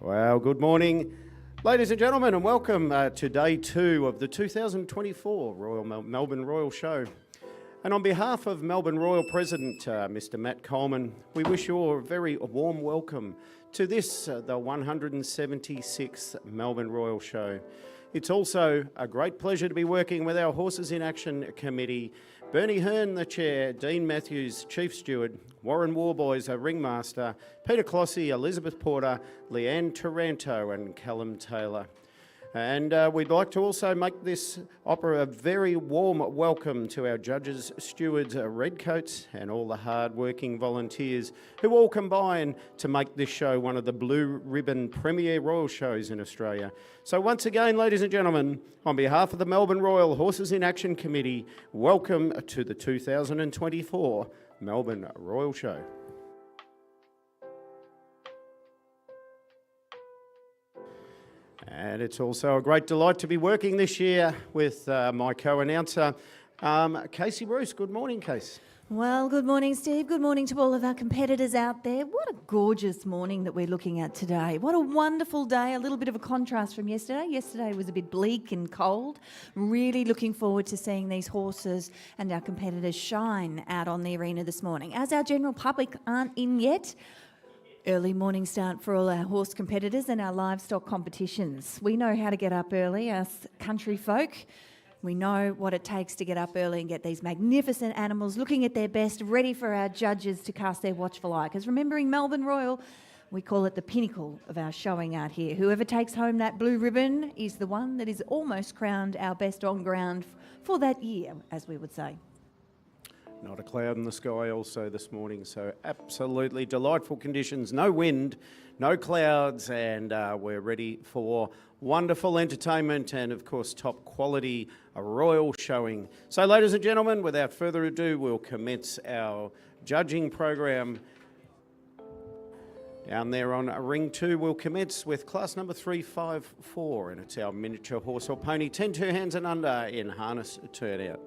Well, good morning, ladies and gentlemen, and welcome to day two of the 2024 Melbourne Royal Show. And on behalf of Melbourne Royal President, Mr. Matt Coleman, we wish you all a very warm welcome to this, the 176th Melbourne Royal Show. It's also a great pleasure to be working with our Horses in Action Committee, Bernie Hearn, the Chair, Dean Matthews, Chief Steward, Warren Warboys, a Ringmaster, Peter Clossy, Elizabeth Porter, Leanne Taranto and Callum Taylor. And we'd like to also make this opera a very warm welcome to our judges, stewards, redcoats and all the hard-working volunteers who all combine to make this show one of the blue ribbon premier royal shows in Australia. So once again, ladies and gentlemen, on behalf of the Melbourne Royal Horses in Action Committee, welcome to the 2024 Melbourne Royal Show. And it's also a great delight to be working this year with my co-announcer, Casey Bruce. Good morning, Case. Well, good morning, Steve. Good morning to all of our competitors out there. What a gorgeous morning that we're looking at today. What a wonderful day. A little bit of a contrast from yesterday. Yesterday was a bit bleak and cold. Really looking forward to seeing these horses and our competitors shine out on the arena this morning. As our general public aren't in yet, early morning start for all our horse competitors and our livestock competitions. We know how to get up early, us country folk. We know what it takes to get up early and get these magnificent animals looking at their best, ready for our judges to cast their watchful eye. Because remembering Melbourne Royal, we call it the pinnacle of our showing out here. Whoever takes home that blue ribbon is the one that is almost crowned our best on ground for that year, as we would say. Not a cloud in the sky also this morning, so absolutely delightful conditions. No wind, no clouds, and we're ready for wonderful entertainment and, of course, top quality royal showing. So, ladies and gentlemen, without further ado, we'll commence our judging program. Down there on ring 2, we'll commence with class number 354, and it's our miniature horse or pony, 10 2 hands and under in harness turnout.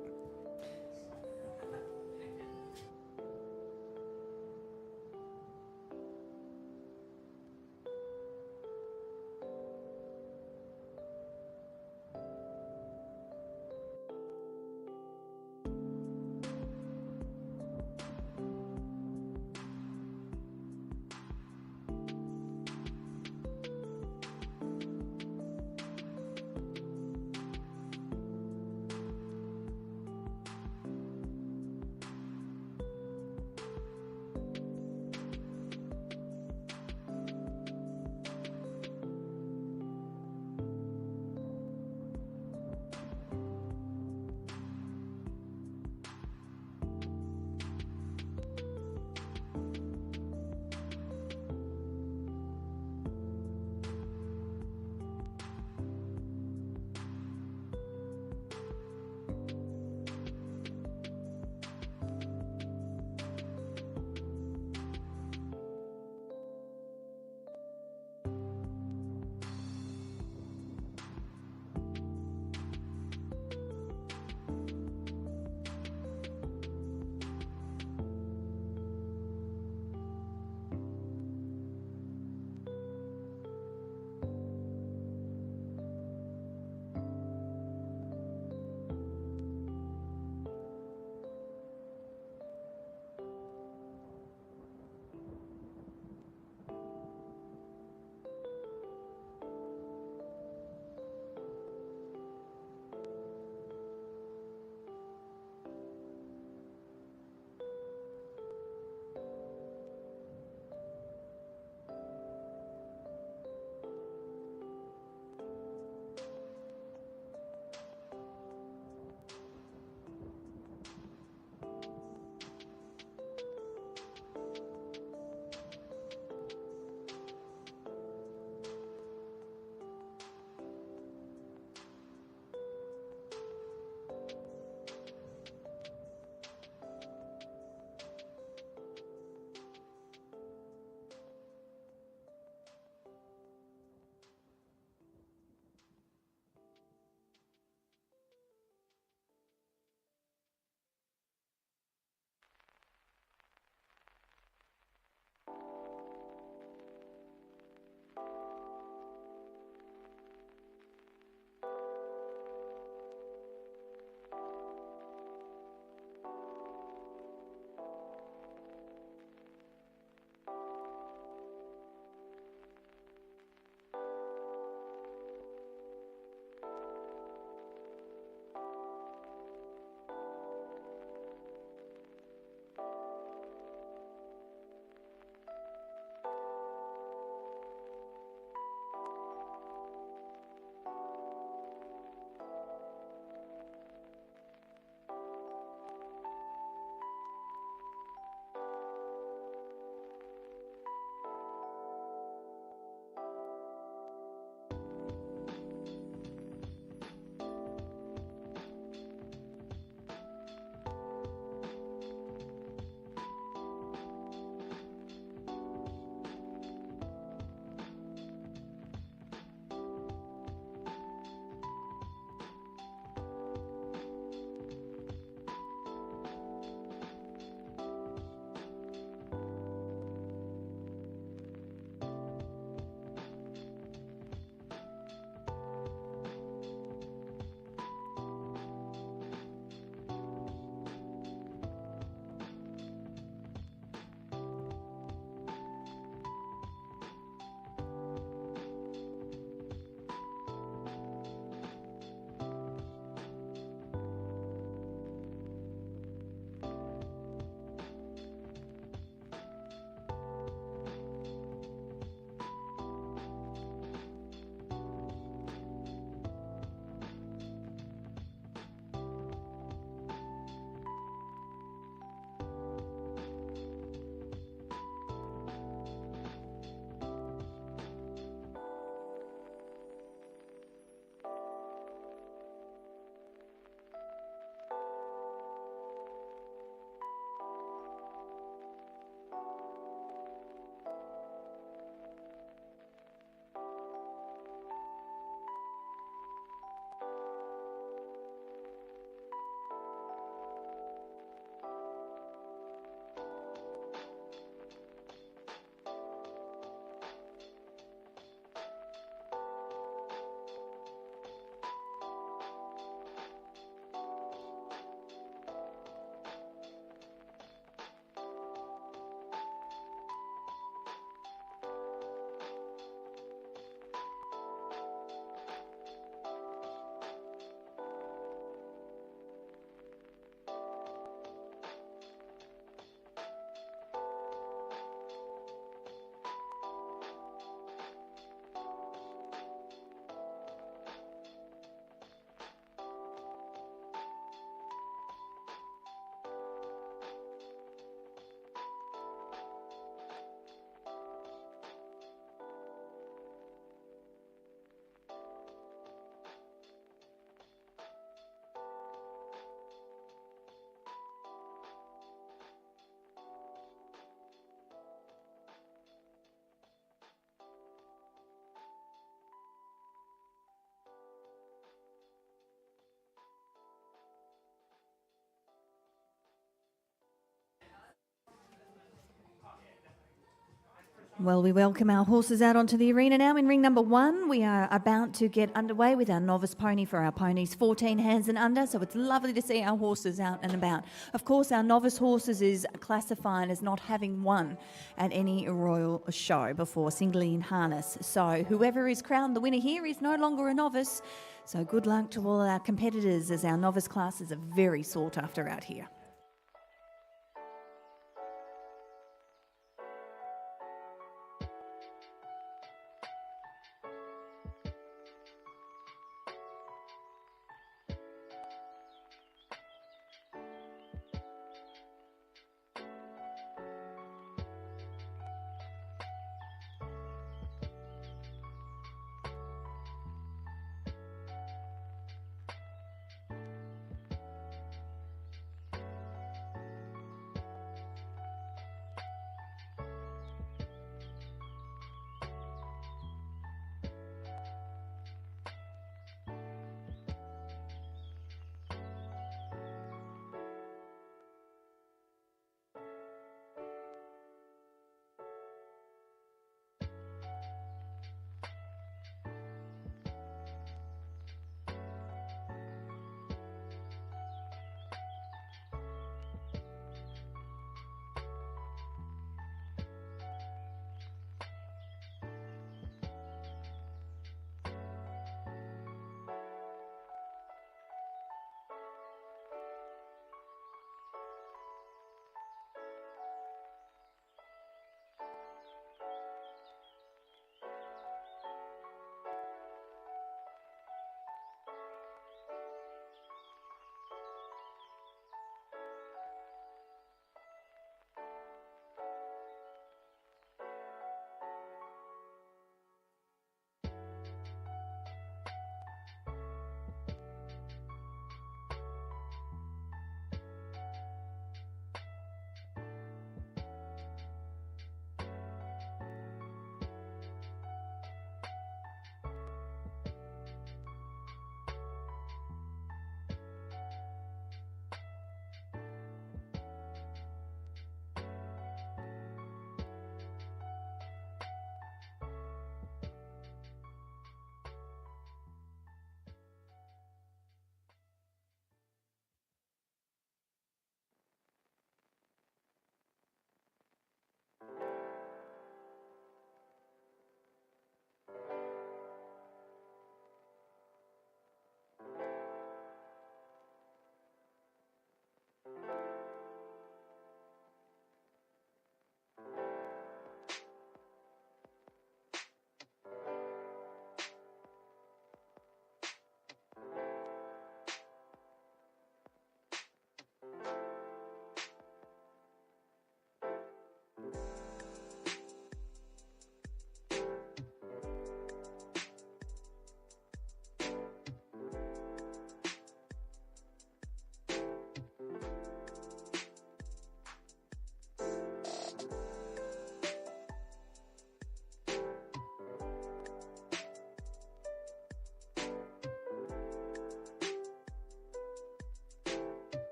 Well, we welcome our horses out onto the arena now. In ring number 1, we are about to get underway with our novice pony for our ponies 14 hands and under, so it's lovely to see our horses out and about. Of course, our novice horses is classified as not having won at any royal show before, singly in harness. So whoever is crowned the winner here is no longer a novice. So good luck to all our competitors, as our novice classes are very sought after out here.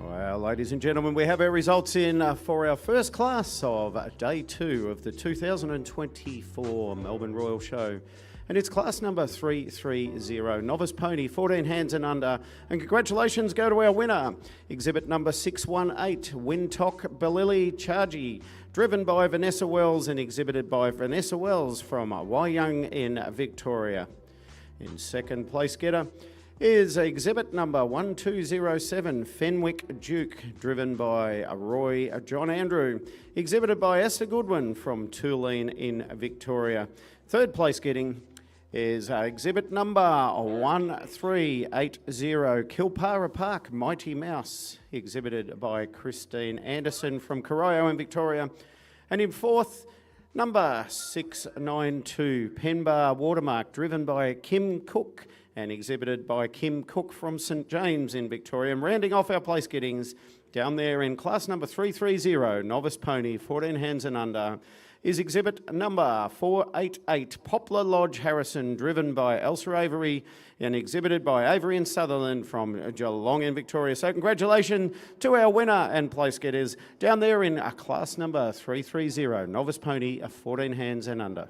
Well, ladies and gentlemen, we have our results in for our first class of day 2 of the 2024 Melbourne Royal Show. And it's class number 330, Novice Pony, 14 hands and under. And congratulations go to our winner, exhibit number 618, Wintock Balili Chargy, driven by Vanessa Wells and exhibited by Vanessa Wells from Wyong in Victoria. In second place getter is exhibit number 1207, Fenwick Duke, driven by Roy John Andrew, exhibited by Esther Goodwin from Tuleen in Victoria. Third place getting is exhibit number 1380, Kilpara Park Mighty Mouse, exhibited by Christine Anderson from Corio in Victoria. And in fourth, number 692, Penbar Watermark, driven by Kim Cook and exhibited by Kim Cook from St James in Victoria. And rounding off our place gettings down there in class number 330, Novice Pony, 14 hands and under, is exhibit number 488, Poplar Lodge Harrison, driven by Elsa Avery and exhibited by Avery and Sutherland from Geelong in Victoria. So congratulations to our winner and place getters down there in class number 330, Novice Pony, 14 hands and under.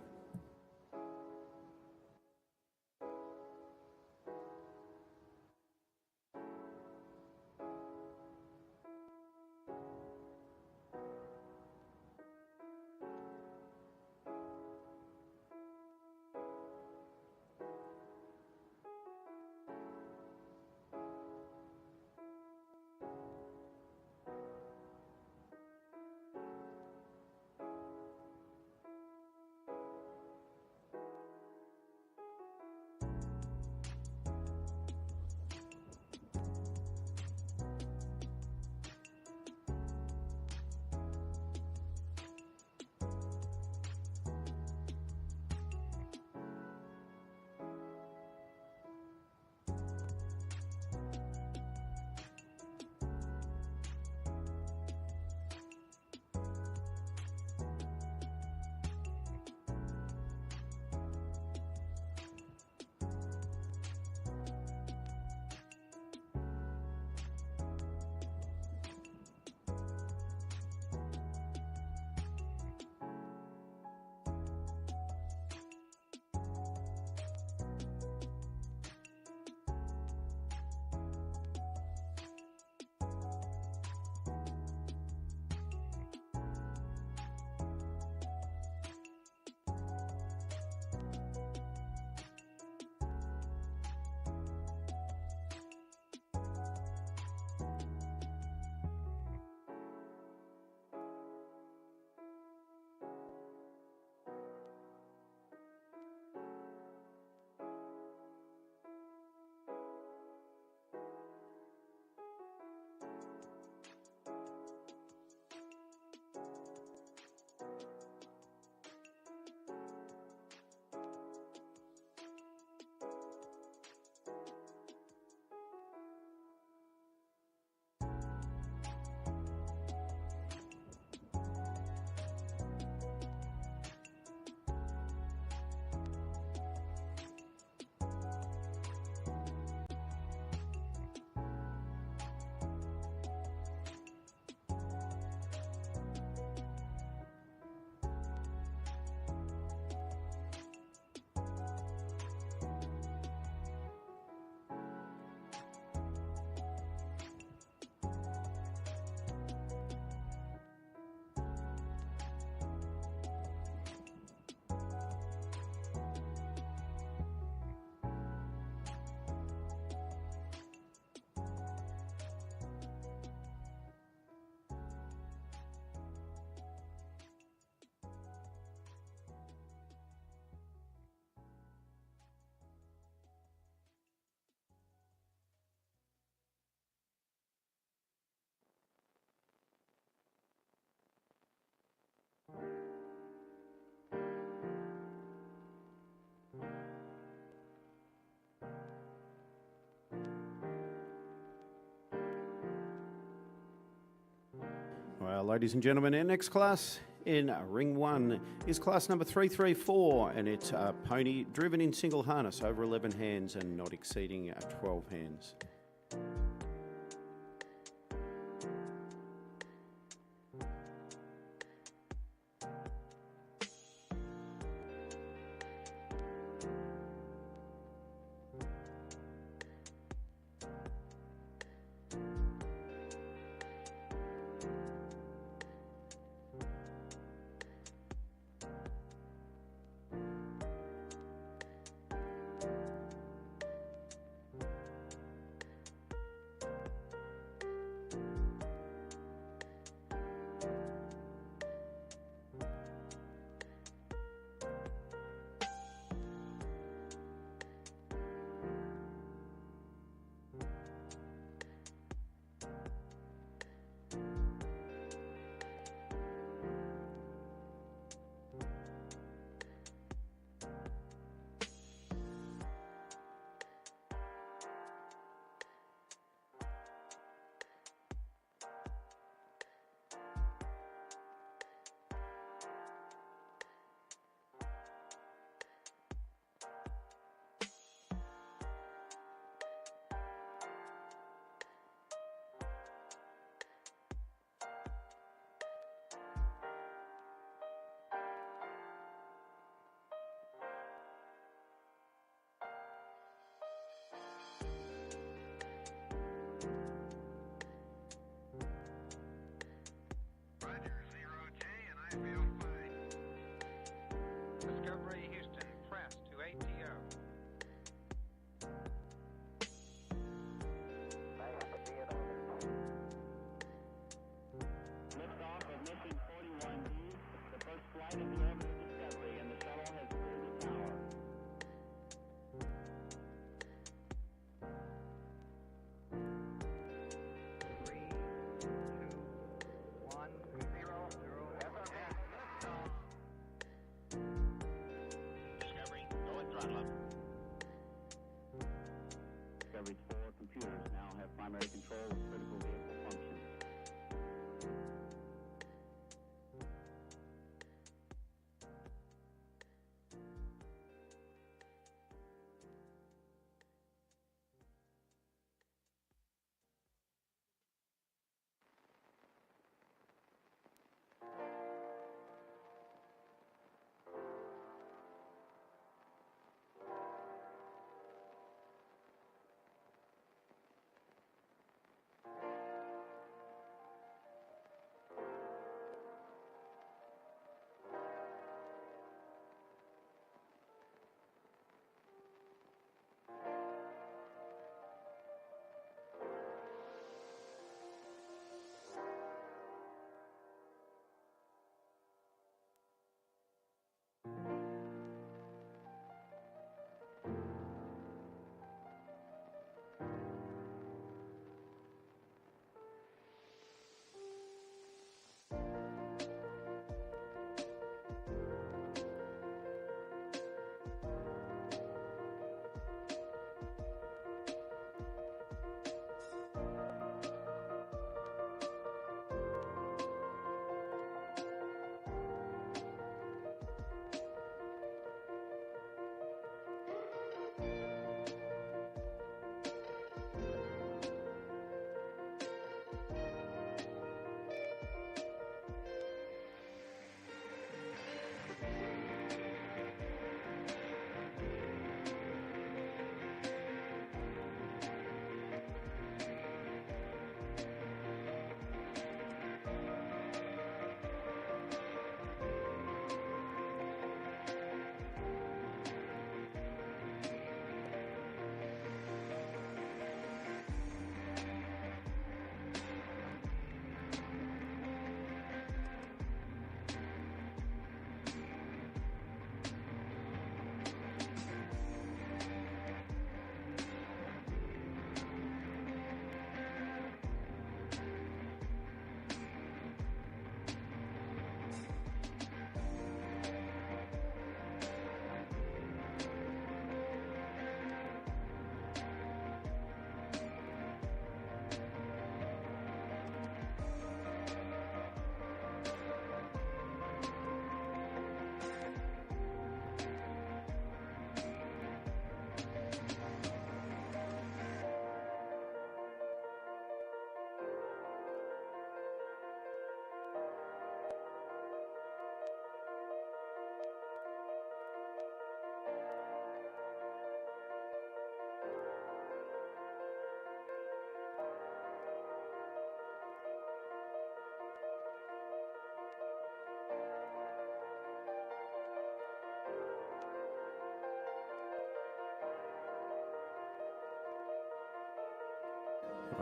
Well, ladies and gentlemen, our next class in Ring 1 is class number 334, and it's a pony driven in single harness over 11 hands and not exceeding 12 hands. Final up. Discovery's 4 computers now have primary control of critical vehicle functions.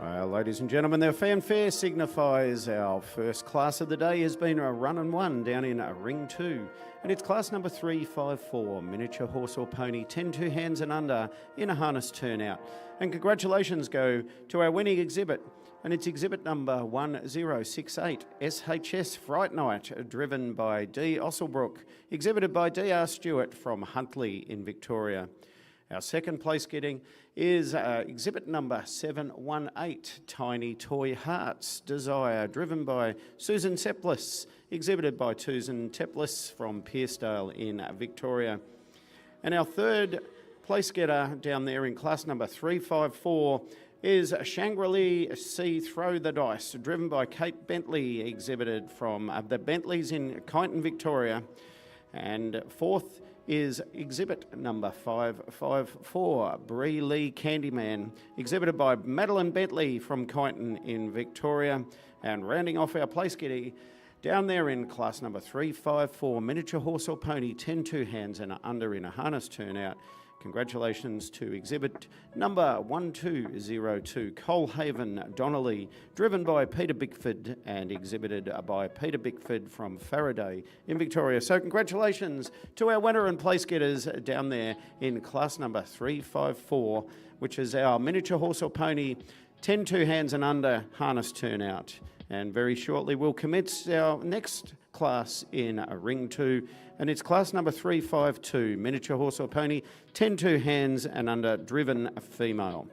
Well, ladies and gentlemen, the fanfare signifies our first class of the day has been a run and one down in Ring 2. And it's class number 354, miniature horse or pony, 10 2 hands and under in a harness turnout. And congratulations go to our winning exhibit. And it's exhibit number 1068, SHS Fright Night, driven by D. Osselbrook, exhibited by D.R. Stewart from Huntley in Victoria. Our second place getting is exhibit number 718, Tiny Toy Hearts Desire, driven by Susan Teplis, exhibited by Susan Teplis from Pearcedale in Victoria. And our third place getter down there in class number 354 is Shangri-La Sea Throw the Dice, driven by Kate Bentley, exhibited from the Bentleys in Kyneton, Victoria. And fourth is exhibit number 554, Bree Lee Candyman, exhibited by Madeline Bentley from Kyneton in Victoria. And rounding off our place getting down there in class number 354, miniature horse or pony, 10 2 hands and under in a harness turnout. Congratulations to exhibit number 1202, Coalhaven Donnelly, driven by Peter Bickford and exhibited by Peter Bickford from Faraday in Victoria. So congratulations to our winner and place getters down there in class number 354, which is our miniature horse or pony 10 2 hands and under harness turnout. And very shortly we'll commence our next class in Ring 2, and it's class number 352, miniature horse or pony, 10 2 hands and under, driven female.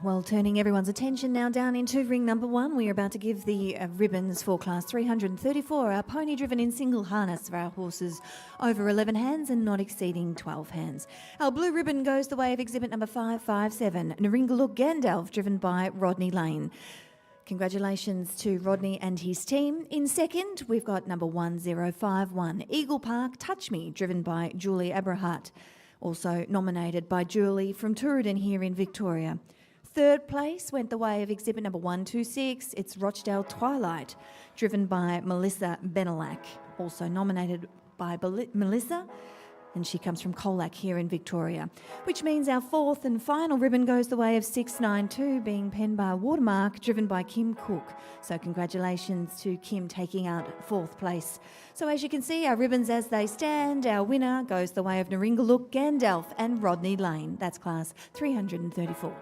Well, turning everyone's attention now down into ring number 1, we are about to give the ribbons for class 334, our pony driven in single harness for our horses over 11 hands and not exceeding 12 hands. Our blue ribbon goes the way of exhibit number 557, Naringaluk Gandalf, driven by Rodney Lane. Congratulations to Rodney and his team. In second, we've got number 1051, Eagle Park Touch Me, driven by Julie Abrahart, also nominated by Julie from Tooradin here in Victoria. Third place went the way of exhibit number 126. It's Rochdale Twilight, driven by Melissa Benelak, also nominated by Melissa, and she comes from Colac here in Victoria, which means our fourth and final ribbon goes the way of 692, being Penbar Watermark, driven by Kim Cook. So congratulations to Kim taking out fourth place. So as you can see, our ribbons as they stand, our winner goes the way of Naringaluk Gandalf and Rodney Lane. That's class 334.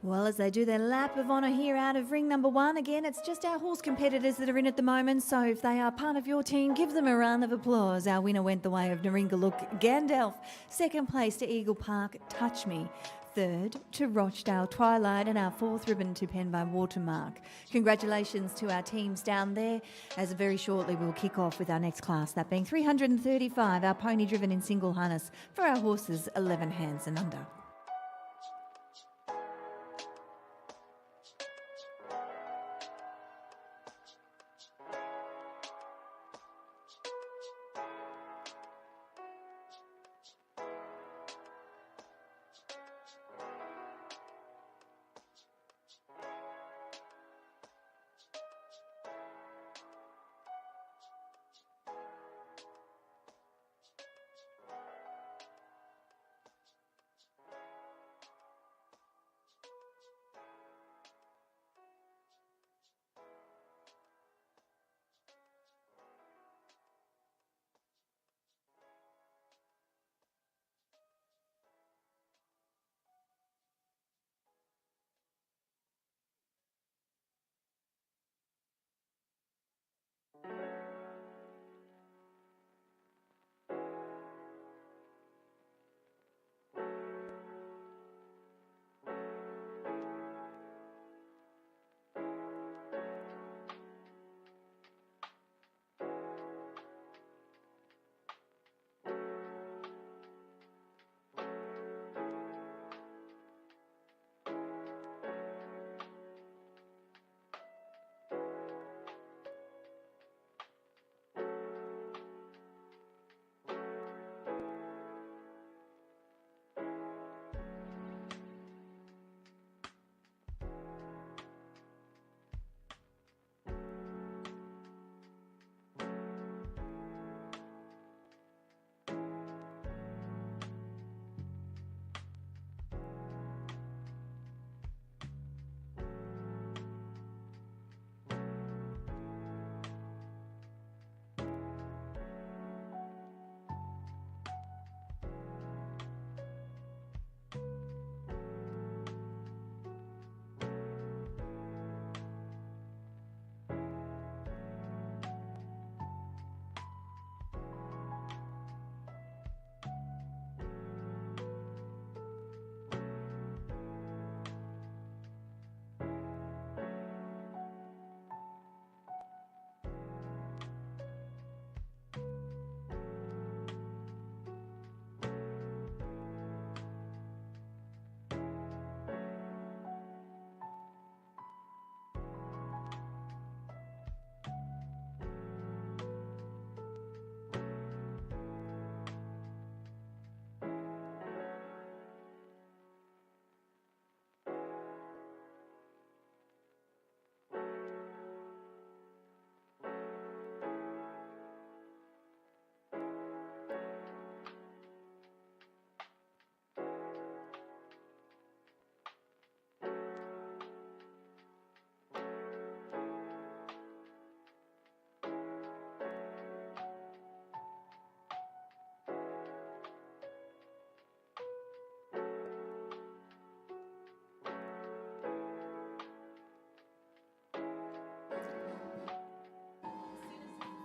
Well, as they do their lap of honour here out of ring number 1, again, it's just our horse competitors that are in at the moment, so if they are part of your team, give them a round of applause. Our winner went the way of Naringaluk Gandalf. Second place to Eagle Park Touch Me. third to Rochdale Twilight, and our fourth ribbon to Penvine Watermark. Congratulations to our teams down there, as very shortly we'll kick off with our next class, that being 335, our pony driven in single harness for our horses 11 hands and under.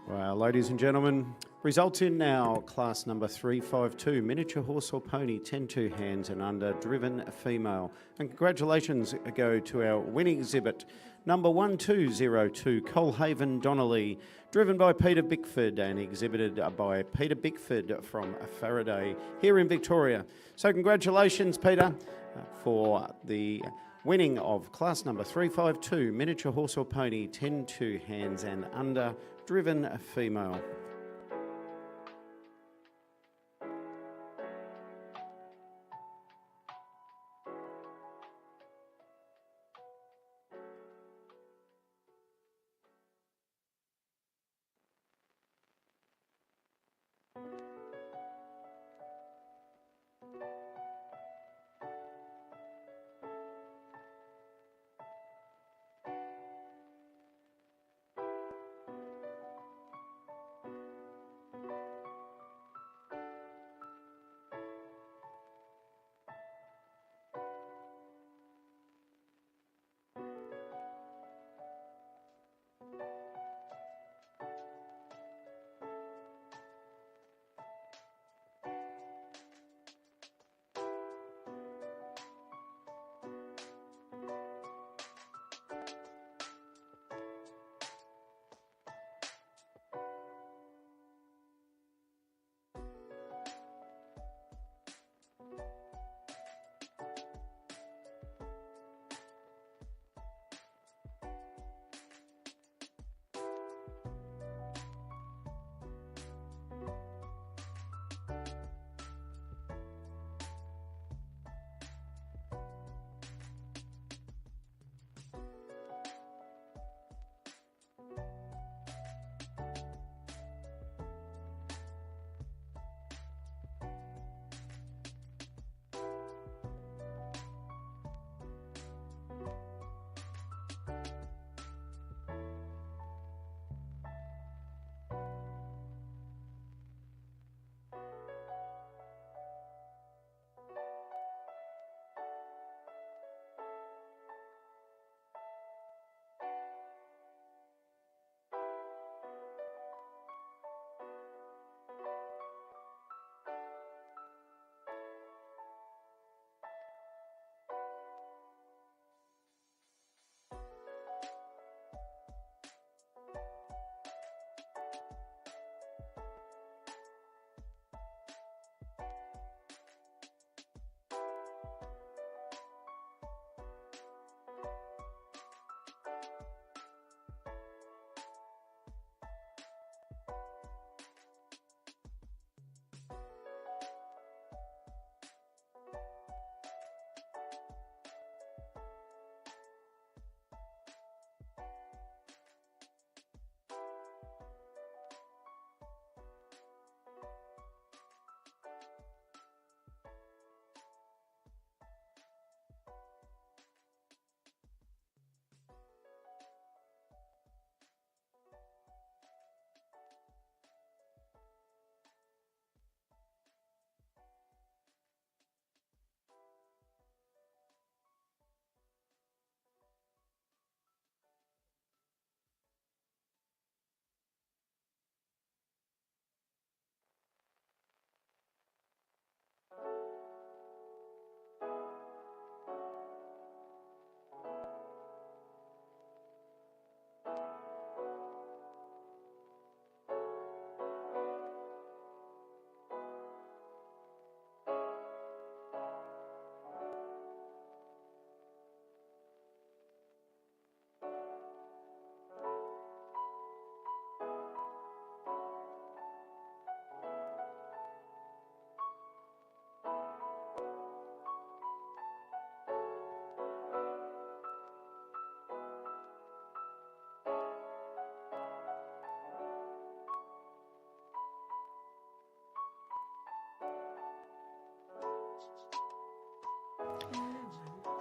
Well, ladies and gentlemen, results in now, class number 352, miniature horse or pony, 10-2 hands and under, driven female. And congratulations go to our winning exhibit, number 1202, Coalhaven Donnelly, driven by Peter Bickford and exhibited by Peter Bickford from Faraday here in Victoria. So congratulations, Peter, for the winning of class number 352, miniature horse or pony, 10-2 hands and under, driven female.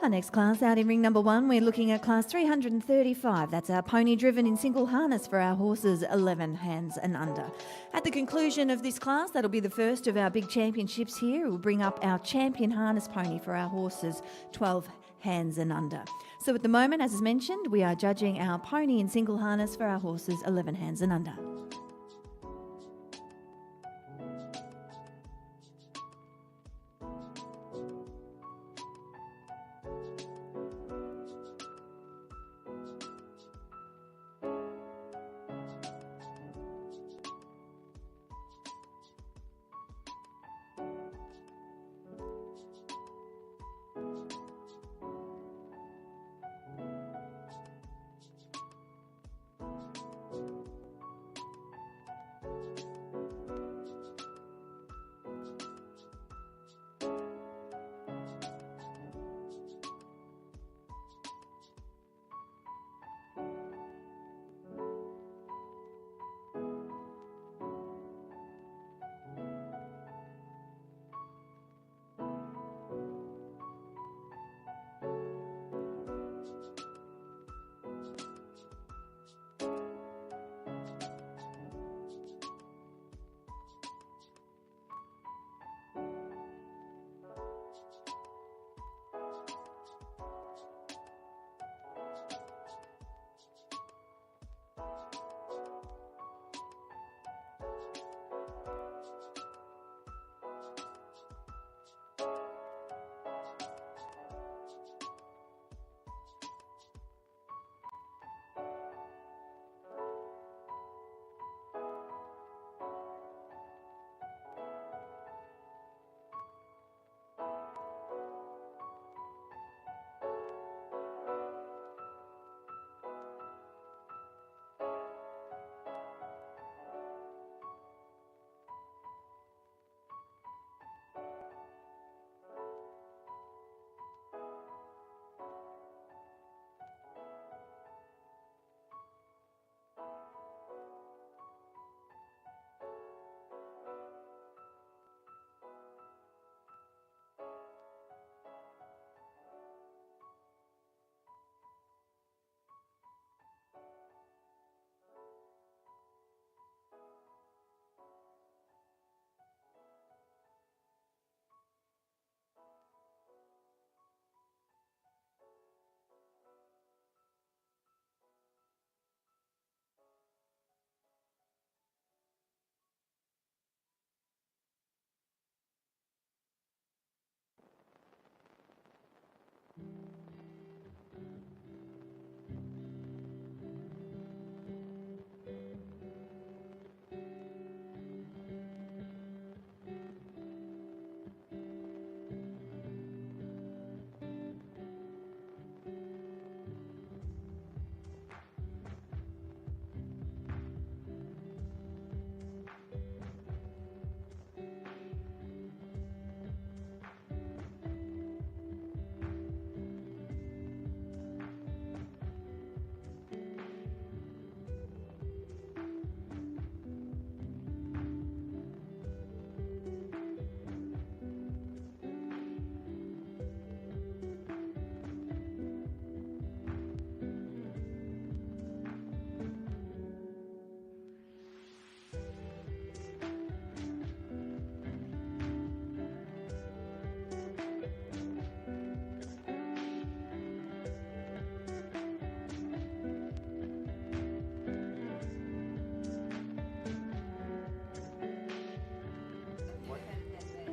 Our next class out in ring number 1, we're looking at class 335. That's our pony driven in single harness for our horses 11 hands and under. At the conclusion of this class, that'll be the first of our big championships here. We'll bring up our champion harness pony for our horses 12 hands and under. So at the moment, as is mentioned, we are judging our pony in single harness for our horses 11 hands and under.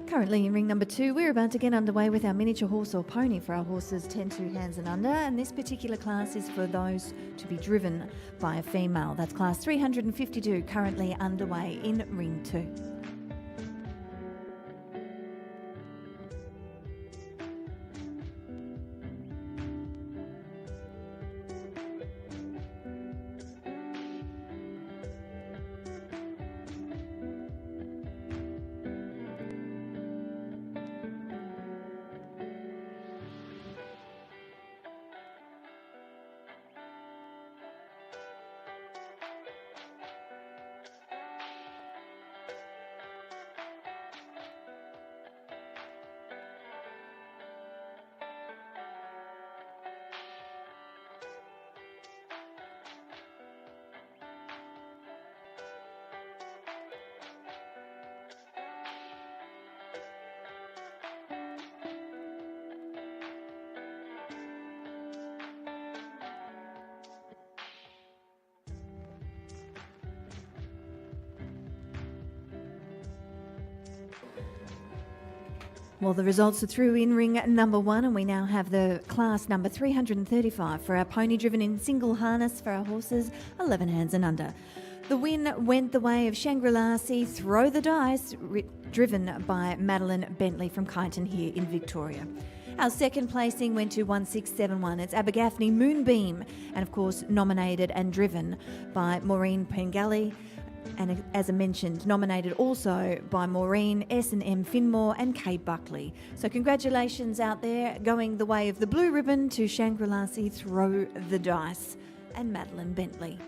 Currently in ring number 2, we're about to get underway with our miniature horse or pony for our horses 10 2 hands and under, and this particular class is for those to be driven by a female. That's class 352, currently underway in ring 2. Well, the results are through in ring number 1, and we now have the class number 335 for our pony driven in single harness for our horses 11 hands and under. The win went the way of Shangri-La Sea Throw the Dice, driven by Madeline Bentley from Kyneton here in Victoria. Our second placing went to 1671. It's Abergathne Moonbeam, and of course nominated and driven by Maureen Pengelly. And as I mentioned, nominated also by Maureen, S&M Finmore and Kate Buckley. So congratulations out there, going the way of the blue ribbon to Shangri-La Sea Throw the Dice and Madeline Bentley.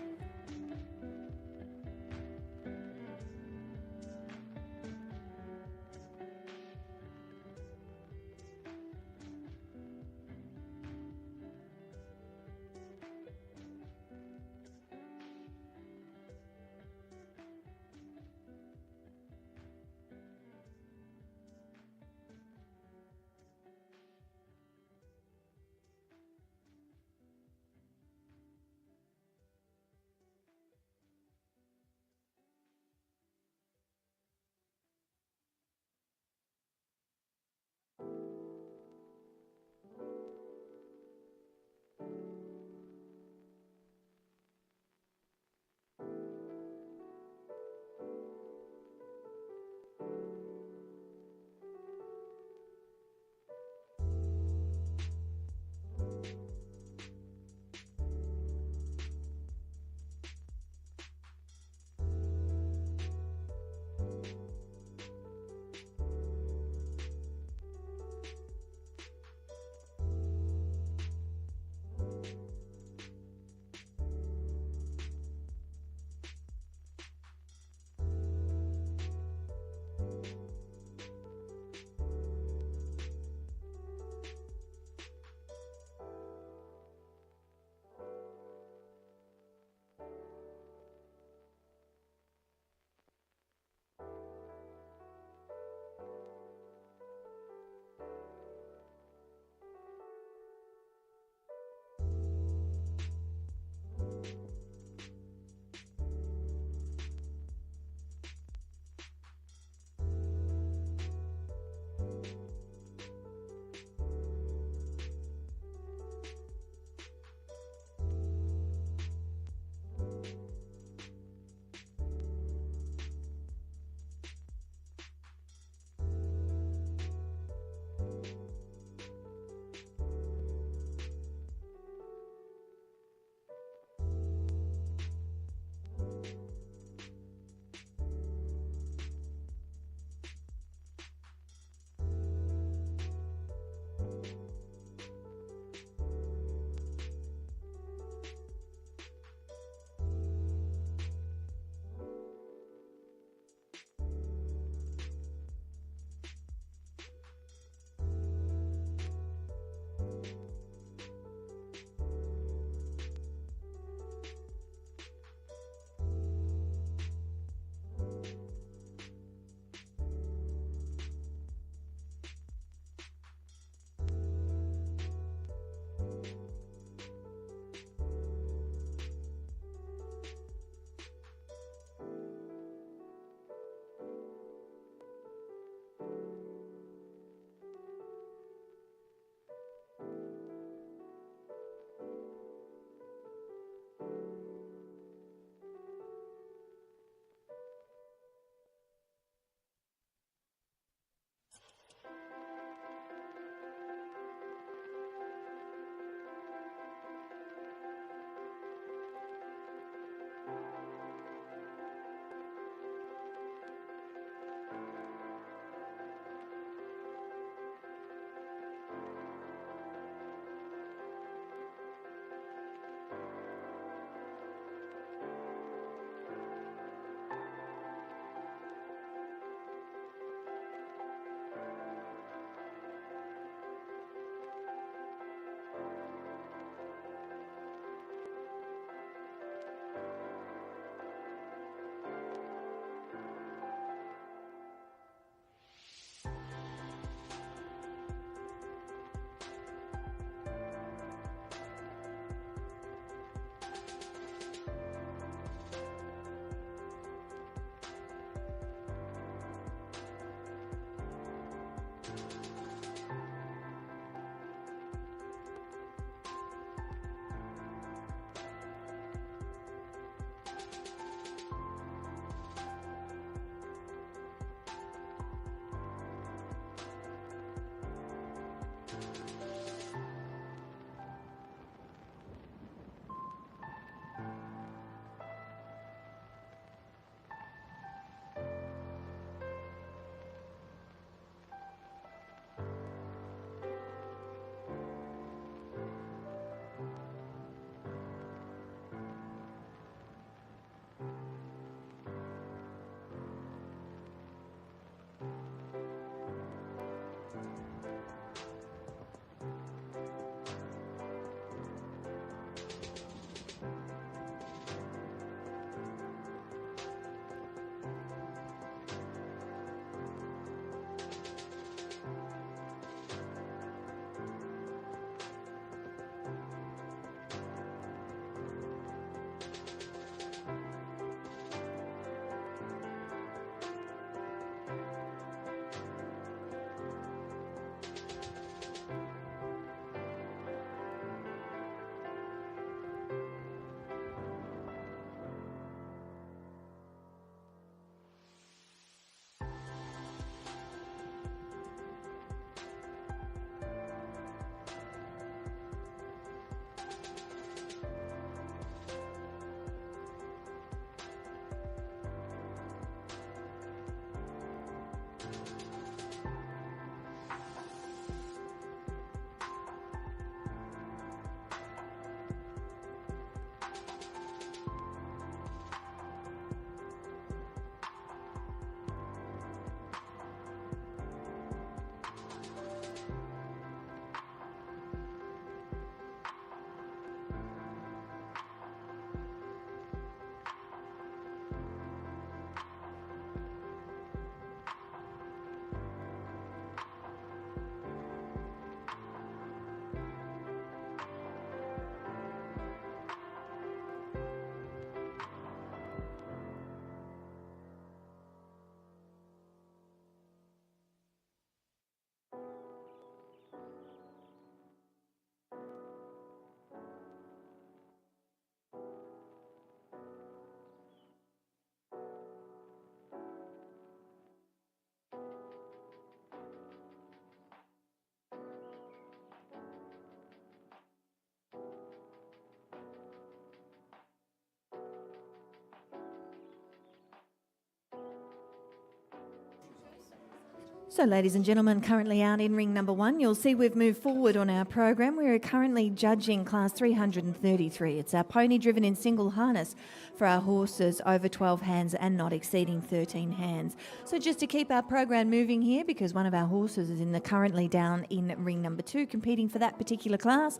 So, ladies and gentlemen, currently out in ring number 1, you'll see we've moved forward on our program. We're currently judging class 333. It's our pony driven in single harness for our horses over 12 hands and not exceeding 13 hands. So just to keep our program moving here, because one of our horses is currently down in ring number 2 competing for that particular class,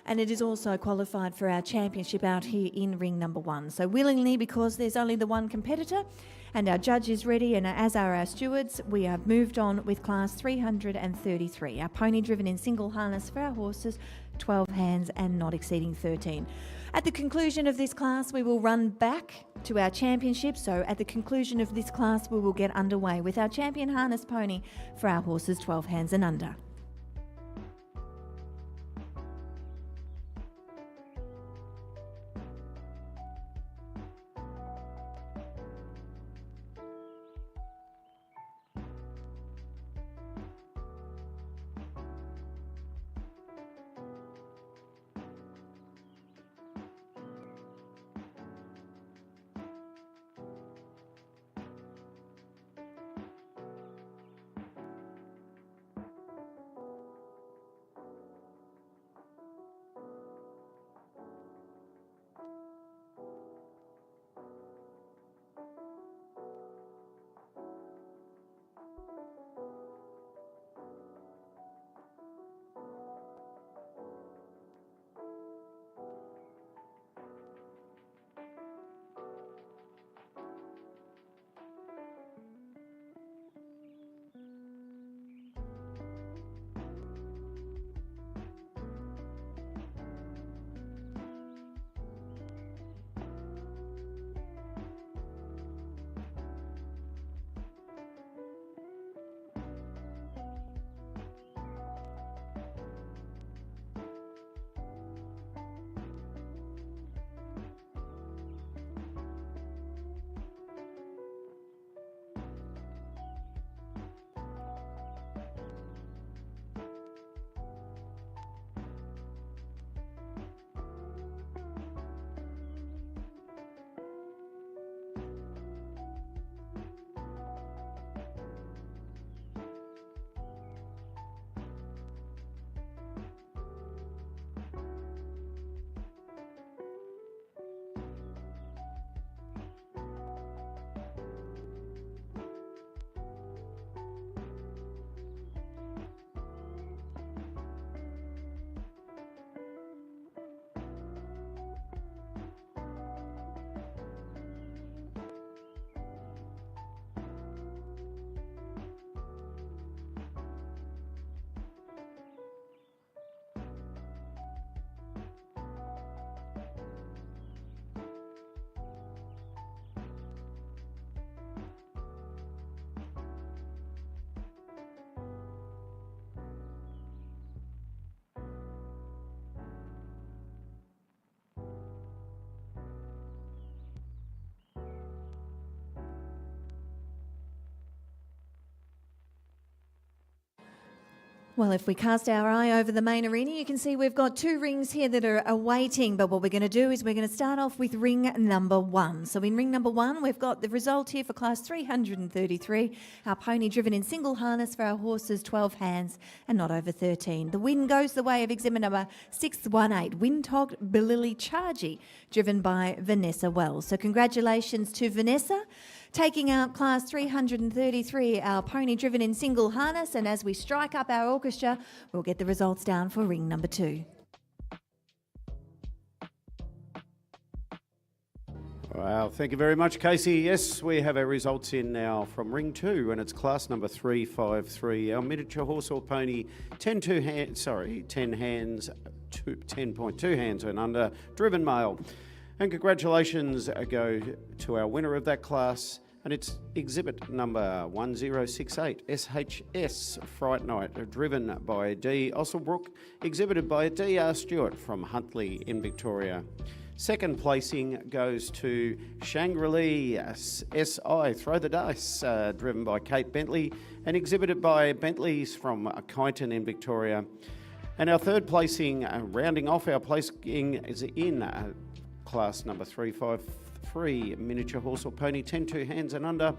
and it is also qualified for our championship out here in ring number 1. So willingly, because there's only the one competitor, and our judge is ready, and as are our stewards, we have moved on with class 333, our pony driven in single harness for our horses, 12 hands and not exceeding 13. At the conclusion of this class, we will run back to our championship. So at the conclusion of this class, we will get underway with our champion harness pony for our horses, 12 hands and under. Well, if we cast our eye over the main arena, you can see we've got 2 rings here that are awaiting. But what we're going to do is we're going to start off with ring number 1. So in ring number 1, we've got the result here for class 333. Our pony driven in single harness for our horses, 12 hands and not over 13. The win goes the way of exhibit number 618, Windhog Billy Chargy, driven by Vanessa Wells. So congratulations to Vanessa, taking out class 333, our pony driven in single harness. And as we strike up our orchestra, we'll get the results down for ring number 2. Wow, thank you very much, Casey. Yes, we have our results in now from ring 2, and it's class number 353. Our miniature horse or pony, 10 hands, 10.2 hands and under, driven male. And congratulations go to our winner of that class, and it's exhibit number 1068, SHS Fright Night, driven by D. Osselbrook, exhibited by D.R. Stewart from Huntley in Victoria. Second placing goes to Shangri-La SI, Throw the Dice, driven by Kate Bentley and exhibited by Bentleys from Kyneton in Victoria. And our third placing, rounding off our placing, is in class number 353, miniature horse or pony, 10.2 hands and under.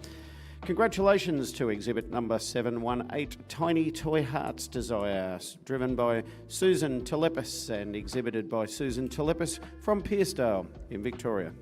Congratulations to exhibit number 718, Tiny Toy Heart's Desire, driven by Susan Telepis and exhibited by Susan Telepis from Pearcedale in Victoria.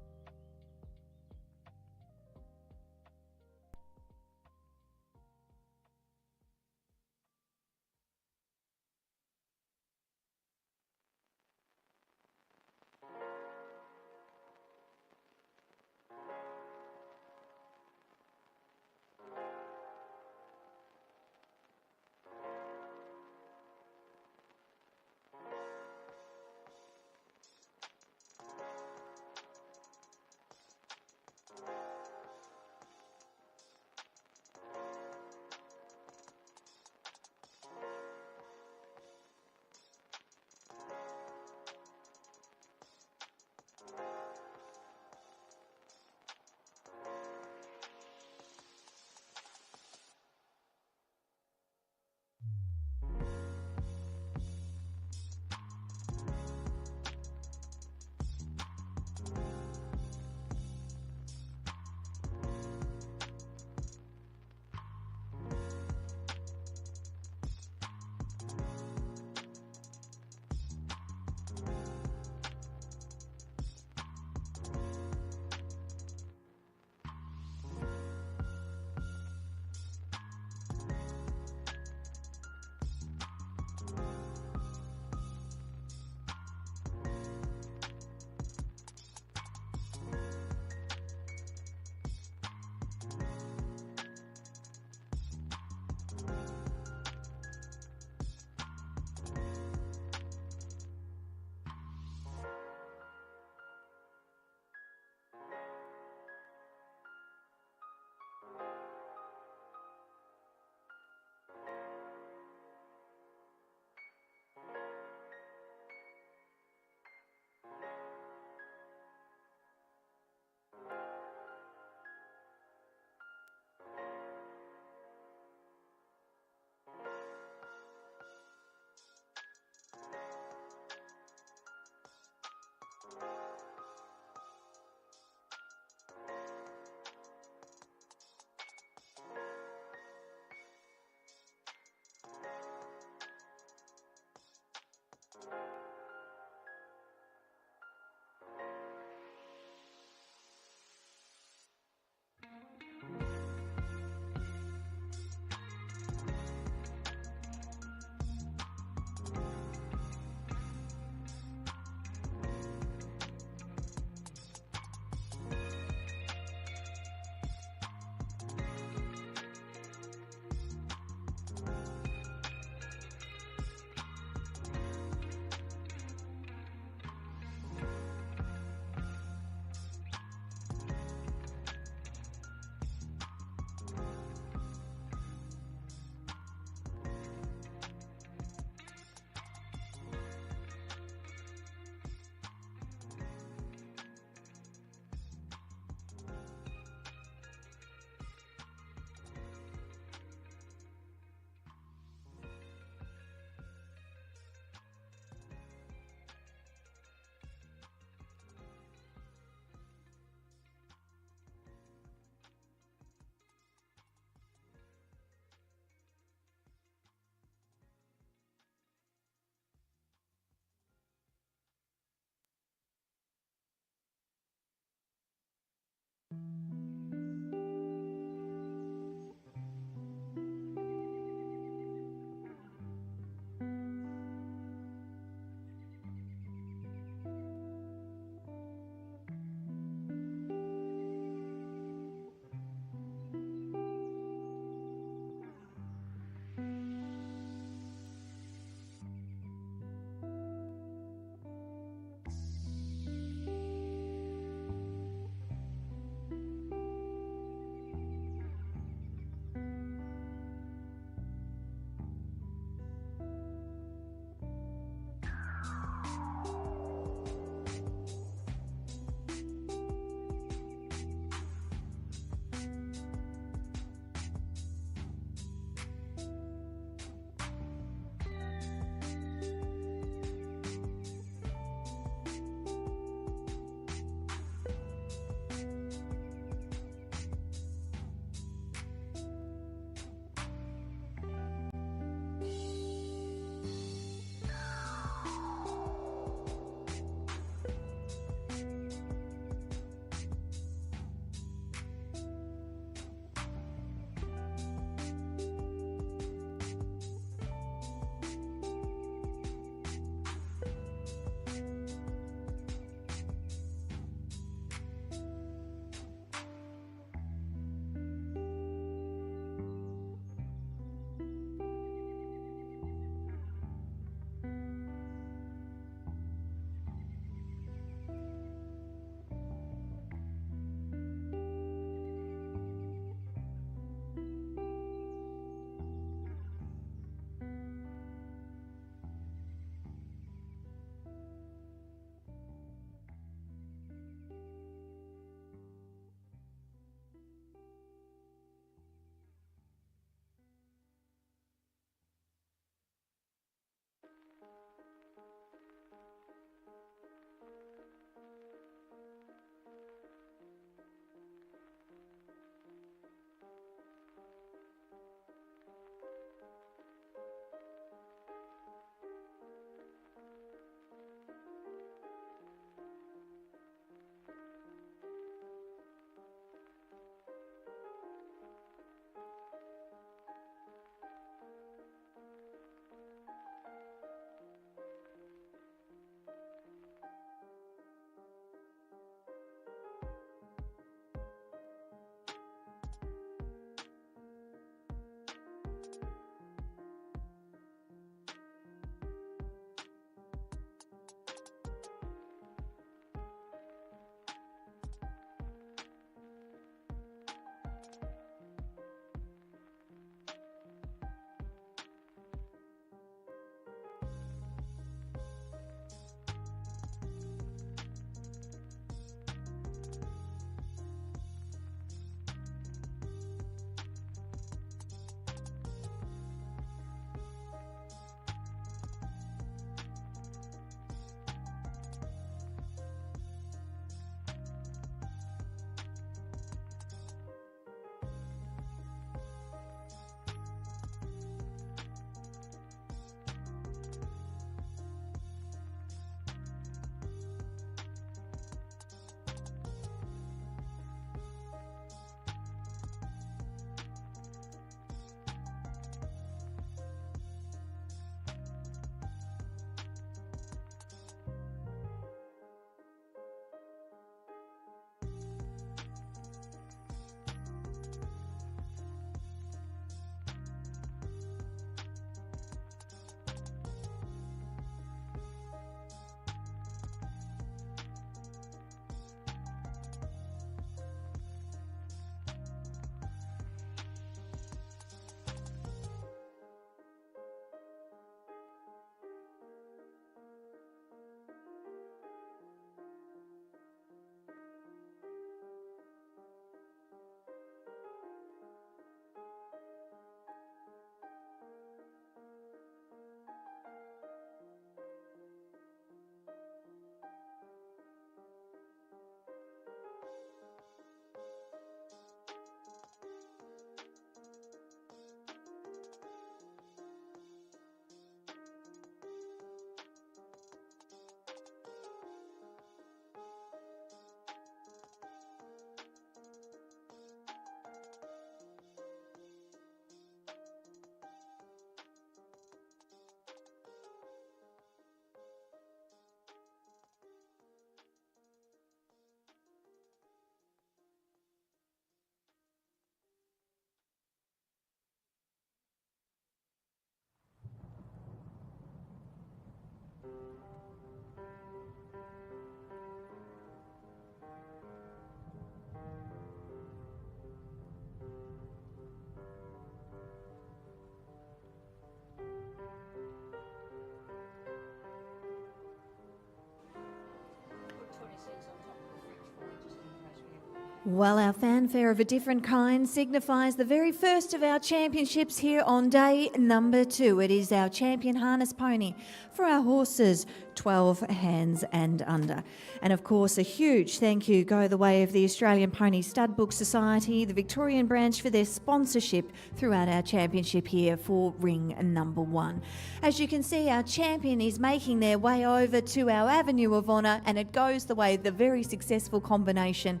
Well, our fanfare of a different kind signifies the very first of our championships here on day number 2. It is our champion harness pony for our horses, 12 hands and under. And of course, a huge thank you go the way of the Australian Pony Stud Book Society, the Victorian branch, for their sponsorship throughout our championship here for ring number 1. As you can see, our champion is making their way over to our Avenue of Honour, and it goes the way of the very successful combination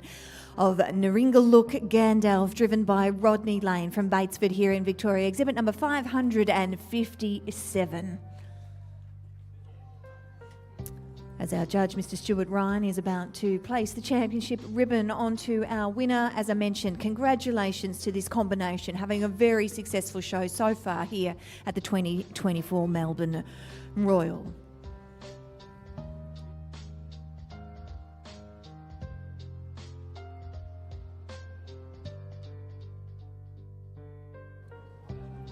of Naringaluk Gandalf, driven by Rodney Lane from Batesford here in Victoria, exhibit number 557. As our judge, Mr. Stuart Ryan, is about to place the championship ribbon onto our winner. As I mentioned, congratulations to this combination, having a very successful show so far here at the 2024 Melbourne Royal.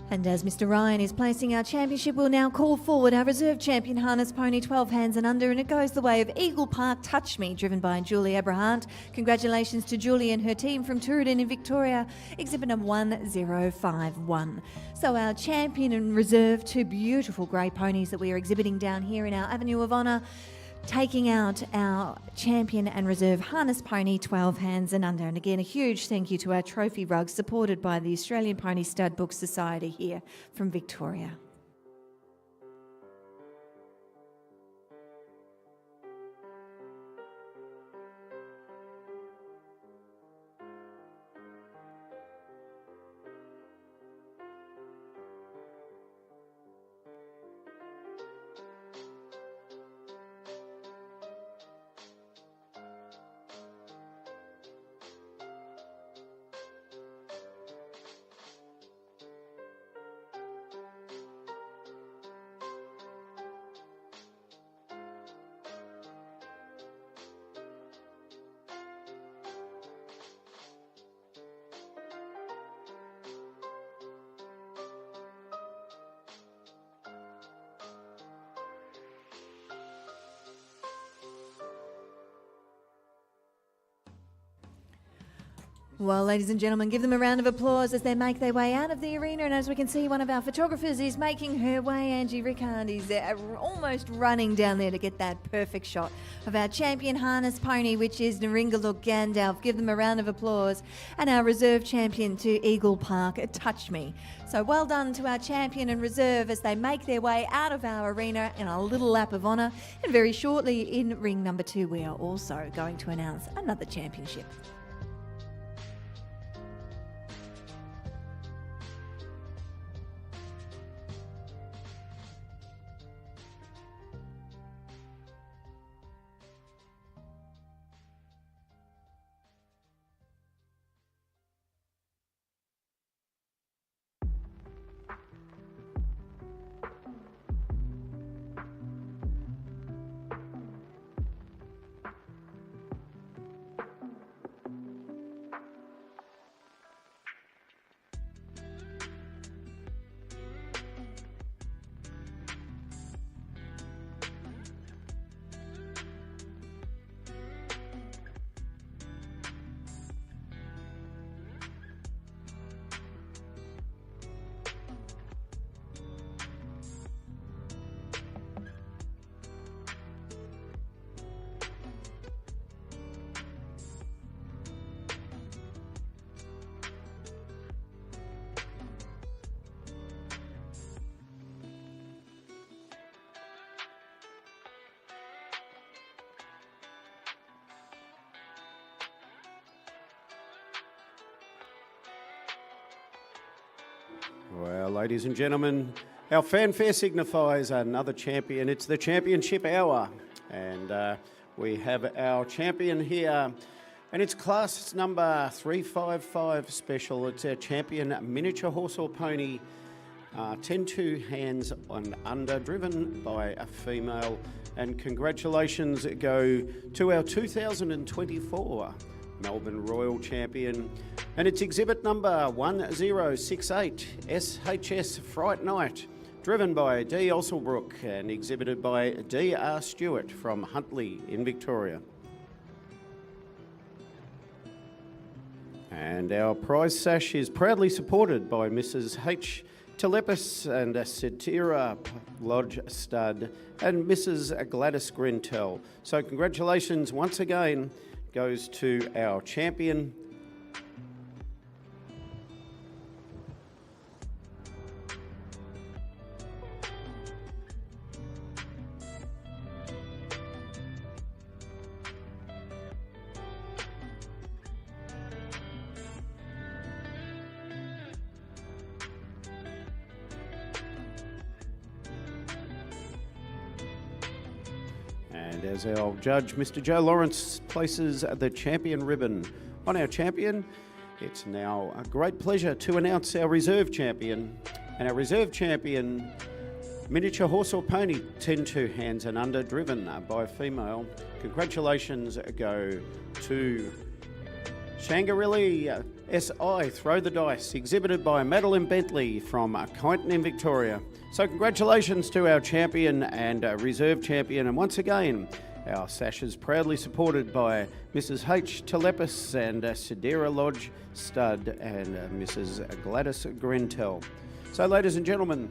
And as Mr. Ryan is placing our championship, we'll now call forward our reserve champion harness pony, 12 hands and under, and it goes the way of Eagle Park Touch Me, driven by Julie Abrahant. Congratulations to Julie and her team from Tooradin in Victoria, exhibit number 1051. So our champion and reserve, 2 beautiful grey ponies that we are exhibiting down here in our Avenue of Honour, taking out our champion and reserve harness pony, 12 hands and under. And again, a huge thank you to our trophy rug, supported by the Australian Pony Stud Book Society here from Victoria. Well, ladies and gentlemen, give them a round of applause as they make their way out of the arena. And as we can see, one of our photographers is making her way. Angie Rickard is almost running down there to get that perfect shot of our champion harness pony, which is Naringaluk Gandalf. Give them a round of applause. And our reserve champion to Eagle Park, Touch Me. So well done to our champion and reserve as they make their way out of our arena in a little lap of honour. And very shortly in ring number 2, we are also going to announce another championship. Well, ladies and gentlemen, our fanfare signifies another champion. It's the championship hour, and we have our champion here, and it's class number 355 special. It's our champion miniature horse or pony, 10 hands and under, driven by a female. And congratulations go to our 2024 Melbourne Royal Champion, and it's exhibit number 1068, SHS Fright Night, driven by D. Osselbrook and exhibited by D.R. Stewart from Huntley in Victoria. And our prize sash is proudly supported by Mrs. H. Telepis and Sitira Lodge Stud and Mrs. Gladys Grintel. So congratulations once again goes to our champion. And as our judge, Mr. Joe Lawrence, places the champion ribbon on our champion, it's now a great pleasure to announce our reserve champion. And our reserve champion, miniature horse or pony, 10-2 hands and under, driven by a female. Congratulations go to Shangarilli SI, Throw the Dice, exhibited by Madeline Bentley from Kyneton in Victoria. So congratulations to our champion and reserve champion. And once again, our sash is proudly supported by Mrs. H. Telepis and Sidera Lodge Stud and Mrs. Gladys Grentel. So ladies and gentlemen,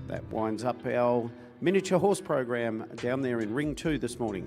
that winds up our miniature horse program down there in Ring 2 this morning.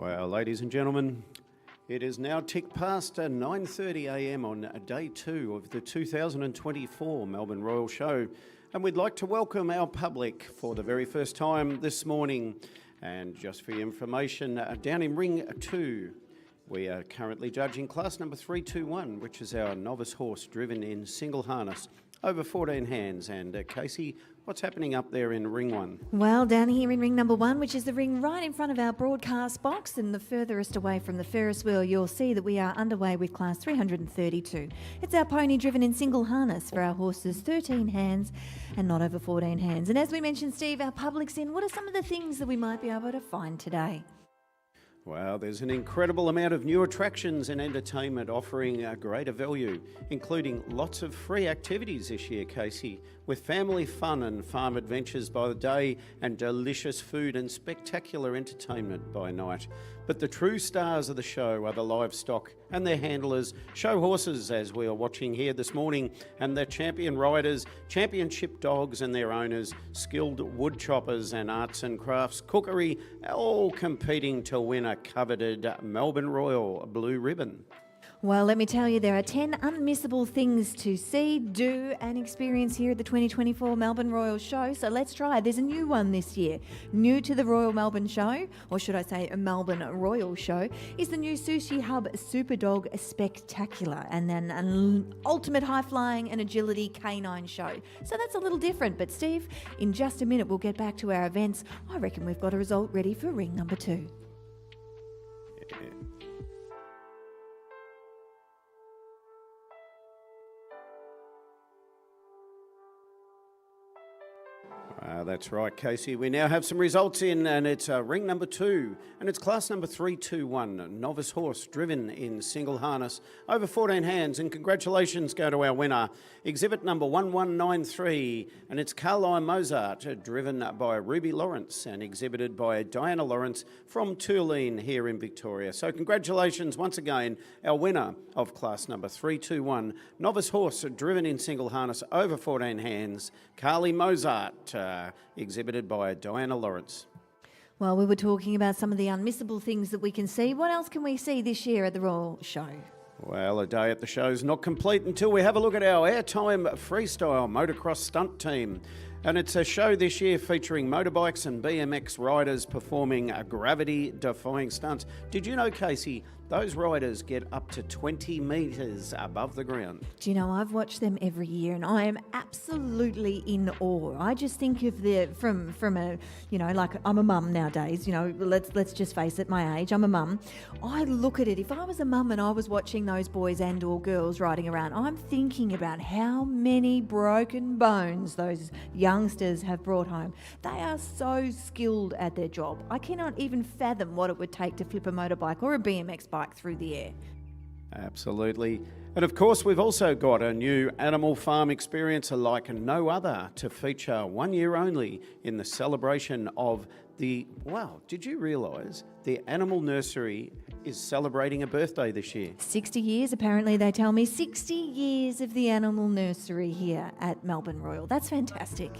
Well, ladies and gentlemen, it is now ticked past 9:30 a.m. on day 2 of the 2024 Melbourne Royal Show, and we'd like to welcome our public for the very first time this morning. And just for your information, down in ring 2, we are currently judging class number 321, which is our novice horse driven in single harness over 14 hands. And Casey, what's happening up there in ring 1? Well, down here in ring number 1, which is the ring right in front of our broadcast box and the furthest away from the Ferris wheel, you'll see that we are underway with class 332. It's our pony driven in single harness for our horses 13 hands and not over 14 hands. And as we mentioned, Steve, our public's in. What are some of the things that we might be able to find today? Well, there's an incredible amount of new attractions and entertainment offering a greater value, including lots of free activities this year, Casey, with family fun and farm adventures by the day and delicious food and spectacular entertainment by night. But the true stars of the show are the livestock and their handlers, show horses as we are watching here this morning, and the champion riders, championship dogs and their owners, skilled wood choppers and arts and crafts cookery, all competing to win a coveted Melbourne Royal blue ribbon. Well, let me tell you, there are 10 unmissable things to see, do and experience here at the 2024 Melbourne Royal Show. So let's try. There's a new one this year. New to the Royal Melbourne Show, or should I say Melbourne Royal Show, is the new Sushi Hub Super Dog Spectacular, and then an ultimate high-flying and agility canine show. So that's a little different. But Steve, in just a minute, we'll get back to our events. I reckon we've got a result ready for ring number 2. That's right, Casey. We now have some results in, and it's ring number 2, and it's class number 321, novice horse driven in single harness over 14 hands. And congratulations go to our winner, exhibit number 1193, and it's Carline Mozart, driven by Ruby Lawrence and exhibited by Diana Lawrence from Tulane here in Victoria. So congratulations once again, our winner of class number 321, novice horse driven in single harness over 14 hands, Carly Mozart, exhibited by Diana Lawrence. Well, we were talking about some of the unmissable things that we can see. What else can we see this year at the Royal Show? Well, a day at the show's not complete until we have a look at our airtime freestyle motocross stunt team. And it's a show this year featuring motorbikes and BMX riders performing gravity-defying stunts. Did you know, Casey, those riders get up to 20 metres above the ground? Do you know, I've watched them every year and I am absolutely in awe. I just think of from a, you know, like I'm a mum nowadays, you know, let's just face it, my age, I'm a mum. I look at it, if I was a mum and I was watching those boys and or girls riding around, I'm thinking about how many broken bones those youngsters have brought home. They are so skilled at their job. I cannot even fathom what it would take to flip a motorbike or a BMX bike through the air. Absolutely. And of course, we've also got a new animal farm experience like no other to feature 1 year only in the celebration of the, wow, did you realise the animal nursery is celebrating a birthday this year? 60 years, apparently, they tell me. 60 years of the animal nursery here at Melbourne Royal. That's fantastic.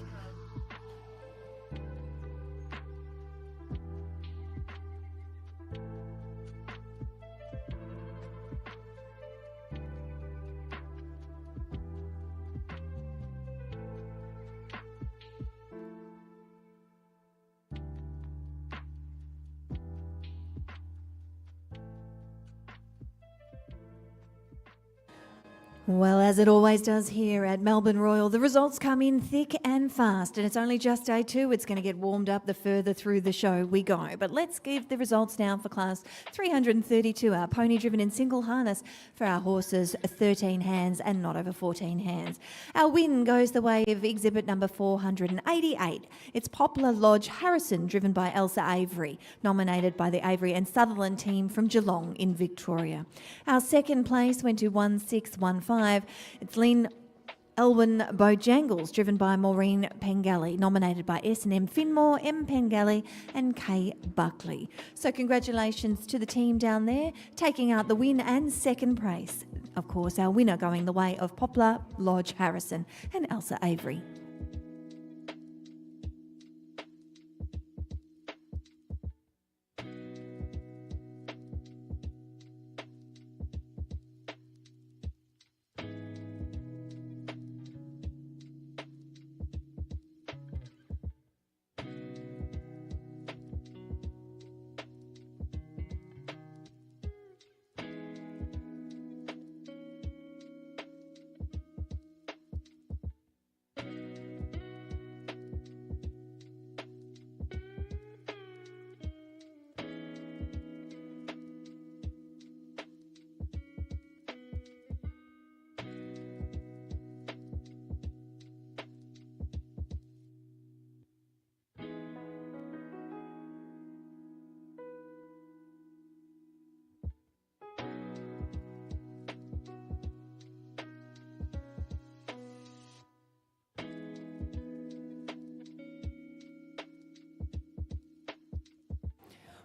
Well, as it always does here at Melbourne Royal, the results come in thick and fast, and it's only just day 2. It's going to get warmed up the further through the show we go. But let's give the results now for class 332, our pony driven in single harness for our horses 13 hands and not over 14 hands. Our win goes the way of exhibit number 488. It's Poplar Lodge Harrison, driven by Elsa Avery, nominated by the Avery and Sutherland team from Geelong in Victoria. Our second place went to 1615. It's Lynn Elwyn Bojangles, driven by Maureen Pengelly, nominated by S&M Finmore, M Pengelly and Kay Buckley. So congratulations to the team down there, taking out the win and second place. Of course, our winner going the way of Poplar Lodge Harrison and Elsa Avery.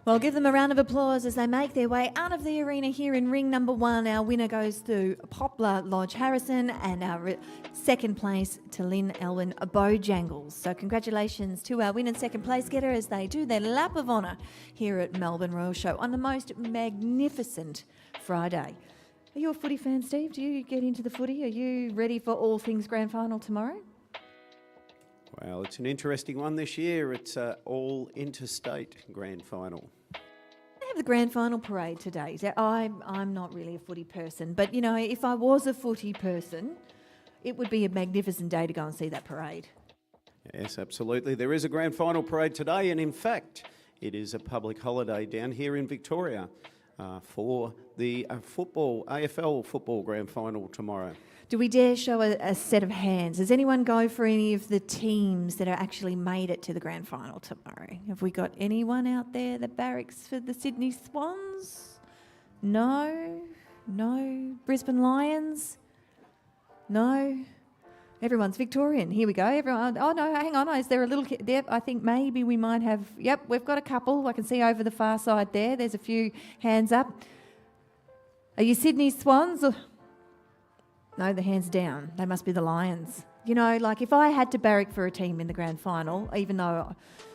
Well, give them a round of applause as they make their way out of the arena here in ring number 1. Our winner goes to Poplar Lodge Harrison and our second place to Lynn Elwyn Bojangles. So congratulations to our win and second place getter as they do their lap of honour here at Melbourne Royal Show on the most magnificent Friday. Are you a footy fan, Steve? Do you get into the footy? Are you ready for all things grand final tomorrow? Well, it's an interesting one this year. It's all interstate grand final. They have the grand final parade today. So I'm not really a footy person, but you know, if I was a footy person, it would be a magnificent day to go and see that parade. Yes, absolutely. There is a grand final parade today, and in fact, it is a public holiday down here in Victoria for the AFL football grand final tomorrow. Do we dare show a set of hands? Does anyone go for any of the teams that are actually made it to the grand final tomorrow? Have we got anyone out there that barracks for the Sydney Swans? No? Brisbane Lions? No? Everyone's Victorian. Here we go. Everyone. Oh, no, hang on. Is there a little kid there? I think maybe we might have... Yep, we've got a couple. I can see over the far side there. There's a few hands up. Are you Sydney Swans? No, the hands down. They must be the Lions. You know, like if I had to barrack for a team in the grand final, even though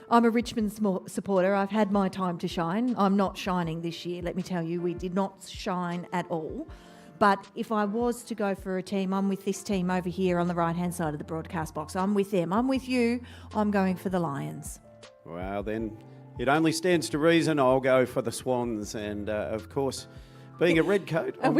I'm a Richmond supporter, I've had my time to shine. I'm not shining this year, let me tell you. We did not shine at all. But if I was to go for a team, I'm with this team over here on the right-hand side of the broadcast box. I'm with them. I'm with you. I'm going for the Lions. Well, then it only stands to reason I'll go for the Swans. And, of course, being a red coat, I'm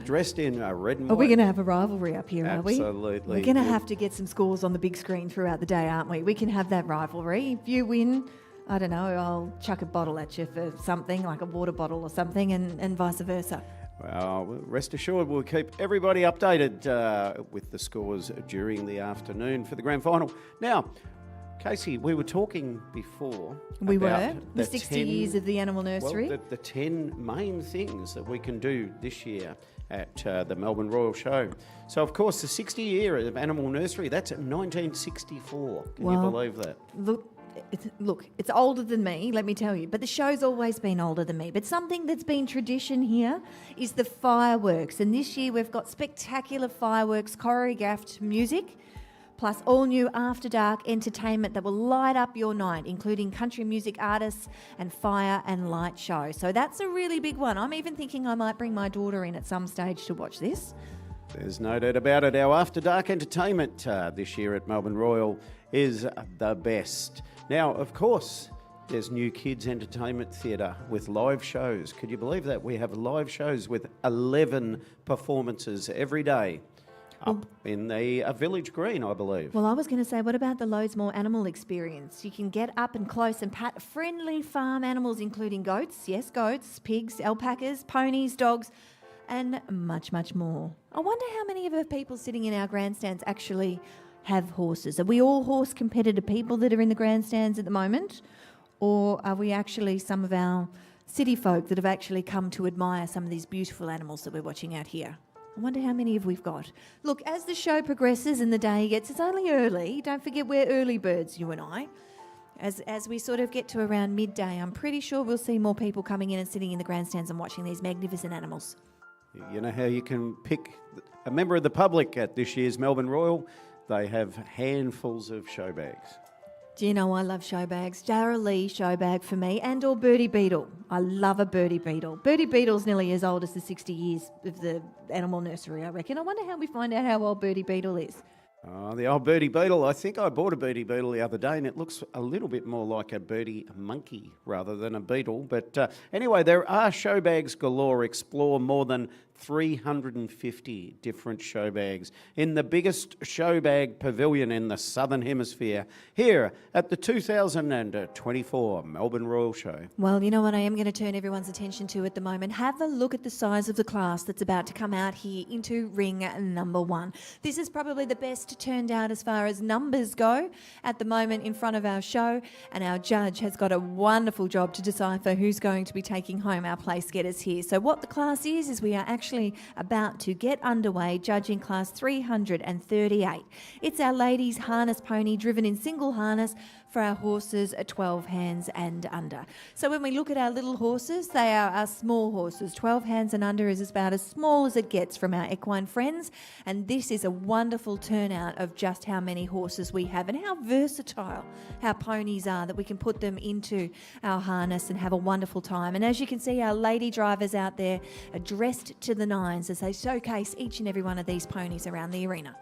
dressed in red and white. Are we going to have a rivalry up here, are we? Absolutely. We're going to have to get some scores on the big screen throughout the day, aren't we? We can have that rivalry. If you win, I don't know, I'll chuck a bottle at you for something, like a water bottle or something, and vice versa. Well, rest assured we'll keep everybody updated with the scores during the afternoon for the grand final. Now, Casey, we were talking before about the 60 years of the animal nursery. Well, the 10 main things that we can do this year at the Melbourne Royal Show. So, of course, the 60 year of animal nursery, that's 1964. Can you believe that? Look, it's older than me, let me tell you, but the show's always been older than me. But something that's been tradition here is the fireworks. And this year we've got spectacular fireworks, choreographed music, plus all new After Dark entertainment that will light up your night, including country music artists and fire and light show. So that's a really big one. I'm even thinking I might bring my daughter in at some stage to watch this. There's no doubt about it. Our After Dark entertainment this year at Melbourne Royal is the best. Now, of course, there's new kids' entertainment theatre with live shows. Could you believe that? We have live shows with 11 performances every day up in the Village Green, I believe. Well, I was going to say, what about the Loads More Animal experience? You can get up and close and pat friendly farm animals, including goats, yes, goats, pigs, alpacas, ponies, dogs, and much, much more. I wonder how many of the people sitting in our grandstands actually have horses. Are we all horse competitor people that are in the grandstands at the moment? Or are we actually some of our city folk that have actually come to admire some of these beautiful animals that we're watching out here? I wonder how many we've got. Look, as the show progresses and the day gets, it's only early. Don't forget we're early birds, you and I. As we sort of get to around midday, I'm pretty sure we'll see more people coming in and sitting in the grandstands and watching these magnificent animals. You know how you can pick a member of the public at this year's Melbourne Royal? They have handfuls of show bags. Do you know I love show bags? Dara Lee show bag for me, and or Birdie Beetle. I love a Birdie Beetle. Birdie Beetle's nearly as old as the 60 years of the animal nursery, I reckon. I wonder how we find out how old Birdie Beetle is. The old Birdie Beetle. I think I bought a Birdie Beetle the other day and it looks a little bit more like a birdie monkey rather than a beetle. But anyway, there are show bags galore. Explore more than 350 different show bags in the biggest show bag pavilion in the Southern Hemisphere here at the 2024 Melbourne Royal Show. Well, you know what I am going to turn everyone's attention to at the moment? Have a look at the size of the class that's about to come out here into ring number 1. This is probably the best turned out as far as numbers go at the moment in front of our show, and our judge has got a wonderful job to decipher who's going to be taking home our place getters here. So what the class is we are actually about to get underway judging class 338. It's our ladies harness pony driven in single harness for our horses are 12 hands and under. So when we look at our little horses, they are our small horses. 12 hands and under is about as small as it gets from our equine friends. And this is a wonderful turnout of just how many horses we have and how versatile our ponies are, that we can put them into our harness and have a wonderful time. And as you can see, our lady drivers out there are dressed to the nines as they showcase each and every one of these ponies around the arena.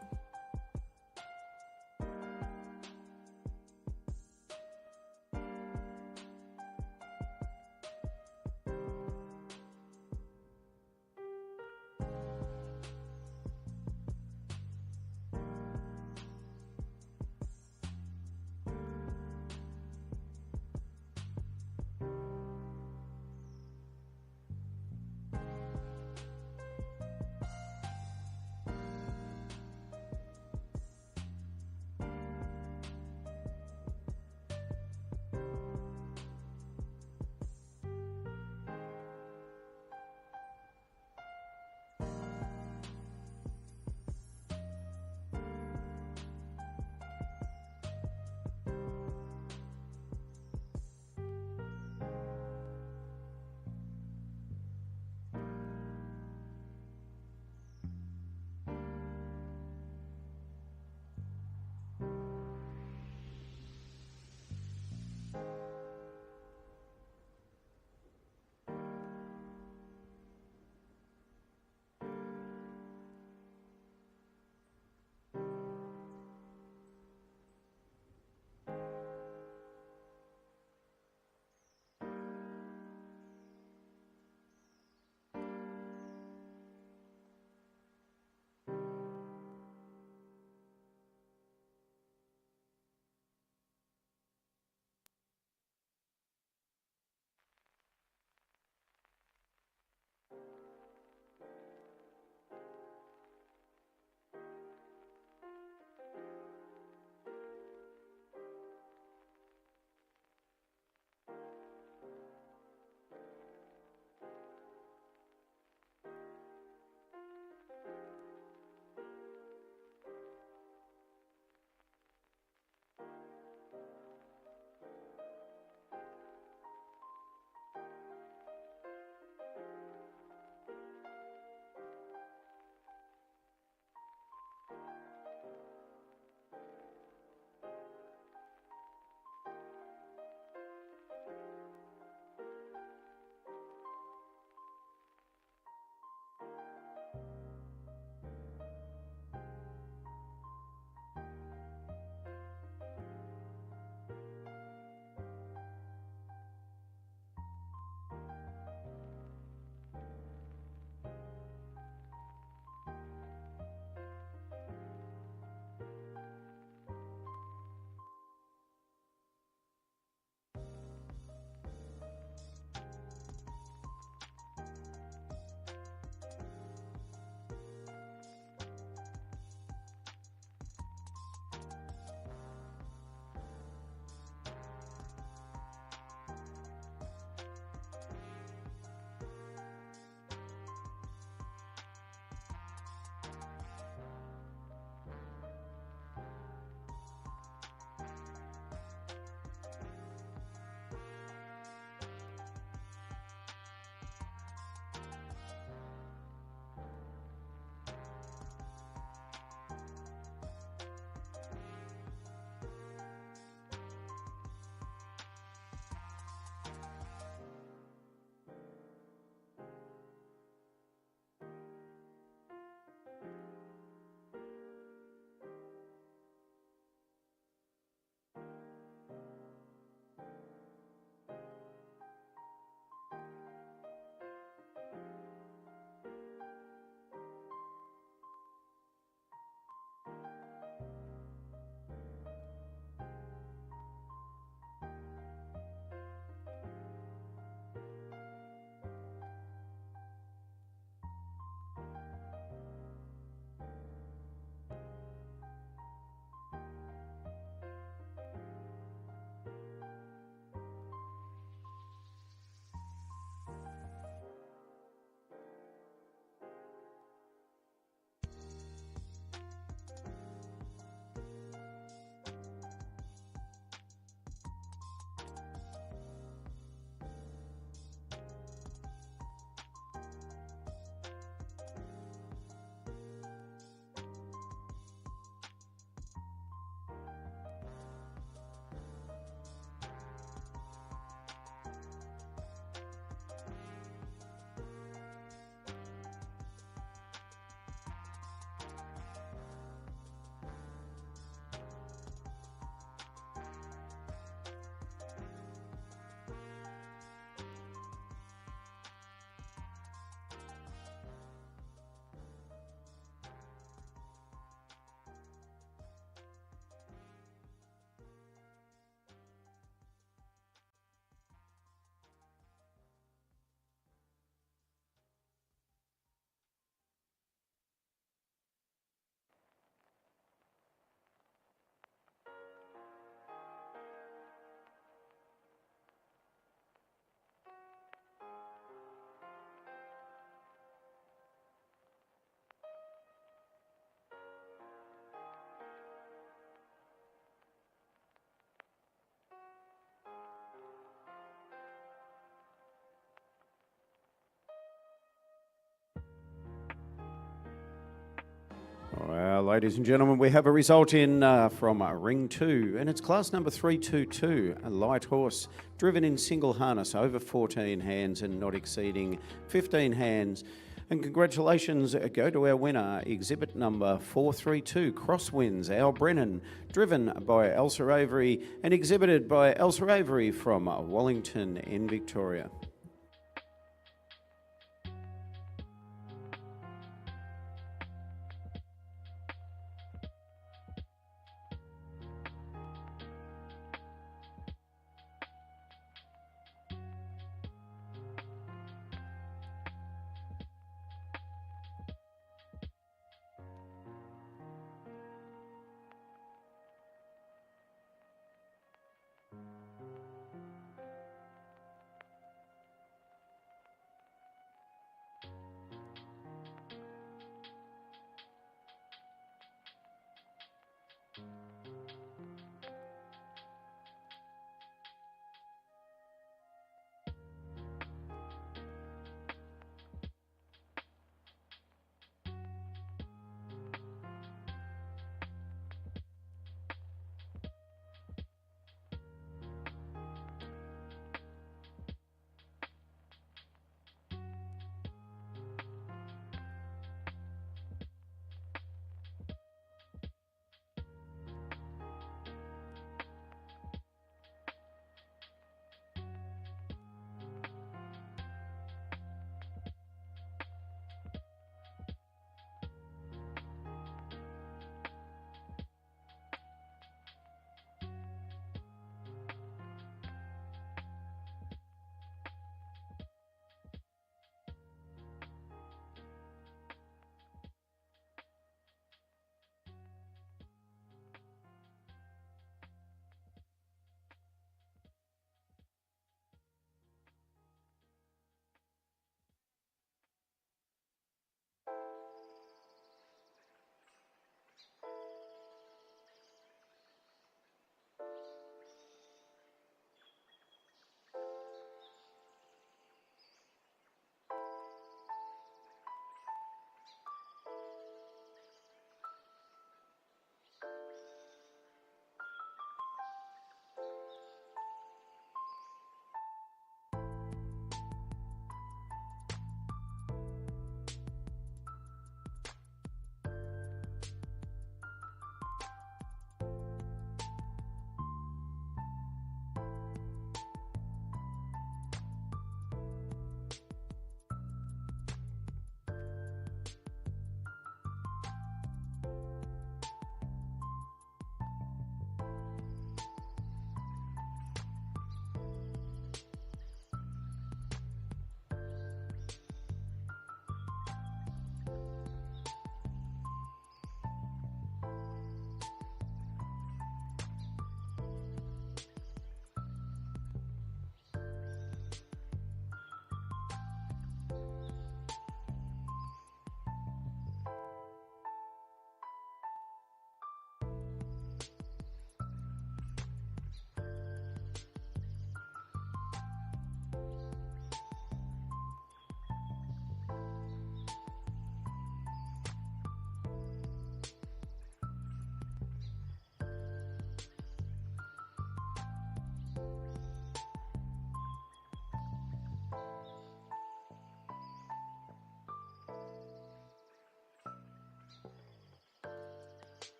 ladies and gentlemen, we have a result in from Ring 2, and it's class number 322, a light horse driven in single harness over 14 hands and not exceeding 15 hands. And congratulations go to our winner, exhibit number 432, Crosswinds, Al Brennan, driven by Elsa Avery and exhibited by Elsa Avery from Wellington in Victoria.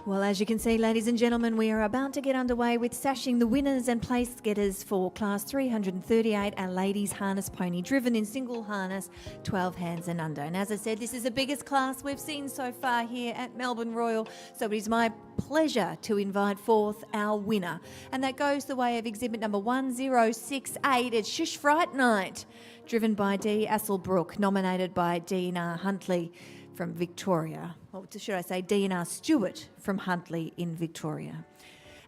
Well, as you can see, ladies and gentlemen, we are about to get underway with sashing the winners and place getters for Class 338, our ladies' harness pony, driven in single harness, 12 hands and under. And as I said, this is the biggest class we've seen so far here at Melbourne Royal, so it is my pleasure to invite forth our winner. And that goes the way of exhibit number 1068. It's Shush Fright Night, driven by Dee Asselbrook, nominated by Dina Huntley from Victoria, or should I say D&R Stewart from Huntley in Victoria.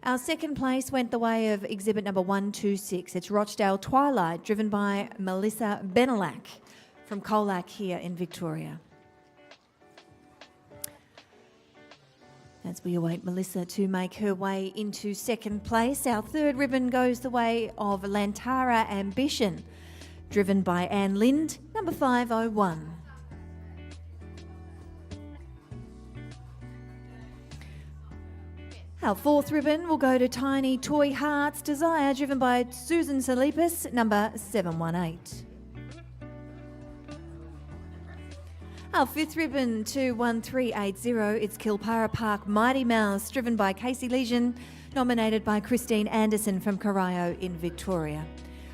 Our second place went the way of exhibit number 126. It's Rochdale Twilight, driven by Melissa Benelak from Colac here in Victoria. As we await Melissa to make her way into second place, our third ribbon goes the way of Lantara Ambition, driven by Anne Lind, number 501. Our fourth ribbon will go to Tiny Toy Hearts Desire, driven by Susan Salipis, number 718. Our fifth ribbon to 1380, it's Kilpara Park Mighty Mouse, driven by Casey Legion, nominated by Christine Anderson from Corio in Victoria,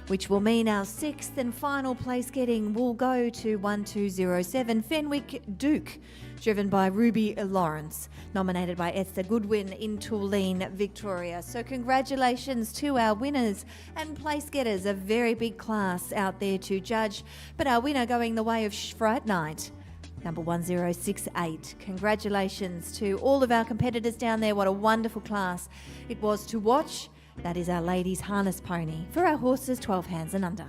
which will mean our sixth and final place getting will go to 1207 Fenwick Duke, driven by Ruby Lawrence, nominated by Esther Goodwin in Tullaine, Victoria. So congratulations to our winners and place getters, a very big class out there to judge. But our winner going the way of Fright Night, number 1068. Congratulations to all of our competitors down there. What a wonderful class it was to watch. That is our ladies' harness pony for our horses 12 hands and under.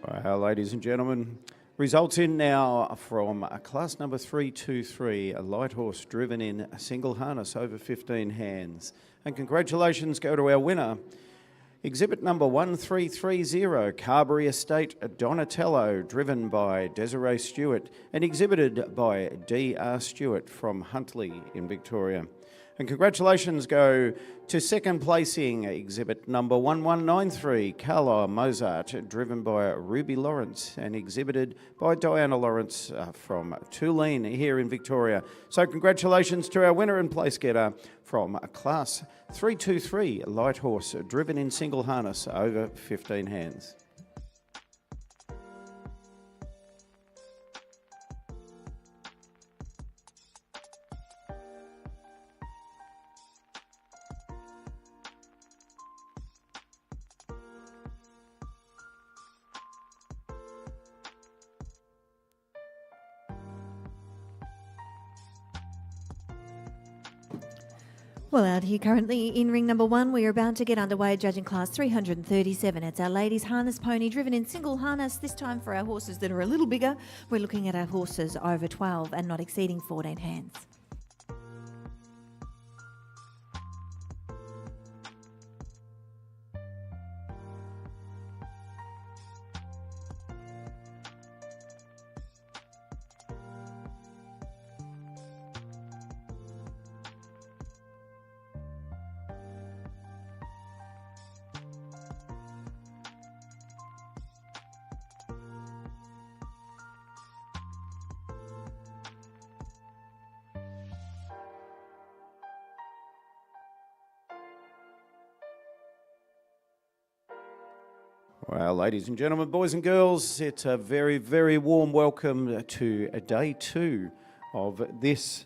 Well, ladies and gentlemen, results in now from class number 323, a light horse driven in a single harness over 15 hands. And congratulations go to our winner, exhibit number 1330, Carberry Estate Donatello, driven by Desiree Stewart and exhibited by D.R. Stewart from Huntley in Victoria. And congratulations go to second placing exhibit number 1193, Carlisle Mozart, driven by Ruby Lawrence and exhibited by Diana Lawrence from Tulane here in Victoria. So congratulations to our winner and place getter from class 323, light horse driven in single harness over 15 hands. Well, out here currently in ring number 1, we are about to get underway judging class 337. It's our ladies harness pony driven in single harness, this time for our horses that are a little bigger. We're looking at our horses over 12 and not exceeding 14 hands. Well, ladies and gentlemen, boys and girls, it's a very, very warm welcome to day 2 of this,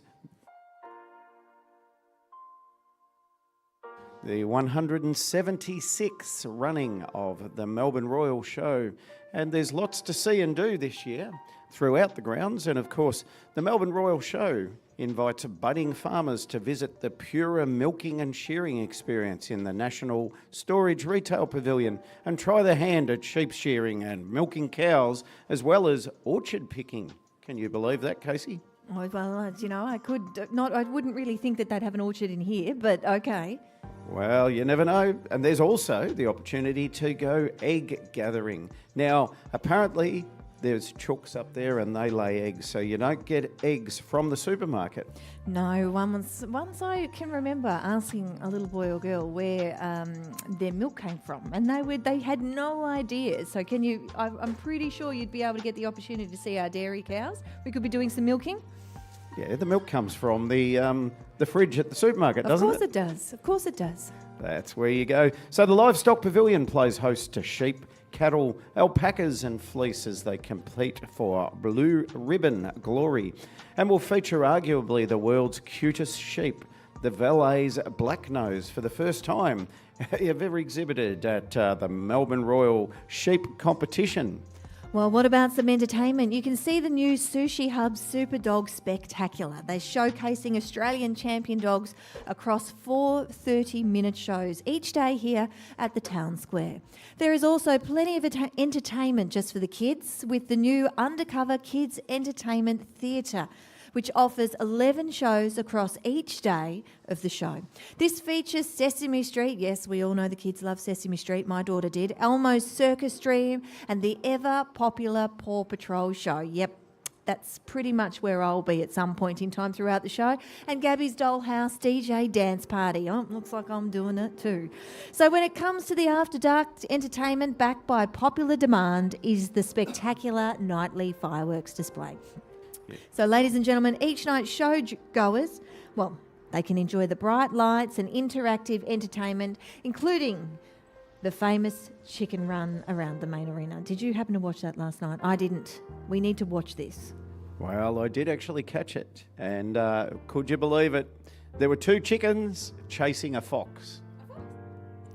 the 176th running of the Melbourne Royal Show. And there's lots to see and do this year throughout the grounds. And of course, the Melbourne Royal Show invites budding farmers to visit the purer milking and shearing experience in the National Storage Retail Pavilion and try their hand at sheep shearing and milking cows, as well as orchard picking. Can you believe that, Casey? Oh, well, you know, I wouldn't really think that they'd have an orchard in here, but okay. Well, you never know. And there's also the opportunity to go egg gathering. Now, apparently there's chooks up there and they lay eggs, so you don't get eggs from the supermarket. No, once I can remember asking a little boy or girl where their milk came from, and they had no idea. So I'm pretty sure you'd be able to get the opportunity to see our dairy cows. We could be doing some milking. Yeah, the milk comes from the fridge at the supermarket, doesn't it? Of course it does. Of course it does. That's where you go. So the Livestock Pavilion plays host to sheep, cattle, alpacas and fleece as they compete for Blue Ribbon glory, and will feature arguably the world's cutest sheep, the Valais Black Nose, for the first time ever exhibited at the Melbourne Royal Sheep Competition. Well, what about some entertainment? You can see the new Sushi Hub Super Dog Spectacular. They're showcasing Australian champion dogs across 4 30-minute shows each day here at the Town Square. There is also plenty of entertainment just for the kids with the new Undercover Kids Entertainment Theatre, which offers 11 shows across each day of the show. This features Sesame Street. Yes, we all know the kids love Sesame Street. My daughter did. Elmo's Circus Dream and the ever-popular Paw Patrol show. Yep, that's pretty much where I'll be at some point in time throughout the show. And Gabby's Dollhouse DJ Dance Party. Oh, looks like I'm doing it too. So when it comes to the After Dark entertainment backed by popular demand is the spectacular nightly fireworks display. So, ladies and gentlemen, each night show goers, well, they can enjoy the bright lights and interactive entertainment, including the famous chicken run around the main arena. Did you happen to watch that last night? I didn't. We need to watch this. Well, I did actually catch it. And could you believe it? There were 2 chickens chasing a fox.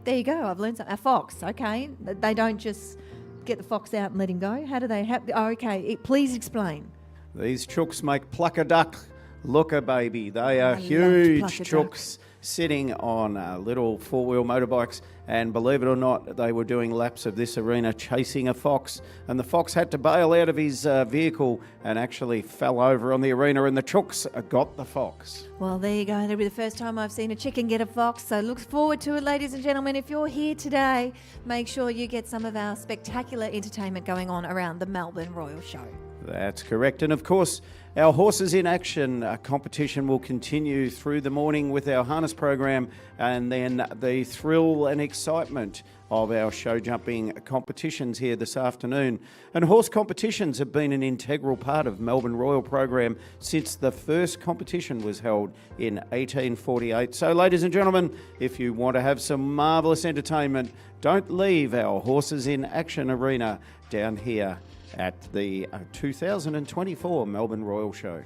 There you go. I've learned something. A fox, okay. They don't just get the fox out and let him go. How do they have... Oh, okay. Please explain. These chooks make Pluck a Duck look a baby. They are huge chooks. sitting on little four-wheel motorbikes, and believe it or not, they were doing laps of this arena chasing a fox, and the fox had to bail out of his vehicle and actually fell over on the arena, and the chooks got the fox. Well, there you go. That'll be the first time I've seen a chicken get a fox, so look forward to it, ladies and gentlemen. If you're here today, make sure you get some of our spectacular entertainment going on around the Melbourne Royal Show. That's correct. And of course, our Horses in Action competition will continue through the morning with our harness program, and then the thrill and excitement of our show jumping competitions here this afternoon. And horse competitions have been an integral part of Melbourne Royal program since the first competition was held in 1848. So ladies and gentlemen, if you want to have some marvellous entertainment, don't leave our Horses in Action arena down here at the 2024 Melbourne Royal Show.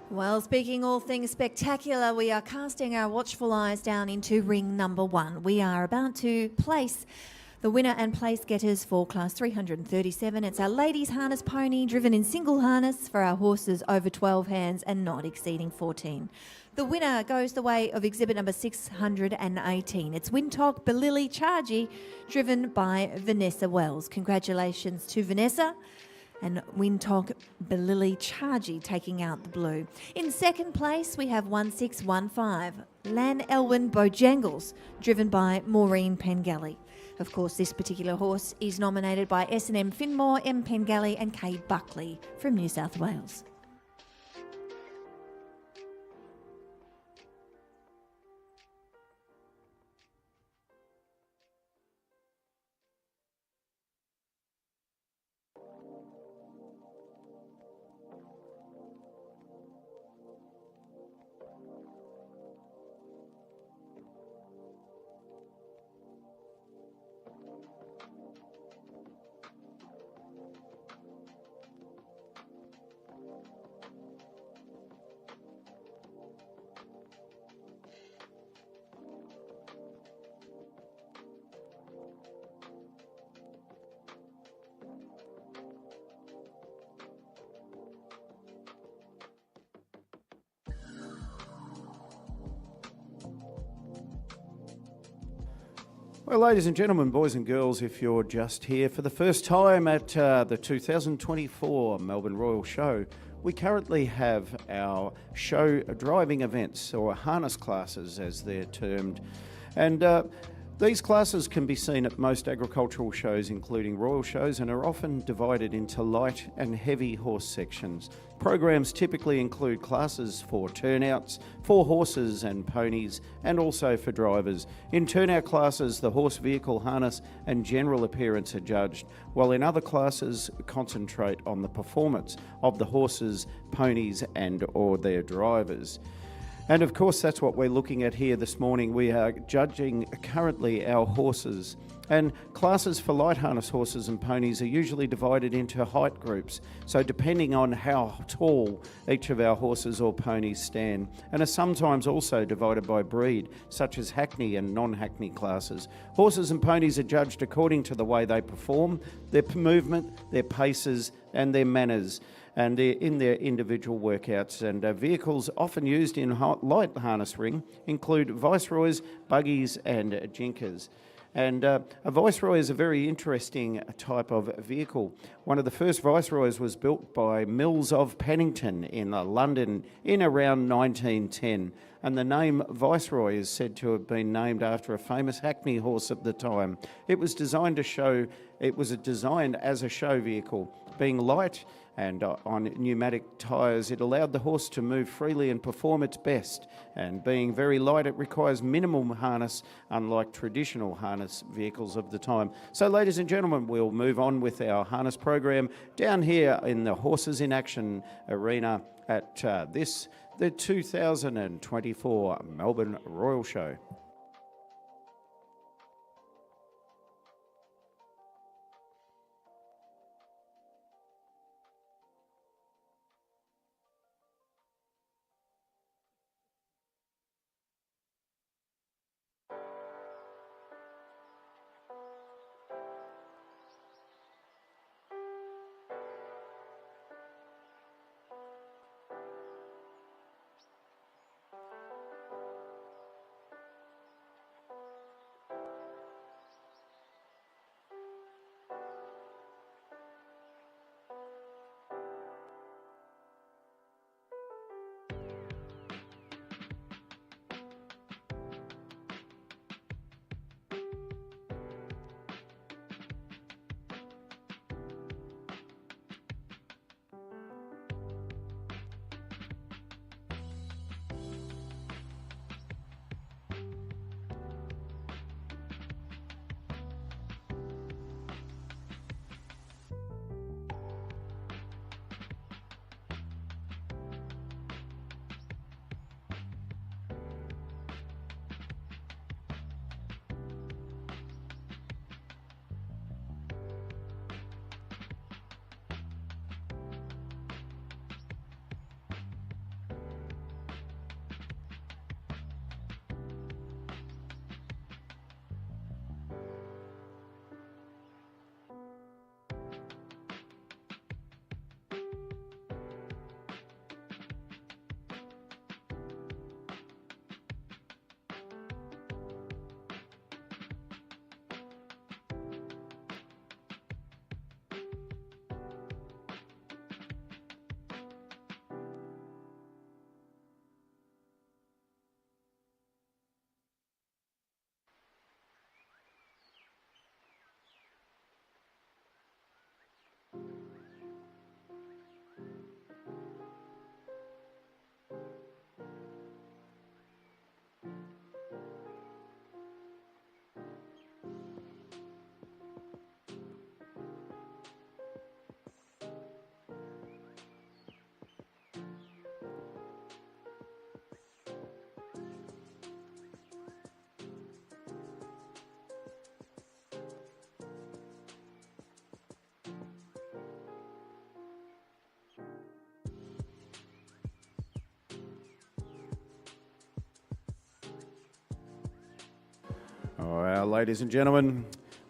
Well, speaking all things spectacular, we are casting our watchful eyes down into ring number 1. We are about to place the winner and place getters for class 337. It's our ladies' harness pony driven in single harness for our horses over 12 hands and not exceeding 14. The winner goes the way of exhibit number 618. It's Wintog Balili Chargy, driven by Vanessa Wells. Congratulations to Vanessa. And Wintog Balili Chargy taking out the blue. In second place, we have 1615, Lan Elwyn Bojangles, driven by Maureen Pengelly. Of course, this particular horse is nominated by S&M Finmore, M Pengelly and K Buckley from New South Wales. Well, ladies and gentlemen, boys and girls, if you're just here for the first time at the 2024 Melbourne Royal Show, we currently have our show driving events, or harness classes as they're termed. And these classes can be seen at most agricultural shows, including royal shows, and are often divided into light and heavy horse sections. Programs typically include classes for turnouts, for horses and ponies, and also for drivers. In turnout classes, the horse vehicle harness and general appearance are judged, while in other classes concentrate on the performance of the horses, ponies, and or their drivers. And of course, that's what we're looking at here this morning. We are judging currently our horses. And classes for light harness horses and ponies are usually divided into height groups. So depending on how tall each of our horses or ponies stand, and are sometimes also divided by breed, such as hackney and non-hackney classes. Horses and ponies are judged according to the way they perform, their movement, their paces, and their manners, and they're in their individual workouts. And vehicles often used in light harness ring include viceroys, buggies, and jinkers. And a viceroy is a very interesting type of vehicle. One of the first viceroys was built by Mills of Pennington in London in around 1910. And the name Viceroy is said to have been named after a famous hackney horse of the time. It was designed as a show vehicle, being light and on pneumatic tyres. It allowed the horse to move freely and perform its best. And being very light, it requires minimum harness, unlike traditional harness vehicles of the time. So ladies and gentlemen, we'll move on with our harness program down here in the Horses in Action arena at the 2024 Melbourne Royal Show. All right, ladies and gentlemen,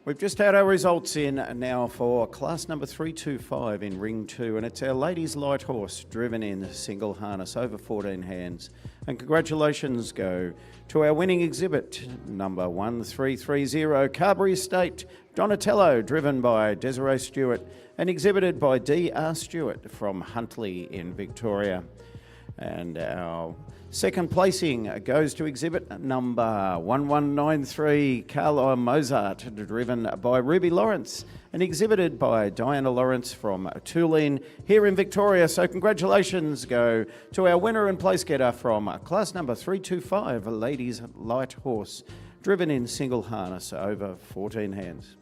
we've just had our results in now for class number 325 in Ring 2, and it's our ladies' light horse driven in single harness over 14 hands. And congratulations go to our winning exhibit, number 1330, Carberry Estate, Donatello, driven by Desiree Stewart and exhibited by D.R. Stewart from Huntly in Victoria. And our second placing goes to exhibit number 1193, Carlisle Mozart, driven by Ruby Lawrence and exhibited by Diana Lawrence from Tooleen here in Victoria. So congratulations go to our winner and place getter from class number 325, a ladies' light horse, driven in single harness over 14 hands.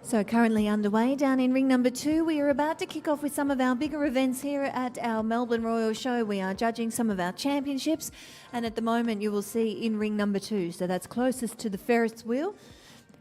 So currently underway down in ring number 2. We are about to kick off with some of our bigger events here at our Melbourne Royal Show. We are judging some of our championships, and at the moment you will see in ring number 2, so that's closest to the Ferris wheel.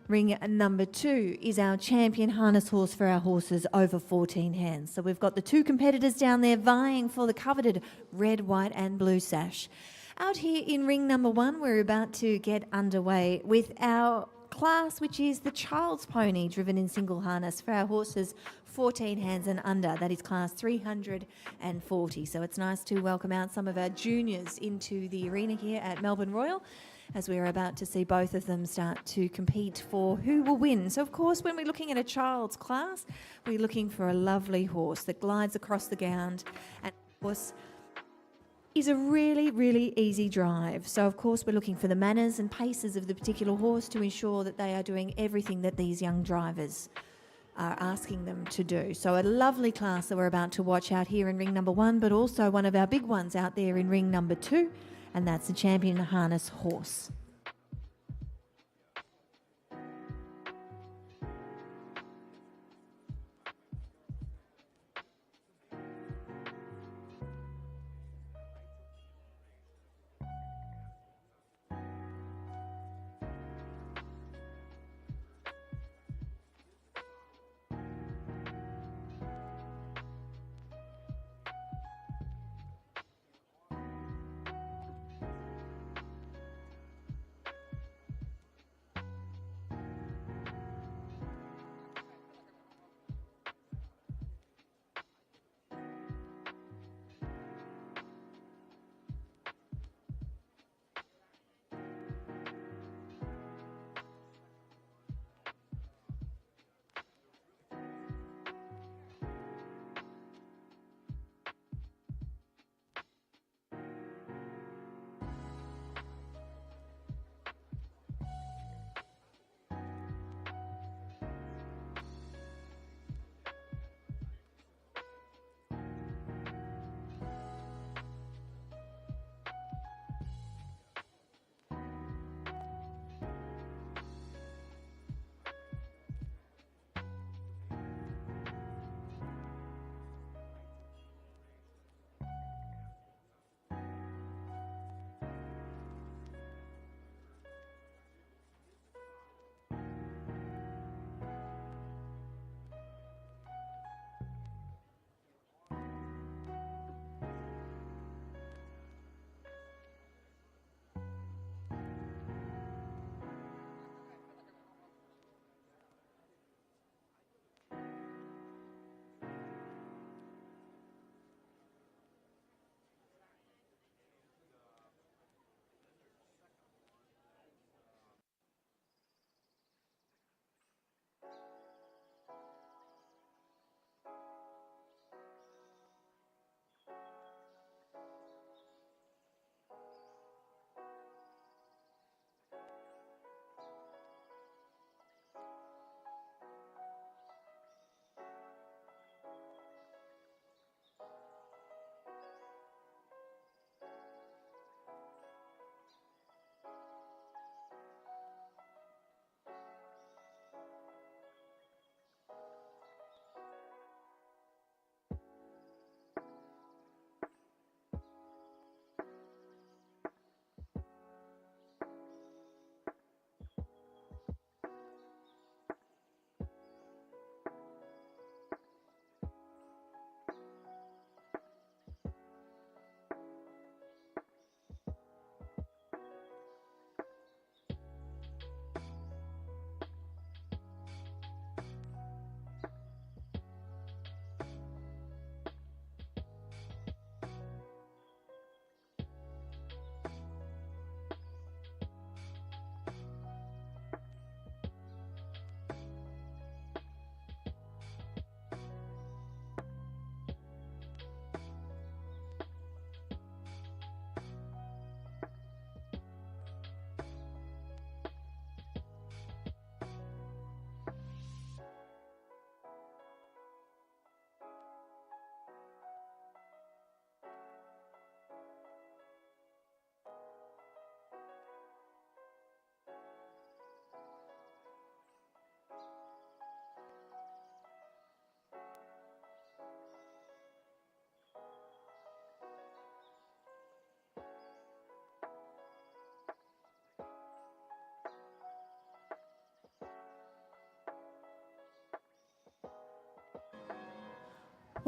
Ring number 2 is our champion harness horse for our horses over 14 hands. So we've got the 2 competitors down there vying for the coveted red, white and blue sash. Out here in ring number 1, we're about to get underway with our class, which is the child's pony driven in single harness for our horses 14 hands and under. That is class 340. So it's nice to welcome out some of our juniors into the arena here at Melbourne Royal, as we're about to see both of them start to compete for who will win. So of course, when we're looking at a child's class, we're looking for a lovely horse that glides across the ground, and of course is a really, really easy drive. So of course we're looking for the manners and paces of the particular horse to ensure that they are doing everything that these young drivers are asking them to do. So a lovely class that we're about to watch out here in ring number 1, but also one of our big ones out there in ring number 2, and that's the champion harness horse.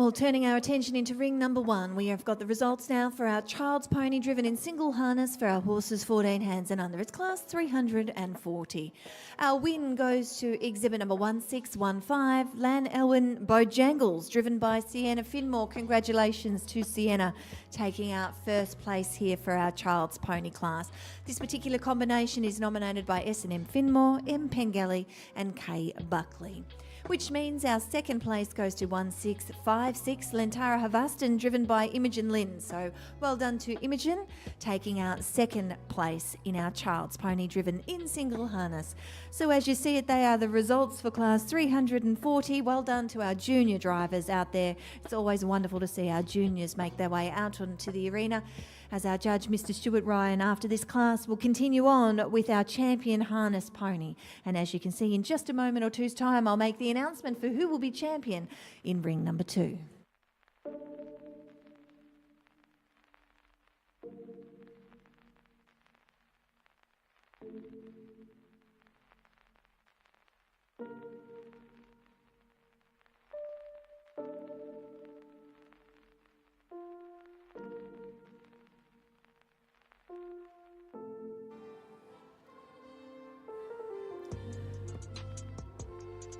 Well, turning our attention into ring number 1, we have got the results now for our child's pony driven in single harness for our horses 14 hands and under. It's class 340. Our win goes to exhibit number 1615, Lan Elwyn Bojangles, driven by Sienna Finmore. Congratulations to Sienna, taking out first place here for our child's pony class. This particular combination is nominated by S&M Finmore, M Pengelly and K Buckley, which means our second place goes to 1656, Lentara Havastan, driven by Imogen Lynn. So well done to Imogen, taking out second place in our child's pony driven in single harness. So as you see it, they are the results for class 340. Well done to our junior drivers out there. It's always wonderful to see our juniors make their way out onto the arena. As our judge, Mr. Stuart Ryan, after this class will continue on with our champion harness pony. And as you can see, in just a moment or two's time, I'll make the announcement for who will be champion in ring number 2.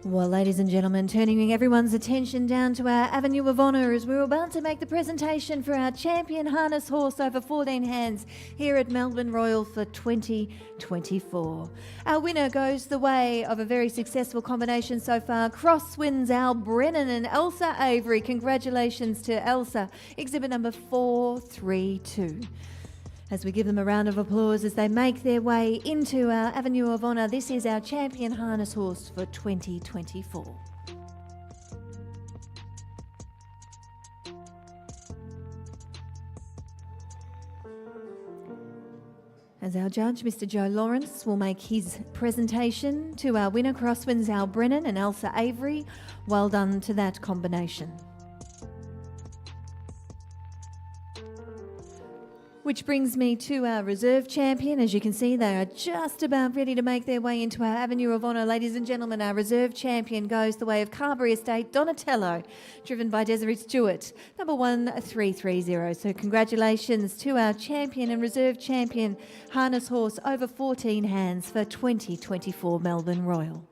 Well, ladies and gentlemen, turning everyone's attention down to our Avenue of Honour as we're about to make the presentation for our champion harness horse over 14 hands here at Melbourne Royal for 2024. Our winner goes the way of a very successful combination so far. Crosswinds Al Brennan and Elsa Avery. Congratulations to Elsa. Exhibit number 432. As we give them a round of applause as they make their way into our Avenue of Honour. This is our champion harness horse for 2024. As our judge, Mr. Joe Lawrence, will make his presentation to our winner, Crosswinds Al Brennan and Elsa Avery. Well done to that combination. Which brings me to our reserve champion. As you can see, they are just about ready to make their way into our Avenue of Honour. Ladies and gentlemen, our reserve champion goes the way of Carberry Estate Donatello, driven by Desiree Stewart, number 1330. So congratulations to our champion and reserve champion harness horse over 14 hands for 2024 Melbourne Royal.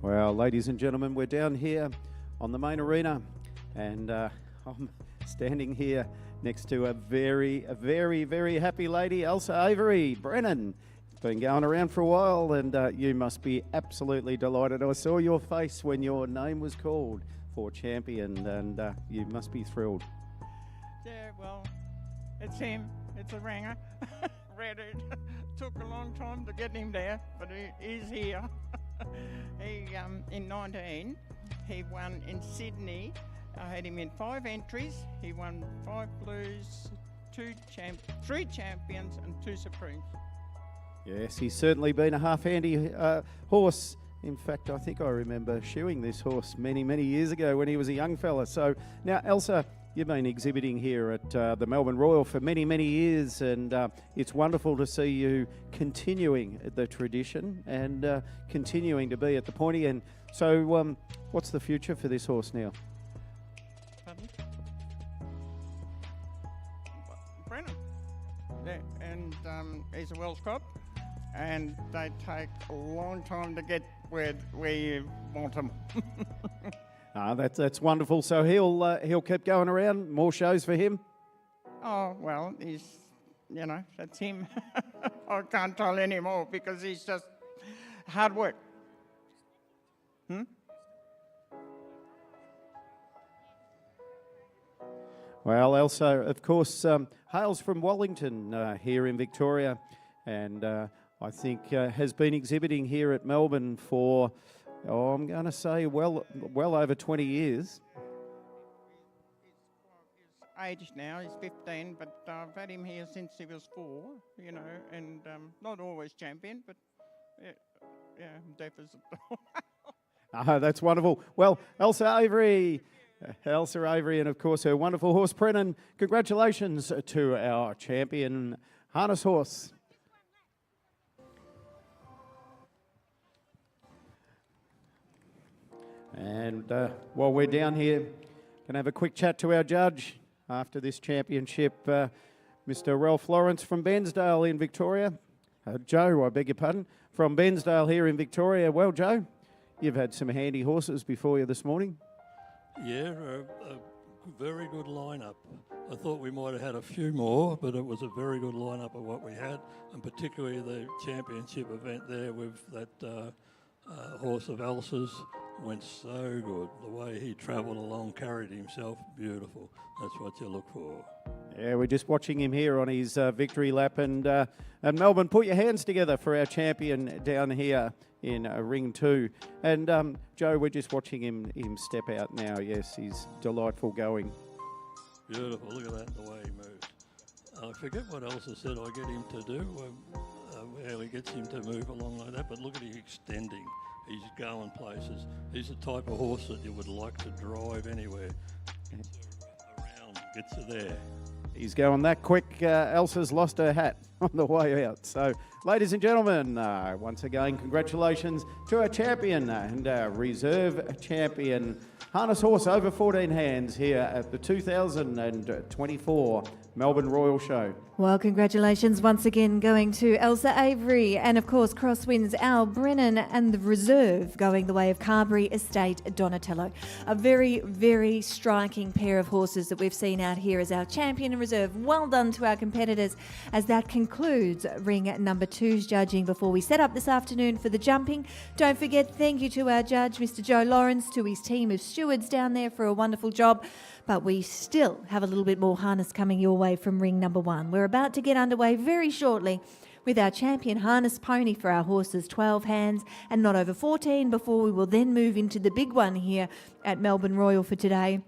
Well, ladies and gentlemen, we're down here on the main arena, and I'm standing here next to a very happy lady, Elsa Avery. Brennan, it's been going around for a while, and you must be absolutely delighted. I saw your face when your name was called for champion, and you must be thrilled. Yeah, well, it's him. It's a ringer. Read it. Took a long time to get him there, but he's here. He in 19, he won in Sydney. I had him in 5 entries. He won 5 blues, 3 champions and 2 supremes. Yes, he's certainly been a half-handy horse. In fact, I think I remember shoeing this horse many years ago when he was a young fella. So now, Elsa, you've been exhibiting here at the Melbourne Royal for many, many years, and it's wonderful to see you continuing the tradition and continuing to be at the pointy end. So what's the future for this horse now? Pardon? Brennan. Yeah, and he's a Welsh cob, and they take a long time to get where you want them. That's wonderful. So he'll keep going around. More shows for him. Oh, well, that's him. I can't tell anymore because he's just hard work. Well, Elsa, of course, hails from Wellington here in Victoria, and I think has been exhibiting here at Melbourne for, I'm going to say, well over 20 years. He's aged now, he's 15, but I've had him here since he was 4, and not always champion, but yeah, deaf as a That's wonderful. Well, Elsa Avery, and of course her wonderful horse, Brennan. Congratulations to our champion harness horse. And while we're down here, going to have a quick chat to our judge after this championship, Mr. Ralph Lawrence from Bairnsdale in Victoria. Joe, I beg your pardon, from Bairnsdale here in Victoria. Well, Joe, you've had some handy horses before you this morning. Yeah, a very good lineup. I thought we might have had a few more, but it was a very good lineup of what we had, and particularly the championship event there with that horse of Elsa's went so good. The way he travelled along, carried himself, beautiful. That's what you look for. Yeah, we're just watching him here on his victory lap. And Melbourne, put your hands together for our champion down here in ring 2. And Joe, we're just watching him step out now. Yes, he's delightful going. Beautiful. Look at that, the way he moves. I forget what else I said I get him to do. How he gets him to move along like that. But look at him extending. He's going places. He's the type of horse that you would like to drive anywhere. Around, gets you there. He's going that quick. Elsa's lost her hat on the way out. So, ladies and gentlemen, once again, congratulations to our champion and our reserve champion, harness horse over 14 hands here at the 2024 Melbourne Royal Show. Well, congratulations once again going to Elsa Avery, and of course crosswinds Al Brennan, and the reserve going the way of Carberry Estate Donatello. A very, very striking pair of horses that we've seen out here as our champion and reserve. Well done to our competitors as that concludes ring number 2's judging before we set up this afternoon for the jumping. Don't forget, thank you to our judge, Mr. Joe Lawrence, to his team of stewards down there for a wonderful job. But we still have a little bit more harness coming your way from ring number 1. We're about to get underway very shortly with our champion harness pony for our horses, 12 hands and not over 14, before we will then move into the big one here at Melbourne Royal for today.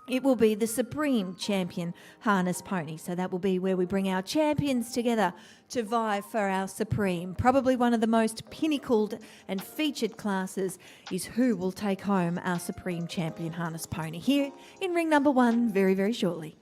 It will be the Supreme Champion Harness Pony. So that will be where we bring our champions together to vie for our Supreme. Probably one of the most pinnacled and featured classes is who will take home our Supreme Champion Harness Pony here in ring number 1 very, very shortly.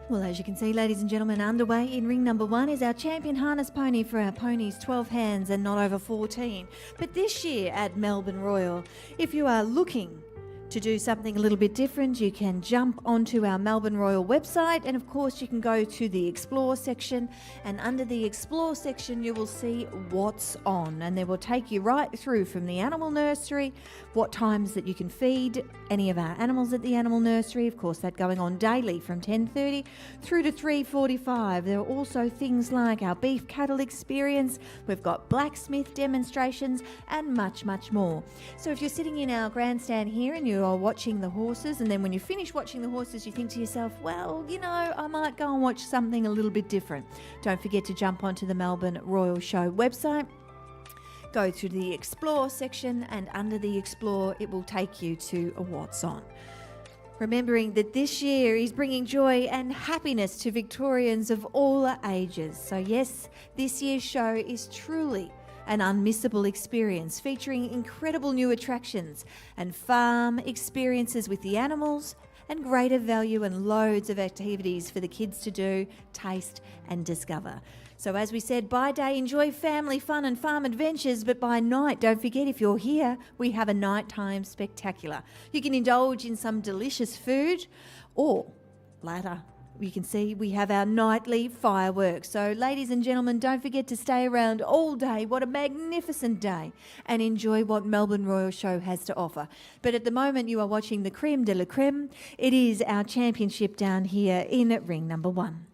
Well, as you can see, ladies and gentlemen, underway in ring number 1 is our champion harness pony for our ponies 12 hands and not over 14. But this year at Melbourne Royal, if you are looking to do something a little bit different, you can jump onto our Melbourne Royal website, and of course you can go to the Explore section, and under the Explore section you will see what's on, and they will take you right through from the animal nursery, what times that you can feed any of our animals at the animal nursery, of course that going on daily from 10:30 through to 3:45. There are also things like our beef cattle experience, we've got blacksmith demonstrations and much more. So if you're sitting in our grandstand here and you are watching the horses, and then when you finish watching the horses you think to yourself, well, you know, I might go and watch something a little bit different, don't forget to jump onto the Melbourne Royal Show website, go to the Explore section, and under the Explore it will take you to what's on. Remembering that this year is bringing joy and happiness to Victorians of all ages. So yes, this year's show is truly an unmissable experience, featuring incredible new attractions and farm experiences with the animals, and greater value and loads of activities for the kids to do, taste and discover. So as we said, by day enjoy family fun and farm adventures, but by night, don't forget, if you're here, we have a nighttime spectacular. You can indulge in some delicious food, or later you can see we have our nightly fireworks. So ladies and gentlemen, don't forget to stay around all day. What a magnificent day, and enjoy what Melbourne Royal Show has to offer. But at the moment you are watching the creme de la creme. It is our championship down here in ring number 1.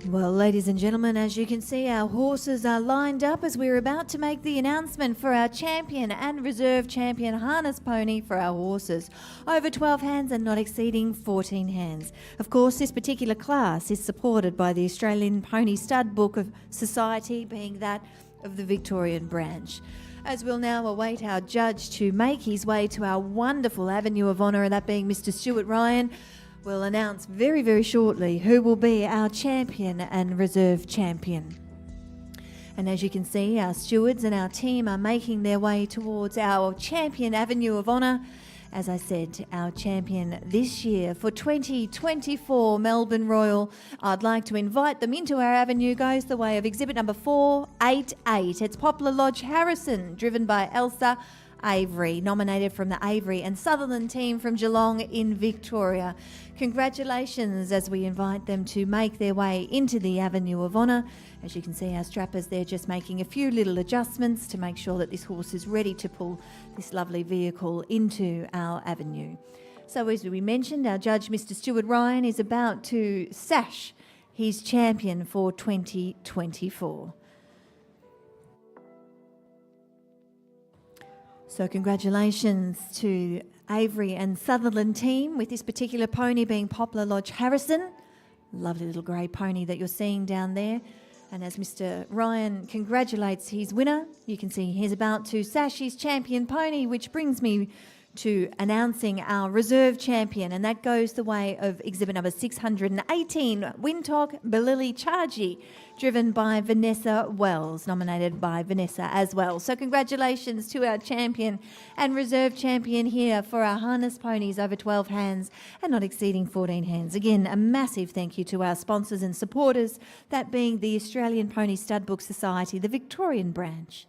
Well, ladies and gentlemen, as you can see, our horses are lined up as we're about to make the announcement for our champion and reserve champion harness pony for our horses. Over 12 hands and not exceeding 14 hands. Of course, this particular class is supported by the Australian Pony Stud Book of Society, being that of the Victorian branch. As we'll now await our judge to make his way to our wonderful Avenue of Honour, that being Mr. Stuart Ryan, we'll announce very, very shortly who will be our champion and reserve champion. And as you can see, our stewards and our team are making their way towards our champion Avenue of Honour. As I said, our champion this year for 2024 Melbourne Royal. I'd like to invite them into our avenue. Goes the way of exhibit number 488. It's Poplar Lodge Harrison, driven by Elsa Avery, nominated from the Avery and Sutherland team from Geelong in Victoria. Congratulations as we invite them to make their way into the Avenue of Honour. As you can see, our strappers, they're just making a few little adjustments to make sure that this horse is ready to pull this lovely vehicle into our avenue. So as we mentioned, our judge, Mr. Stuart Ryan, is about to sash his champion for 2024. So congratulations to Avery and Sutherland team, with this particular pony being Poplar Lodge Harrison. Lovely little grey pony that you're seeing down there. And as Mr. Ryan congratulates his winner, you can see he's about to sash his champion pony, which brings me to announcing our reserve champion, and that goes the way of exhibit number 618, Wintock Balili Chargy, driven by Vanessa Wells, nominated by Vanessa as well. So congratulations to our champion and reserve champion here for our harness ponies over 12 hands and not exceeding 14 hands. Again, a massive thank you to our sponsors and supporters, that being the Australian Pony Stud Book Society, the Victorian branch.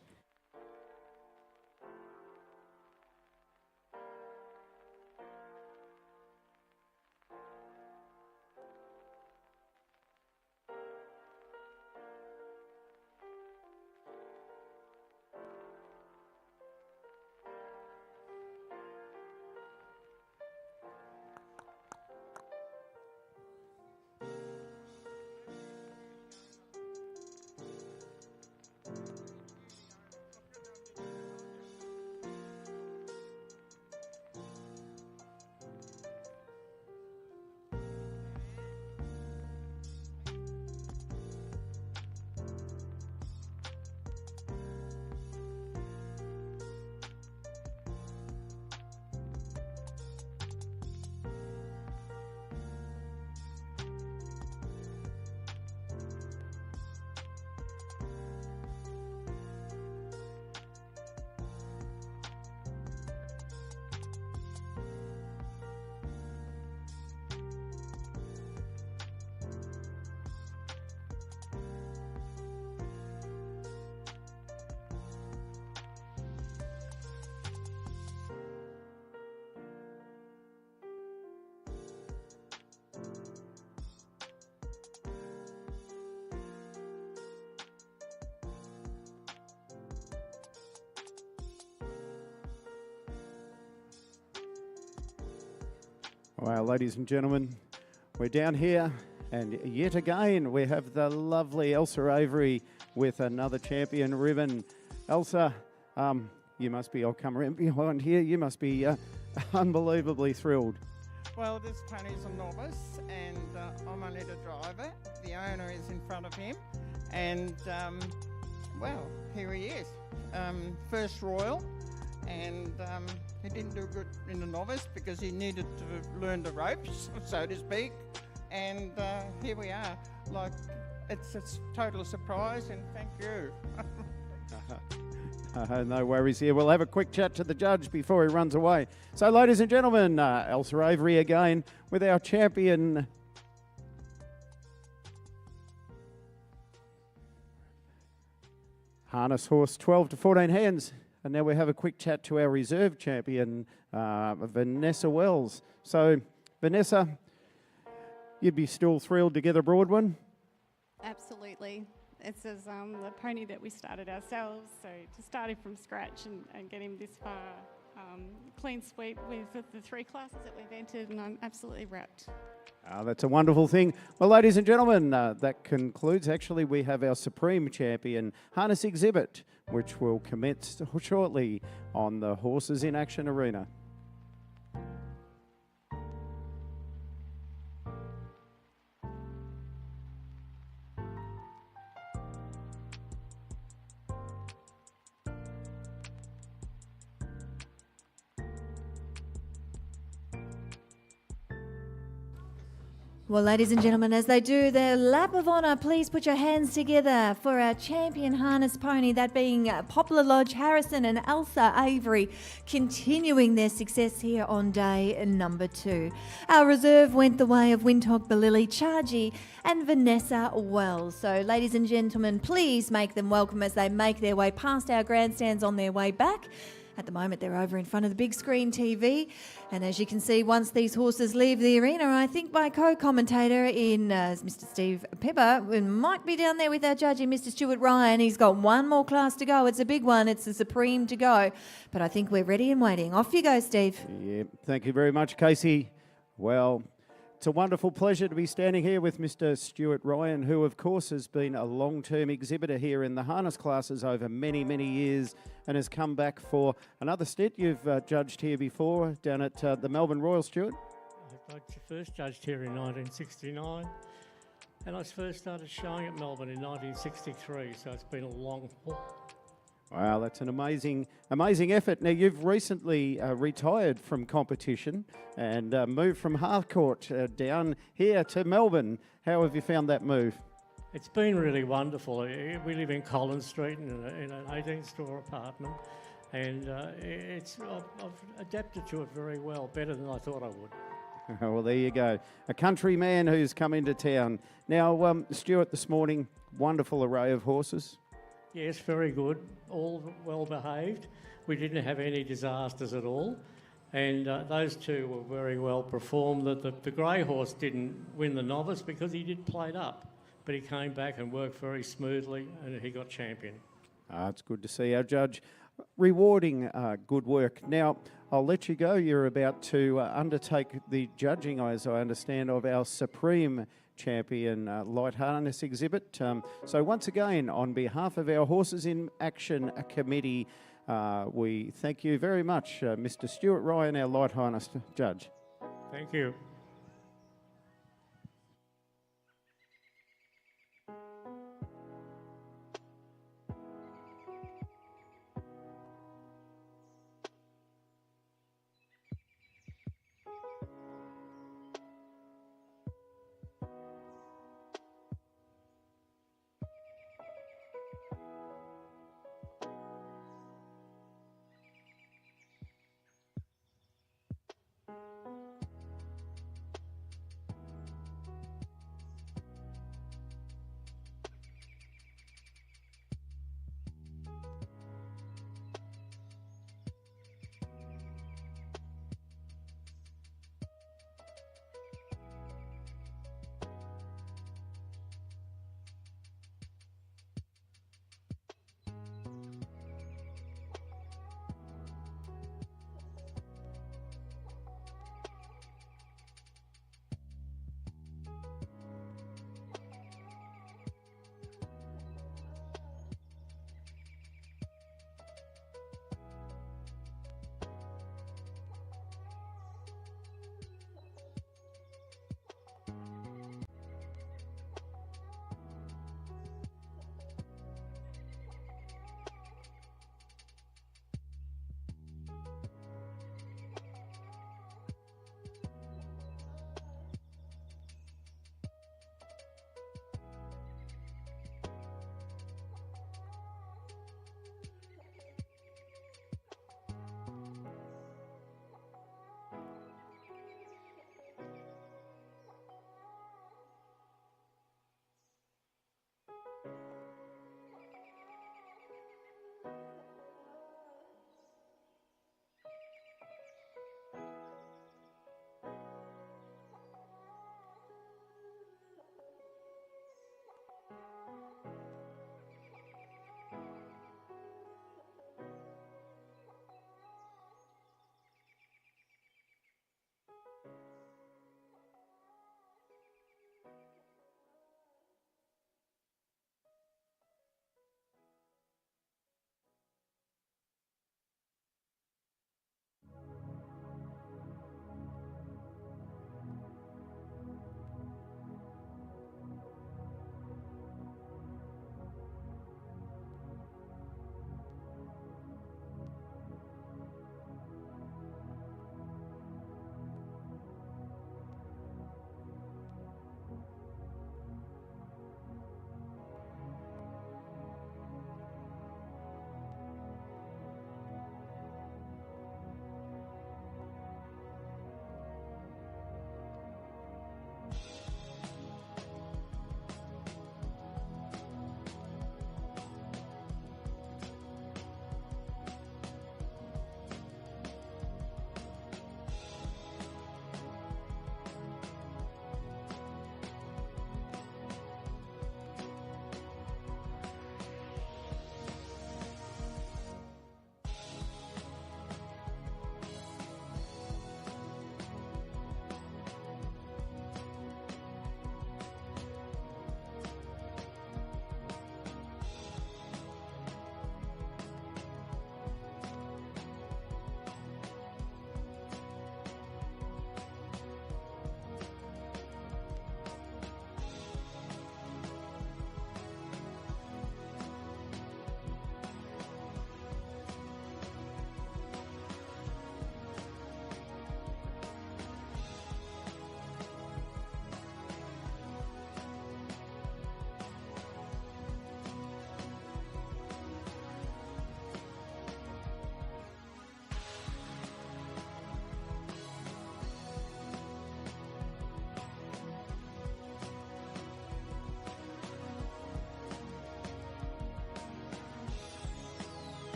Well, ladies and gentlemen, we're down here, and yet again we have the lovely Elsa Avery with another champion ribbon. Elsa, you must be, I'll come around behind here, you must be unbelievably thrilled. Well, this pony's a novice, and I'm only the driver. The owner is in front of him, and well, here he is. First Royal, and he didn't do good in the novice because he needed to learn the ropes, so to speak. And here we are. Like, it's a total surprise, and thank you. No worries here. We'll have a quick chat to the judge before he runs away. So, ladies and gentlemen, Elsa Avery again with our champion. Harness horse, 12 to 14 hands. And now we have a quick chat to our reserve champion, Vanessa Wells. So, Vanessa, you'd be still thrilled to get a broad one? Absolutely. It's as the pony that we started ourselves, so to start him from scratch and get him this far clean sweep with the 3 classes that we've entered, and I'm absolutely wrapped. That's a wonderful thing. Well, ladies and gentlemen, that concludes. Actually, we have our Supreme Champion Harness exhibit, which will commence shortly on the Horses in Action Arena. Well, ladies and gentlemen, as they do their lap of honour, please put your hands together for our champion harness pony, that being Poplar Lodge Harrison and Elsa Avery, continuing their success here on day number 2. Our reserve went the way of Wintog Balili, Chargy and Vanessa Wells. So, ladies and gentlemen, please make them welcome as they make their way past our grandstands on their way back. At the moment, they're over in front of the big screen TV. And as you can see, once these horses leave the arena, I think my co-commentator in Mr. Steve Pepper might be down there with our judge, Mr. Stuart Ryan. He's got one more class to go. It's a big one. It's the Supreme to go. But I think we're ready and waiting. Off you go, Steve. Yeah, thank you very much, Casey. Well, it's a wonderful pleasure to be standing here with Mr. Stuart Ryan, who, of course, has been a long-term exhibitor here in the harness classes over many, many years and has come back for another stint. You've judged here before down at the Melbourne Royal, Stuart. I first judged here in 1969, and I first started showing at Melbourne in 1963, so it's been a long haul. Wow, that's an amazing effort. Now, you've recently retired from competition and moved from Harcourt down here to Melbourne. How have you found that move? It's been really wonderful. We live in Collins Street in an 18-store apartment, and I've adapted to it very well, better than I thought I would. Well, there you go. A country man who's come into town. Now, Stuart, this morning, wonderful array of horses. Yes, very good. All well behaved. We didn't have any disasters at all. And those two were very well performed. The grey horse didn't win the Novice because he did plate up. But he came back and worked very smoothly and he got champion. It's good to see our judge rewarding good work. Now, I'll let you go. You're about to undertake the judging, as I understand, of our Supreme Champion light harness exhibit. So once again, on behalf of our Horses in Action Committee, we thank you very much, Mr. Stuart Ryan, our light harness judge. Thank you.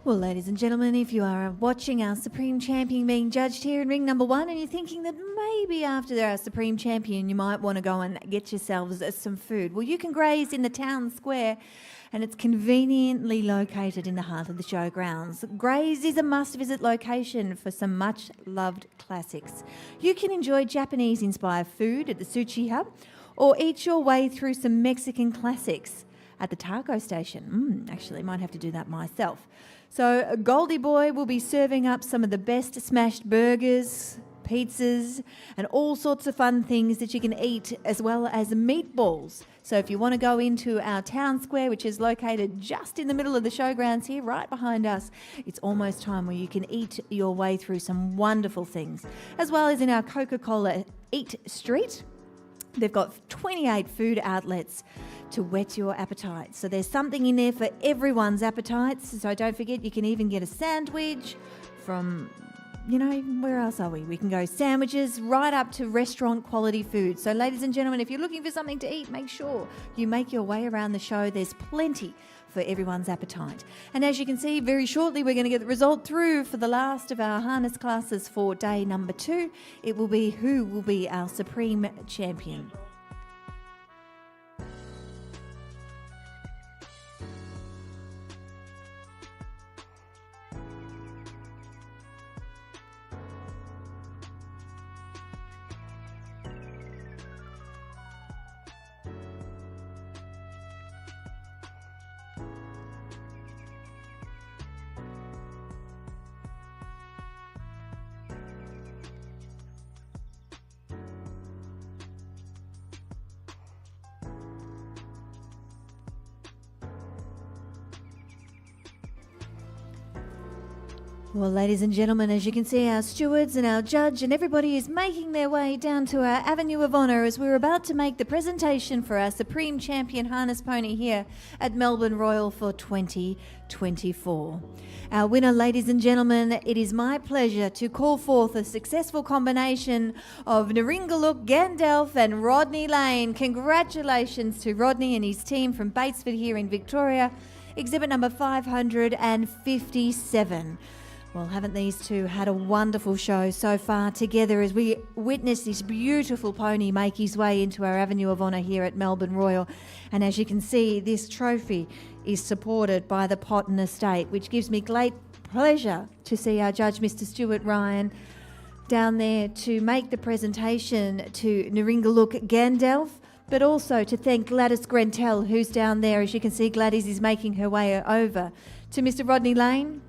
Well, ladies and gentlemen, if you are watching our Supreme Champion being judged here in ring number 1 and you're thinking that maybe after our Supreme Champion you might want to go and get yourselves some food, well, you can graze in the town square and it's conveniently located in the heart of the showgrounds. Graze is a must-visit location for some much-loved classics. You can enjoy Japanese-inspired food at the Sushi Hub or eat your way through some Mexican classics at the taco station. Actually, might have to do that myself. So Goldie Boy will be serving up some of the best smashed burgers, pizzas, and all sorts of fun things that you can eat, as well as meatballs. So if you want to go into our town square, which is located just in the middle of the showgrounds here, right behind us, it's almost time where you can eat your way through some wonderful things. As well as in our Coca-Cola Eat Street, they've got 28 food outlets to whet your appetite. So there's something in there for everyone's appetites. So don't forget, you can even get a sandwich from, where else are we? We can go sandwiches right up to restaurant quality food. So ladies and gentlemen, if you're looking for something to eat, make sure you make your way around the show. There's plenty for everyone's appetite. And as you can see, very shortly we're going to get the result through for the last of our harness classes for day number 2. It will be who will be our Supreme Champion. Well, ladies and gentlemen, as you can see, our stewards and our judge and everybody is making their way down to our Avenue of Honour as we're about to make the presentation for our Supreme Champion Harness Pony here at Melbourne Royal for 2024. Our winner, ladies and gentlemen, it is my pleasure to call forth a successful combination of Naringaluk Gandalf and Rodney Lane. Congratulations to Rodney and his team from Batesford here in Victoria. Exhibit number 557. Well, haven't these two had a wonderful show so far together as we witness this beautiful pony make his way into our Avenue of Honour here at Melbourne Royal. And as you can see, this trophy is supported by the Potton Estate, which gives me great pleasure to see our judge, Mr. Stuart Ryan, down there to make the presentation to Naringaluk Gandalf, but also to thank Gladys Grentel, who's down there. As you can see, Gladys is making her way over to Mr. Rodney Lane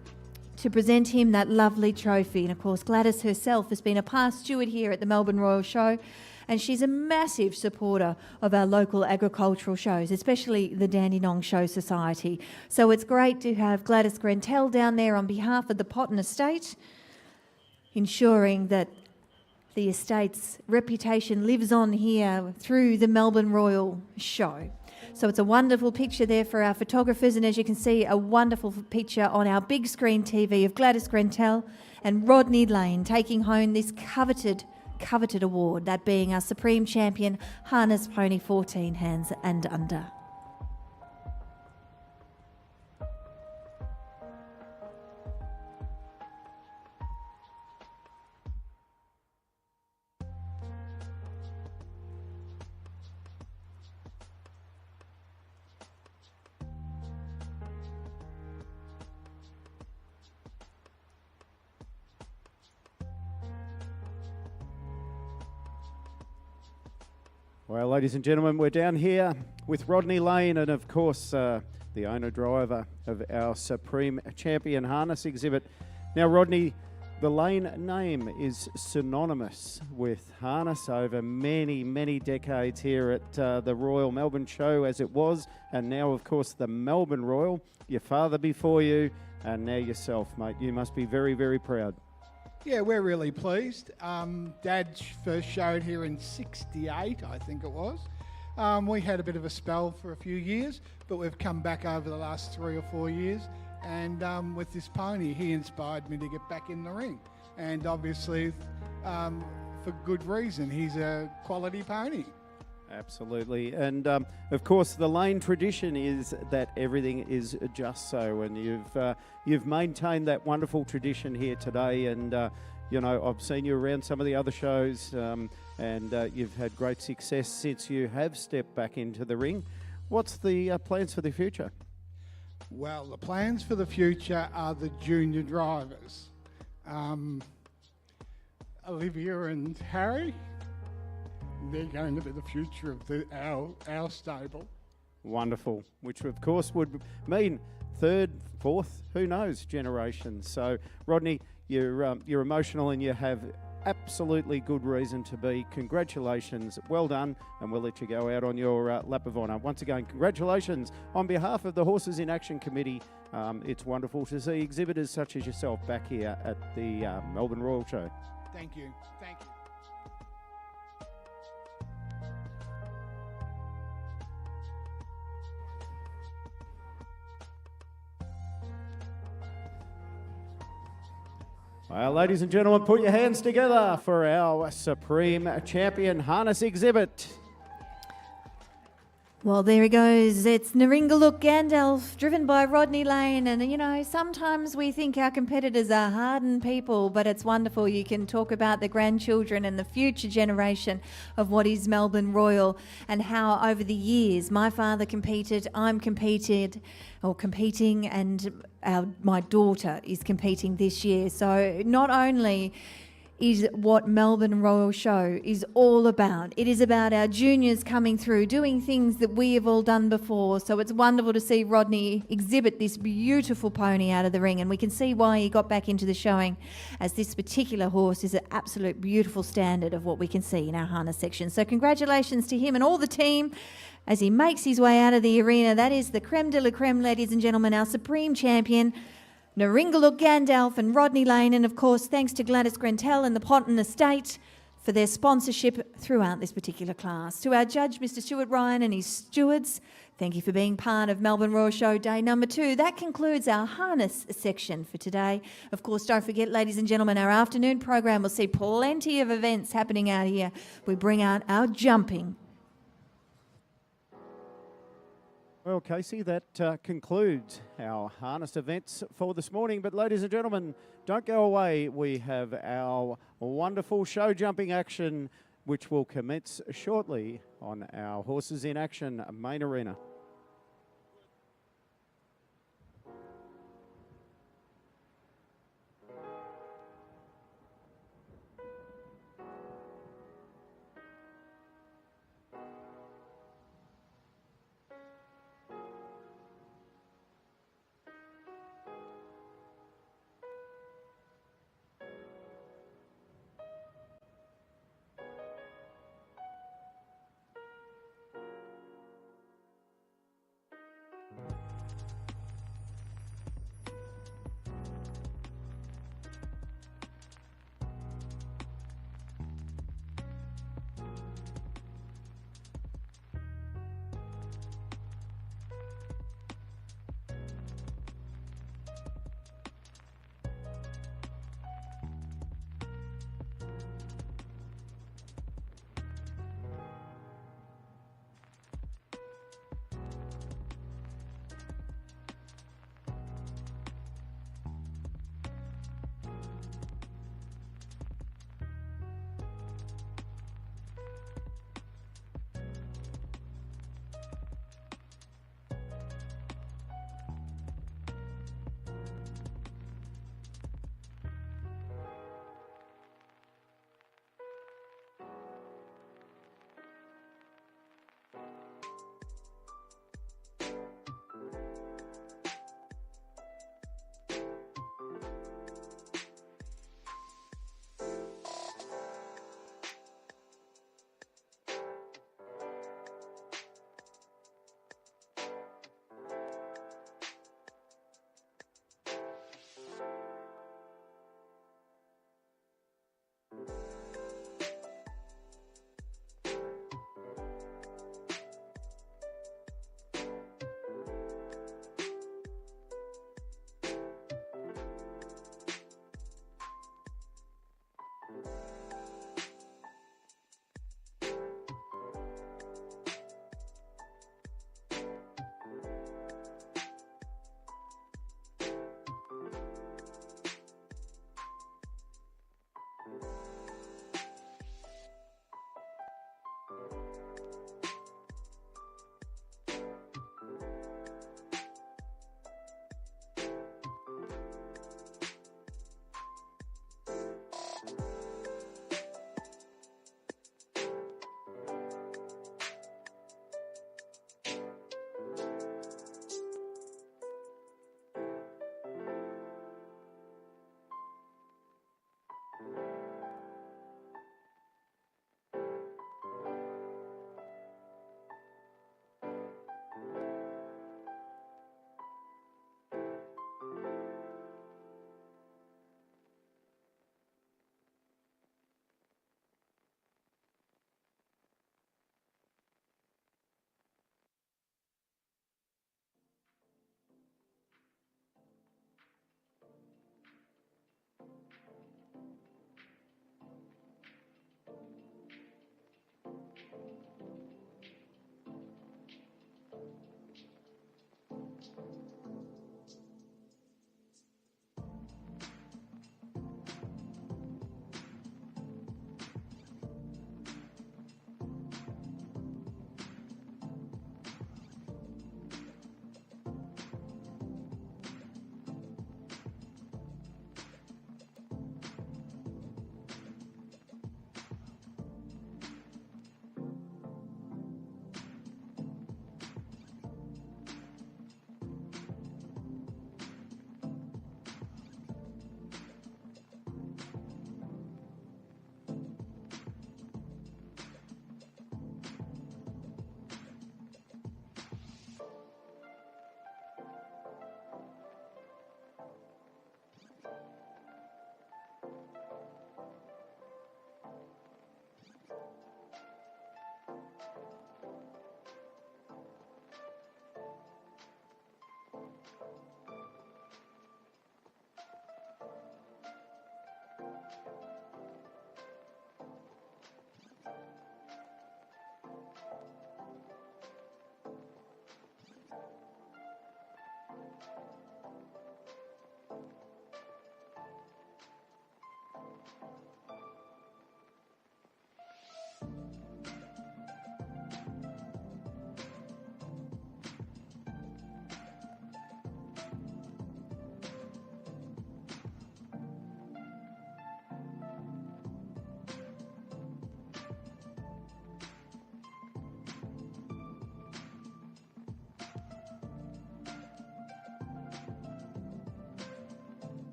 to present him that lovely trophy. And of course, Gladys herself has been a past steward here at the Melbourne Royal Show, and she's a massive supporter of our local agricultural shows, especially the Dandenong Show Society. So it's great to have Gladys Grentel down there on behalf of the Potton Estate, ensuring that the estate's reputation lives on here through the Melbourne Royal Show. So it's a wonderful picture there for our photographers, and as you can see, a wonderful picture on our big screen TV of Gladys Grentel and Rodney Lane taking home this coveted award, that being our Supreme Champion Harness Pony 14 hands and under. Well, ladies and gentlemen, we're down here with Rodney Lane and, of course, the owner-driver of our Supreme Champion Harness exhibit. Now, Rodney, the Lane name is synonymous with harness over many, many decades here at the Royal Melbourne Show as it was, and now, of course, the Melbourne Royal. Your father before you, and now yourself, mate. You must be very, very proud. Yeah, we're really pleased. Dad first showed here in '68, I think it was. We had a bit of a spell for a few years, but we've come back over the last 3 or 4 years. And with this pony, he inspired me to get back in the ring. And obviously, for good reason, he's a quality pony. Absolutely. And of course, the lane tradition is that everything is just so. And you've maintained that wonderful tradition here today. And, I've seen you around some of the other shows and you've had great success since you have stepped back into the ring. What's the plans for the future? Well, the plans for the future are the junior drivers. Olivia and Harry, they're going to be the future of our stable. Wonderful, which of course would mean third, fourth, who knows, generations. So, Rodney, you're emotional and you have absolutely good reason to be. Congratulations, well done, and we'll let you go out on your lap of honour. Once again, congratulations on behalf of the Horses in Action Committee. It's wonderful to see exhibitors such as yourself back here at the Melbourne Royal Show. Thank you. Thank you. Well, ladies and gentlemen, put your hands together for our Supreme Champion Harness exhibit. Well, there he goes. It's Naringaluk Gandalf, driven by Rodney Lane. And, sometimes we think our competitors are hardened people, but it's wonderful. You can talk about the grandchildren and the future generation of what is Melbourne Royal and how over the years my father competed, I'm competing, and my daughter is competing this year. So not only is what Melbourne Royal Show is all about. It is about our juniors coming through, doing things that we have all done before. So it's wonderful to see Rodney exhibit this beautiful pony out of the ring, and we can see why he got back into the showing, as this particular horse is an absolute beautiful standard of what we can see in our harness section. So congratulations to him and all the team as he makes his way out of the arena. That is the creme de la creme, ladies and gentlemen, our supreme champion, Naringaluk Gandalf and Rodney Lane, and of course thanks to Gladys Grentel and the Ponton Estate for their sponsorship throughout this particular class. To our judge, Mr. Stuart Ryan, and his stewards, thank you for being part of Melbourne Royal Show Day number 2. That concludes our harness section for today. Of course, don't forget, ladies and gentlemen, our afternoon program will see plenty of events happening out here. We bring out our jumping. Well, Casey, that concludes our harness events for this morning. But ladies and gentlemen, don't go away. We have our wonderful show jumping action, which will commence shortly on our Horses in Action main arena.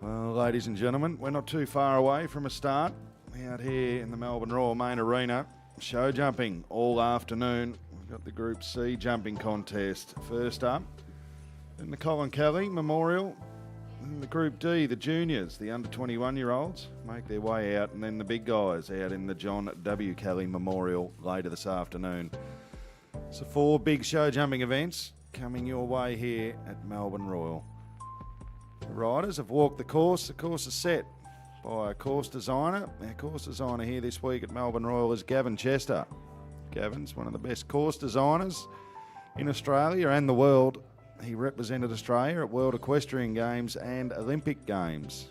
Well, ladies and gentlemen, we're not too far away from a start out here in the Melbourne Royal Main Arena. Show jumping all afternoon. We've got the Group C jumping contest first up. Then the Colin Kelly Memorial. And the Group D, the juniors, the under 21-year-olds, make their way out. And then the big guys out in the John W. Kelly Memorial later this afternoon. So 4 big show jumping events coming your way here at Melbourne Royal. The riders have walked the course. The course is set by a course designer. Our course designer here this week at Melbourne Royal is Gavin Chester. Gavin's one of the best course designers in Australia and the world. He represented Australia at World Equestrian Games and Olympic Games.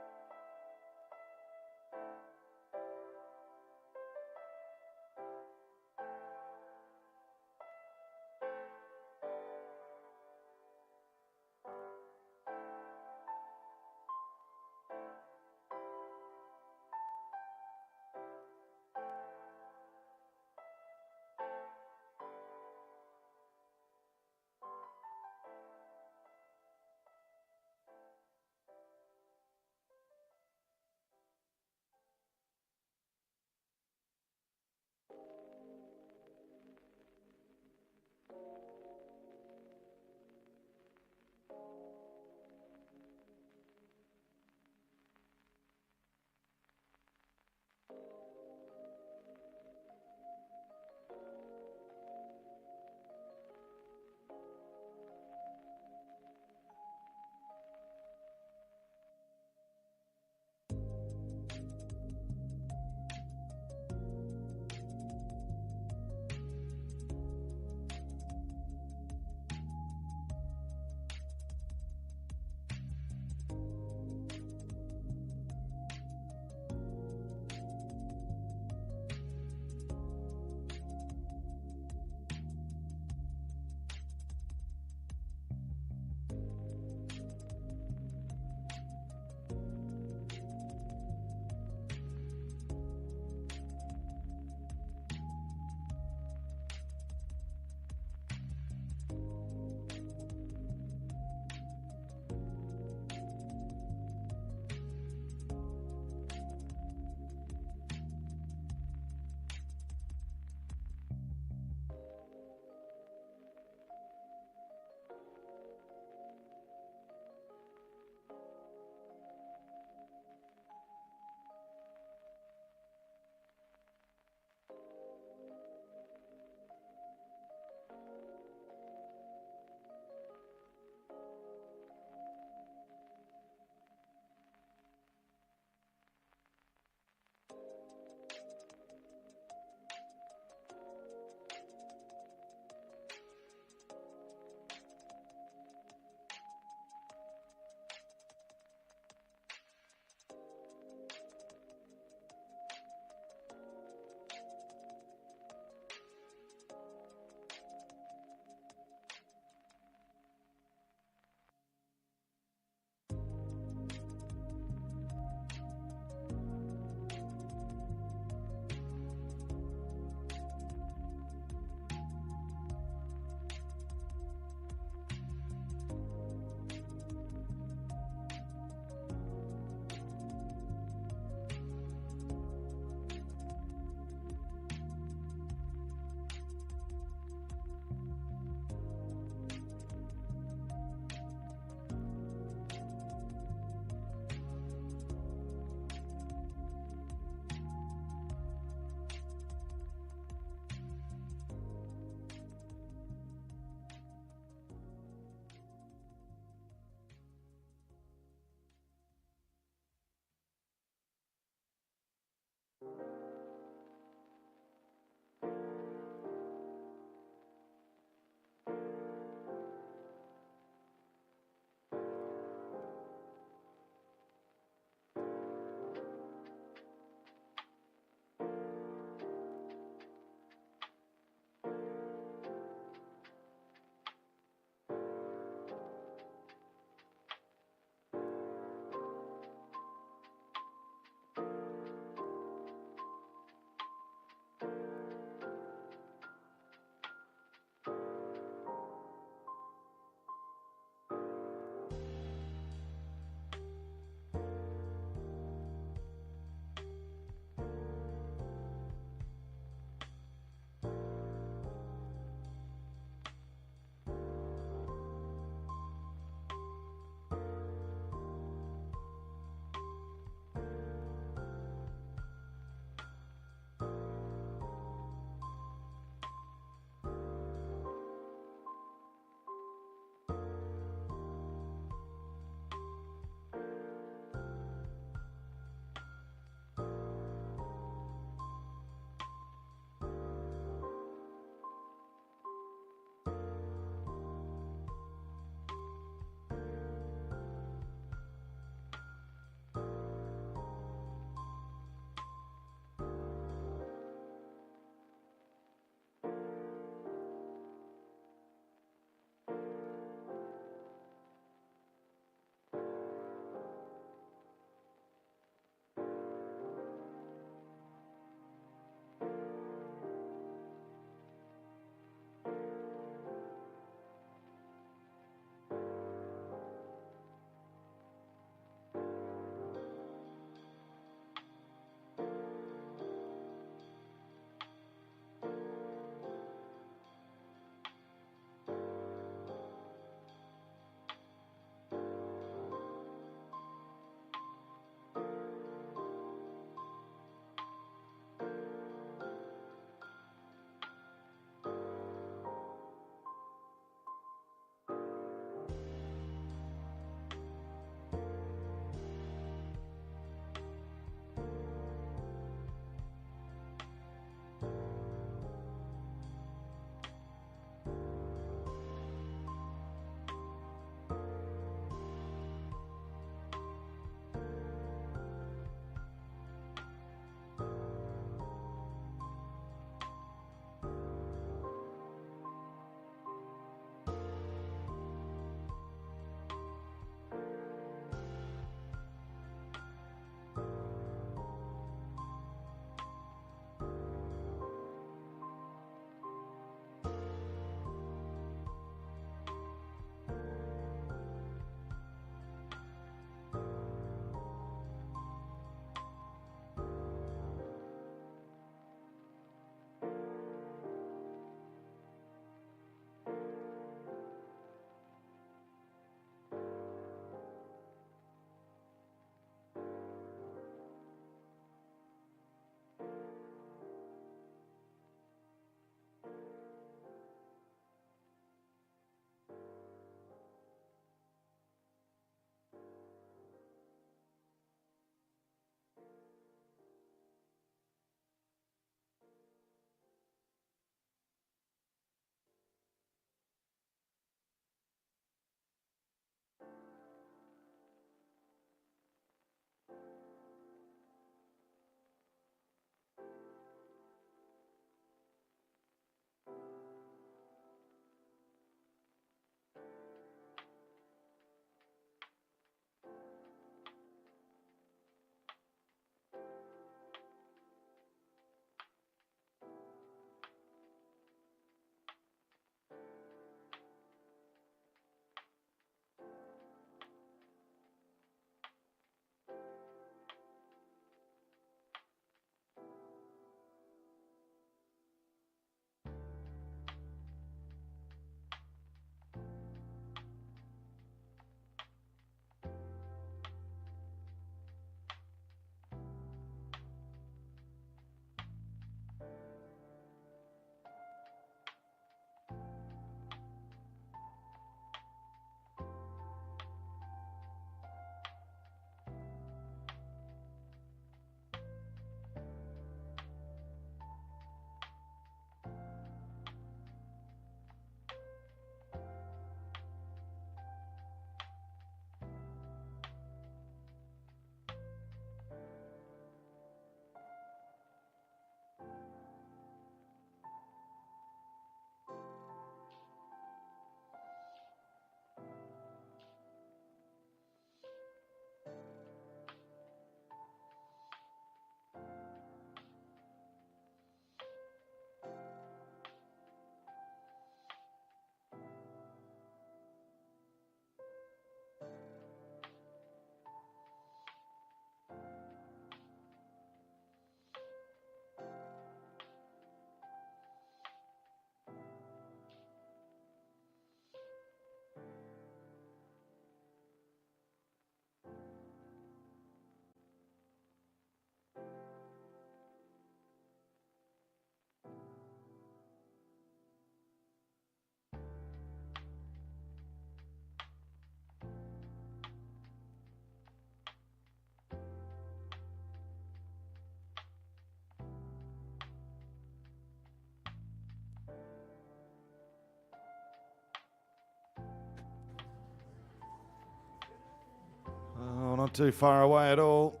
too far away at all.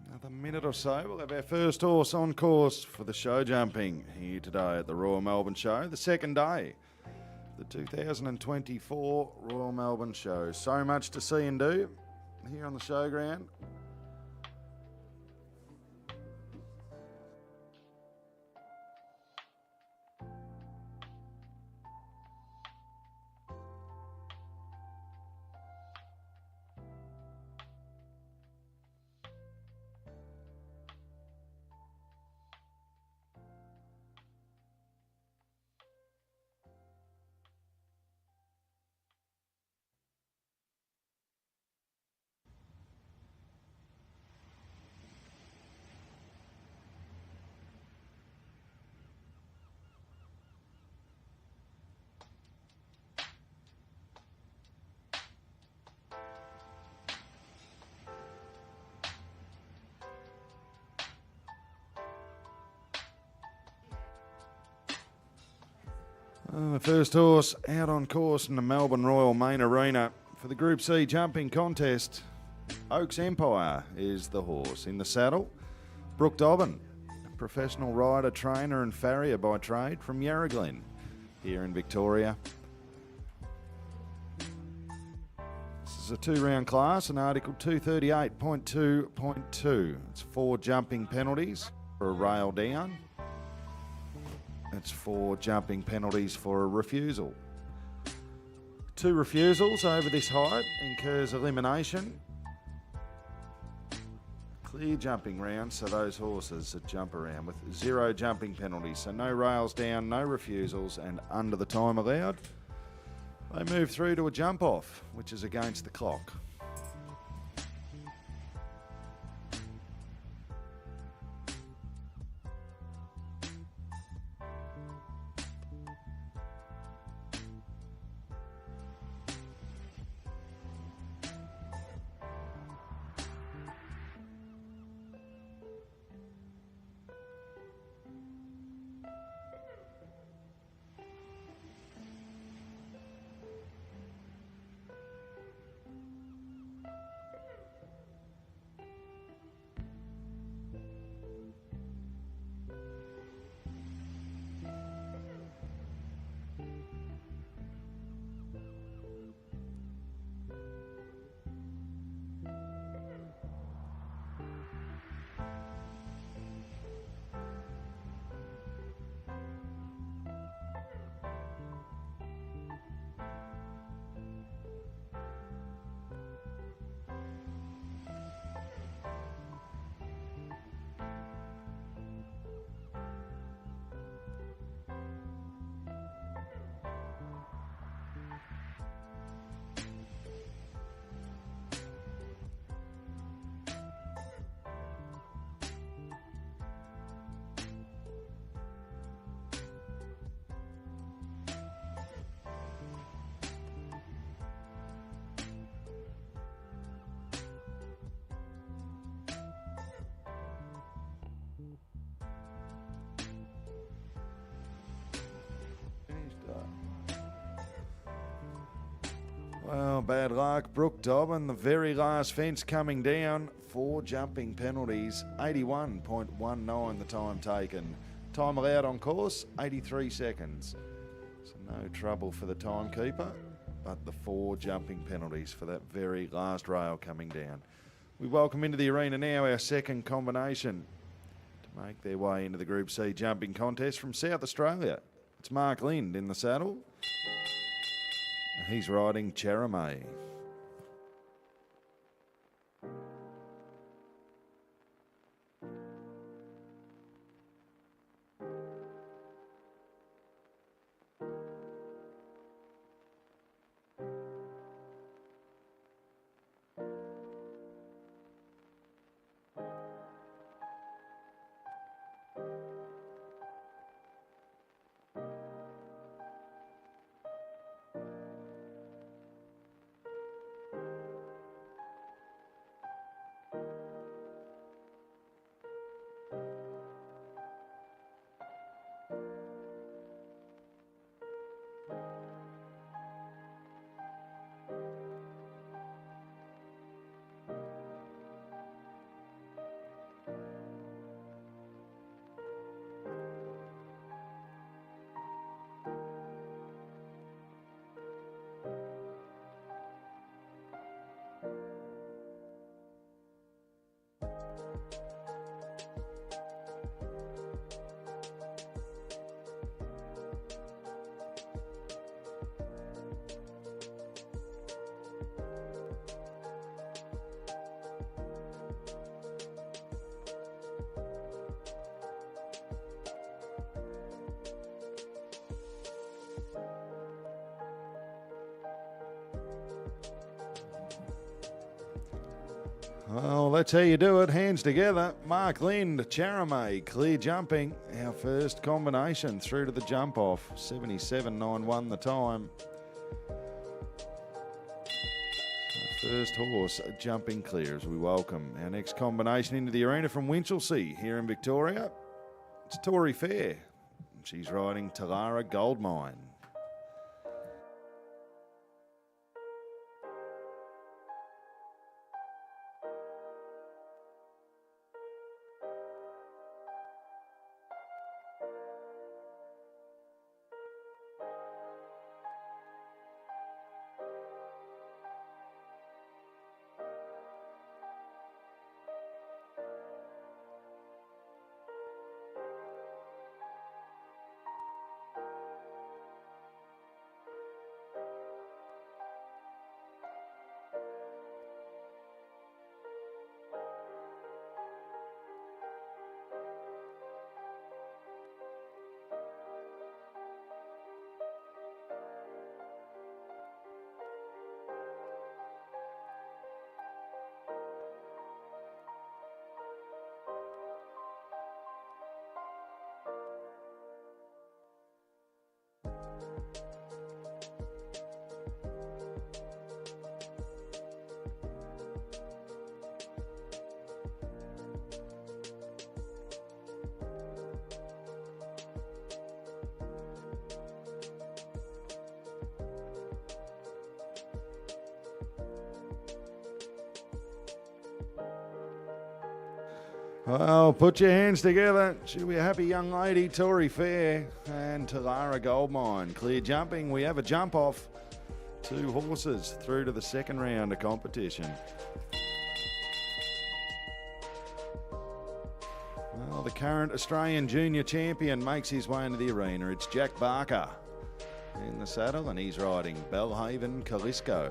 Another minute or so, we'll have our first horse on course for the show jumping here today at the Royal Melbourne Show, the second day, the 2024 Royal Melbourne Show. So much to see and do here on the showground. The first horse out on course in the Melbourne Royal Main Arena for the Group C jumping contest. Oaks Empire is the horse. In the saddle, Brooke Dobbin, professional rider, trainer and farrier by trade from Yarraglen here in Victoria. This is a 2-round class, an Article 238.2.2. It's 4 jumping penalties for a rail down. It's 4 jumping penalties for a refusal. 2 refusals over this height incurs elimination. Clear jumping round, so those horses that jump around with 0 jumping penalties. So no rails down, no refusals, and under the time allowed. They move through to a jump off, which is against the clock. Well, bad luck. Brooke Dobbin, the very last fence coming down. 4 jumping penalties, 81.19 the time taken. Time allowed on course, 83 seconds. So no trouble for the timekeeper, but the 4 jumping penalties for that very last rail coming down. We welcome into the arena now our second combination to make their way into the Group C jumping contest from South Australia. It's Mark Lind in the saddle. He's riding Cherame. Well, that's how you do it. Hands together. Mark Lind, Charamay, clear jumping. Our first combination through to the jump off. 77.91 the time. First horse jumping clear as we welcome our next combination into the arena from Winchelsea here in Victoria. It's Tori Fair. She's riding Talara Goldmine. Well, put your hands together. She'll be a happy young lady, Tori Fair and Talara Goldmine. Clear jumping. We have a jump off. 2 horses through to the second round of competition. Well, the current Australian junior champion makes his way into the arena. It's Jack Barker in the saddle, and he's riding Belhaven Calisco.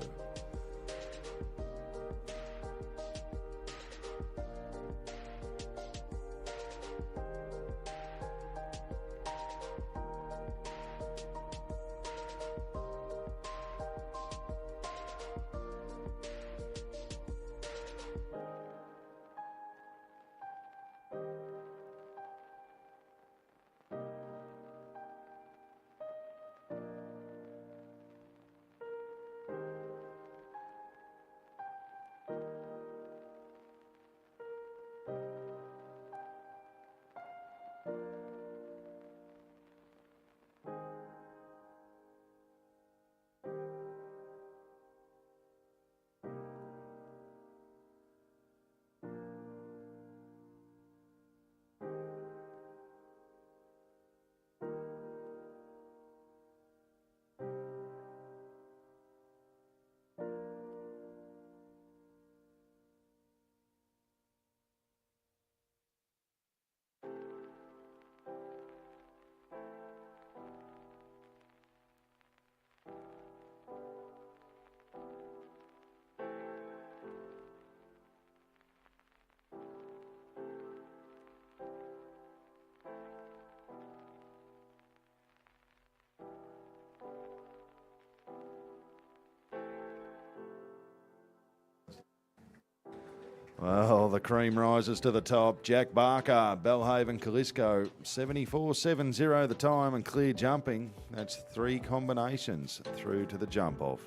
Well, the cream rises to the top. Jack Barker, Belhaven Calisco, 74.70 the time and clear jumping. That's 3 combinations through to the jump off.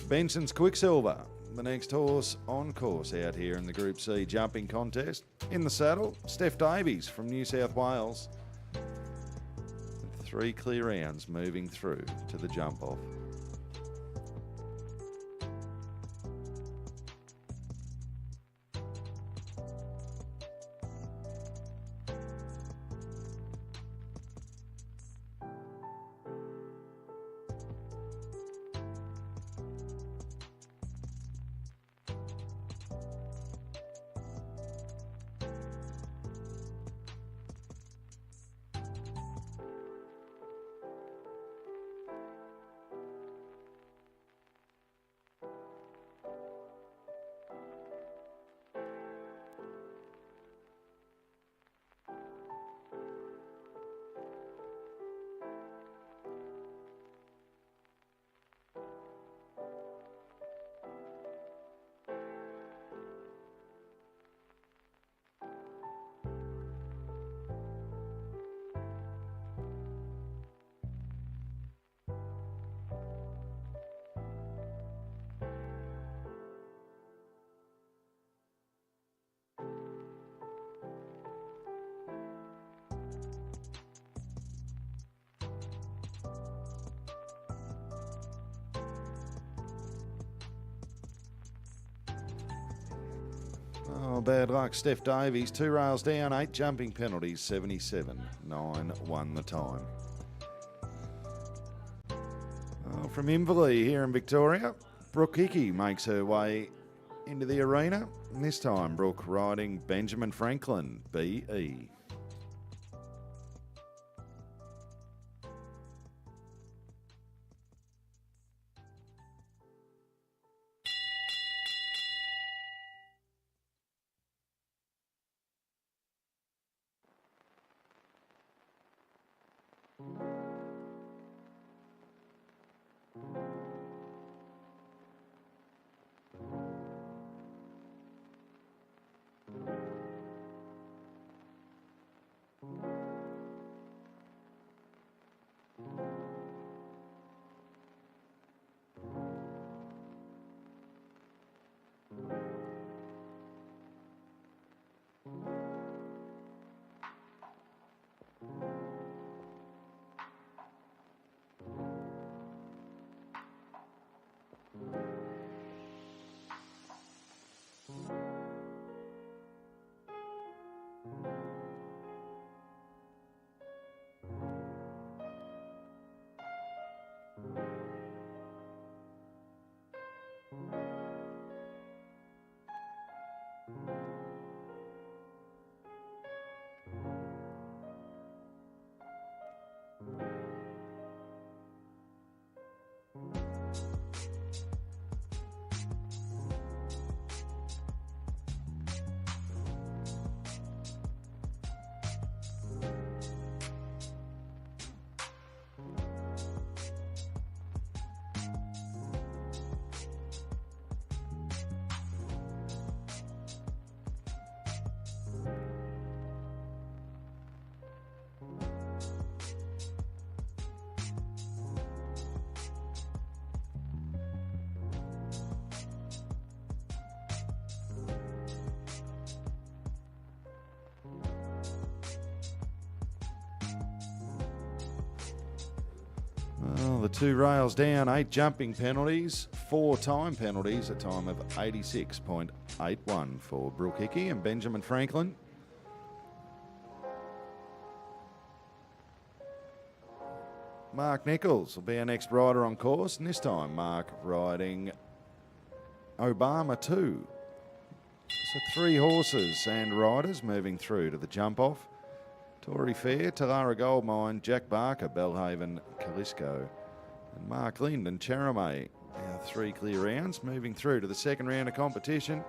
Benson's Quicksilver, the next horse on course out here in the Group C jumping contest. In the saddle, Steph Davies from New South Wales. 3 clear rounds moving through to the jump off. Oh, bad luck. Steph Davies, 2 rails down, 8 jumping penalties, 77. 9 won the time. Oh, from Inverleigh here in Victoria, Brooke Hickey makes her way into the arena. And this time, Brooke riding Benjamin Franklin, BE. Well, the 2 rails down, 8 jumping penalties, 4 time penalties, a time of 86.81 for Brooke Hickey and Benjamin Franklin. Mark Nichols will be our next rider on course, and this time Mark riding Obama 2. So 3 horses and riders moving through to the jump off. Tory Fair, Talara Goldmine, Jack Barker, Belhaven, Calisco, and Mark Lind and Cherame. Our 3 clear rounds moving through to the second round of competition.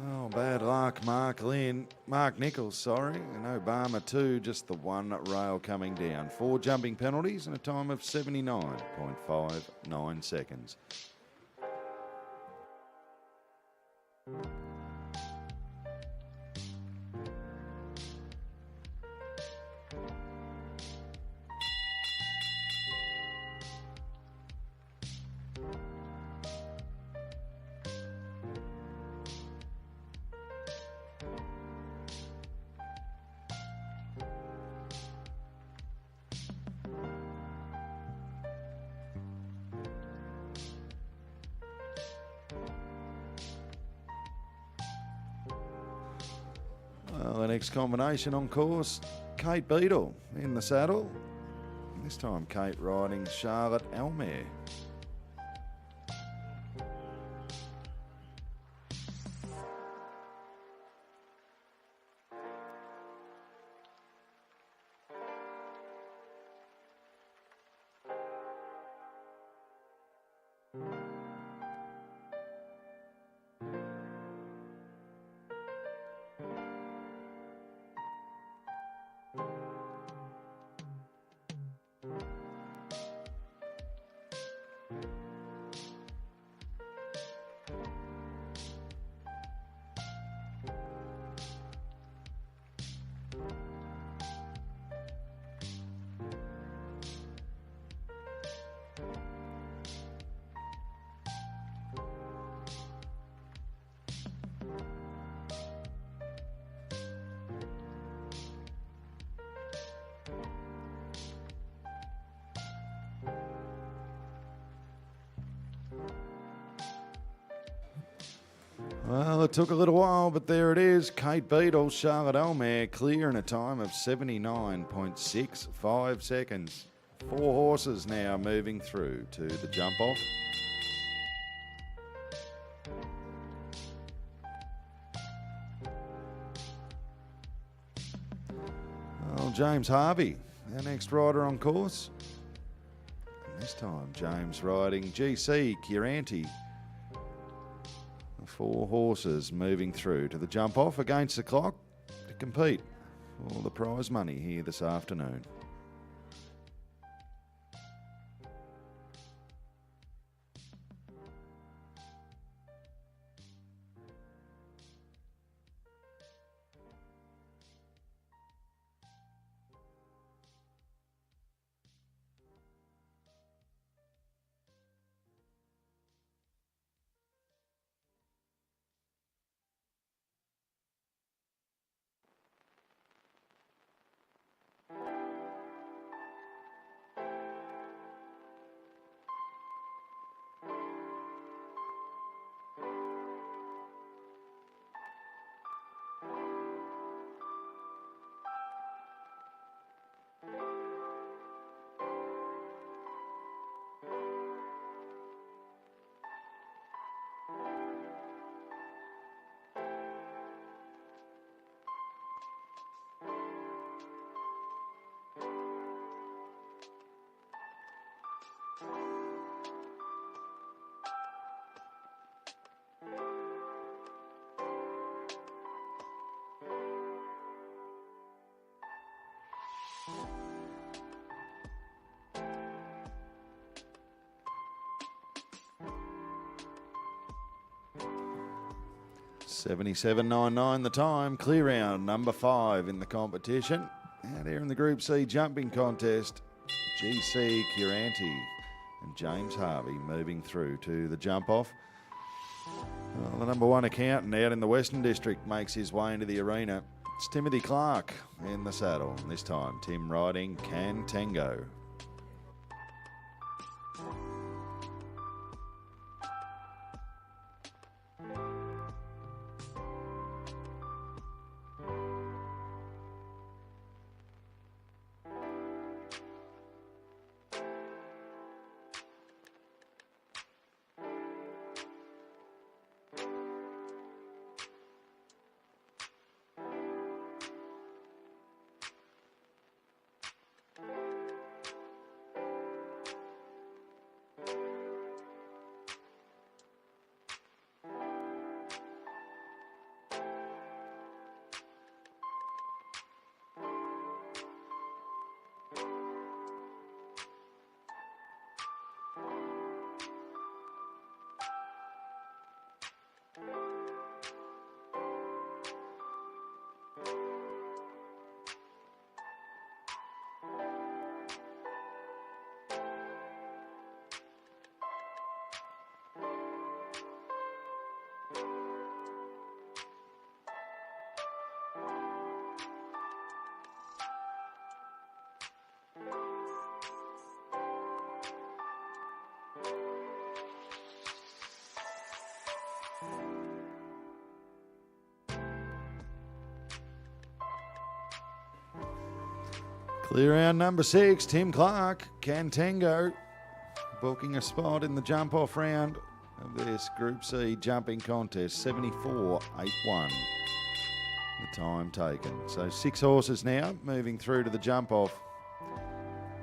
Oh, bad luck, Mark Nichols, and Obama 2, just the 1 rail coming down. 4 jumping penalties and a time of 79.59 seconds. The next combination on course, Kate Beadle in the saddle. This time Kate riding Charlotte Elmere. Well, it took a little while, but there it is. Kate Beadle, Charlotte Elmere, clear in a time of 79.65 seconds. 4 horses now moving through to the jump off. Well, James Harvey, our next rider on course. And this time, James riding GC Chiranti. 4 horses moving through to the jump off against the clock to compete for the prize money here this afternoon. $77.99 the time. Clear round number 5 in the competition. Out here in the Group C jumping contest, GC Chiranti and James Harvey moving through to the jump off. Well, the number 1 accountant out in the Western District makes his way into the arena. It's Timothy Clark in the saddle. And this time, Tim riding Can Tango. Clear round number 6, Tim Clark, Cantango, booking a spot in the jump-off round of this Group C jumping contest, 74.81. The time taken. So 6 horses now moving through to the jump-off.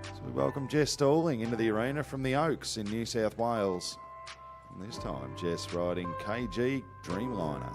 So we welcome Jess Stalling into the arena from the Oaks in New South Wales. And this time, Jess riding KG Dreamliner.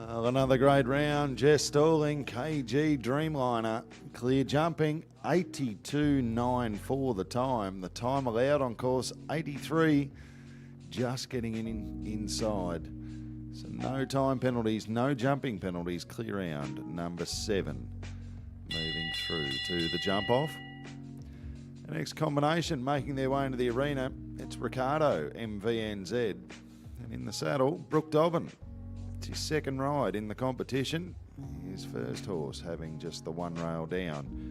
Well, another great round. Jess Stalling, KG Dreamliner, clear jumping, 82.94 the time. The time allowed on course, 83, just getting inside. So no time penalties, no jumping penalties, clear round number 7. Moving through to the jump off. The next combination making their way into the arena, it's Ricardo, MVNZ. And in the saddle, Brooke Dobbin. It's his second ride in the competition. His first horse having just the one rail down.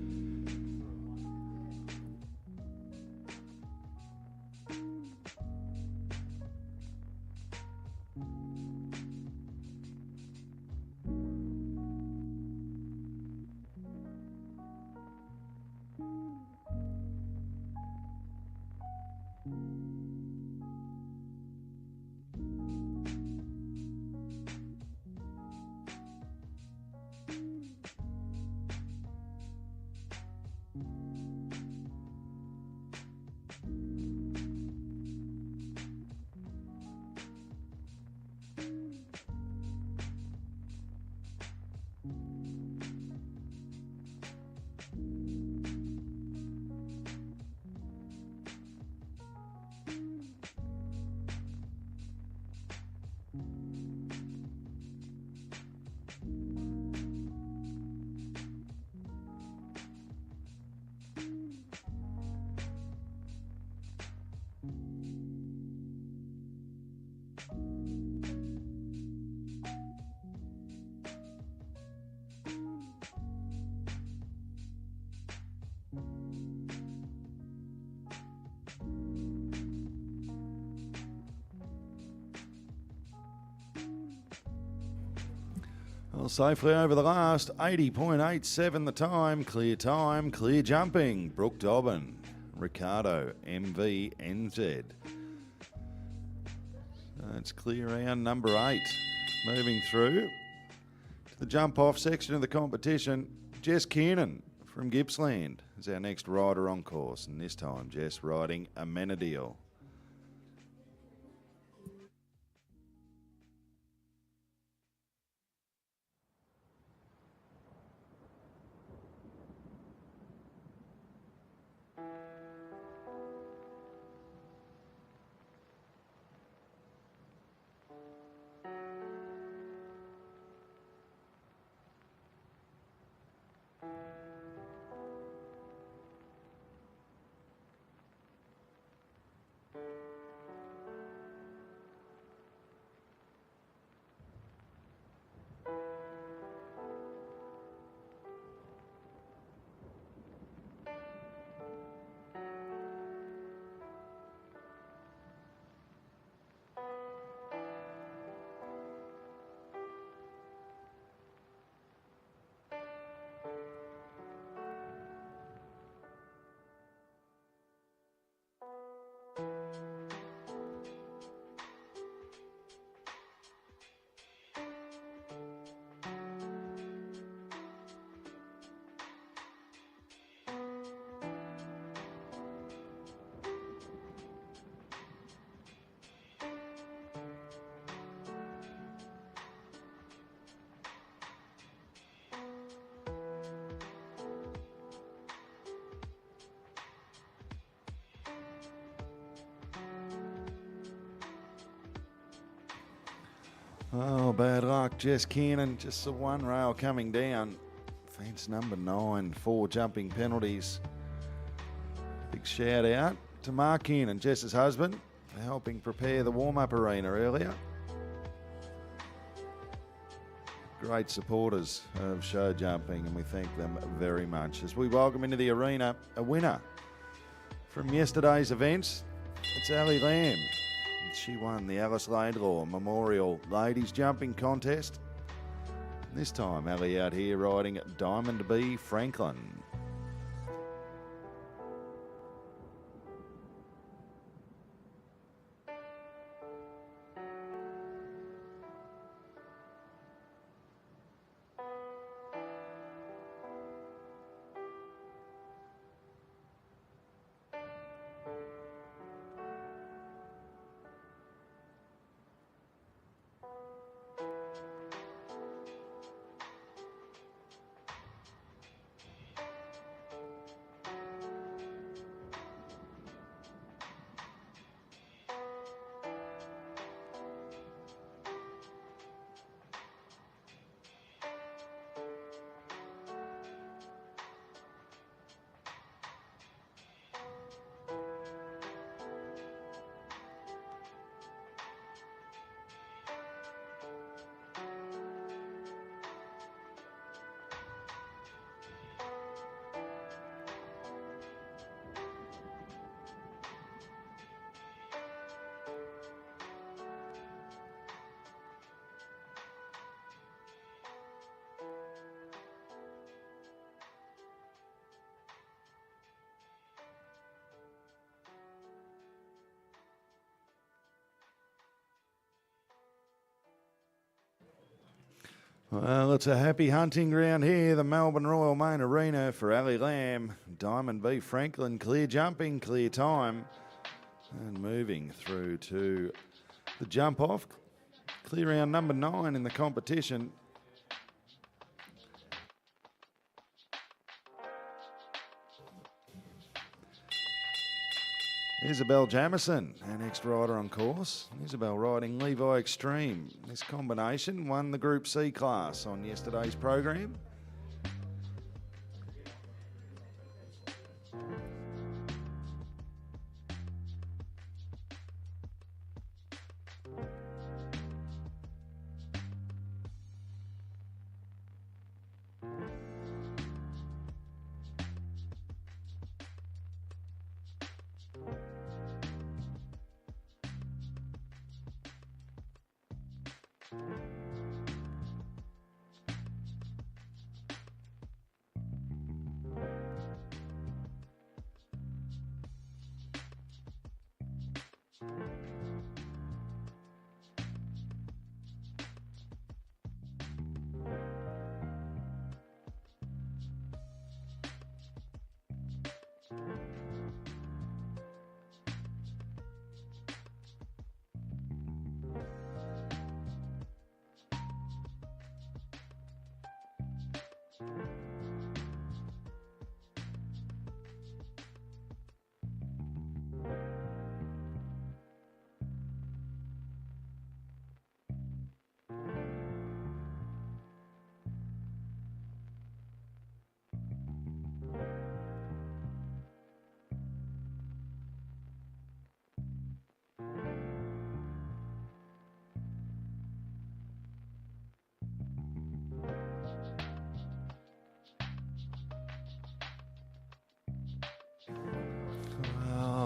Well, safely over the last, 80.87 the time, clear jumping, Brooke Dobbin, Ricardo, MVNZ. That's clear round number 8. Moving through to the jump off section of the competition, Jess Kiernan from Gippsland is our next rider on course, and this time Jess riding Amenadiel. Oh, bad luck. Jess Kiernan, just the one rail coming down. Fence number 9, 4 jumping penalties. Big shout out to Mark Kiernan, Jess's husband, for helping prepare the warm-up arena earlier. Great supporters of show jumping, and we thank them very much. As we welcome into the arena a winner from yesterday's events, it's Ali Lamb. She won the Alice Laidlaw Memorial Ladies Jumping Contest. This time, Ali out here riding Diamond B Franklin. Well, it's a happy hunting ground here, the Melbourne Royal Main Arena for Ali Lamb. Diamond B Franklin, clear jumping, clear time. And moving through to the jump off. Clear round number 9 in the competition. Isabel Jamison, our next rider on course. Isabel riding Levi Extreme. This combination won the Group C class on yesterday's program.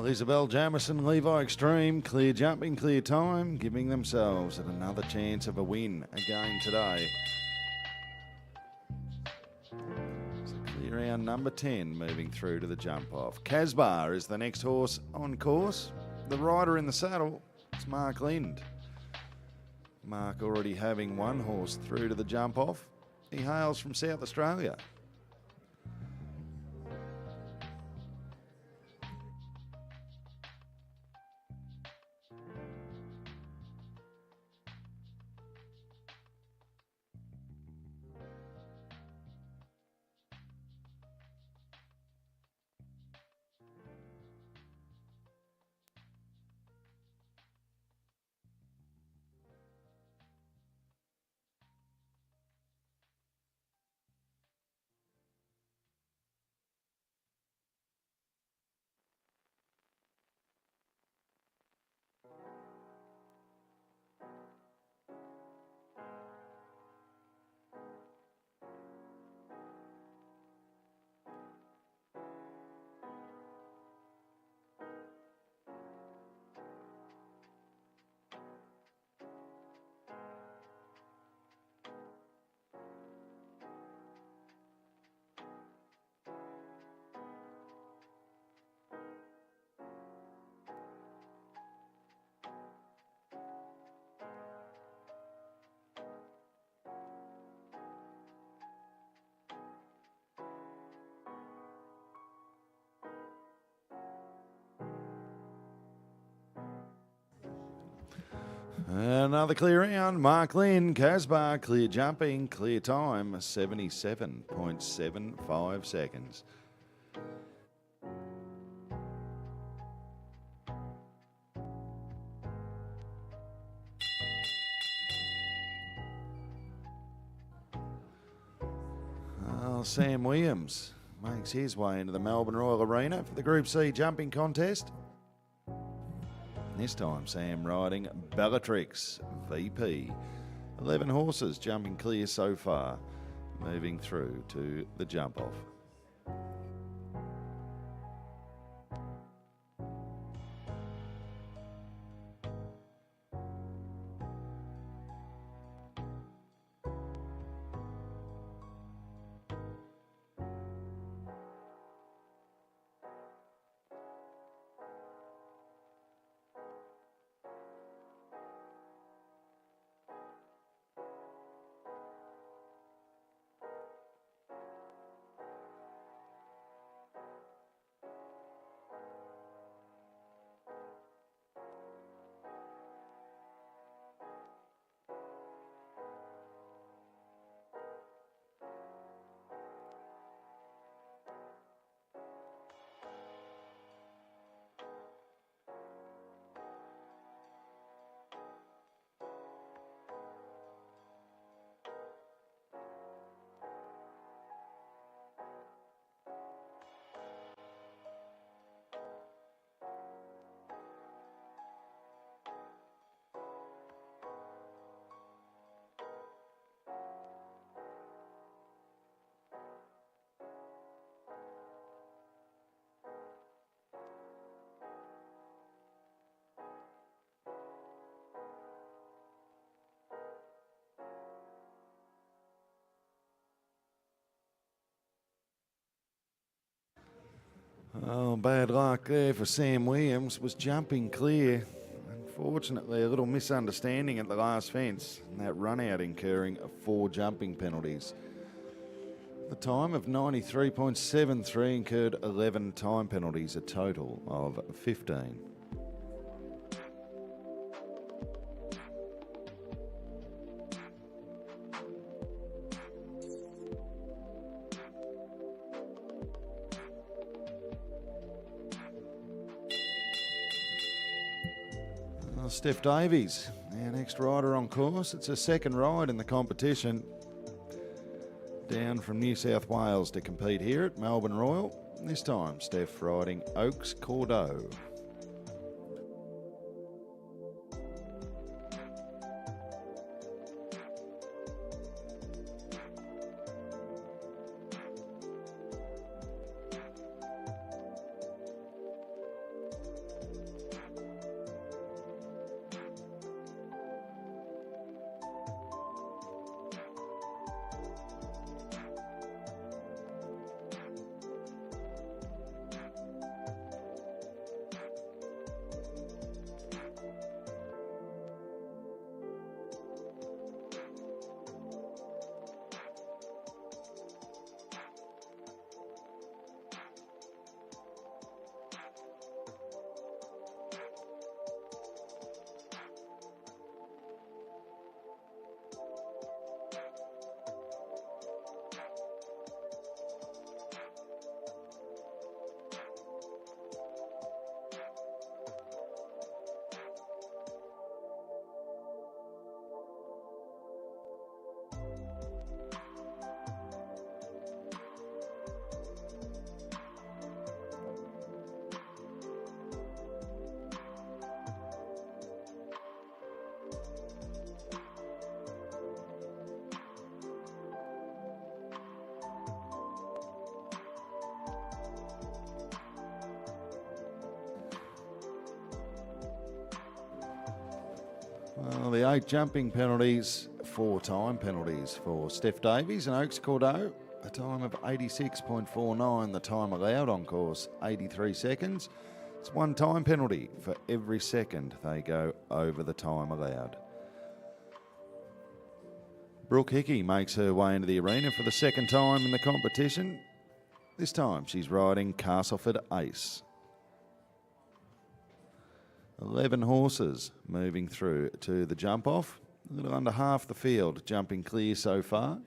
Well, Isabel Jamison, Levi Extreme, clear jumping, clear time, giving themselves another chance of a win again today. So clear round number 10 moving through to the jump off. Casbar is the next horse on course. The rider in the saddle, it's Mark Lind. Mark already having one horse through to the jump off. He hails from South Australia. Another clear round. Mark Lynn, Casbar, clear jumping, clear time, 77.75 seconds. Sam Williams makes his way into the Melbourne Royal Arena for the Group C jumping contest. This time, Sam riding Bellatrix VP. 11 horses jumping clear so far, moving through to the jump off. Oh, bad luck there for Sam Williams. Was jumping clear. Unfortunately, a little misunderstanding at the last fence. And that run out incurring 4 jumping penalties. The time of 93.73 incurred 11 time penalties, a total of 15. Steph Davies, our next rider on course. It's her second ride in the competition. Down from New South Wales to compete here at Melbourne Royal. This time, Steph riding Oaks Cordeaux. Well, the 8 jumping penalties, 4 time penalties for Steph Davies and Oaks Cordeaux. A time of 86.49, the time allowed on course, 83 seconds. It's 1 time penalty for every second they go over the time allowed. Brooke Hickey makes her way into the arena for the second time in the competition. This time she's riding Castleford Ace. 11 horses moving through to the jump off. A little under half the field jumping clear so far.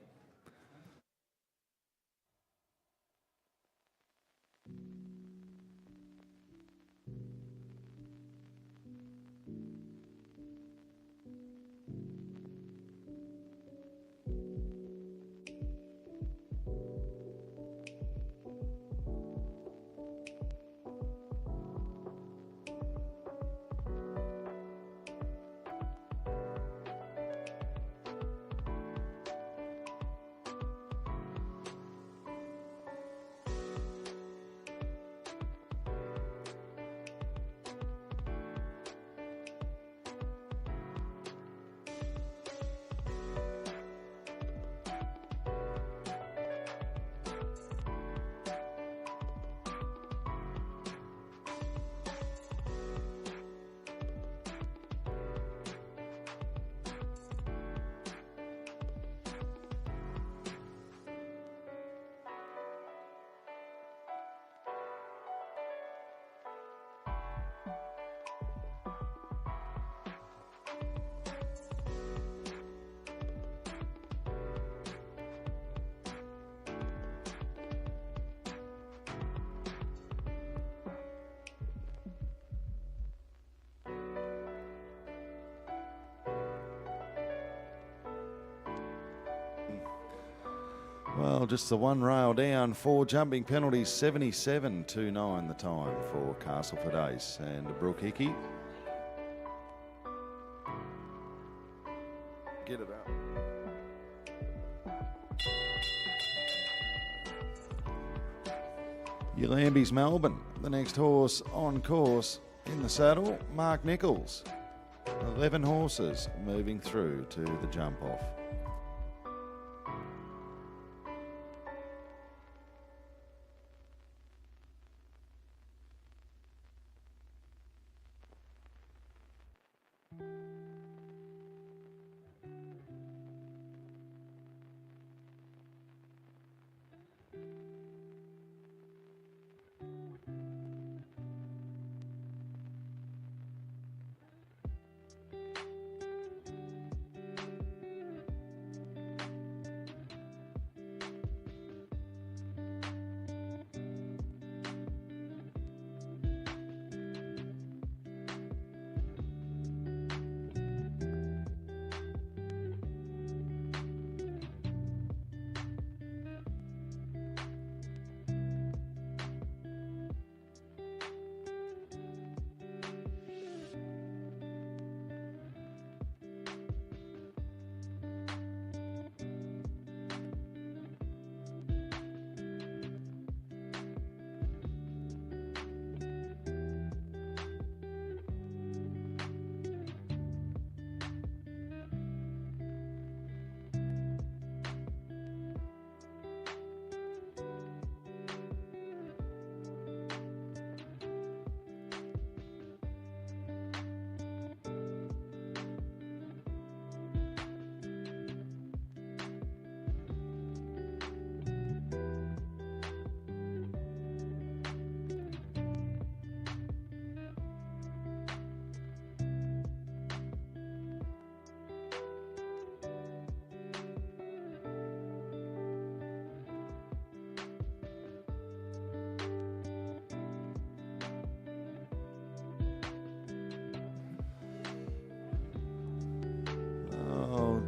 Well, just the one rail down, 4 jumping penalties, 77.29 the time for Castleford Ace and Brooke Hickey. Get it up. Ulamby's Melbourne, the next horse on course in the saddle, Mark Nichols. 11 horses moving through to the jump off.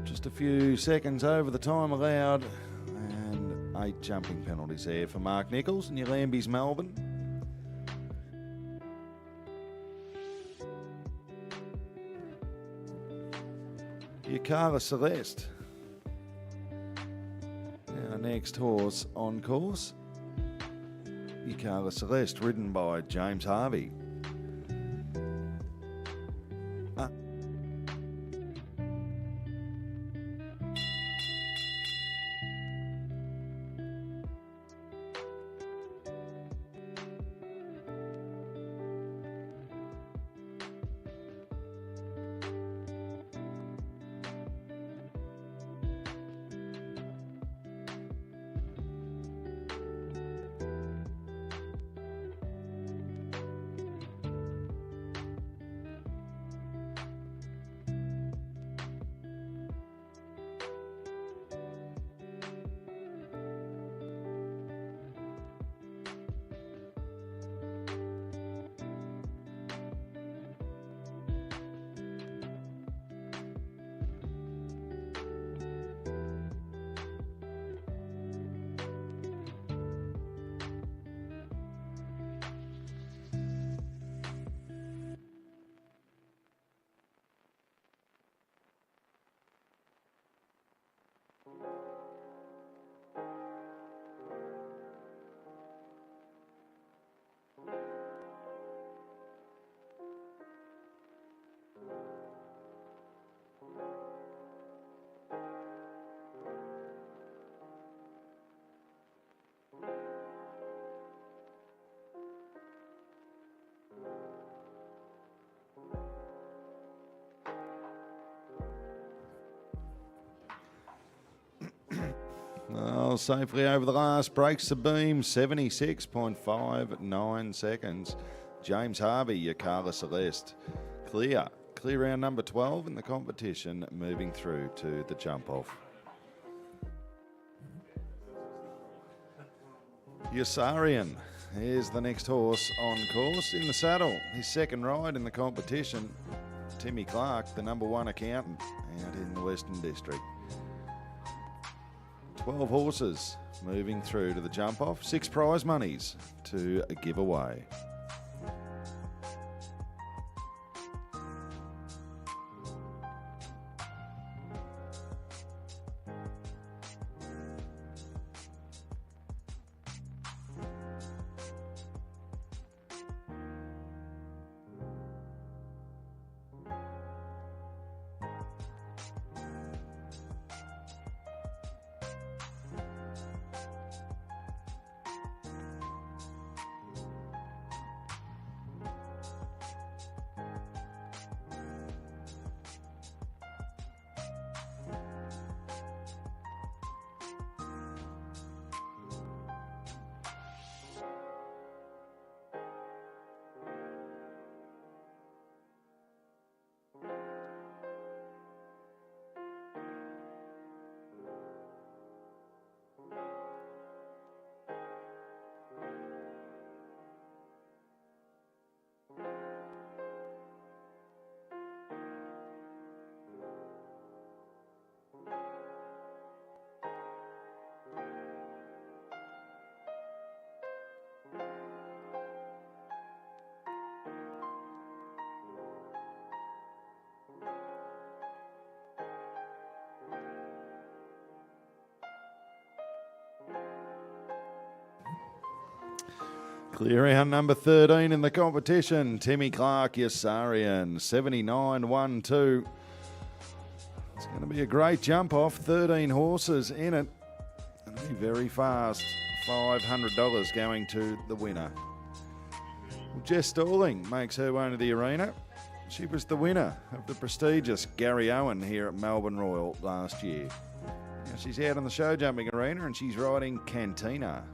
Just a few seconds over the time allowed, and 8 jumping penalties there for Mark Nichols and Ulamby's Melbourne. Yukara Celeste, our next horse on course. Yukara Celeste, ridden by James Harvey. Oh, safely over the last, breaks the beam, 76.59 seconds. James Harvey, your Carla Celeste. Clear round number 12 in the competition, moving through to the jump off. Yossarian, here's the next horse on course in the saddle. His second ride in the competition. Timmy Clark, the number 1 accountant out in the Western District. 12 horses moving through to the jump off. 6 prize monies to give away. Clear round number 13 in the competition. Timmy Clark, Yossarian, 79.12. It's going to be a great jump off. 13 horses in it. It'll be very fast. $500 going to the winner. Well, Jess Stalling makes her way to the arena. She was the winner of the prestigious Gary Owen here at Melbourne Royal last year. Now she's out in the show jumping arena and she's riding Cantina.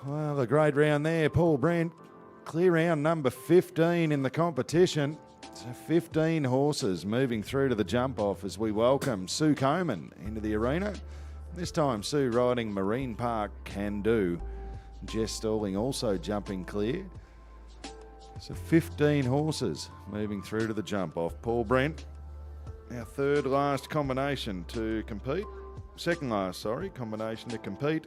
Well, a great round there. Paul Brent, clear round number 15 in the competition. So 15 horses moving through to the jump off as we welcome Sue Coman into the arena. This time Sue riding Marine Park Can Do. Jess Stalling also jumping clear. So 15 horses moving through to the jump off. Paul Brent, our third last combination to compete. Second last, sorry, combination to compete.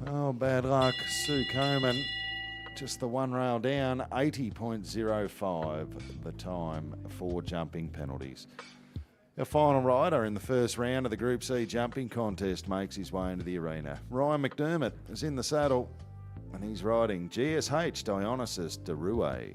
Oh, bad luck. Sue Coman, just the one rail down, 80.05 the time for jumping penalties. Our final rider in the first round of the Group C jumping contest makes his way into the arena. Ryan McDermott is in the saddle and he's riding GSH Dionysus de Roue.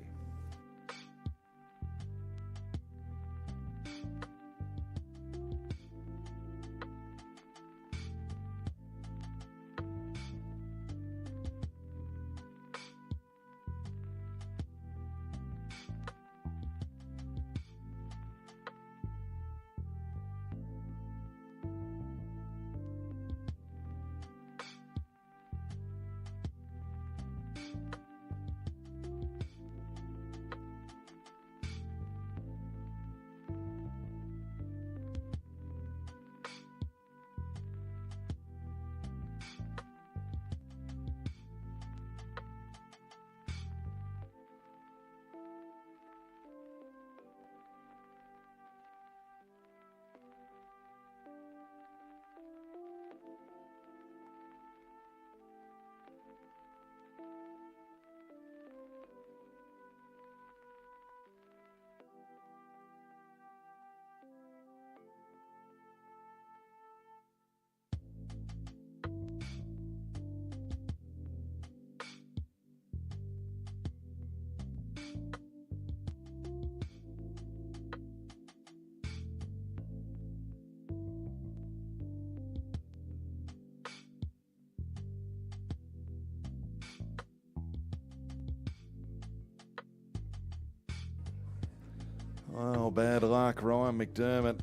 Well, bad luck, Ryan McDermott.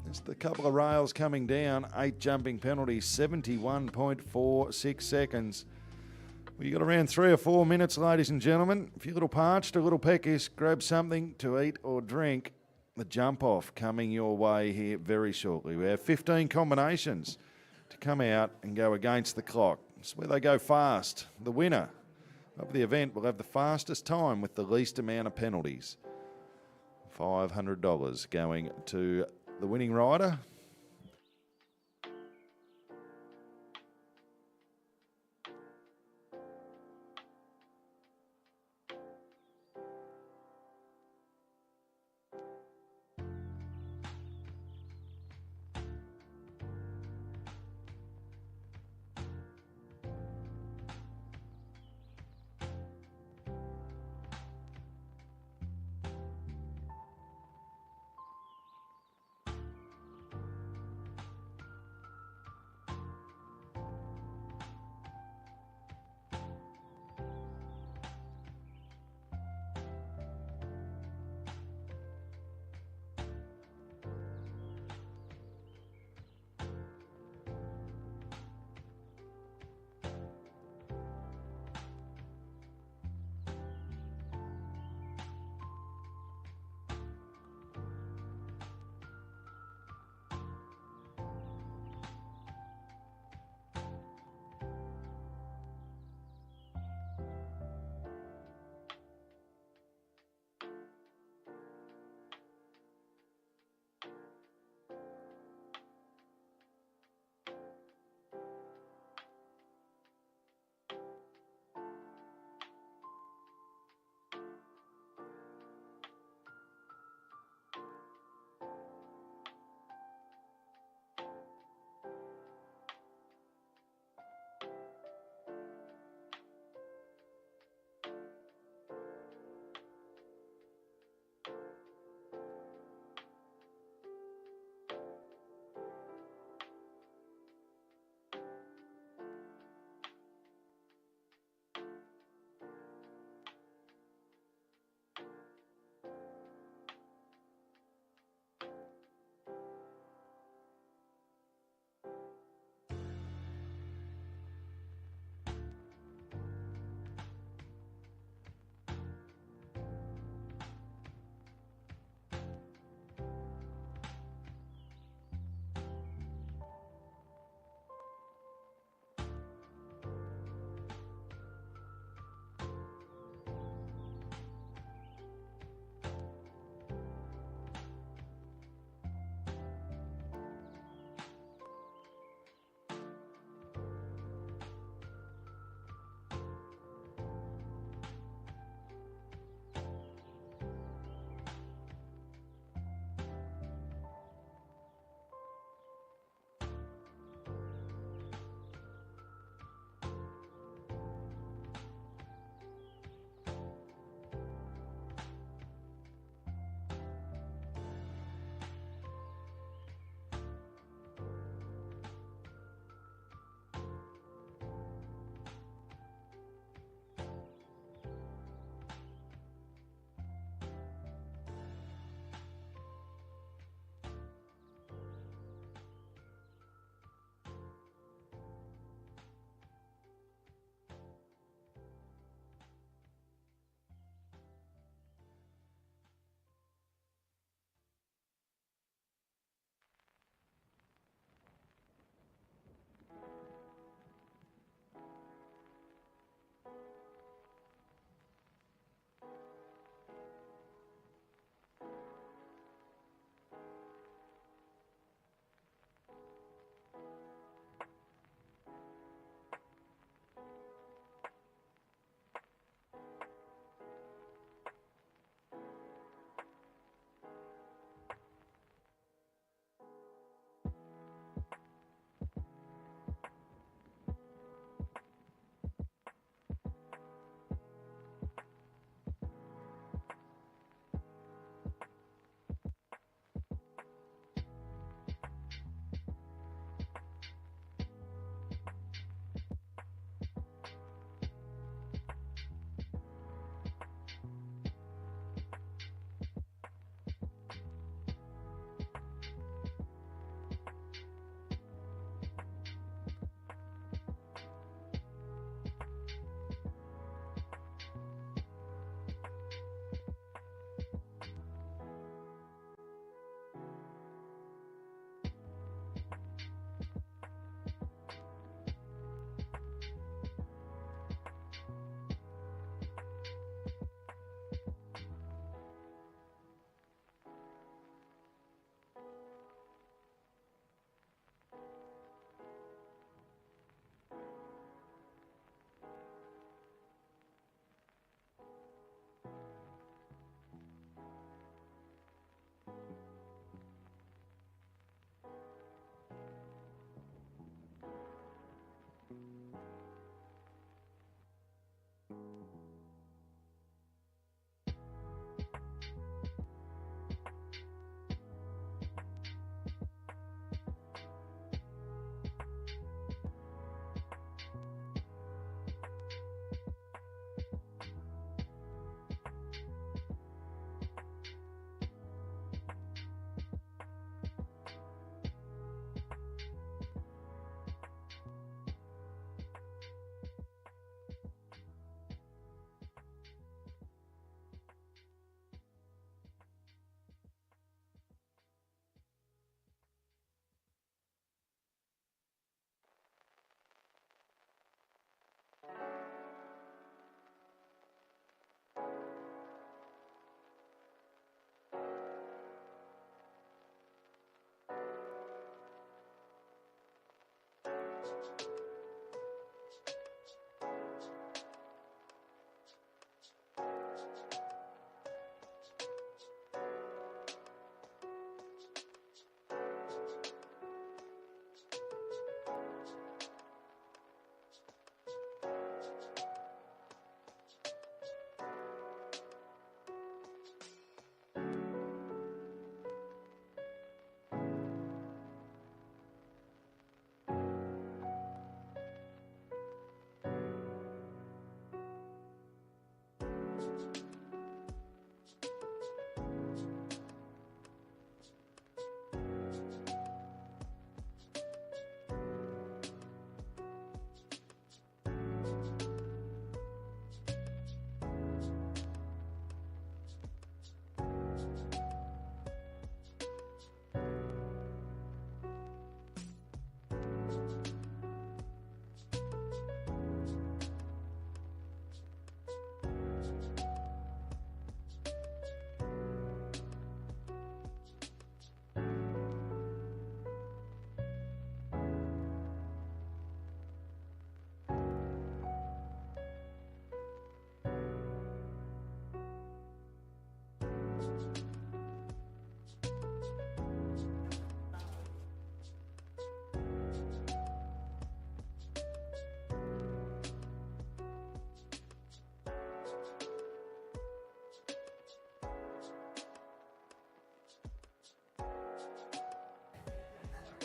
Just a couple of rails coming down. 8 jumping penalties, 71.46 seconds. Well, you got around 3 or 4 minutes, ladies and gentlemen. If you're a little parched, a little peckish, grab something to eat or drink. The jump off coming your way here very shortly. We have 15 combinations to come out and go against the clock. It's where they go fast. The winner of the event will have the fastest time with the least amount of penalties. $500 going to the winning rider.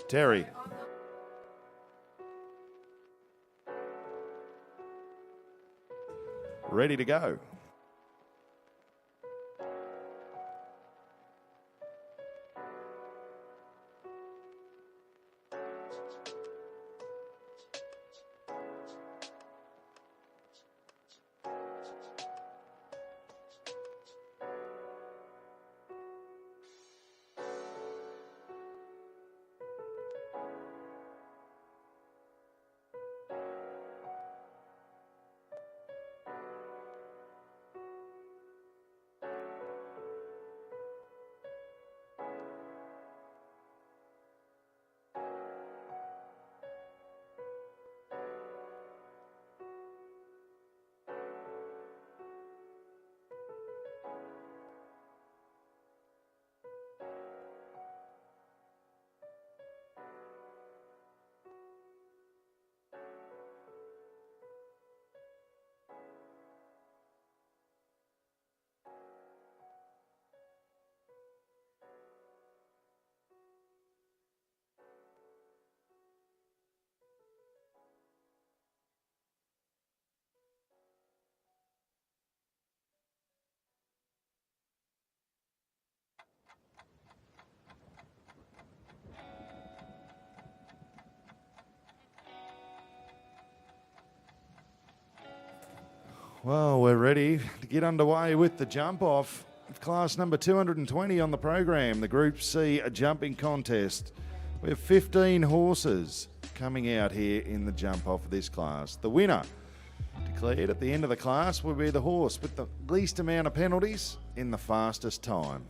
Terry. Ready to go. Well, we're ready to get underway with the jump off. Class number 220 on the program, the Group C jumping contest. We have 15 horses coming out here in the jump off of this class. The winner, declared at the end of the class, will be the horse with the least amount of penalties in the fastest time.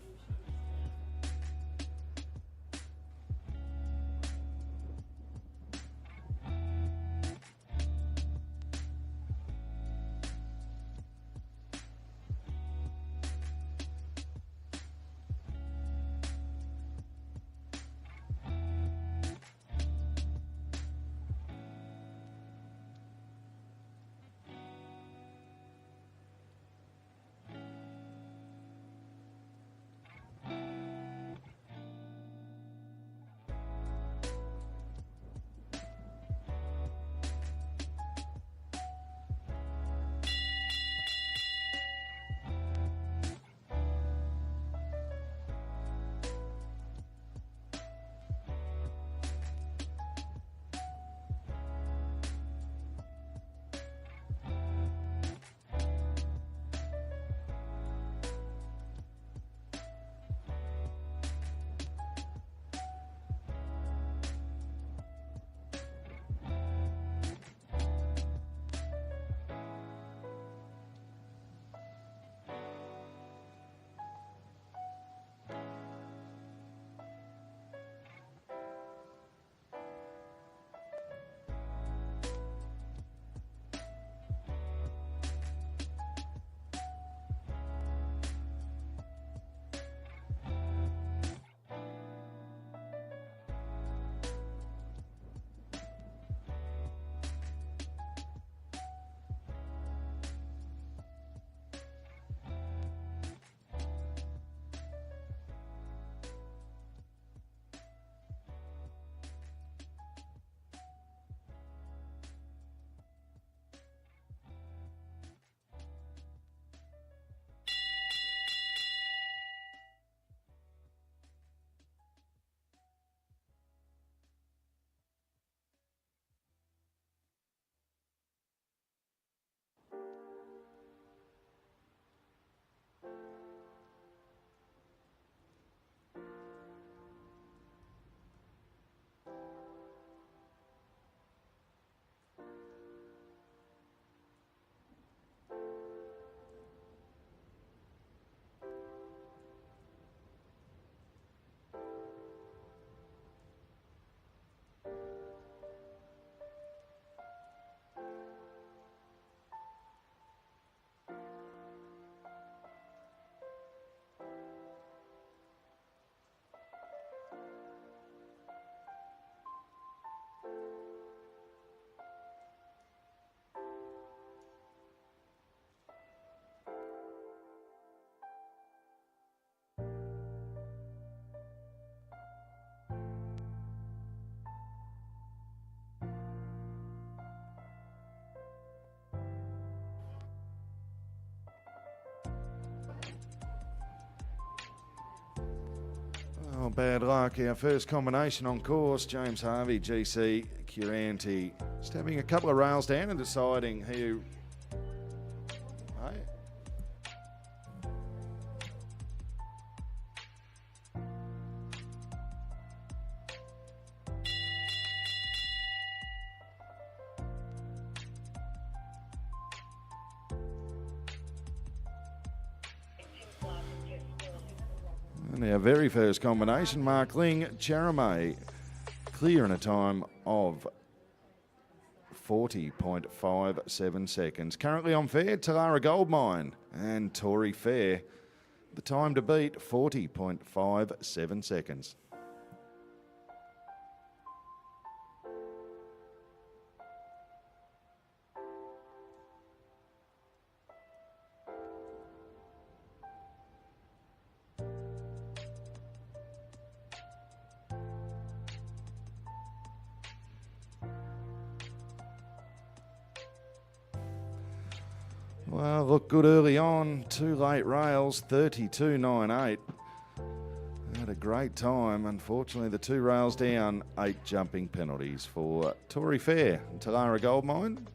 Oh, bad luck. Our first combination on course, James Harvey, GC, Curanti. Just having a couple of rails down and deciding who... Hey. And our very first combination, Mark Ling, Charame, clear in a time of 40.57 seconds. Currently on fair, Talara Goldmine and Tory Fair. The time to beat, 40.57 seconds. Well, looked good early on. 2 late rails, 32.98. Had a great time. Unfortunately, the 2 rails down, 8 jumping penalties for Tory Fair and Talara Goldmine.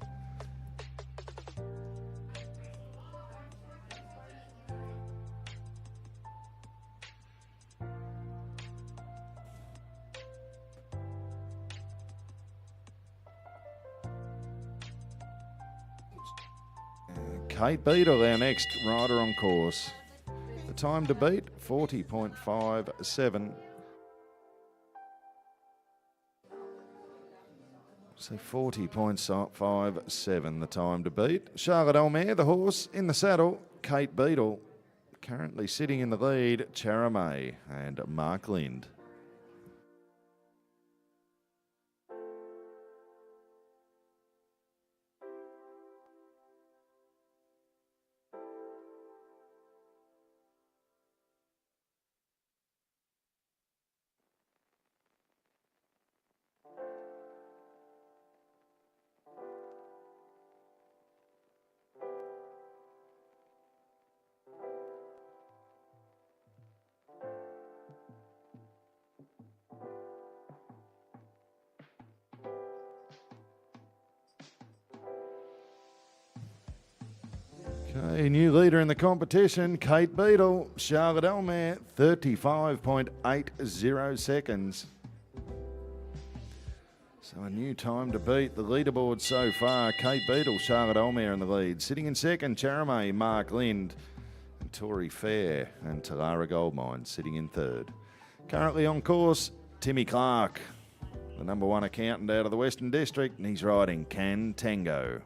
Kate Beadle, our next rider on course. The time to beat, 40.57. So 40.57, the time to beat. Charlotte Elmere, the horse, in the saddle. Kate Beadle, currently sitting in the lead. Charame and Mark Lind. Okay, new leader in the competition, Kate Beadle, Charlotte Elmere, 35.80 seconds. So a new time to beat. The leaderboard so far, Kate Beadle, Charlotte Elmere in the lead. Sitting in second, Charame, Mark Lind, and Tory Fair, and Talara Goldmine sitting in third. Currently on course, Timmy Clark, the number 1 accountant out of the Western District, and he's riding Can Tango.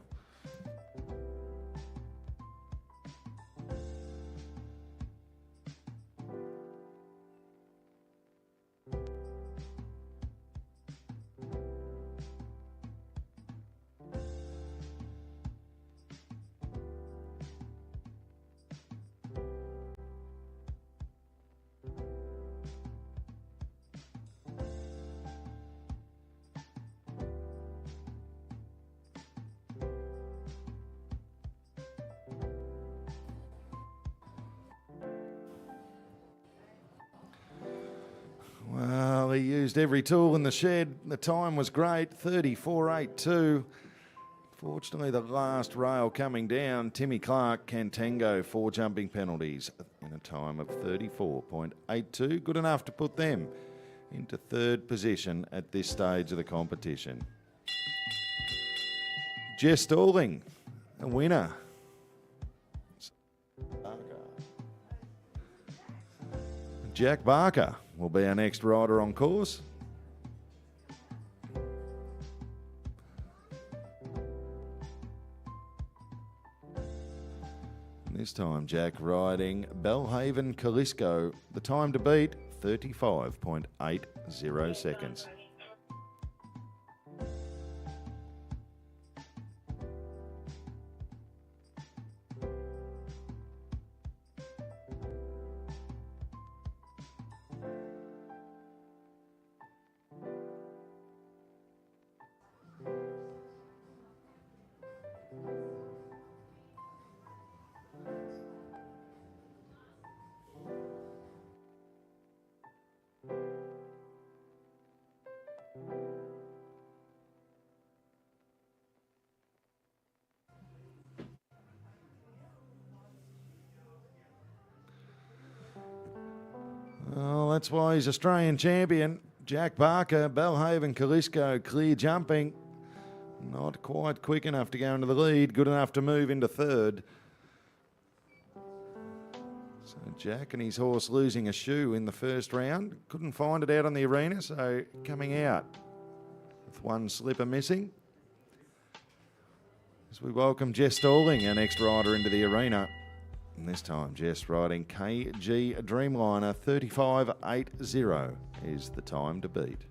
Well, he used every tool in the shed. The time was great, 34.82. Fortunately, the last rail coming down, Timmy Clark, Cantango, 4 jumping penalties in a time of 34.82. Good enough to put them into third position at this stage of the competition. Jess Stalling, a winner. Jack Barker will be our next rider on course. This time Jack riding Belhaven Calisco. The time to beat, 35.80 seconds. that's why he's Australian champion. Jack Barker, Belhaven, Kalisco, clear jumping. Not quite quick enough to go into the lead, good enough to move into third. So Jack and his horse losing a shoe in the first round. Couldn't find it out on the arena, so coming out with one slipper missing. As we welcome Jess Stalling, our next rider, into the arena. And this time Jess riding KG Dreamliner 35.80 is the time to beat.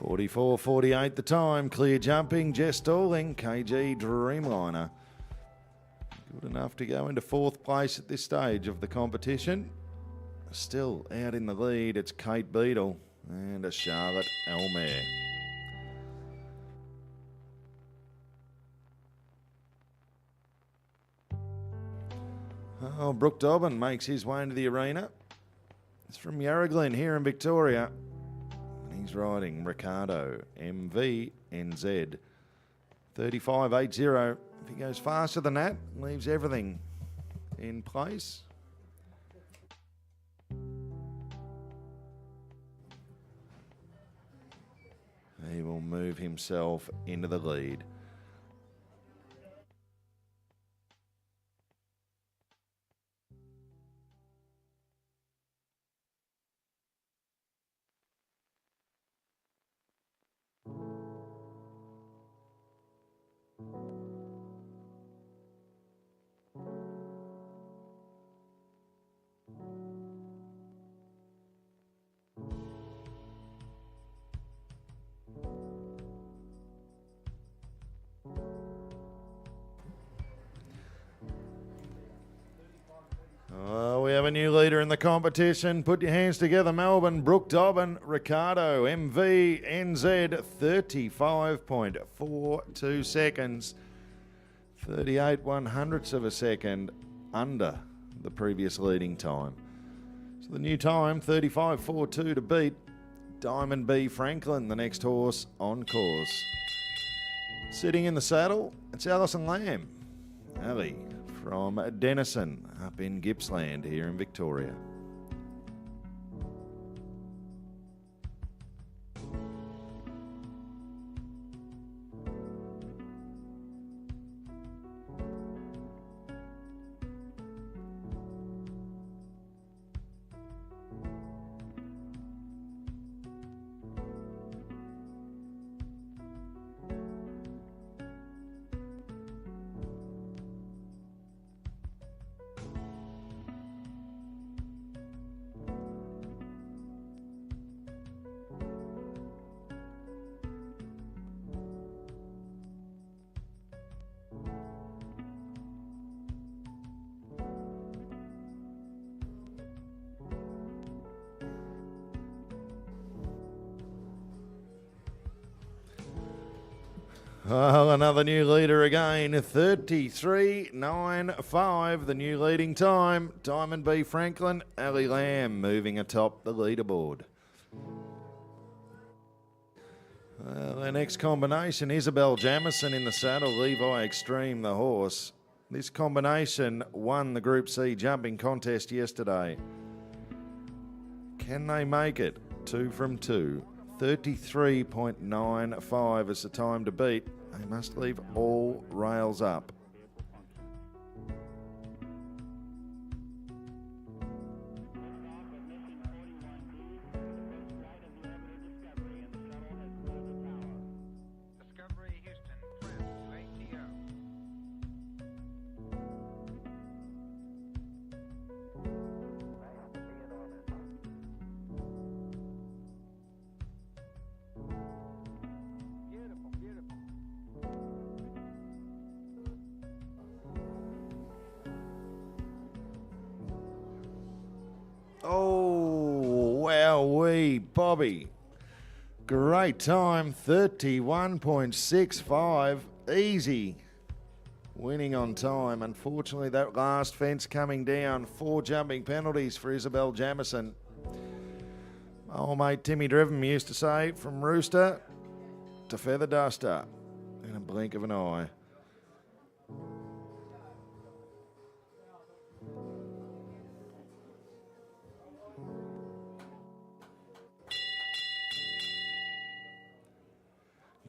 .44.48 the time. Clear jumping, Jess Stalling, KG Dreamliner. Good enough to go into fourth place at this stage of the competition. Still out in the lead, it's Kate Beadle and a Charlotte Elmare. Oh, Brooke Dobbin makes his way into the arena. It's from Yarraglen here in Victoria. He's riding Ricardo MVNZ 35.80. If he goes faster than that, leaves everything in place. He will move himself into the lead. We have a new leader in the competition. Put your hands together, Melbourne. Brooke Dobbin, Ricardo, MVNZ, 35.42 seconds. 38/100ths of a second under the previous leading time. So the new time, 35.42 to beat. Diamond B Franklin, the next horse on course. Sitting in the saddle, it's Alison Lamb. Ali from Denison up in Gippsland here in Victoria. Oh, another new leader again, 33.95, the new leading time. Diamond B Franklin, Ali Lamb moving atop the leaderboard. Our next combination, Isabel Jamison in the saddle, Levi Extreme the horse. This combination won the Group C jumping contest yesterday. Can they make it? 2 from 2. 33.95 is the time to beat. They must leave all rails up. Oh, wowee, Bobby. Great time, 31.65. Easy. Winning on time. Unfortunately, that last fence coming down. 4 jumping penalties for Isabel Jamison. Old mate Timmy Driven used to say, from rooster to feather duster in a blink of an eye.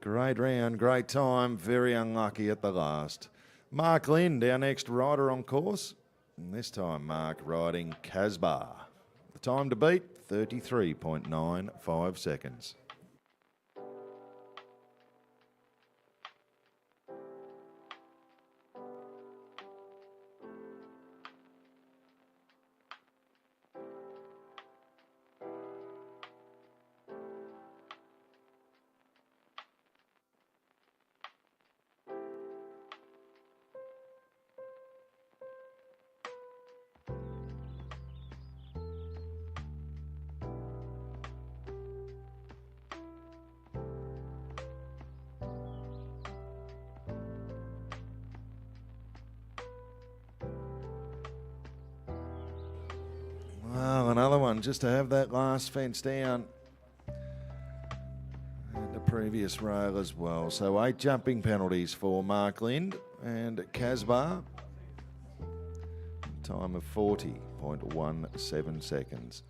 Great round, great time, very unlucky at the last. Mark Lind, our next rider on course. And this time, Mark riding Casbah. The time to beat, 33.95 seconds. Well, another one just to have that last fence down. And the previous rail as well. So 8 jumping penalties for Mark Lind and Casbah. Time of 40.17 seconds.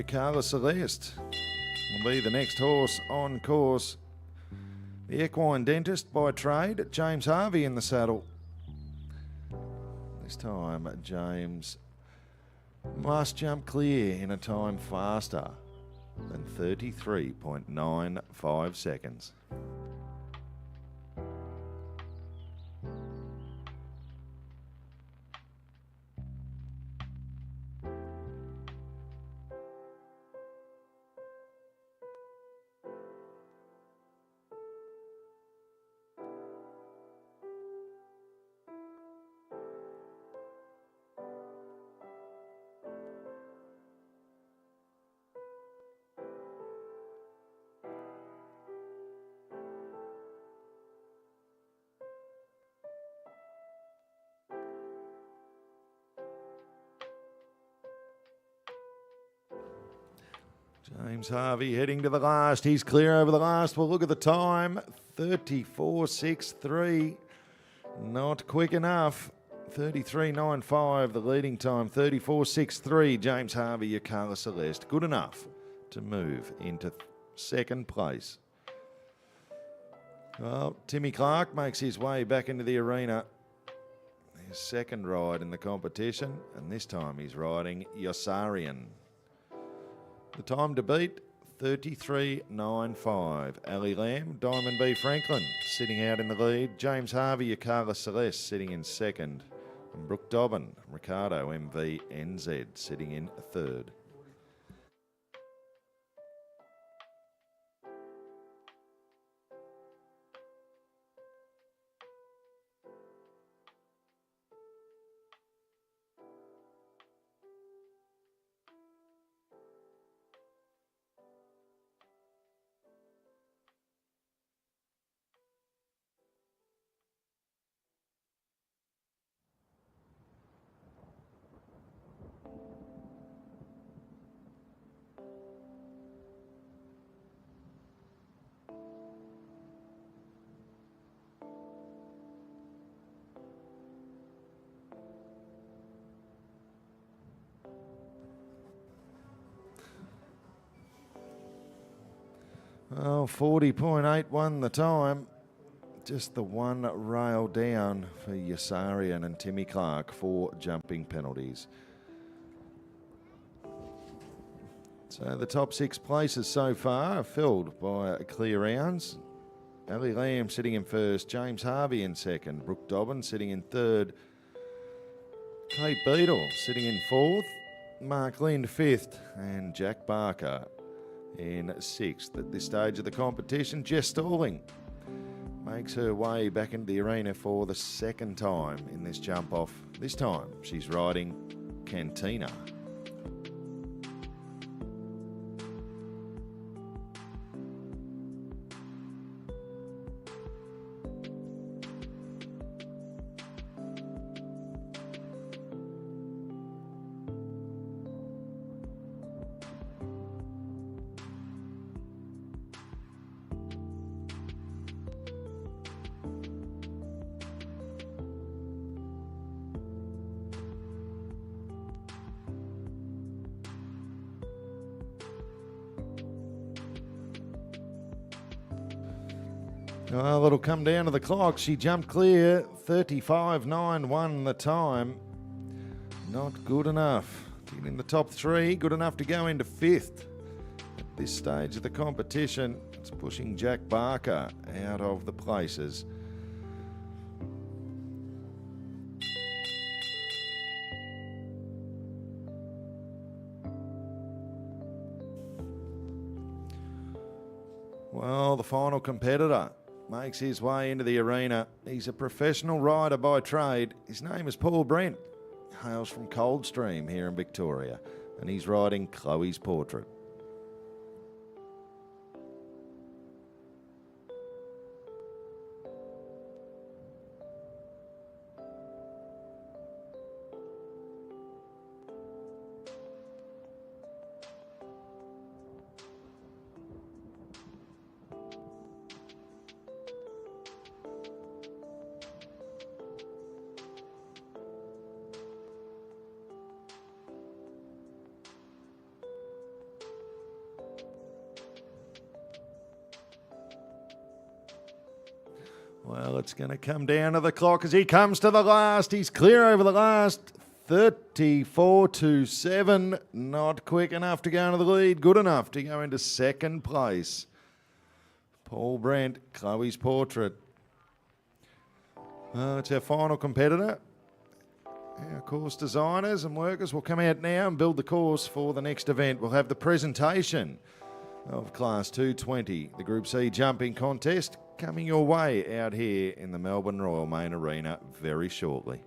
Carla Celeste will be the next horse on course. The equine dentist by trade, James Harvey in the saddle. This time, James must jump clear in a time faster than 33.95 seconds. James Harvey heading to the last. He's clear over the last. We'll look at the time. 34.63. Not quick enough. 33.95, the leading time. 34.63. James Harvey, Carla Celeste. Good enough to move into second place. Well, Timmy Clark makes his way back into the arena. His second ride in the competition, and this time he's riding Yossarian. The time to beat, 33.95. Ali Lamb, Diamond B. Franklin sitting out in the lead. James Harvey, Carla Celeste sitting in second. And Brooke Dobbin, Ricardo MV NZ sitting in third. Oh, 40.81 the time. Just the one rail down for Yossarian and Timmy Clark for jumping penalties. So the top 6 places so far are filled by clear rounds. Ali Lamb sitting in first, James Harvey in second, Brooke Dobbin sitting in third, Kate Beadle sitting in fourth, Mark Lind 5th, and Jack Barker in 6th. At this stage of the competition, Jess Stalling makes her way back into the arena for the second time in this jump off. This time she's riding Cantina. Well, it'll come down to the clock. She jumped clear. 35.91 the time. Not good enough to get in the top 3. Good enough to go into 5th. At this stage of the competition, it's pushing Jack Barker out of the places. Well, the final competitor makes his way into the arena. He's a professional rider by trade. His name is Paul Brent. Hails from Coldstream here in Victoria, and he's riding Chloe's Portrait. Well, it's going to come down to the clock as he comes to the last. He's clear over the last. 34.27. Not quick enough to go into the lead. Good enough to go into second place. Paul Brent, Chloe's Portrait. It's our final competitor. Our course designers and workers will come out now and build the course for the next event. We'll have the presentation of Class 220, the Group C jumping contest, coming your way out here in the Melbourne Royal Main Arena very shortly.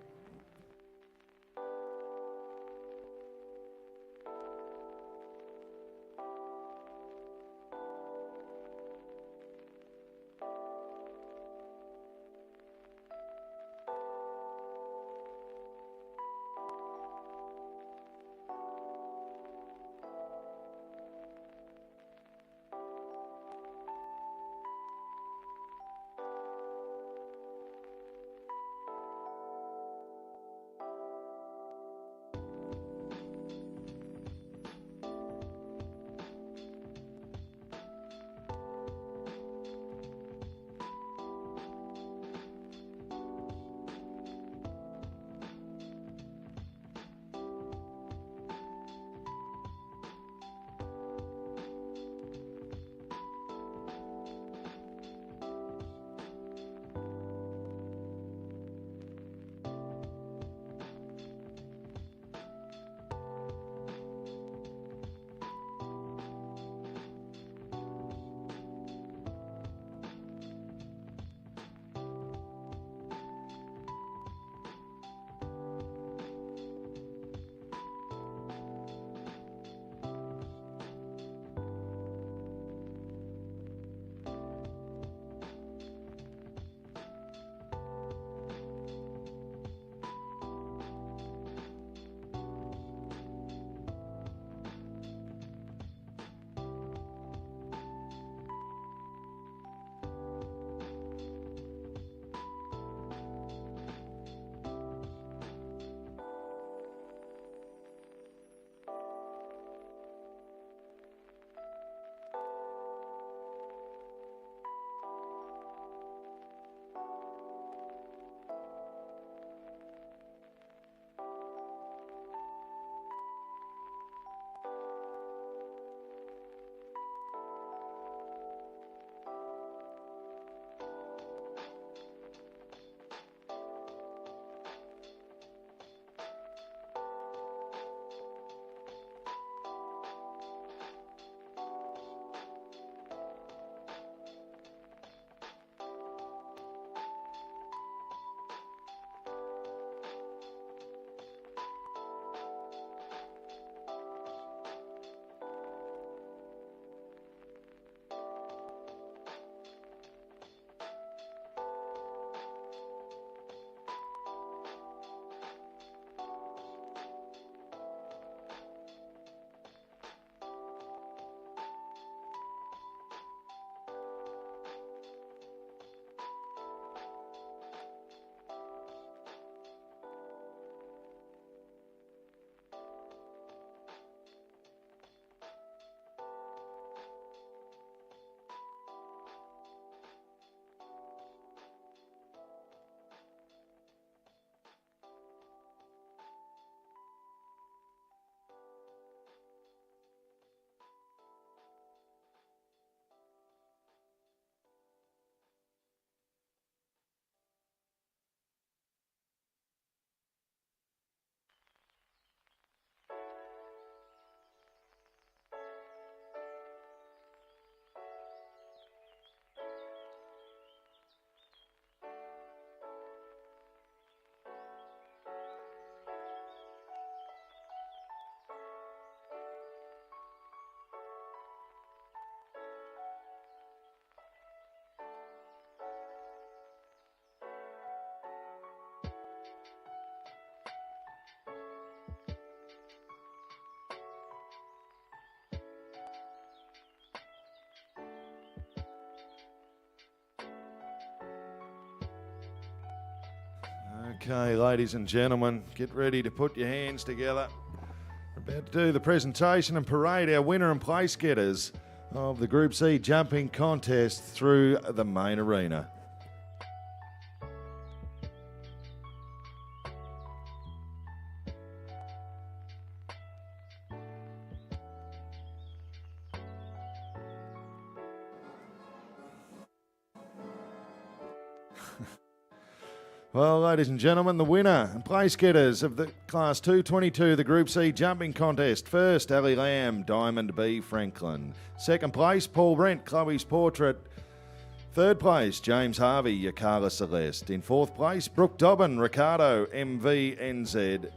Okay, ladies and gentlemen, get ready to put your hands together. We're about to do the presentation and parade our winner and place getters of the Group C jumping contest through the main arena. Well, ladies and gentlemen, the winner and place getters of the Class 222, the Group C jumping contest. First, Ali Lamb, Diamond B Franklin. Second place, Paul Brent, Chloe's Portrait. Third place, James Harvey, Yakala Celeste. In fourth place, Brooke Dobbin, Ricardo, MVNZ.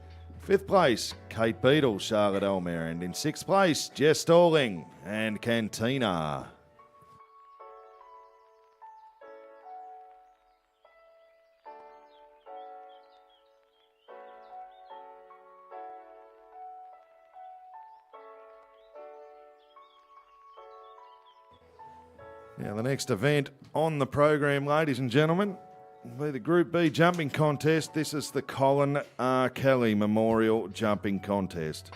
Fifth place, Kate Beadle, Charlotte Elmer. And in sixth place, Jess Stalling and Cantina. Now, the next event on the program, ladies and gentlemen, will be the Group B jumping contest. This is the Colin R. Kelly Memorial Jumping Contest.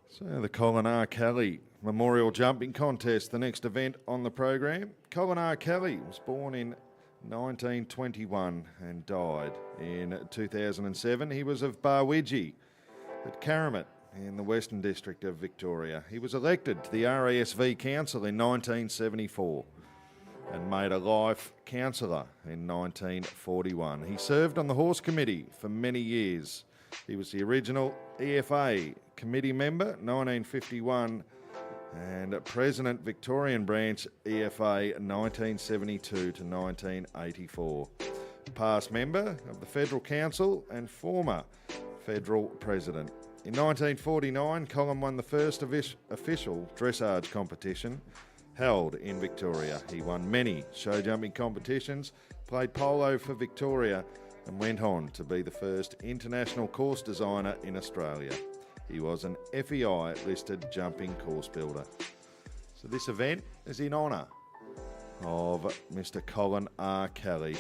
So the Colin R. Kelly Memorial Jumping Contest, the next event on the program. Colin R. Kelly was born in 1921 and died in 2007. He was of Barwidgee at Karamat in the Western District of Victoria. He was elected to the RASV Council in 1974 and made a life councillor in 1941. He served on the Horse Committee for many years. He was the original EFA committee member, 1951, and President Victorian Branch EFA, 1972 to 1984. Past member of the Federal Council and former Federal President. In 1949, Colin won the first official dressage competition held in Victoria. He won many show jumping competitions, played polo for Victoria, and went on to be the first international course designer in Australia. He was an FEI listed jumping course builder. So this event is in honour of Mr. Colin R. Kelly.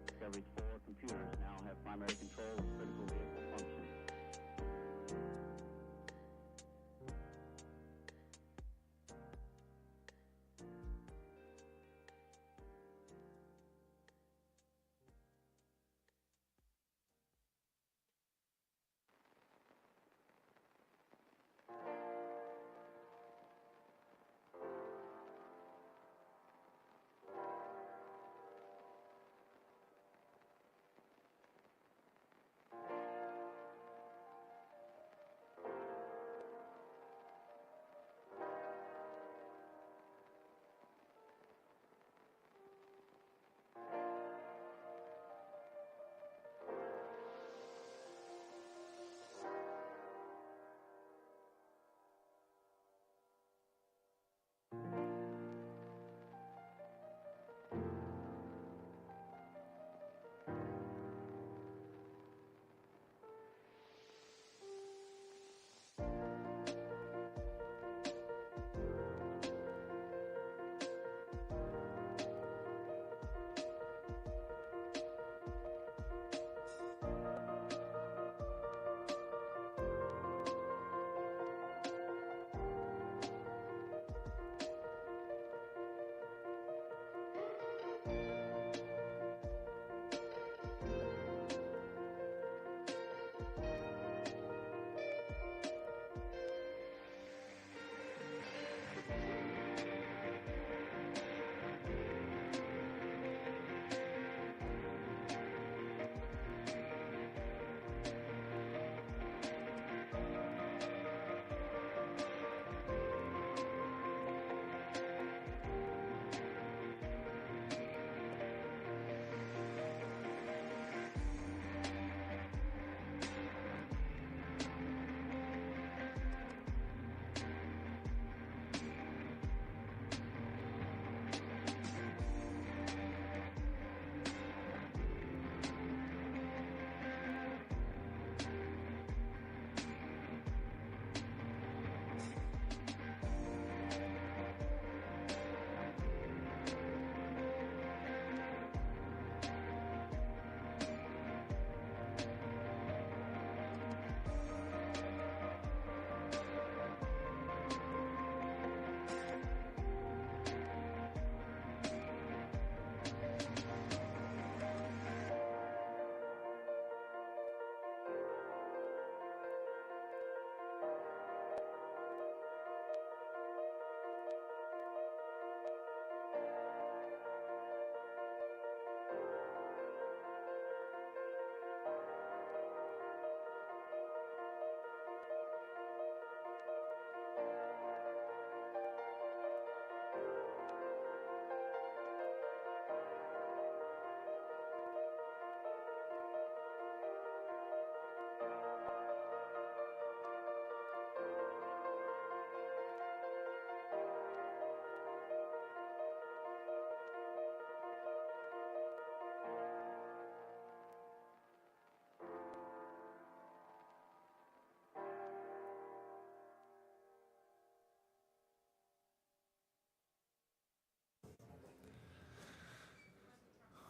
Discovery's 4 computers now have primary control of critical vehicle functions.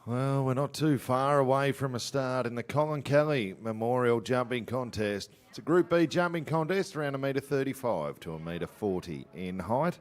Well, we're not too far away from a start in the Colin Kelly Memorial Jumping Contest. It's a Group B jumping contest, around 1.35 to 1.40 in height.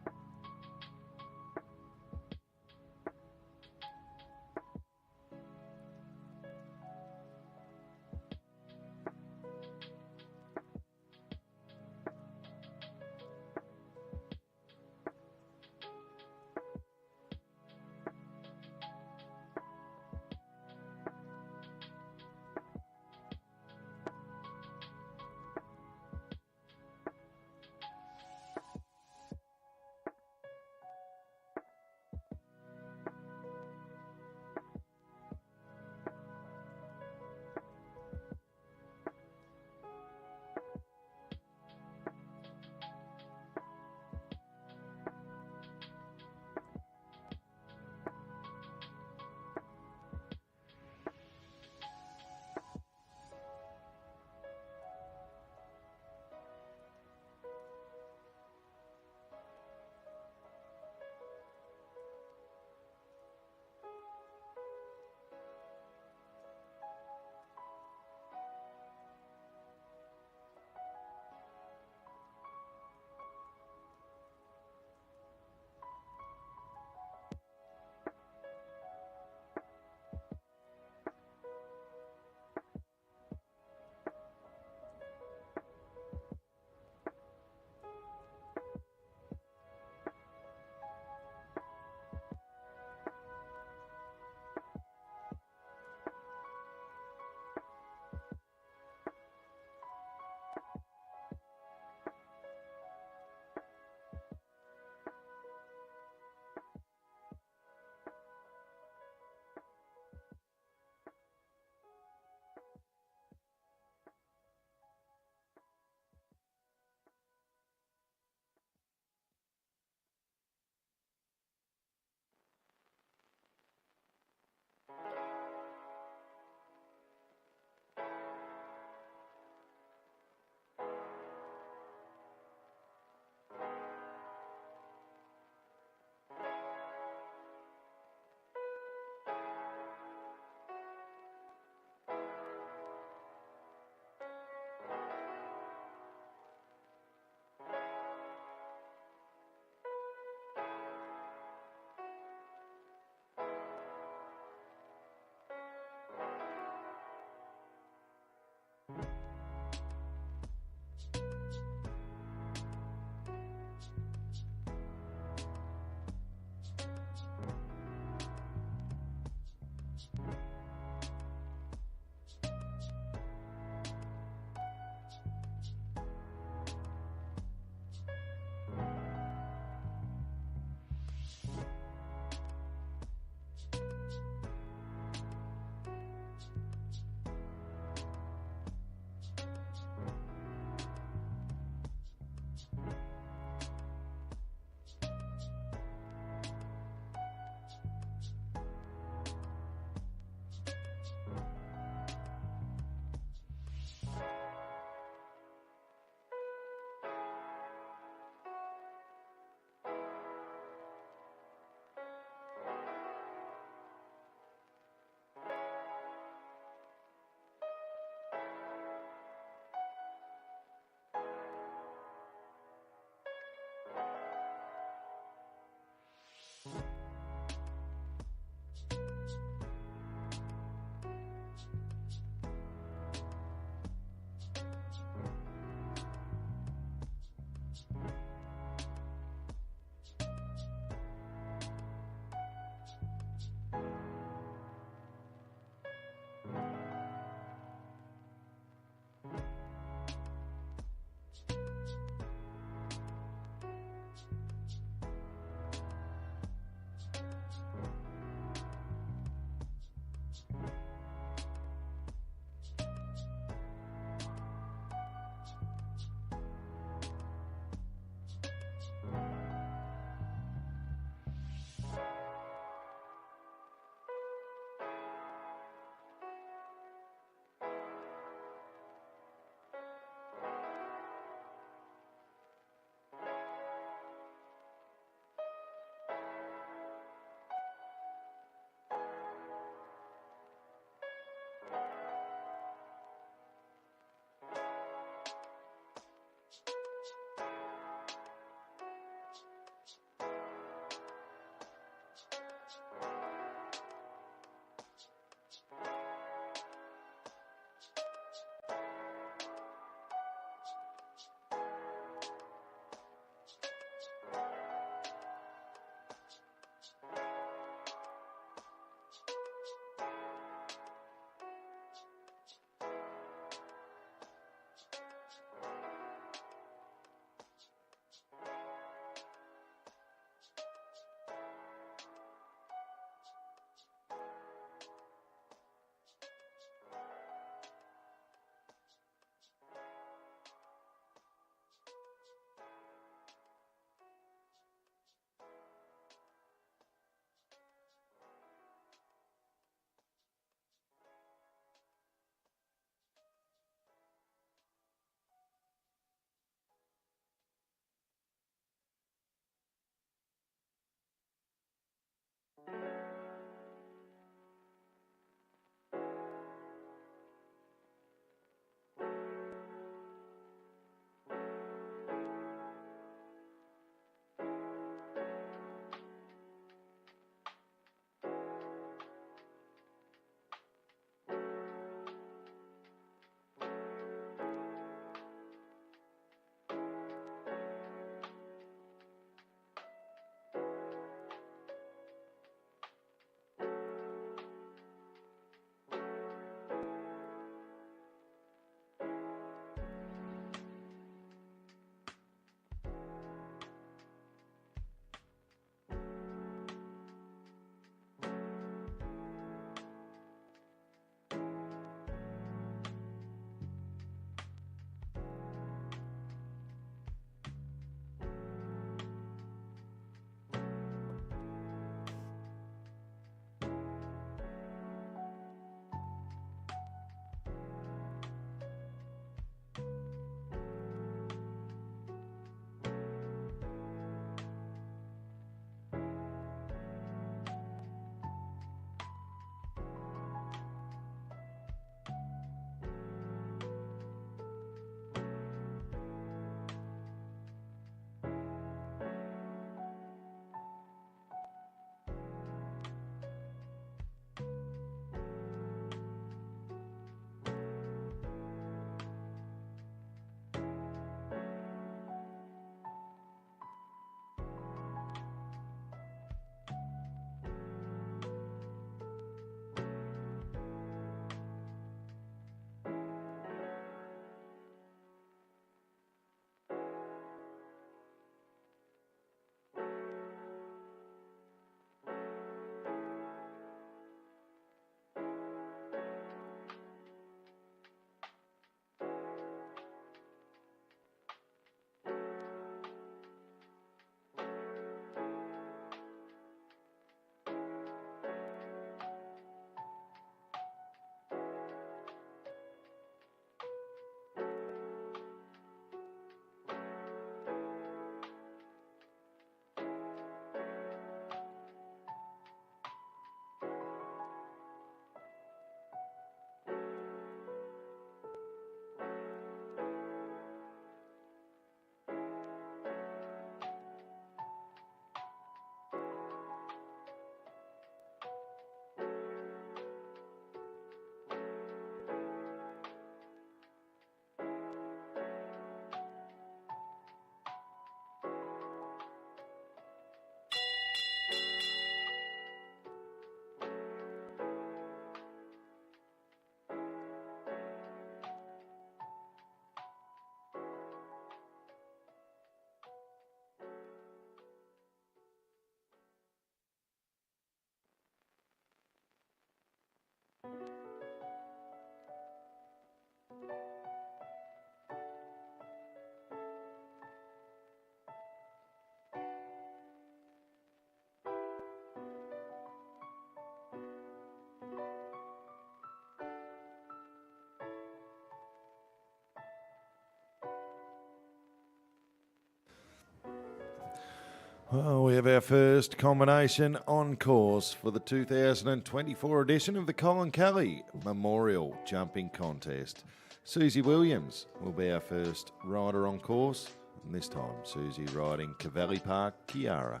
Well, we have our first combination on course for the 2024 edition of the Colin Kelly Memorial Jumping Contest. Susie Williams will be our first rider on course, and this time Susie riding Cavalli Park Kiara.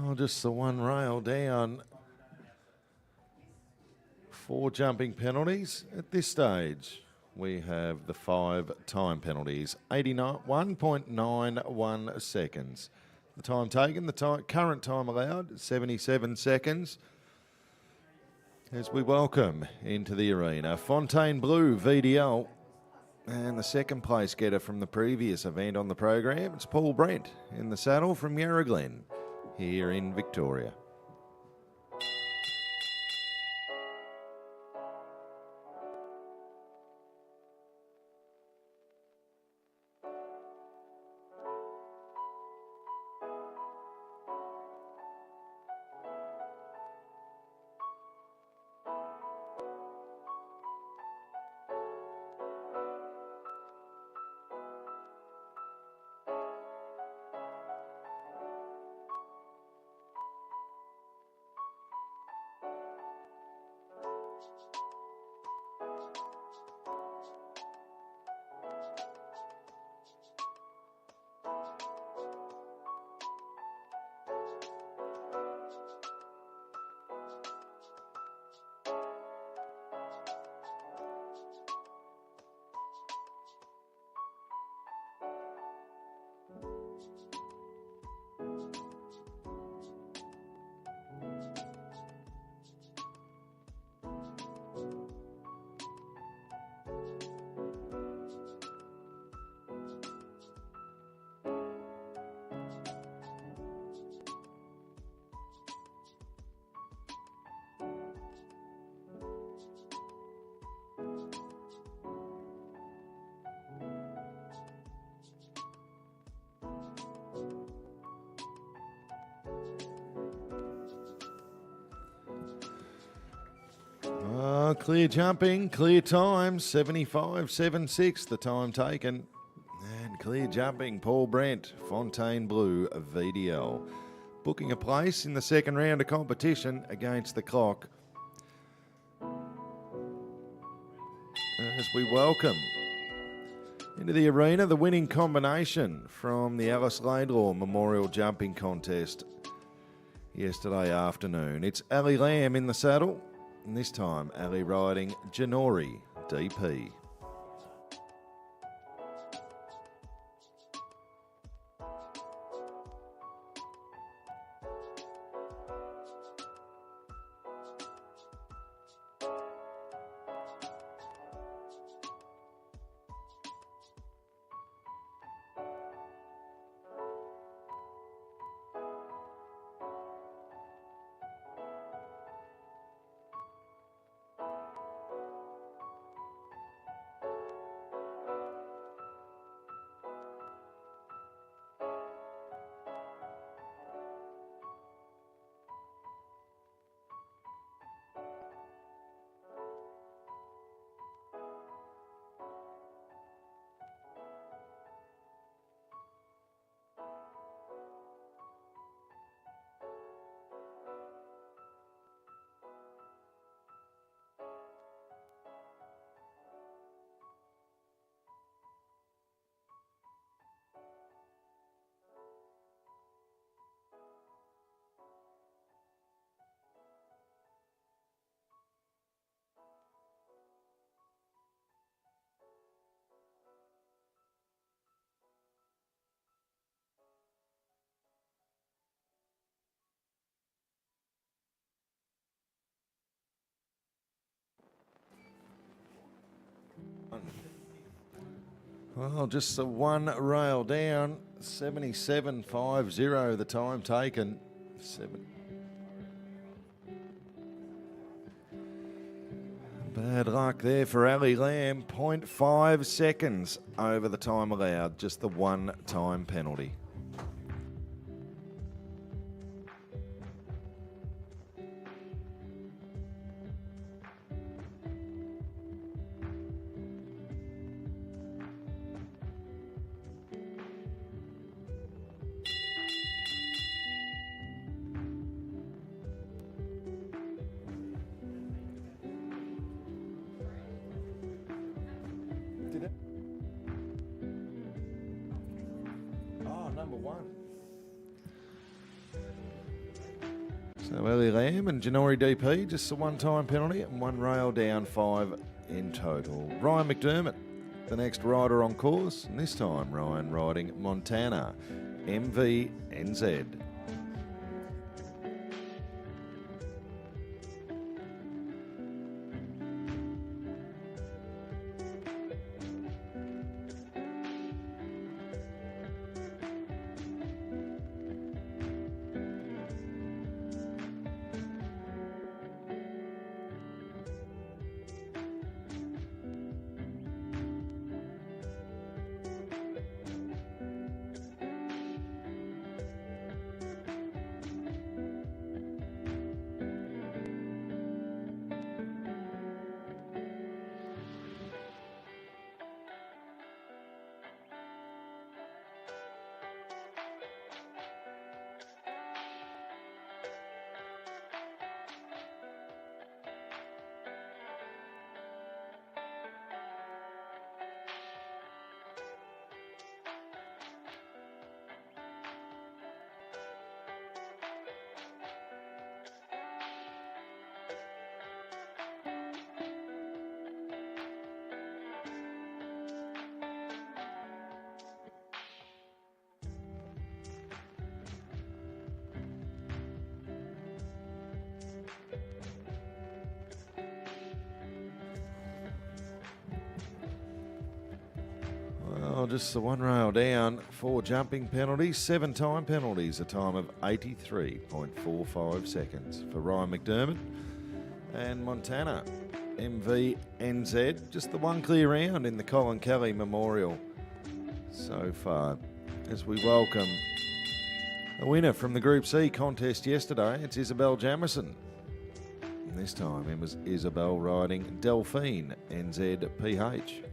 Well, just the one rail down. 4 jumping penalties at this stage. We have the 5 time penalties, 1.91 seconds. The time taken, the current time allowed, 77 seconds. As we welcome into the arena, Fontainebleau VDL. And the second place getter from the previous event on the program, it's Paul Brent in the saddle from Yarra Glen here in Victoria. Clear jumping, clear time, 75.76 the time taken. And clear jumping, Paul Brent, Fontainebleau VDL. Booking a place in the second round of competition against the clock. As we welcome into the arena the winning combination from the Alice Laidlaw Memorial Jumping Contest yesterday afternoon. It's Ali Lamb in the saddle. And this time, Ali riding Janori DP. Well, just the one rail down, 77.50 the time taken. Bad luck there for Ali Lamb, 0.5 seconds over the time allowed, just the one time penalty. Number one. So Ellie Lamb and Janori DP, just a one-time penalty and one rail down, 5 in total. Ryan McDermott, the next rider on course, and this time Ryan riding Montana, MVNZ. Just the one rail down, 4 jumping penalties, 7 time penalties, a time of 83.45 seconds for Ryan McDermott. And Montana, MVNZ, just the one clear round in the Colin Kelly Memorial so far. As we welcome a winner from the Group C contest yesterday, it's Isabel Jamison. And this time it was Isabel riding Delphine, NZPH.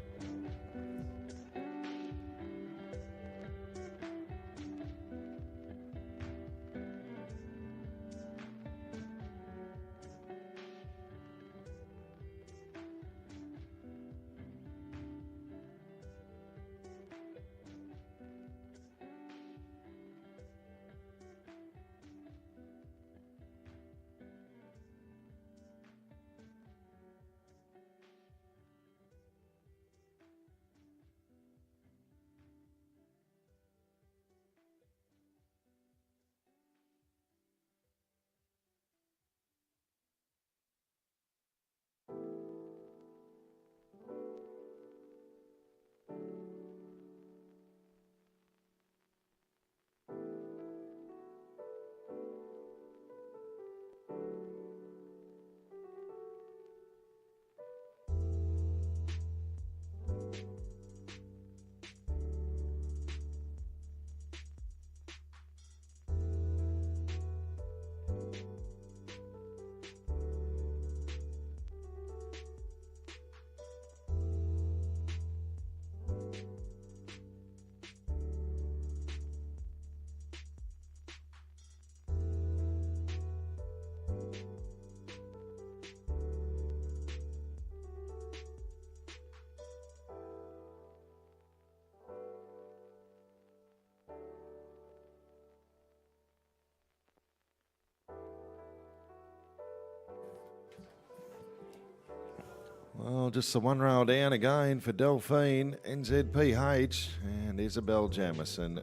Well, just the one rail down again for Delphine, NZPH, and Isabel Jamison.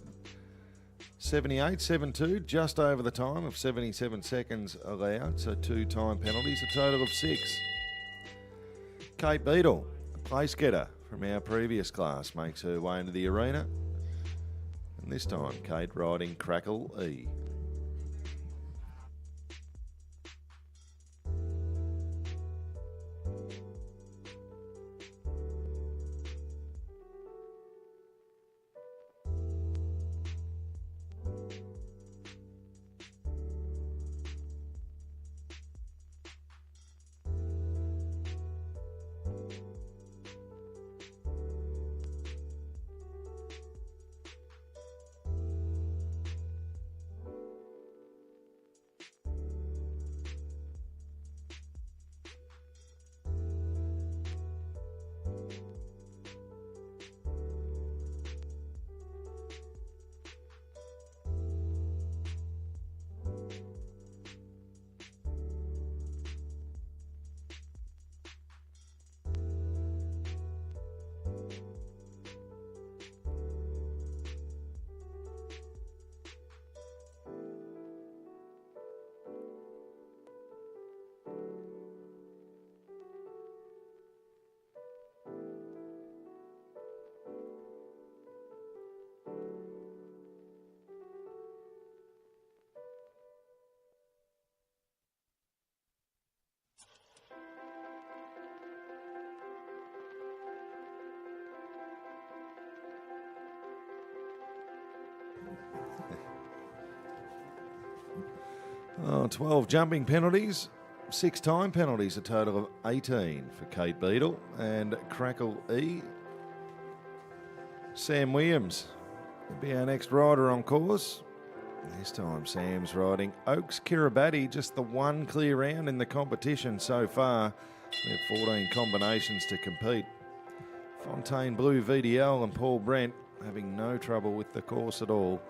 78.72, just over the time of 77 seconds allowed, so 2 time penalties, a total of 6. Kate Beadle, a place getter from our previous class makes her way into the arena. And this time, Kate riding Crackle E. Oh, 12 jumping penalties, 6 time penalties, a total of 18 for Kate Beadle and Crackle E. Sam Williams will be our next rider on course. This time Sam's riding Oaks Kiribati, just the one clear round in the competition so far. We have 14 combinations to compete. Fontaine Blue VDL and Paul Brent having no trouble with the course at all.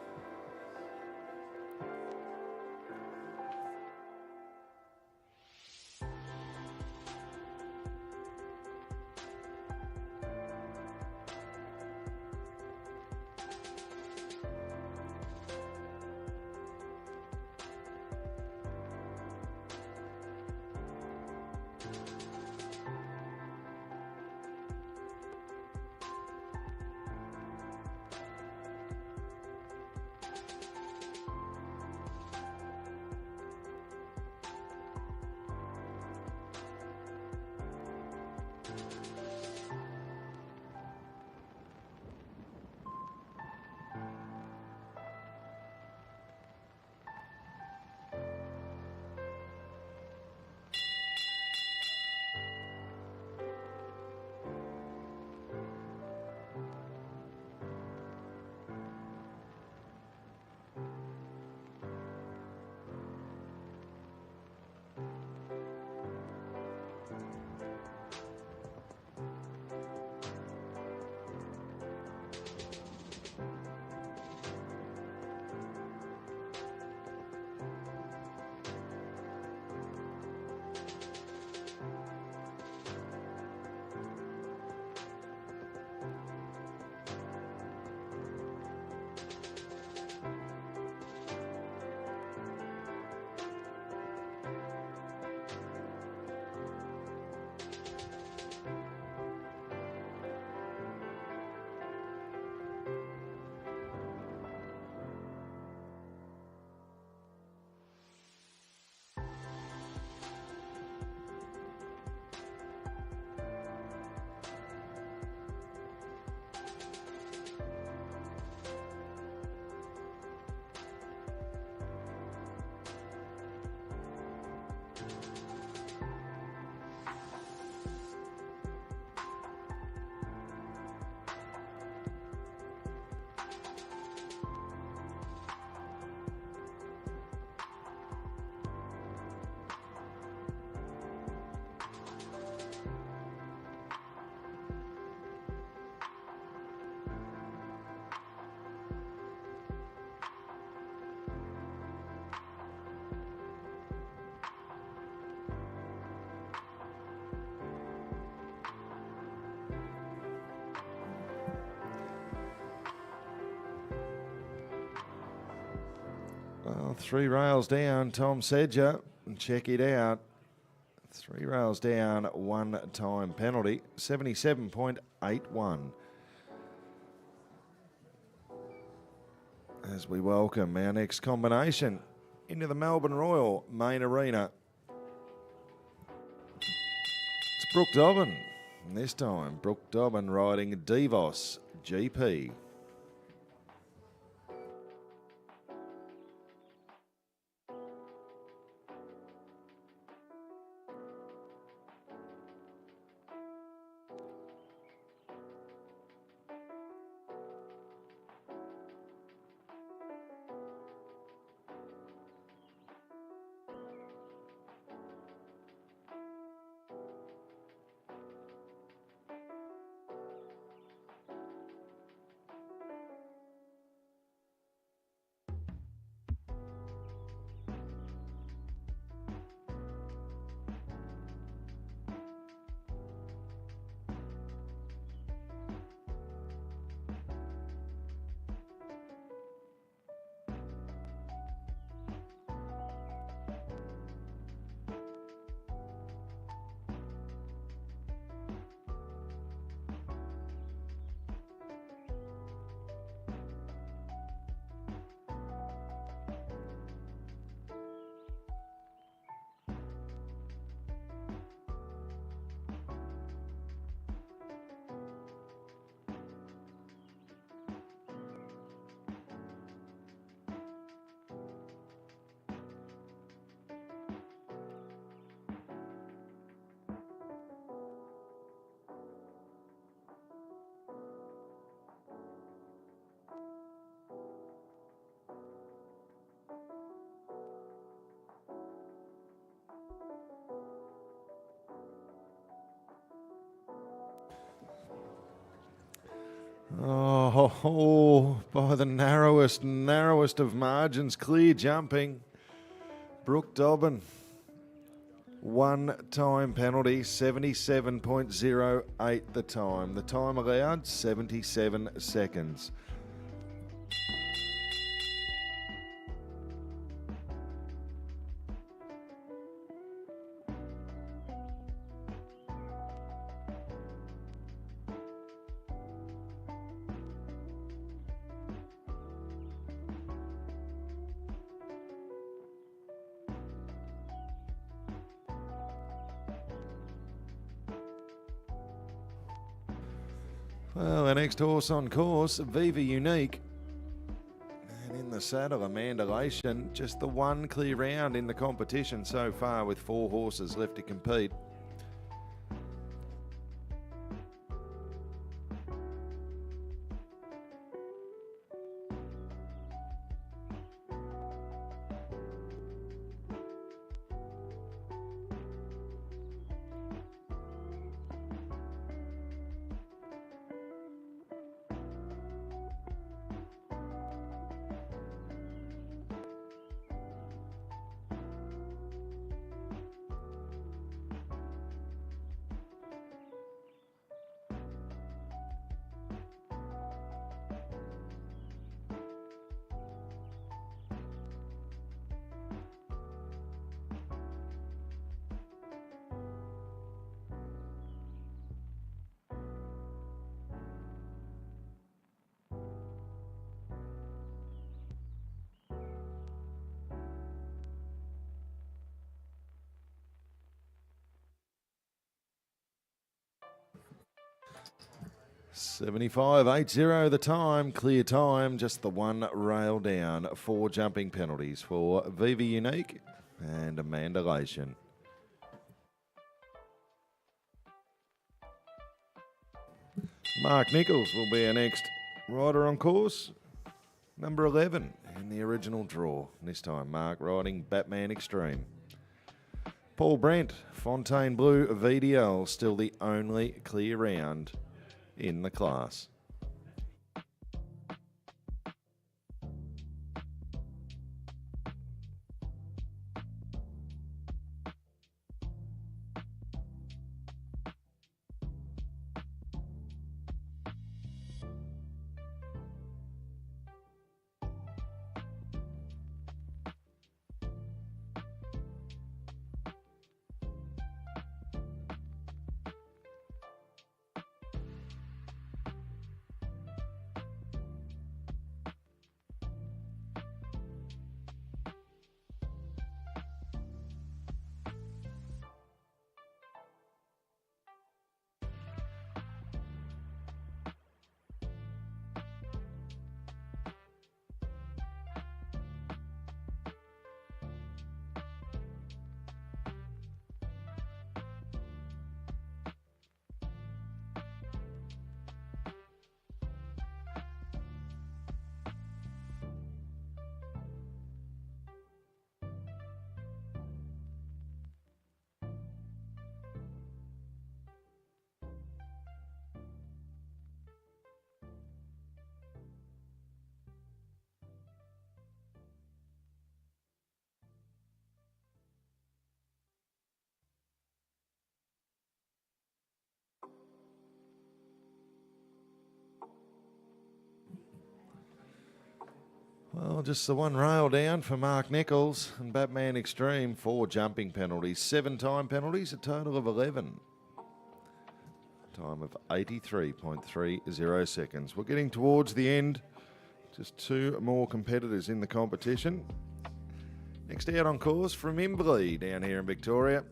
Well, 3 rails down, Tom Sedger, and check it out. 3 rails down, 1 time penalty, 77.81. As we welcome our next combination into the Melbourne Royal main arena. It's Brooke Dobbin. And this time, Brooke Dobbin riding Novice GP. Oh, by the narrowest of margins, clear jumping. Brooke Dobbin, 1 time penalty, 77.08 the time. The time allowed, 77 seconds. Well, the next horse on course, Viva Unique. And in the saddle, Amanda Lation. Just the one clear round in the competition so far with 4 horses left to compete. $75.80 the time, clear time, just the one rail down. 4 jumping penalties for Viva Unique and Amanda Lation. Mark Nichols will be our next rider on course. Number 11 in the original draw. This time, Mark riding Batman Extreme. Paul Brent, Fontaine Blue VDL, still the only clear round in the class. Well, just the one rail down for Mark Nichols and Batman Extreme. 4 jumping penalties, 7 time penalties, a total of 11. Time of 83.30 seconds. We're getting towards the end. Just 2 more competitors in the competition. Next out on course from Imberley down here in Victoria,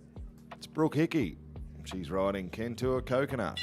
it's Brooke Hickey. She's riding Kentua Coconut.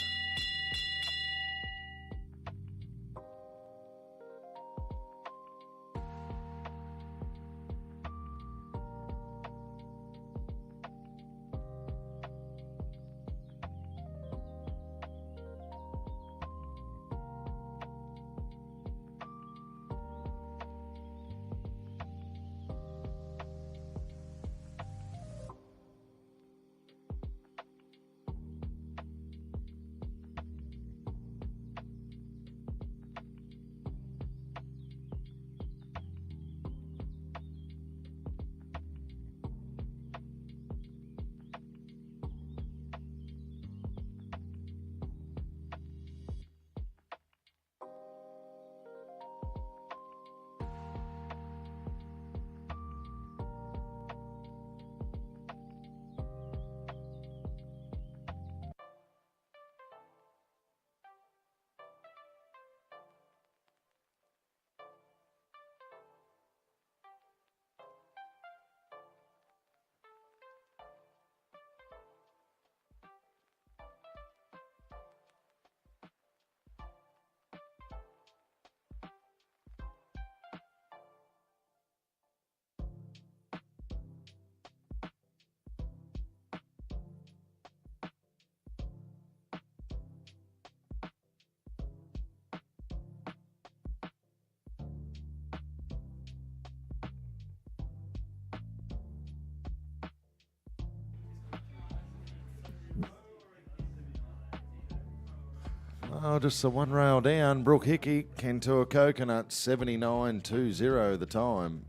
Oh, just the one rail down. Brooke Hickey, Kentua Coconut, 79.20 the time.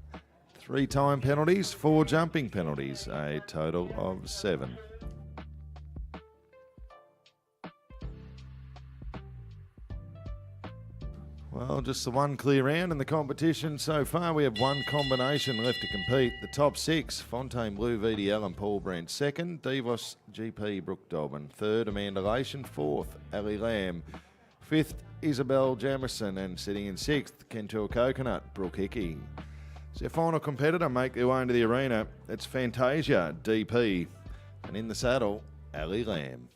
3 time penalties, 4 jumping penalties, a total of 7. Well, just the one clear round in the competition so far. We have 1 combination left to compete. The top 6, Fontainebleau VDL and Paul Brent. 2nd, Novice GP Brooke Dobbin. 3rd, Amanda Lation. 4th, Ali Lamb. 5th, Isabel Jamison. And sitting in 6th, Kentua Coconut, Brooke Hickey. So your final competitor make their way into the arena. It's Fantasia DP. And in the saddle, Ali Lamb.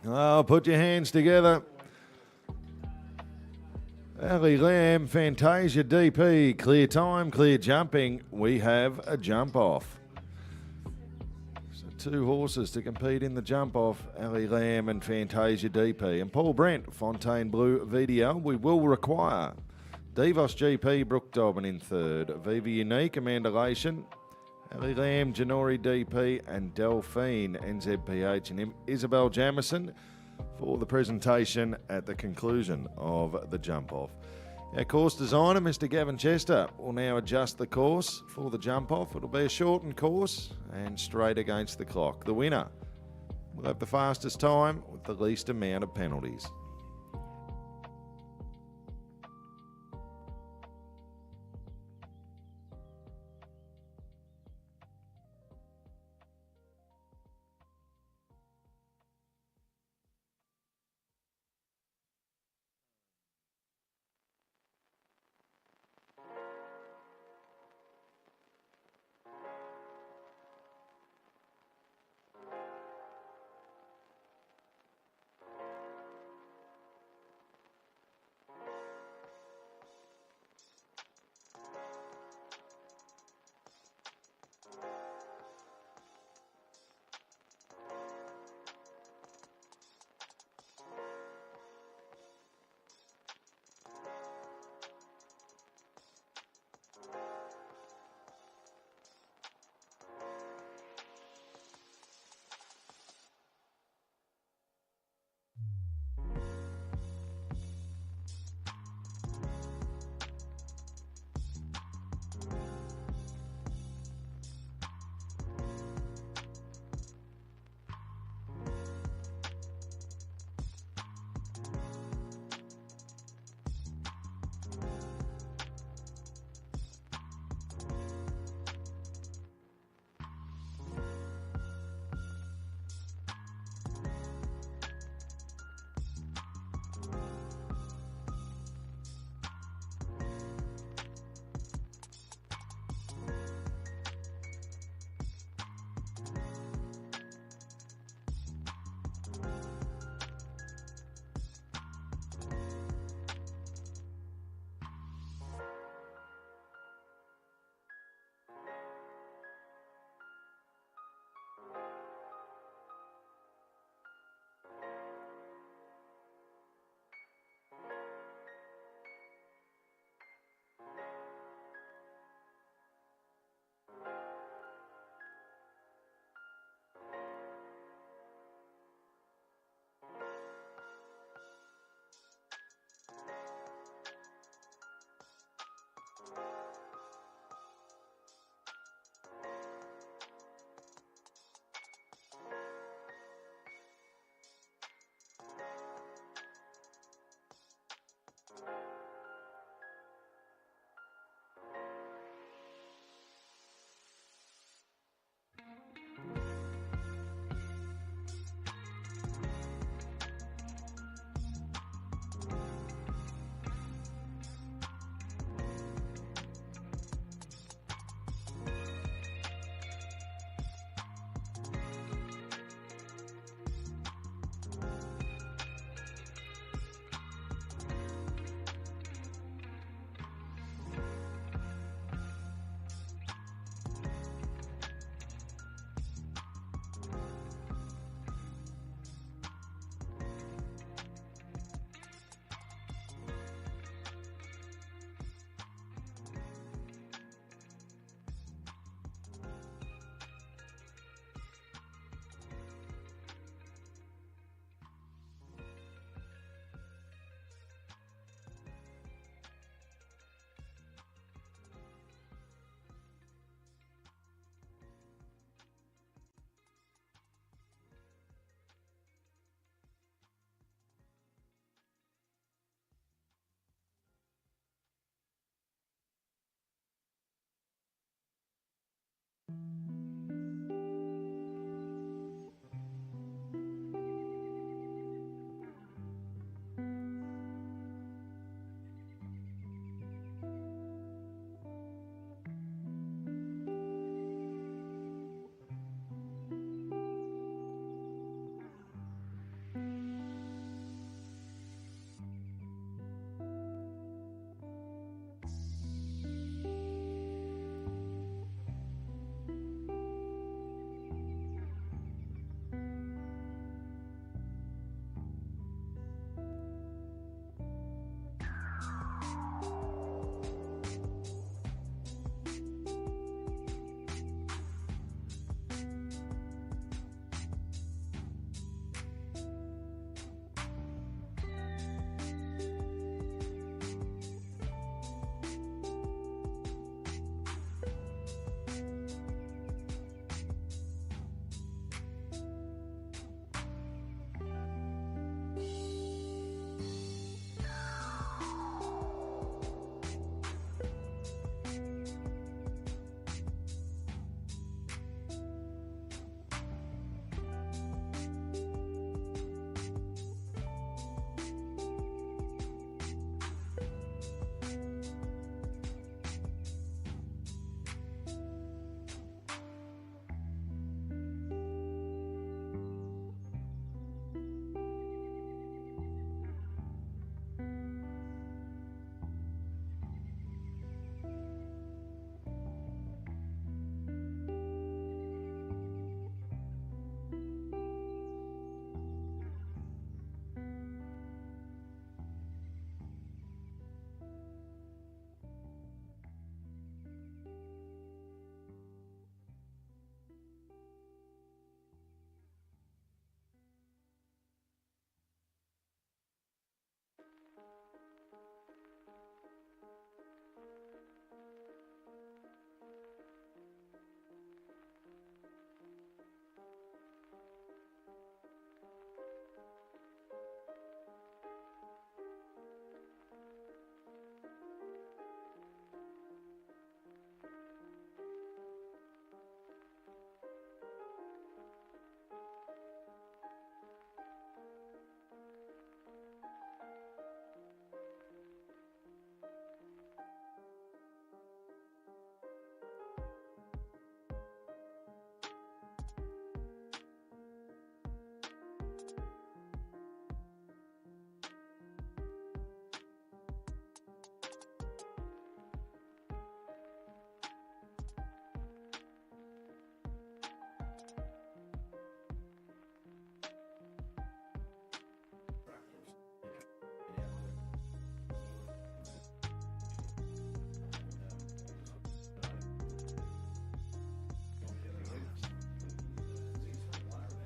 Oh, put your hands together. Ali Lamb, Fantasia DP, clear time, clear jumping. We have a jump off. So 2 horses to compete in the jump off, Ali Lamb and Fantasia DP. And Paul Brent, Fontainebleau VDL, we will require Devos GP, Brooke Dobbin in 3rd. Viva Unique, Amanda Lation. Ali Lamb, Janori DP and Delphine NZPH and Isabel Jamison for the presentation at the conclusion of the jump off. Our course designer, Mr. Gavin Chester, will now adjust the course for the jump off. It'll be a shortened course and straight against the clock. The winner will have the fastest time with the least amount of penalties.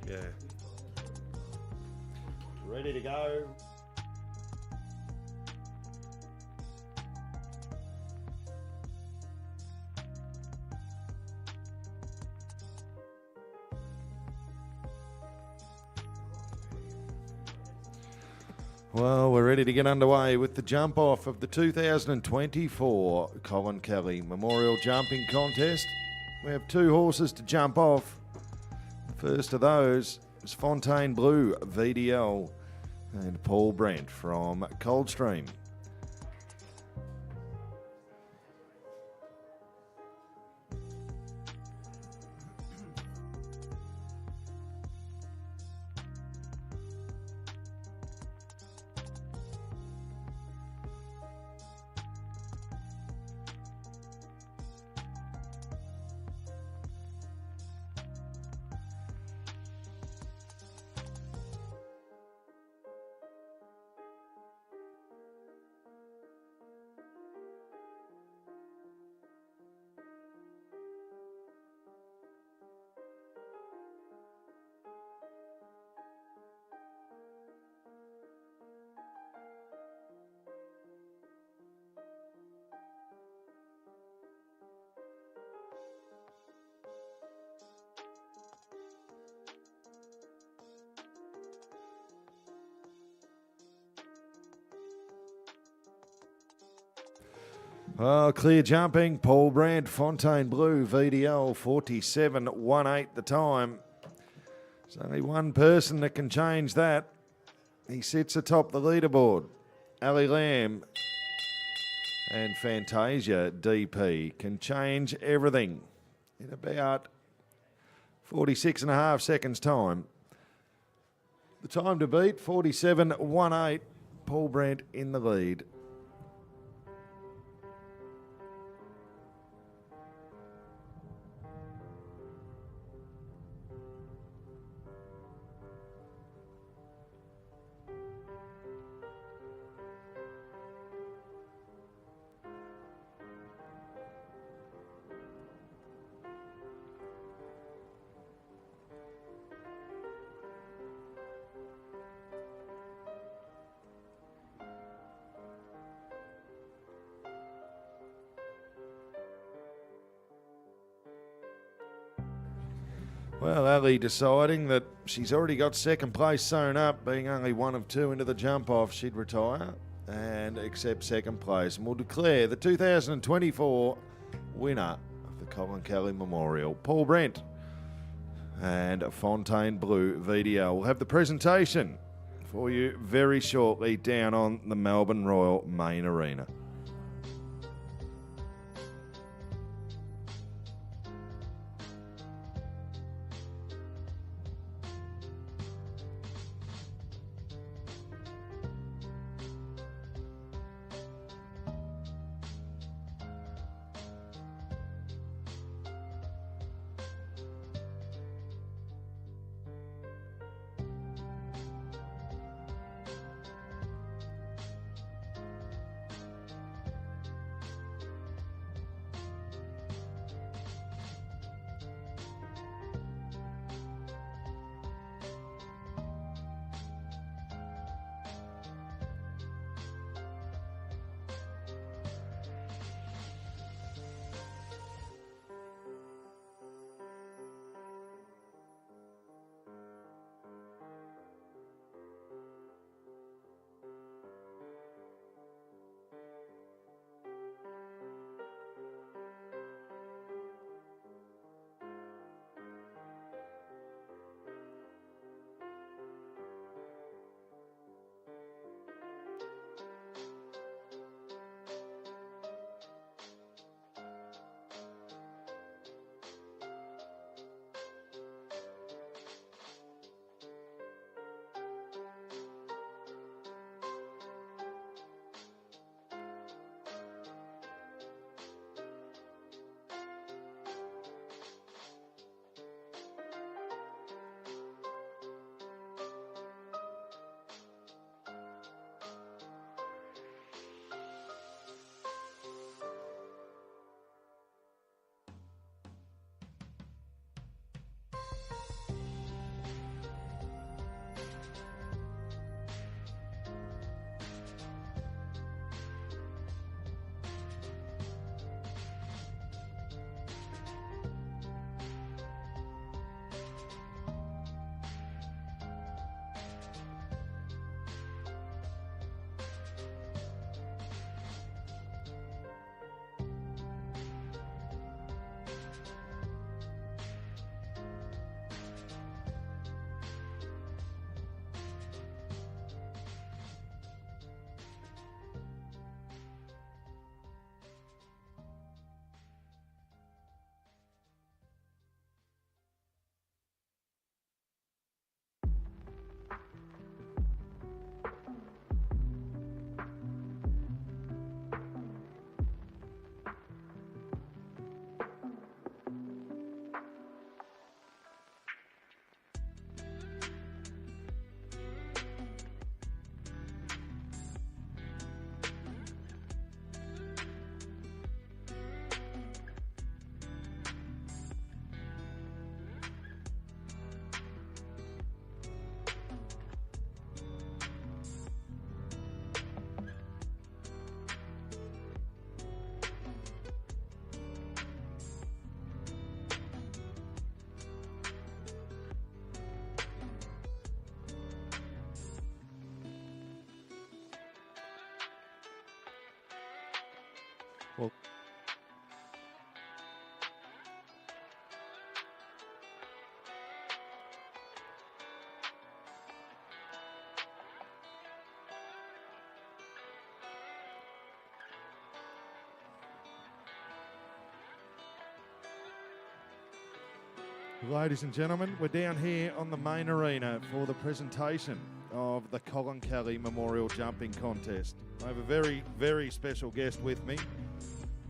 Yeah. Ready to go. Well, we're ready to get underway with the jump off of the 2024 Colin Kelly Memorial Jumping Contest. We have 2 horses to jump off. The first of those is Fontaine Blue VDL and Paul Brent from Coldstream. Well, clear jumping, Paul Brand, Fontaine Blue, VDL, 47.18 the time. There's only one person that can change that. He sits atop the leaderboard. Ali Lamb and Fantasia DP can change everything in about 46.5 seconds time. The time to beat, 47.18, Paul Brand in the lead. Well, Ali deciding that she's already got second place sewn up, being only one of 2 into the jump off, she'd retire and accept second place. And we'll declare the 2024 winner of the Colin Kelly Memorial, Paul Brent and Fontaine Blue VDL. We'll have the presentation for you very shortly down on the Melbourne Royal main arena. Ladies and gentlemen, we're down here on the main arena for the presentation of the Colin Kelly Memorial Jumping Contest. I have a very, very special guest with me,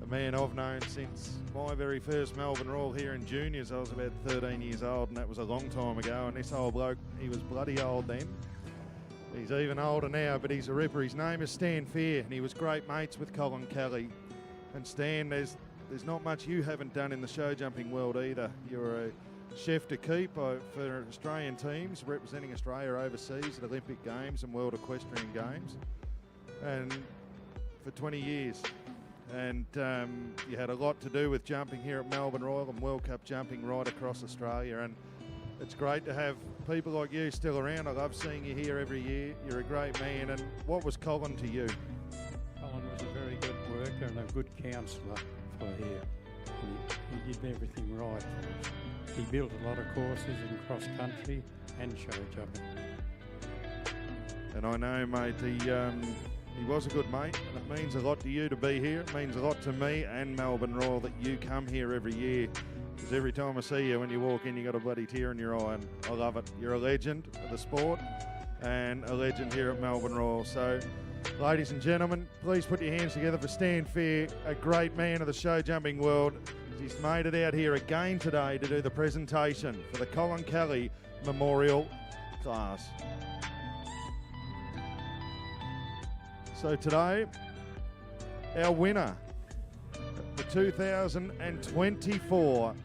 a man I've known since my very first Melbourne Royal here in juniors. I was about 13 years old, and that was a long time ago, and this old bloke, he was bloody old then. He's even older now, but he's a ripper. His name is Stan Fair, and he was great mates with Colin Kelly. And Stan, there's not much you haven't done in the show jumping world either. You're a chef de keep for Australian teams, representing Australia overseas at Olympic Games and World Equestrian Games, and for 20 years. And you had a lot to do with jumping here at Melbourne Royal and World Cup jumping right across Australia. And it's great to have people like you still around. I love seeing you here every year. You're a great man. And what was Colin to you? Colin was a very good worker and a good counsellor for here. He did everything right for us. He built a lot of courses in cross country and show jumping. And I know, mate, he was a good mate, and it means a lot to you to be here. It means a lot to me and Melbourne Royal that you come here every year. Because every time I see you, when you walk in, you got a bloody tear in your eye, and I love it. You're a legend of the sport and a legend here at Melbourne Royal. So, ladies and gentlemen, please put your hands together for Stan Fair, a great man of the show jumping world. He's made it out here again today to do the presentation for the Colin Kelly Memorial class. So today, our winner, the 2024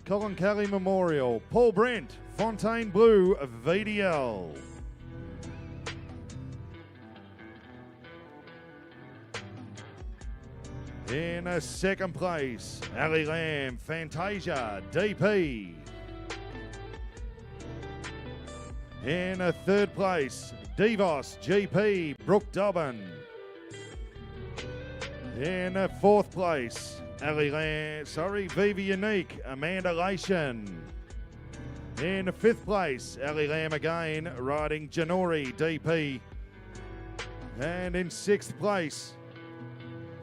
Colin Kelly Memorial, Paul Brent, Fontainebleau VDL. In a second place, Ali Lamb, Fantasia, DP. In a third place, Devos, GP, Brooke Dobbin. In a fourth place, Viva Unique, Amanda Lation. In fifth place, Ali Lamb again, riding Janori, DP. And in sixth place,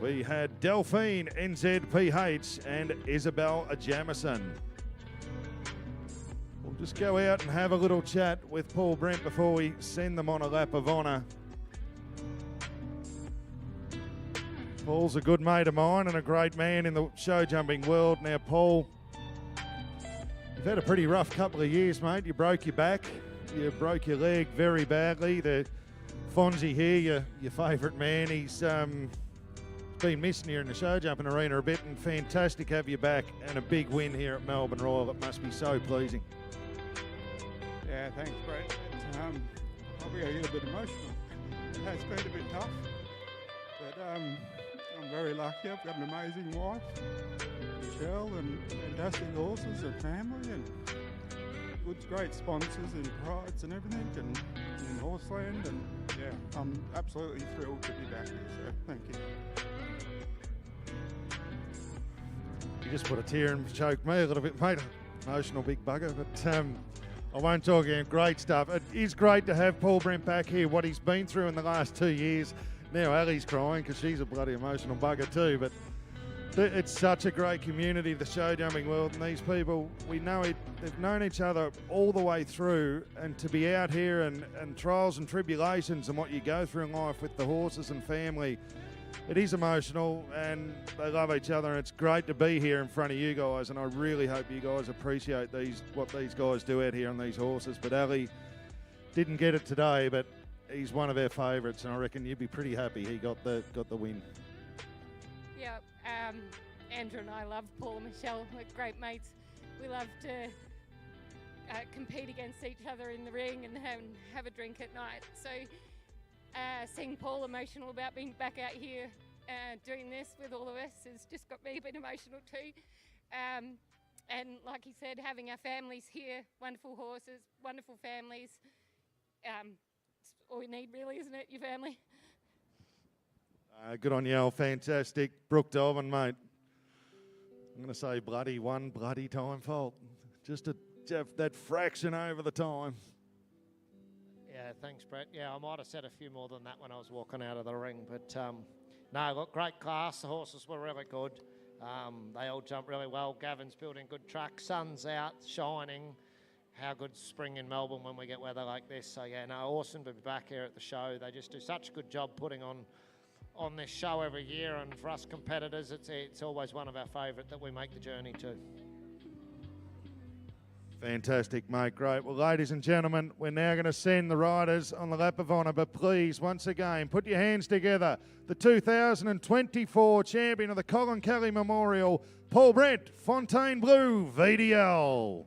we had Delphine, NZPH, and Isabel Jamison. We'll just go out and have a little chat with Paul Brent before we send them on a lap of honour. Paul's a good mate of mine and a great man in the show jumping world. Now, Paul, you've had a pretty rough couple of years, mate. You broke your back. You broke your leg very badly. The Fonzie here, your favourite man, he's been missing here in the show jumping arena a bit, and fantastic to have you back and a big win here at Melbourne Royal. It must be so pleasing. Yeah, thanks, Brett. Probably a little bit emotional. It has been a bit tough, but I'm very lucky. I've got an amazing wife, Michelle, and fantastic horses and family, and good, great sponsors and prides and everything, and in Horseland, and yeah, I'm absolutely thrilled to be back here. So thank you. You just put a tear and choked me a little bit, mate. Emotional big bugger, but I won't talk again. Great stuff. It is great to have Paul Brent back here, what he's been through in the last 2 years. Now Ali's crying because she's a bloody emotional bugger too, but it's such a great community, the show jumping world, and these people, we know they've known each other all the way through, and to be out here and trials and tribulations and what you go through in life with the horses and family, it is emotional, and they love each other, and it's great to be here in front of you guys, and I really hope you guys appreciate what these guys do out here on these horses. But Ali didn't get it today, but he's one of our favourites, and I reckon you'd be pretty happy he got the win. Yeah, Andrew and I love Paul and Michelle. We're great mates. We love to compete against each other in the ring and have a drink at night. So seeing Paul emotional about being back out here doing this with all of us has just got me a bit emotional too. And like he said, having our families here, wonderful horses, wonderful families. It's all we need really, isn't it, your family? Good on you, Al. Fantastic. Brooke Dobbin, mate. I'm going to say one bloody time fault. Just to have that fraction over the time. Yeah, thanks, Brett. Yeah, I might have said a few more than that when I was walking out of the ring. But, no, look, great class. The horses were really good. They all jump really well. Gavin's building good truck. Sun's out, shining. How good's spring in Melbourne when we get weather like this? So yeah, no, awesome to be back here at the show. They just do such a good job putting on this show every year, and for us competitors, it's always one of our favourite that we make the journey to. Fantastic, mate. Great. Well, ladies and gentlemen, we're now going to send the riders on the lap of honour, but please, once again, put your hands together. The 2024 champion of the Colin Kelly Memorial, Paul Brent, Fontainebleau, VDL.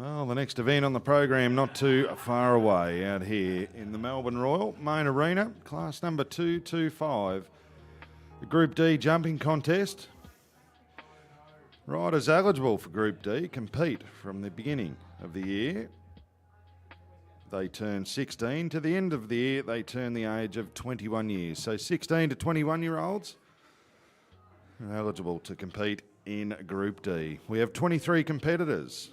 Well, the next event on the program not too far away out here in the Melbourne Royal Main Arena, class number 225, the Group D jumping contest. Riders eligible for Group D compete from the beginning of the year. They turn 16. To the end of the year, they turn the age of 21 years. So 16 to 21-year-olds are eligible to compete in Group D. We have 23 competitors.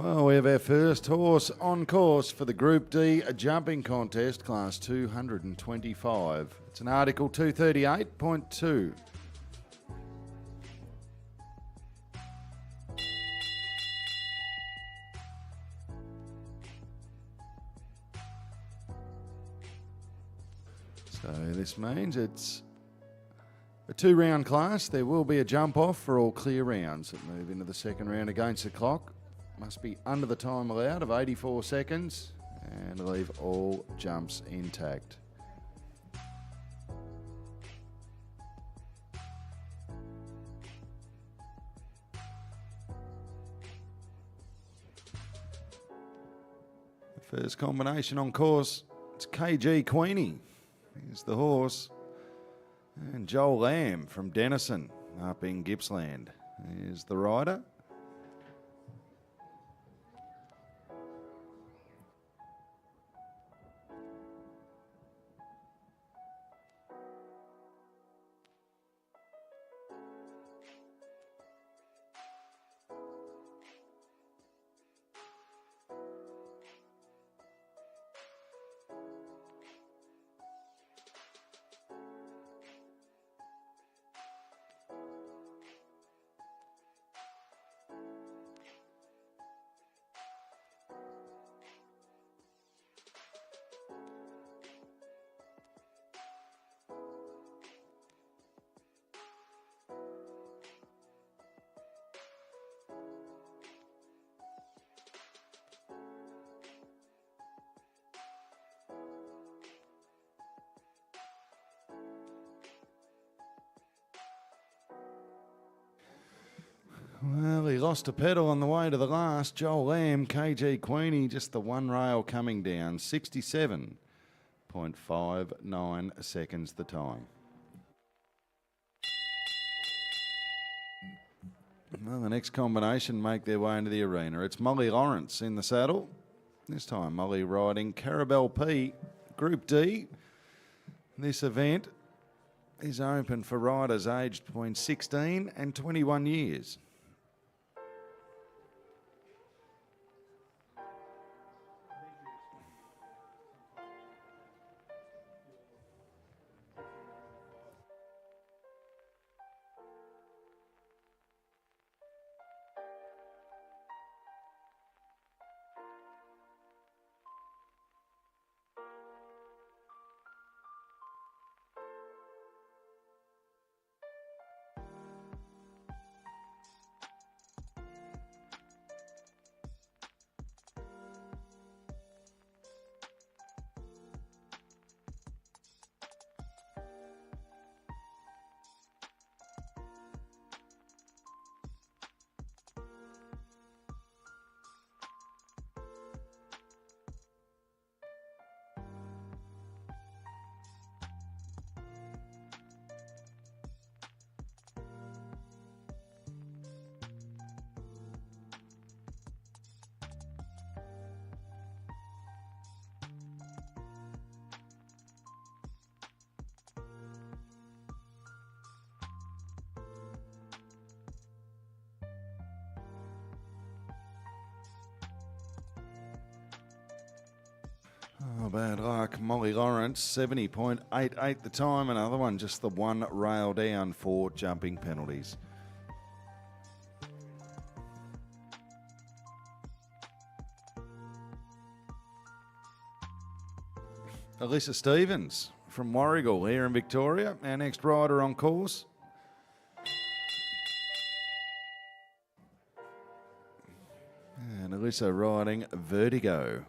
Well, we have our first horse on course for the Group D jumping contest, class 225. It's an Article 238.2. So this means it's a 2-round class. There will be a jump off for all clear rounds that move into the second round against the clock. Must be under the time allowed of 84 seconds and leave all jumps intact. The first combination on course, it's KG Queenie. Here's the horse. And Joel Lamb from Denison up in Gippsland. Here's the rider. Well, he lost a pedal on the way to the last. Joel Lamb, KG Queenie, just the one rail coming down. 67.59 seconds the time. Well, the next combination make their way into the arena. It's Molly Lawrence in the saddle. This time Molly riding Carabel P, Group D. This event is open for riders aged between 16 and 21 years. Oh, bad luck. Molly Lawrence, 70.88 the time. Another one, just the one rail down for jumping penalties. Alyssa Stevens from Warrigal here in Victoria. Our next rider on course. And Alyssa riding Vertigo.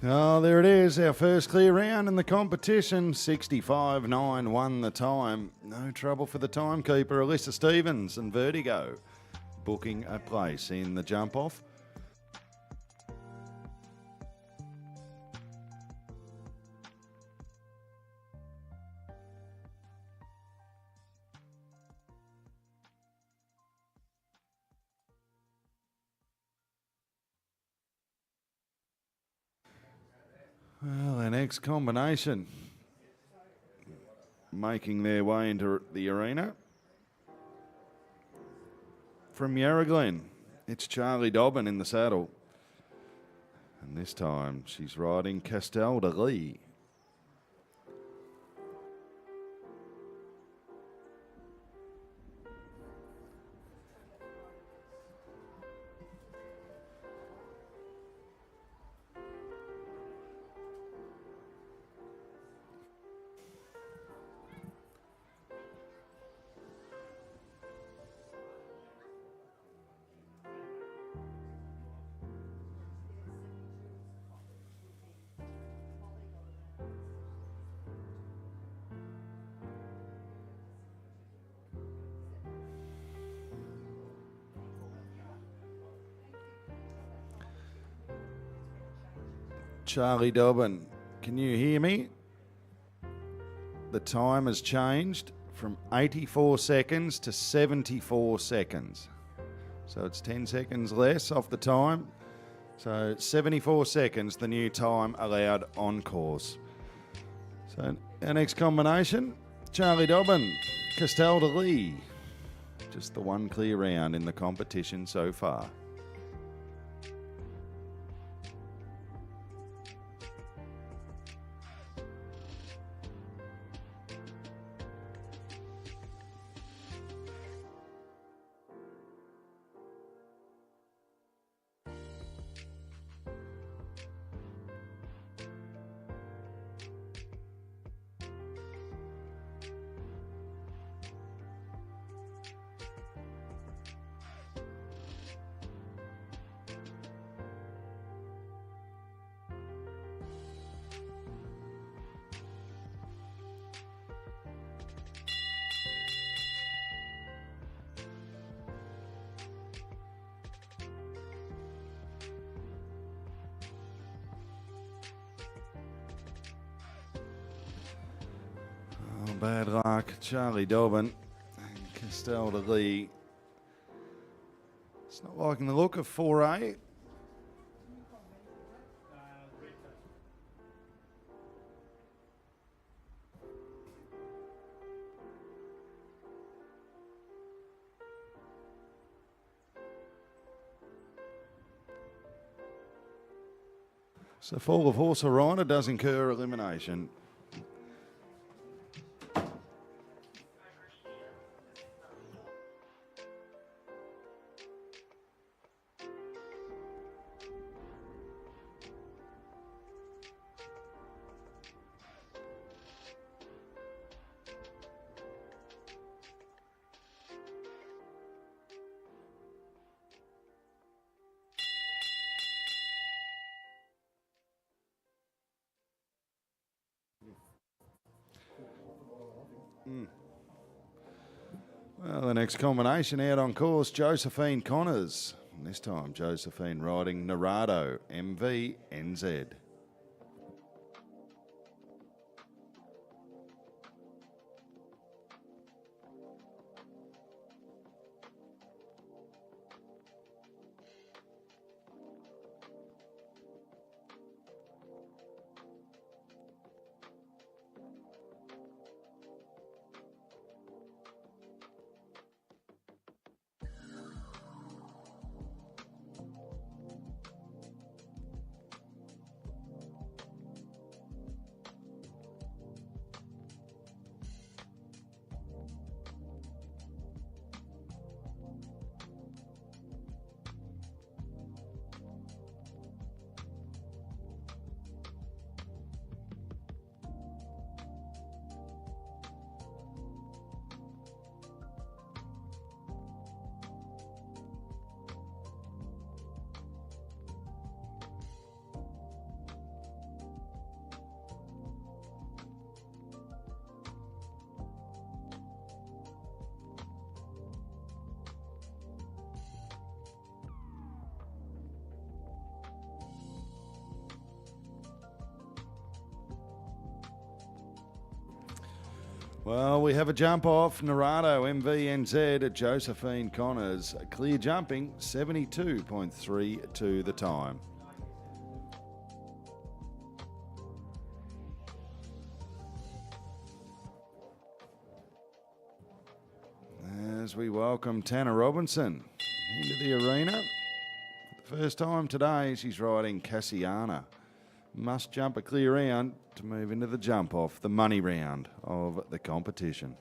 Oh, there it is, our first clear round in the competition. 65.9 won the time. No trouble for the timekeeper, Alyssa Stevens and Vertigo, booking a place in the jump-off. Well, the next combination making their way into the arena. From Yarra, it's Charlie Dobbin in the saddle. And this time she's riding Castel de Lee. Charlie Dobbin, can you hear me? The time has changed from 84 seconds to 74 seconds. So it's 10 seconds less off the time. So 74 seconds, the new time allowed on course. So our next combination, Charlie Dobbin, Castel de Lee. Just the one clear round in the competition so far. Oh, bad luck, Charlie Dobbin and Castel de Lee. It's not liking the look of 4A. So fall of horse or rider does incur elimination. Well, the next combination out on course, Josephine Connors. And this time, Josephine riding Narado, MV, NZ. Well, we have a jump off. Narado MVNZ at Josephine Connors. Clear jumping, 72.32 the time. As we welcome Tanner Robinson into the arena. For the first time today, she's riding Cassiana. Must jump a clear round to move into the jump off, the money round of the competition.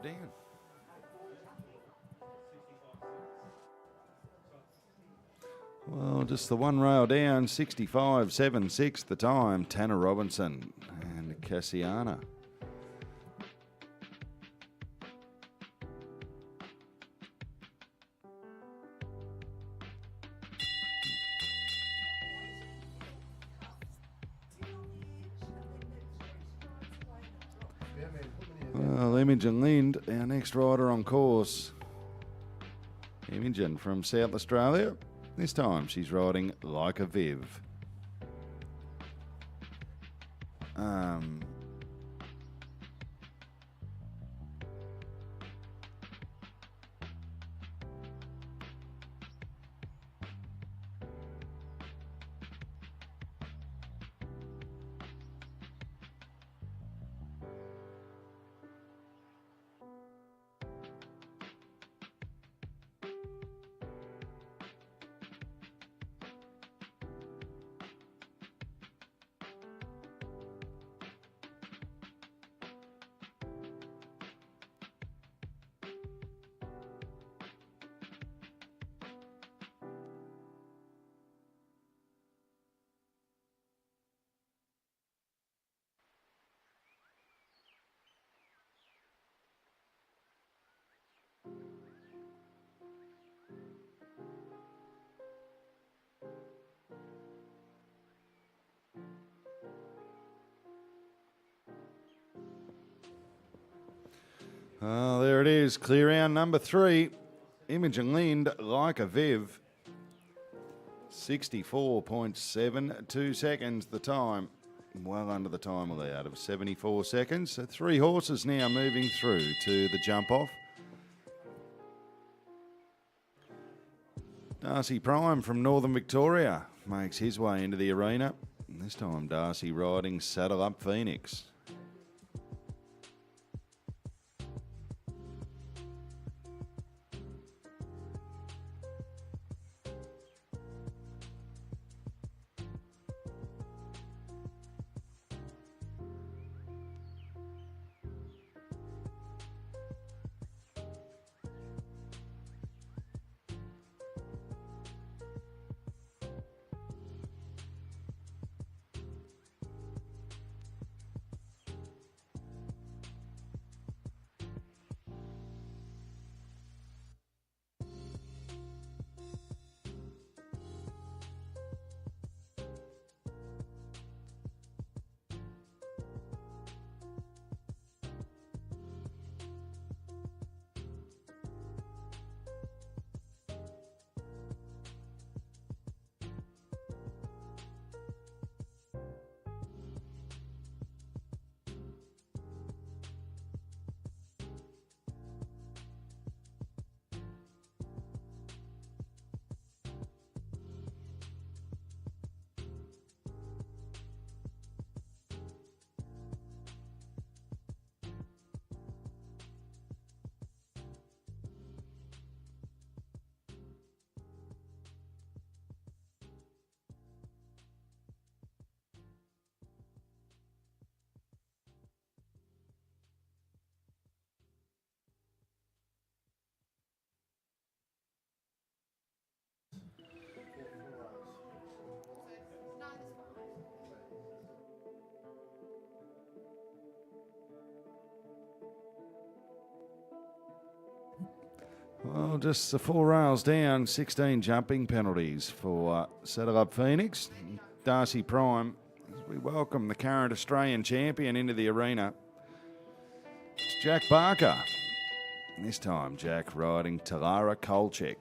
Dan. Well, just the one rail down, 65.76 the time. Tanner Robinson and Cassiana. Well, Imogen Lind, our next rider on course. Imogen from South Australia. This time she's riding Like a Viv. Oh, there it is. Clear round number 3. Imogen Lind, Like a Viv. 64.72 seconds the time. Well under the time allowed of 74 seconds. So 3 horses now moving through to the jump off. Darcy Prime from Northern Victoria makes his way into the arena. And this time Darcy riding Saddle Up Phoenix. Well, just the 4 rails down, 16 jumping penalties for Settle Up Phoenix. Darcy Prime, as we welcome the current Australian champion into the arena. It's Jack Barker. This time, Jack riding Talara Kolchek.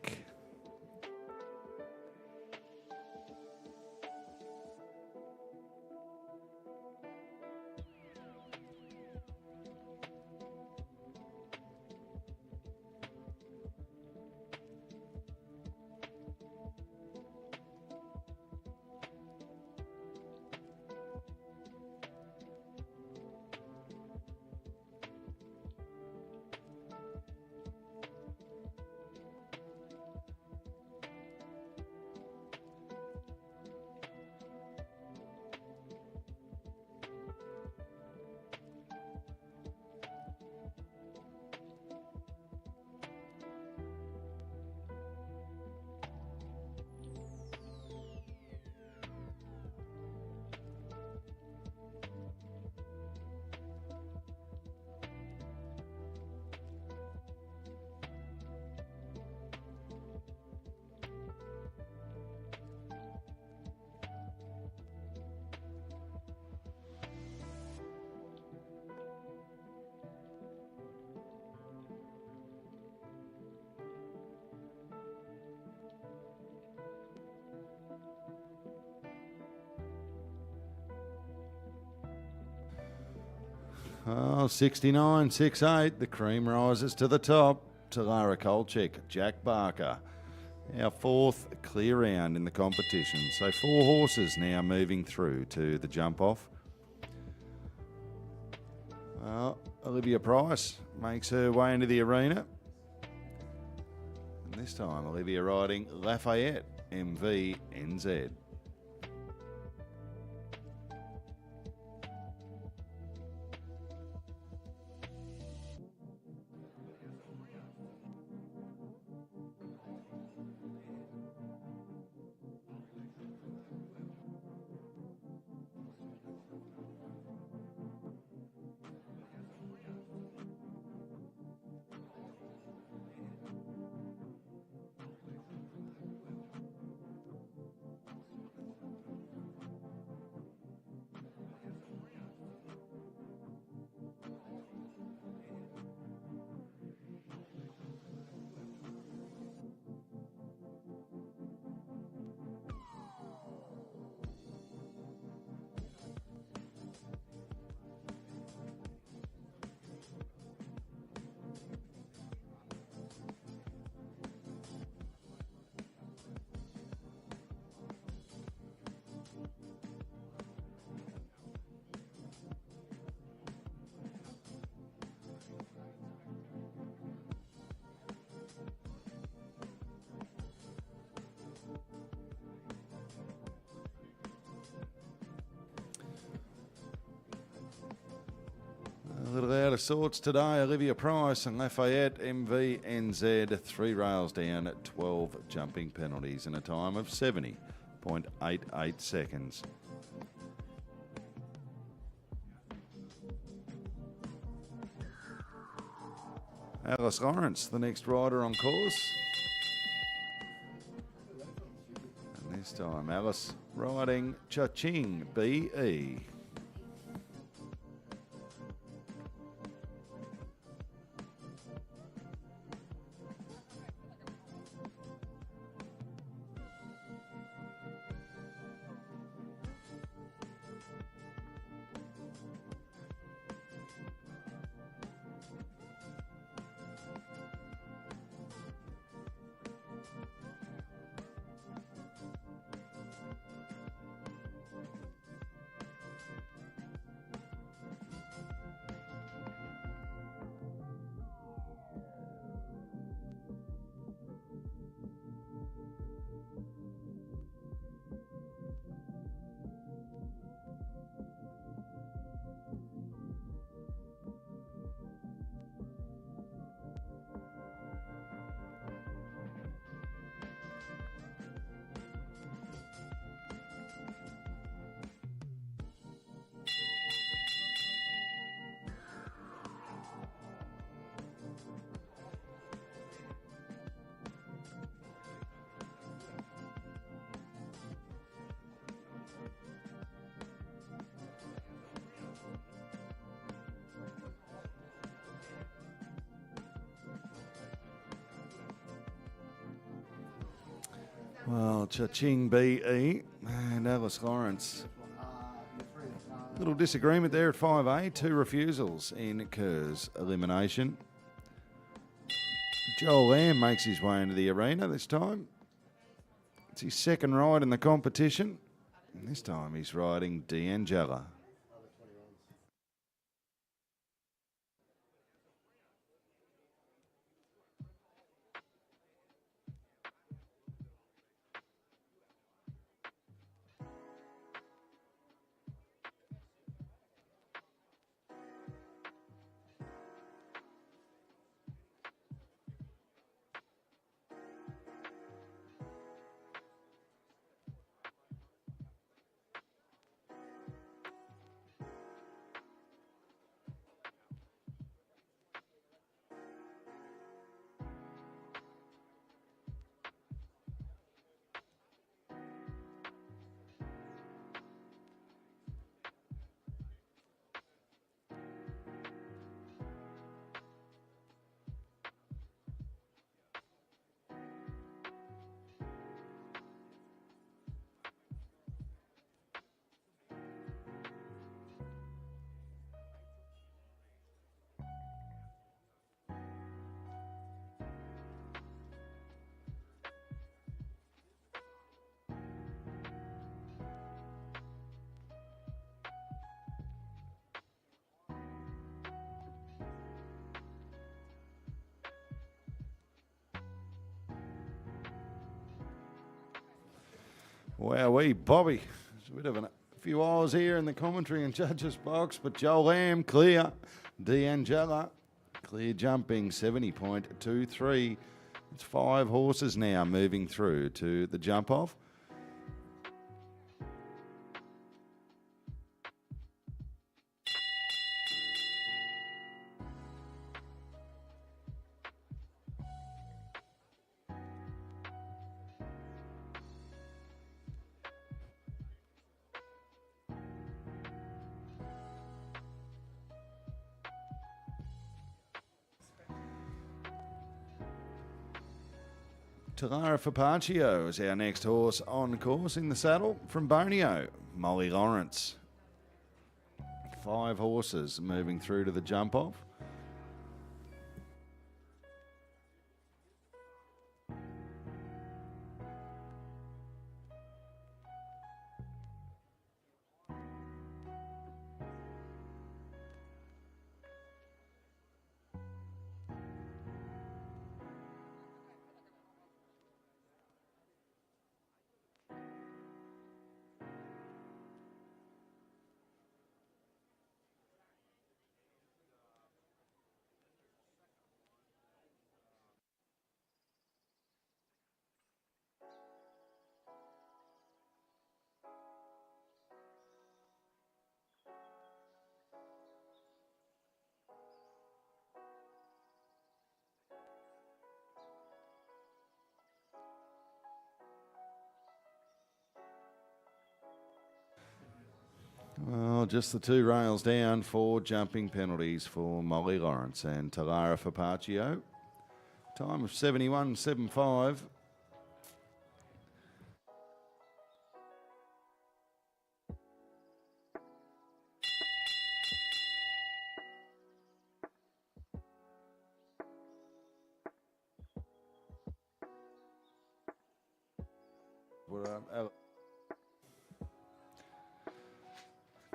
Oh, 69.68. The cream rises to the top. Talara Kolchek, Jack Barker. Our 4th clear round in the competition. So 4 horses now moving through to the jump off. Well, Olivia Price makes her way into the arena. And this time, Olivia riding Lafayette MVNZ. A little out of sorts today. Olivia Price and Lafayette MVNZ, 3 rails down at 12 jumping penalties in a time of 70.88 seconds. Alice Lawrence, the next rider on course. And this time, Alice riding Cha-Ching BE. Well, Cha-Ching B.E. and Alice Lawrence. Little disagreement there at 5A. 2 refusals in Kerr's elimination. Joel Lamb makes his way into the arena this time. It's his second ride in the competition. And this time he's riding D'Angela. Wowee, Bobby. There's a bit of a few hours here in the commentary and judges box, but Joel Lamb clear. D'Angela clear jumping 70.23. It's 5 horses now moving through to the jump off. Talara Fapaccio is our next horse on course in the saddle from Borneo, Molly Lawrence. 5 horses moving through to the jump off. Well, just the 2 rails down for jumping penalties for Molly Lawrence and Talara Fapaccio. Time of 71.75.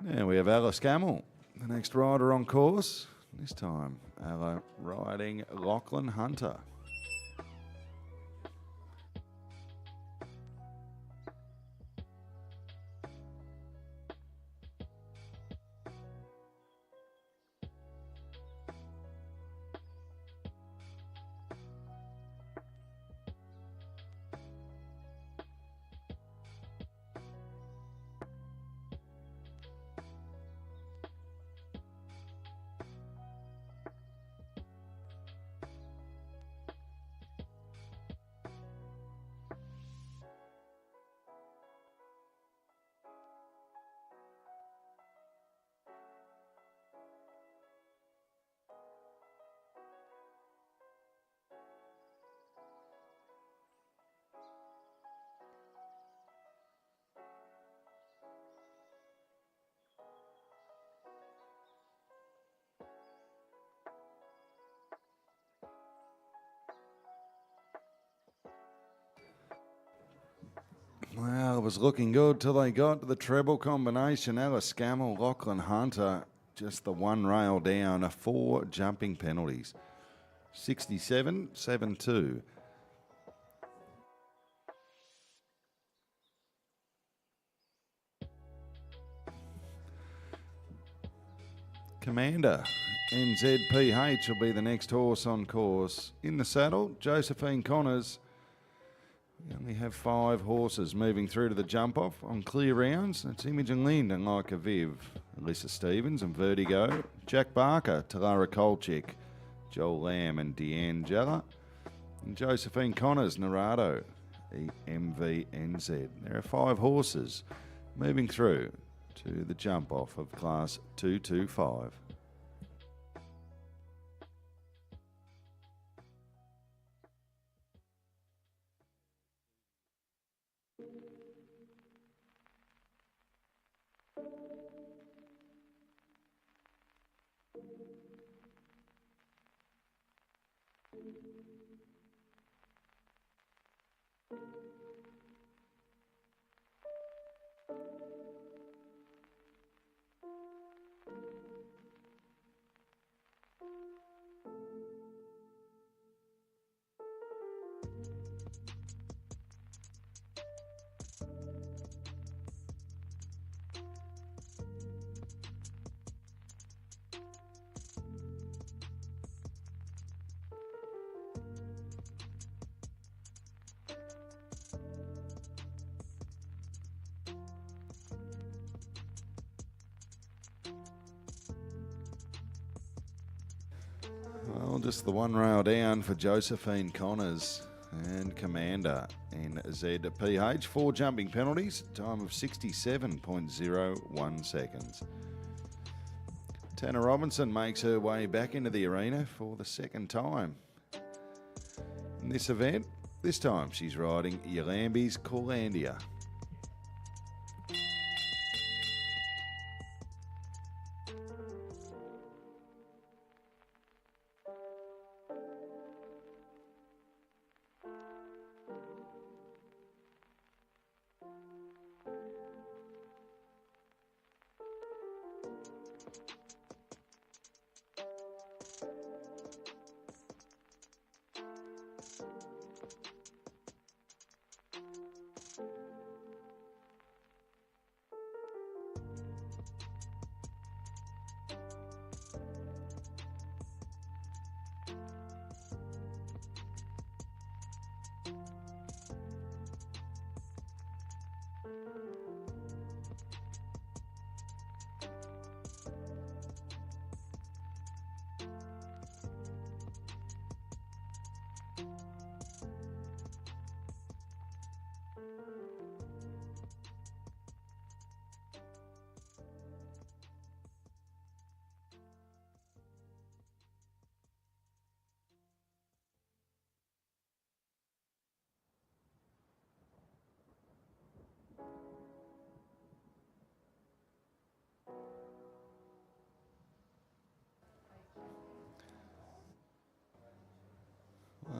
Now we have Alice Camel, the next rider on course. This time, Ella riding Lachlan Hunter. was looking good till they got to the treble combination. Alice Scammell, Lachlan Hunter, just the one rail down, 4 jumping penalties. 67-7-2. Commander, NZPH will be the next horse on course. In the saddle, Josephine Connors. We only have 5 horses moving through to the jump-off on clear rounds. It's Imogen Lind and Leica Viv, Alyssa Stevens and Vertigo, Jack Barker, Talara Kolchik, Joel Lamb and Deanne Jella, and Josephine Connors, Narado, EMVNZ. There are 5 horses moving through to the jump-off of Class 225. Well, just the one rail down for Josephine Connors and Commander in ZPH. 4 jumping penalties, time of 67.01 seconds. Tanner Robinson makes her way back into the arena for the second time in this event. This time she's riding Yalambi's Colandia.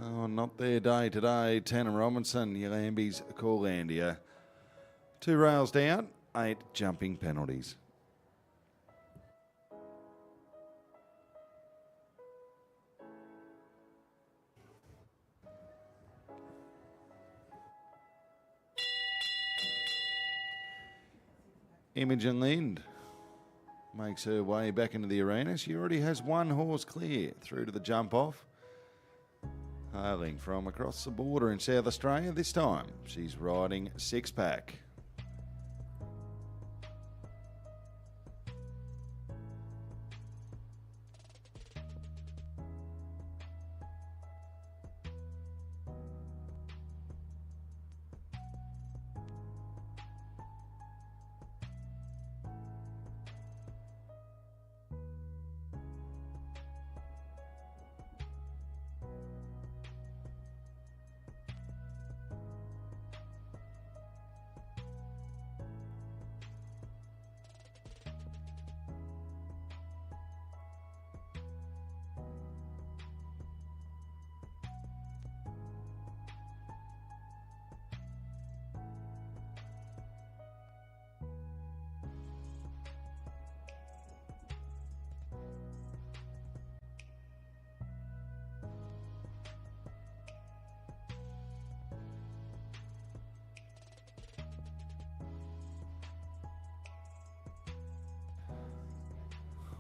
Well, not their day today. Tanner Robinson, Yalambi's Colandia. 2 rails down, 8 jumping penalties. Imogen Lind makes her way back into the arena. She already has 1 horse clear through to the jump off. Hailing from across the border in South Australia, this time she's riding 6-pack.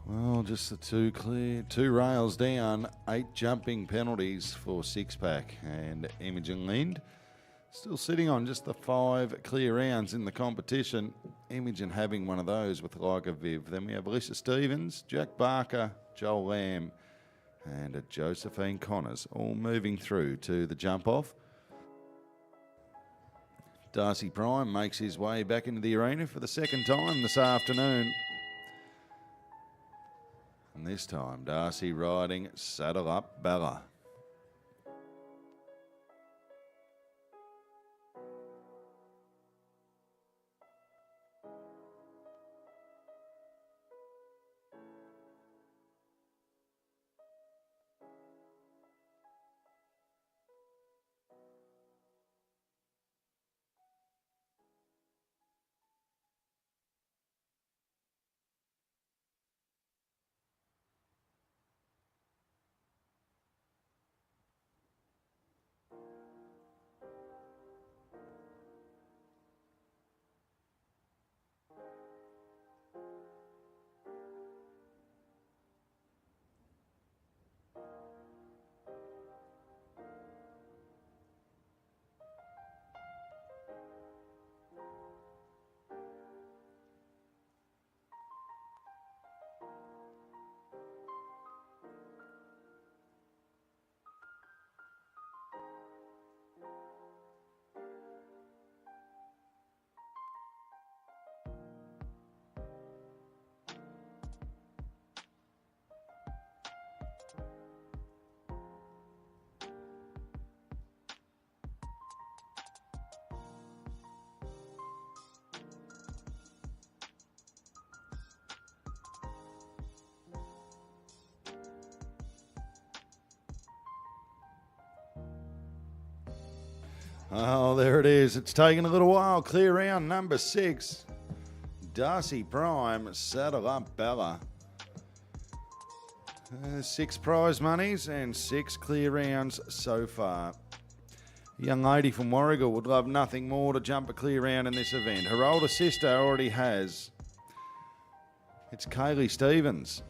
Well, just the two clear, 2 rails down, 8 jumping penalties for 6-pack. And Imogen Lind still sitting on just the 5 clear rounds in the competition. Imogen having one of those with like a Viv. Then we have Alyssa Stevens, Jack Barker, Joel Lamb, and Josephine Connors all moving through to the jump off. Darcy Prime makes his way back into the arena for the second time this afternoon. And this time, Darcy riding Saddle Up Bella. Oh, there it is. It's taken a little while. Clear round number 6. Darcy Prime, Saddle Up Bella. 6 prize monies and 6 clear rounds so far. A young lady from Warragul would love nothing more to jump a clear round in this event. Her older sister already has. It's Kaylee Stevens.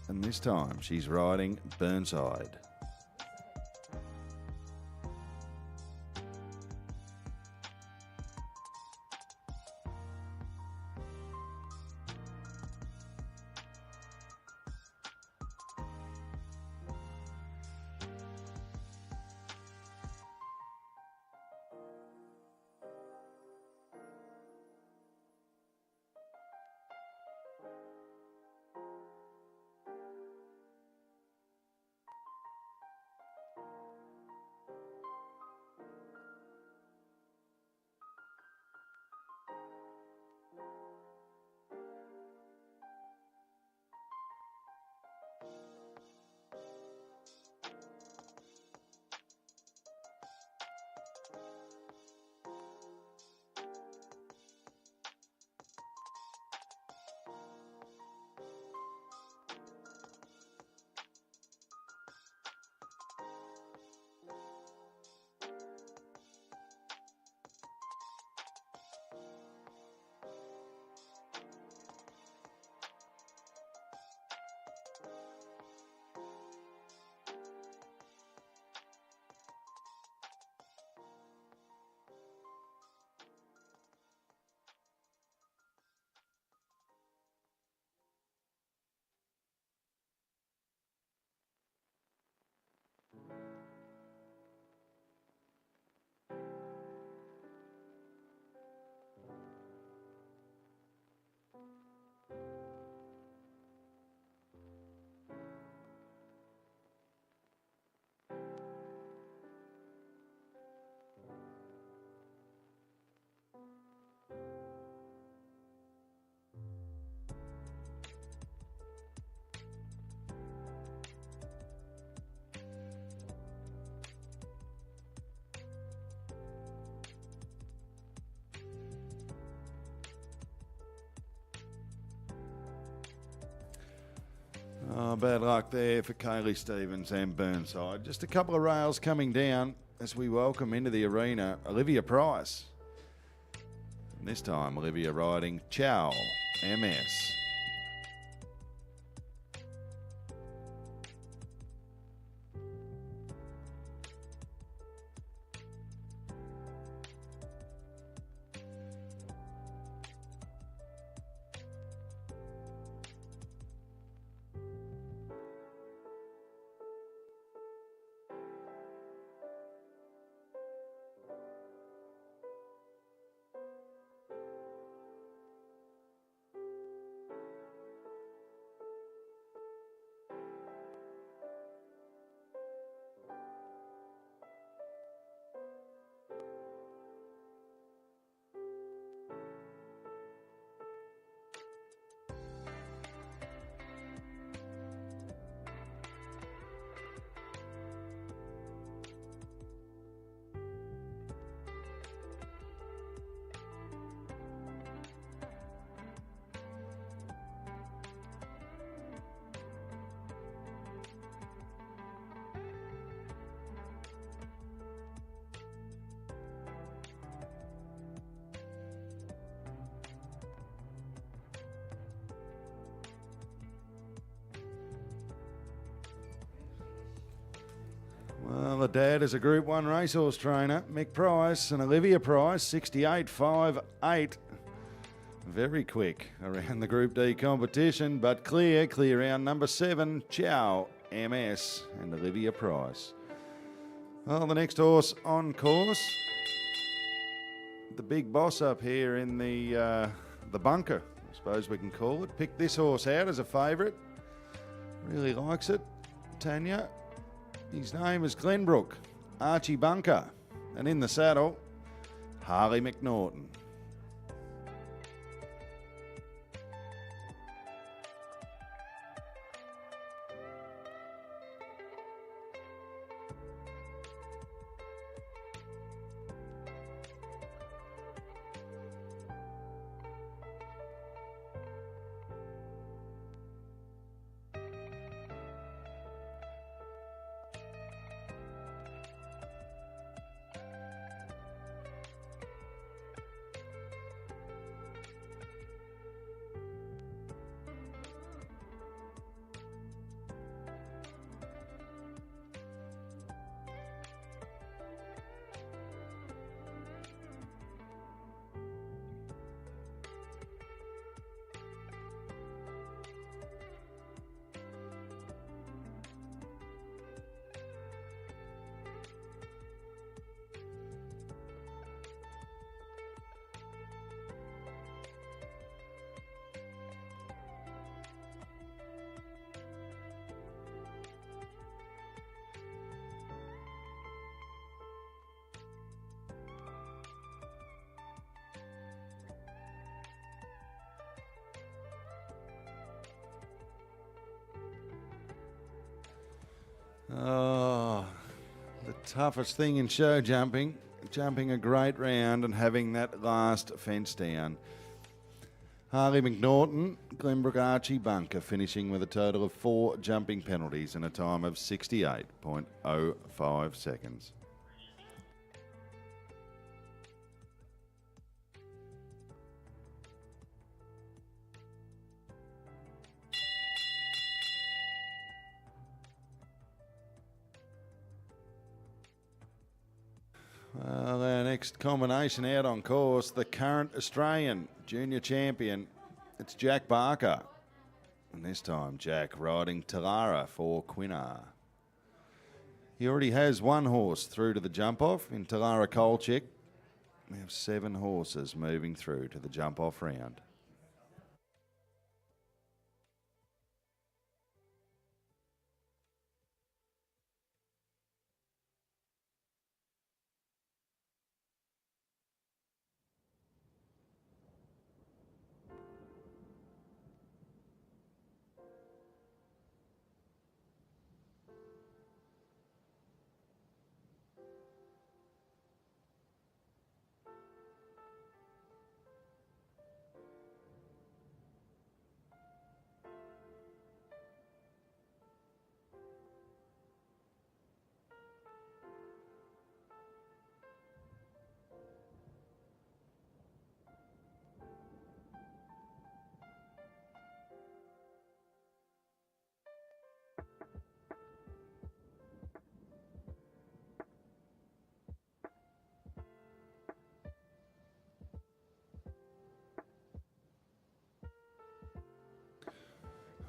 And this time she's riding Burnside. Oh, bad luck there for Kaylee Stevens and Burnside. Just a couple of rails coming down as we welcome into the arena Olivia Price. And this time Olivia riding Chow MS. the dad is a Group 1 racehorse trainer, Mick Price and Olivia Price, 68.58. Very quick around the Group D competition, but clear round number 7, Chow MS and Olivia Price. Well, the next horse on course, the big boss up here in the bunker, I suppose we can call it. Picked this horse out as a favourite. Really likes it, Tanya. His name is Glenbrook, Archie Bunker. And in the saddle, Harley McNaughton. Oh, the toughest thing in show jumping a great round and having that last fence down. Harley McNaughton, Glenbrook Archie Bunker finishing with a total of 4 jumping penalties and a time of 68.05 seconds. Well, our next combination out on course, the current Australian junior champion, it's Jack Barker. And this time, Jack riding Talara for Quinnar. He already has 1 horse through to the jump-off in Talara Kolchik. We have 7 horses moving through to the jump-off round.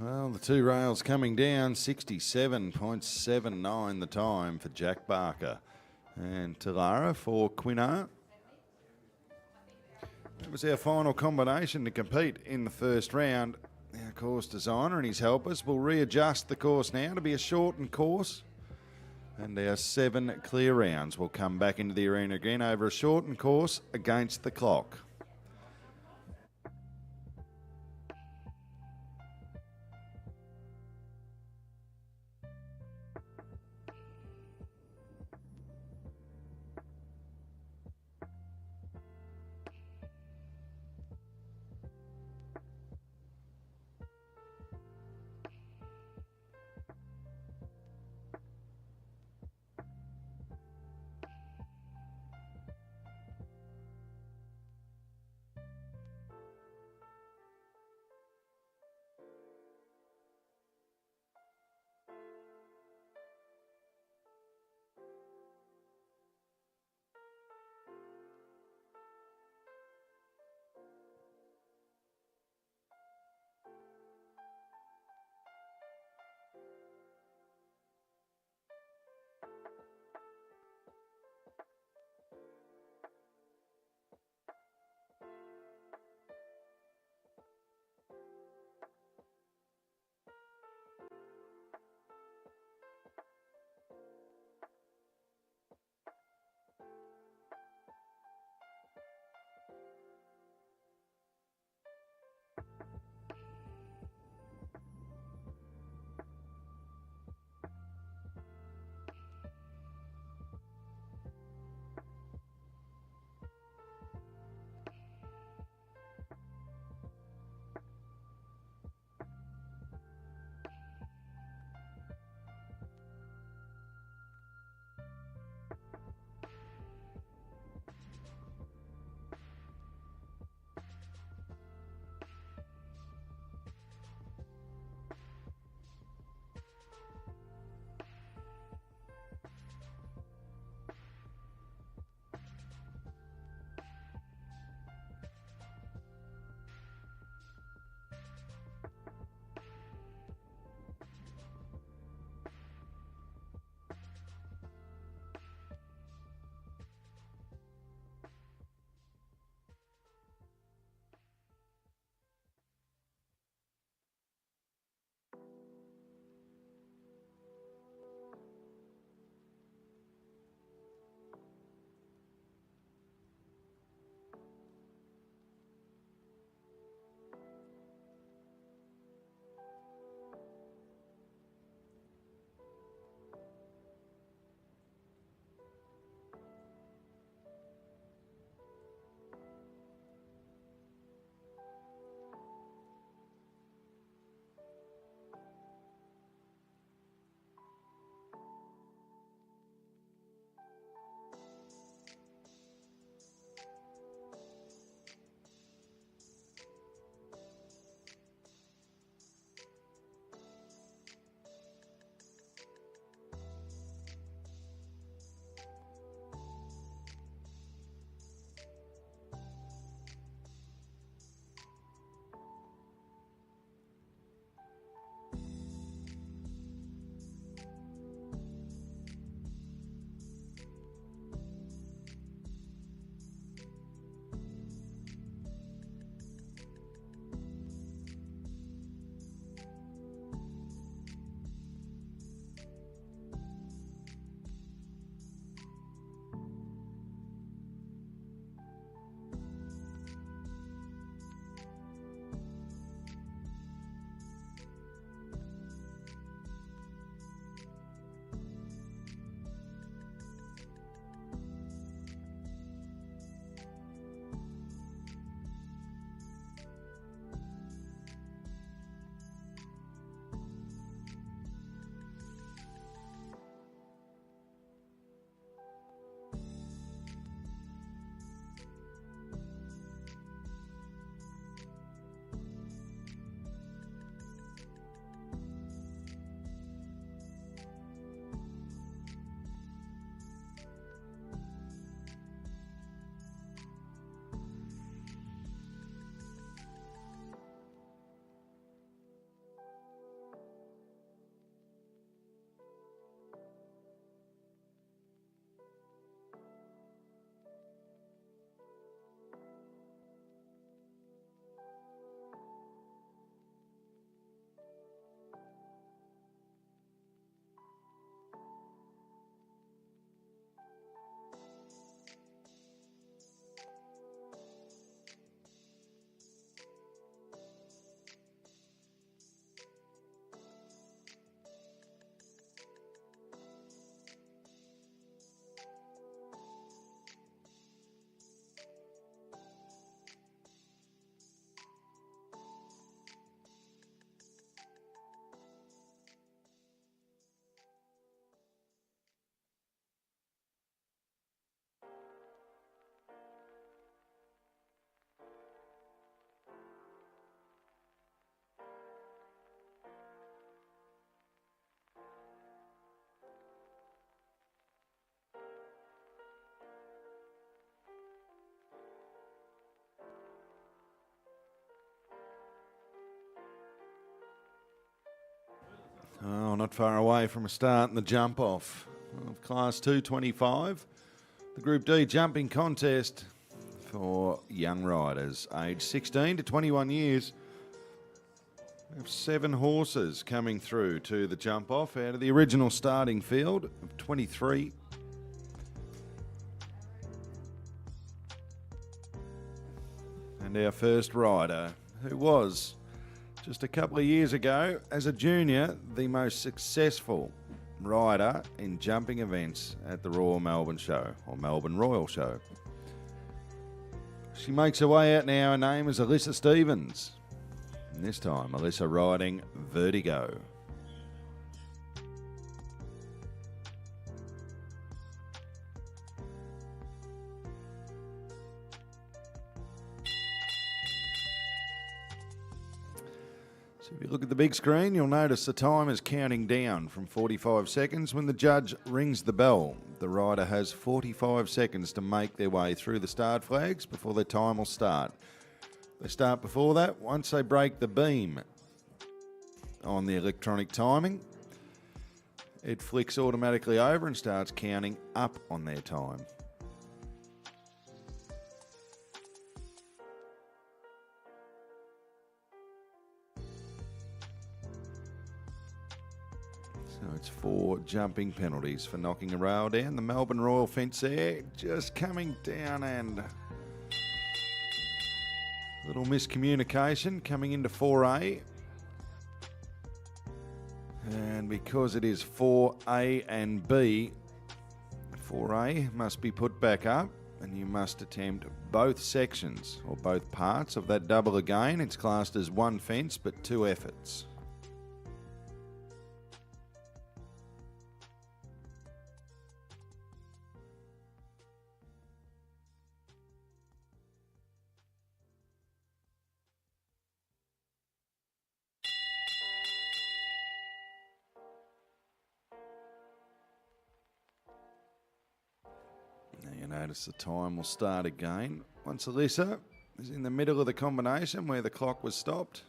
Well, the 2 rails coming down, 67.79 the time for Jack Barker. And Talara for Quinnar. That was our final combination to compete in the first round. Our course designer and his helpers will readjust the course now to be a shortened course. And our 7 clear rounds will come back into the arena again over a shortened course against the clock. Not far away from a start in the jump off of Class 225. The Group D jumping contest for young riders aged 16 to 21 years. We have 7 horses coming through to the jump off out of the original starting field of 23. And our first rider, who was just a couple of years ago, as a junior, the most successful rider in jumping events at the Royal Melbourne Show, or Melbourne Royal Show. She makes her way out now. Her name is Alyssa Stevens. And this time, Alyssa riding Vertigo. So if you look at the big screen, you'll notice the time is counting down from 45 seconds. When the judge rings the bell, the rider has 45 seconds to make their way through the start flags before their time will start. They start before that. Once they break the beam on the electronic timing, it flicks automatically over and starts counting up on their time. So it's 4 jumping penalties for knocking a rail down. The Melbourne Royal fence there just coming down, and little miscommunication coming into 4A. And because it is 4A and B, 4A must be put back up, and you must attempt both sections or both parts of that double again. It's classed as 1 fence but 2 efforts. Now you notice the time will start again once Alyssa is in the middle of the combination where the clock was stopped.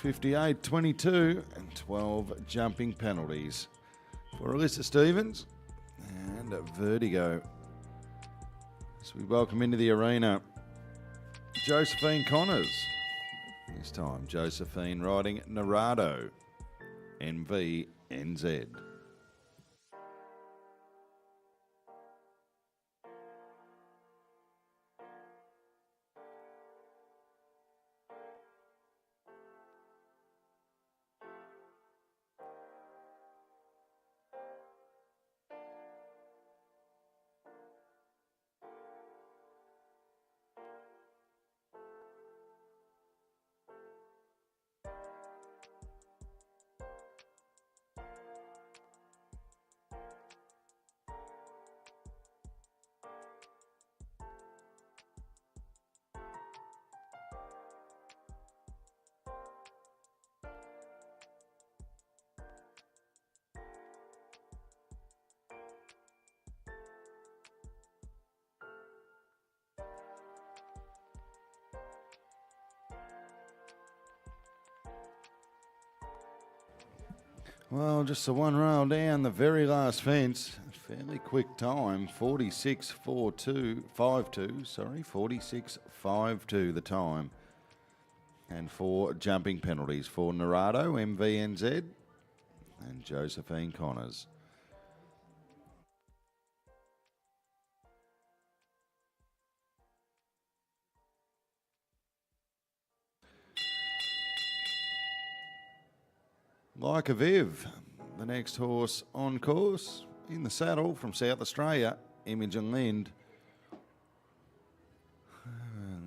.58, 22 and 12 jumping penalties for Alyssa Stevens and Vertigo. So we welcome into the arena Josephine Connors. This time Josephine riding Narado, MVNZ. Well, just the one rail down the very last fence. Fairly quick time, 46.52 the time. And 4 jumping penalties for Narado, MVNZ, and Josephine Connors. Like a Viv, the next horse on course, in the saddle from South Australia, Imogen Lind.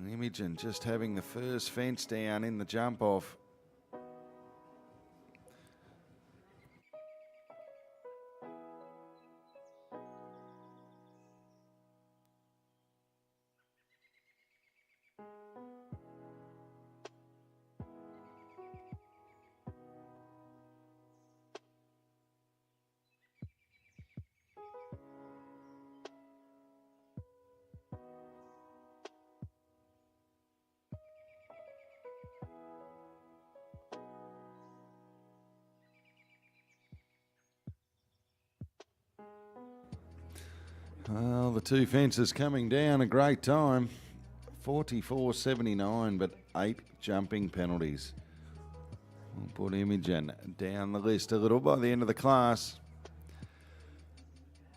Imogen just having the first fence down in the jump off. Well, the two fences coming down a great time. 44.79, but 8 jumping penalties. We'll put Imogen down the list a little by the end of the class.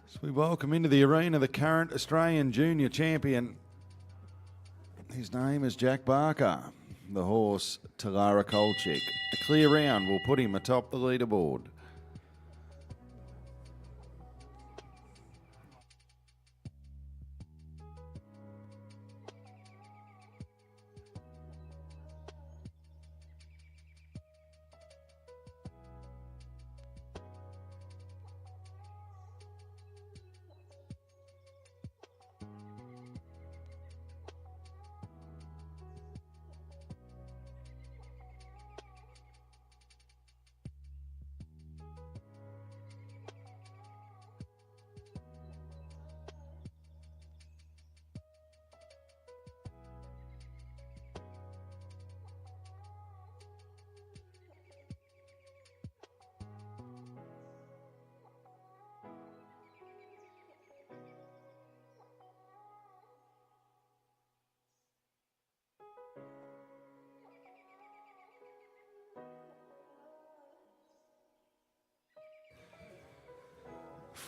So we welcome into the arena the current Australian junior champion. His name is Jack Barker. The horse, Talara Kolchik. A clear round will put him atop the leaderboard.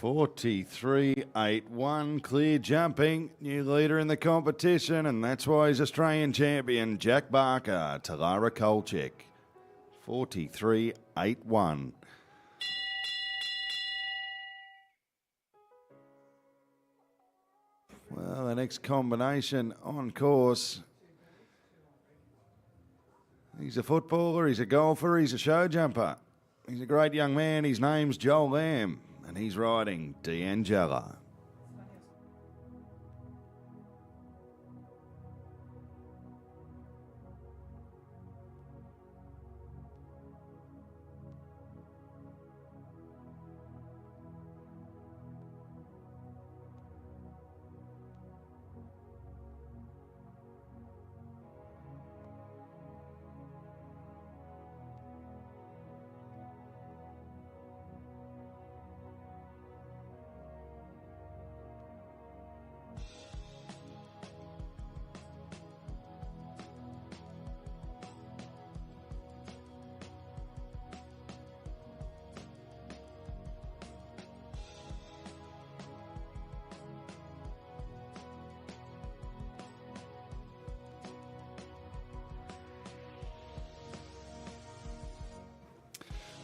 (43.81) clear jumping, new leader in the competition, and that's why he's Australian champion, Jack Barker, Talara Kolchik. 43.81. Well, the next combination on course. He's a footballer, he's a golfer, he's a show jumper. He's a great young man. His name's Joel Lamb, and he's riding D'Angela.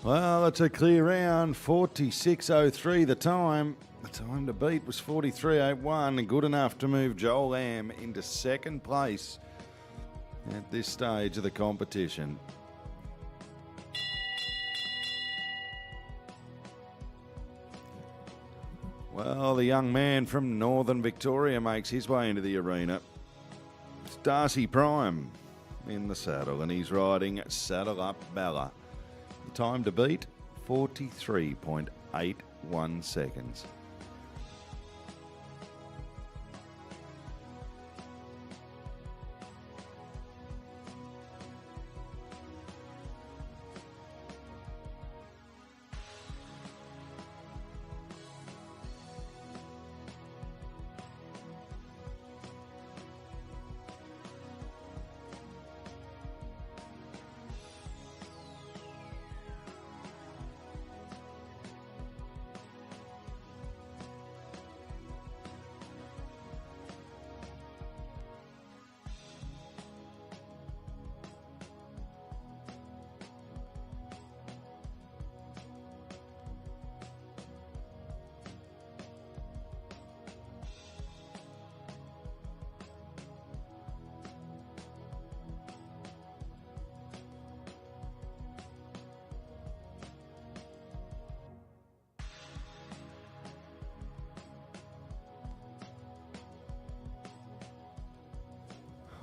Well, it's a clear round, 46.03 the time. The time to beat was 43.81, and good enough to move Joel Lamb into second place at this stage of the competition. Well, the young man from Northern Victoria makes his way into the arena. It's Darcy Prime in the saddle, and he's riding Saddle Up Bella. The time to beat, 43.81 seconds.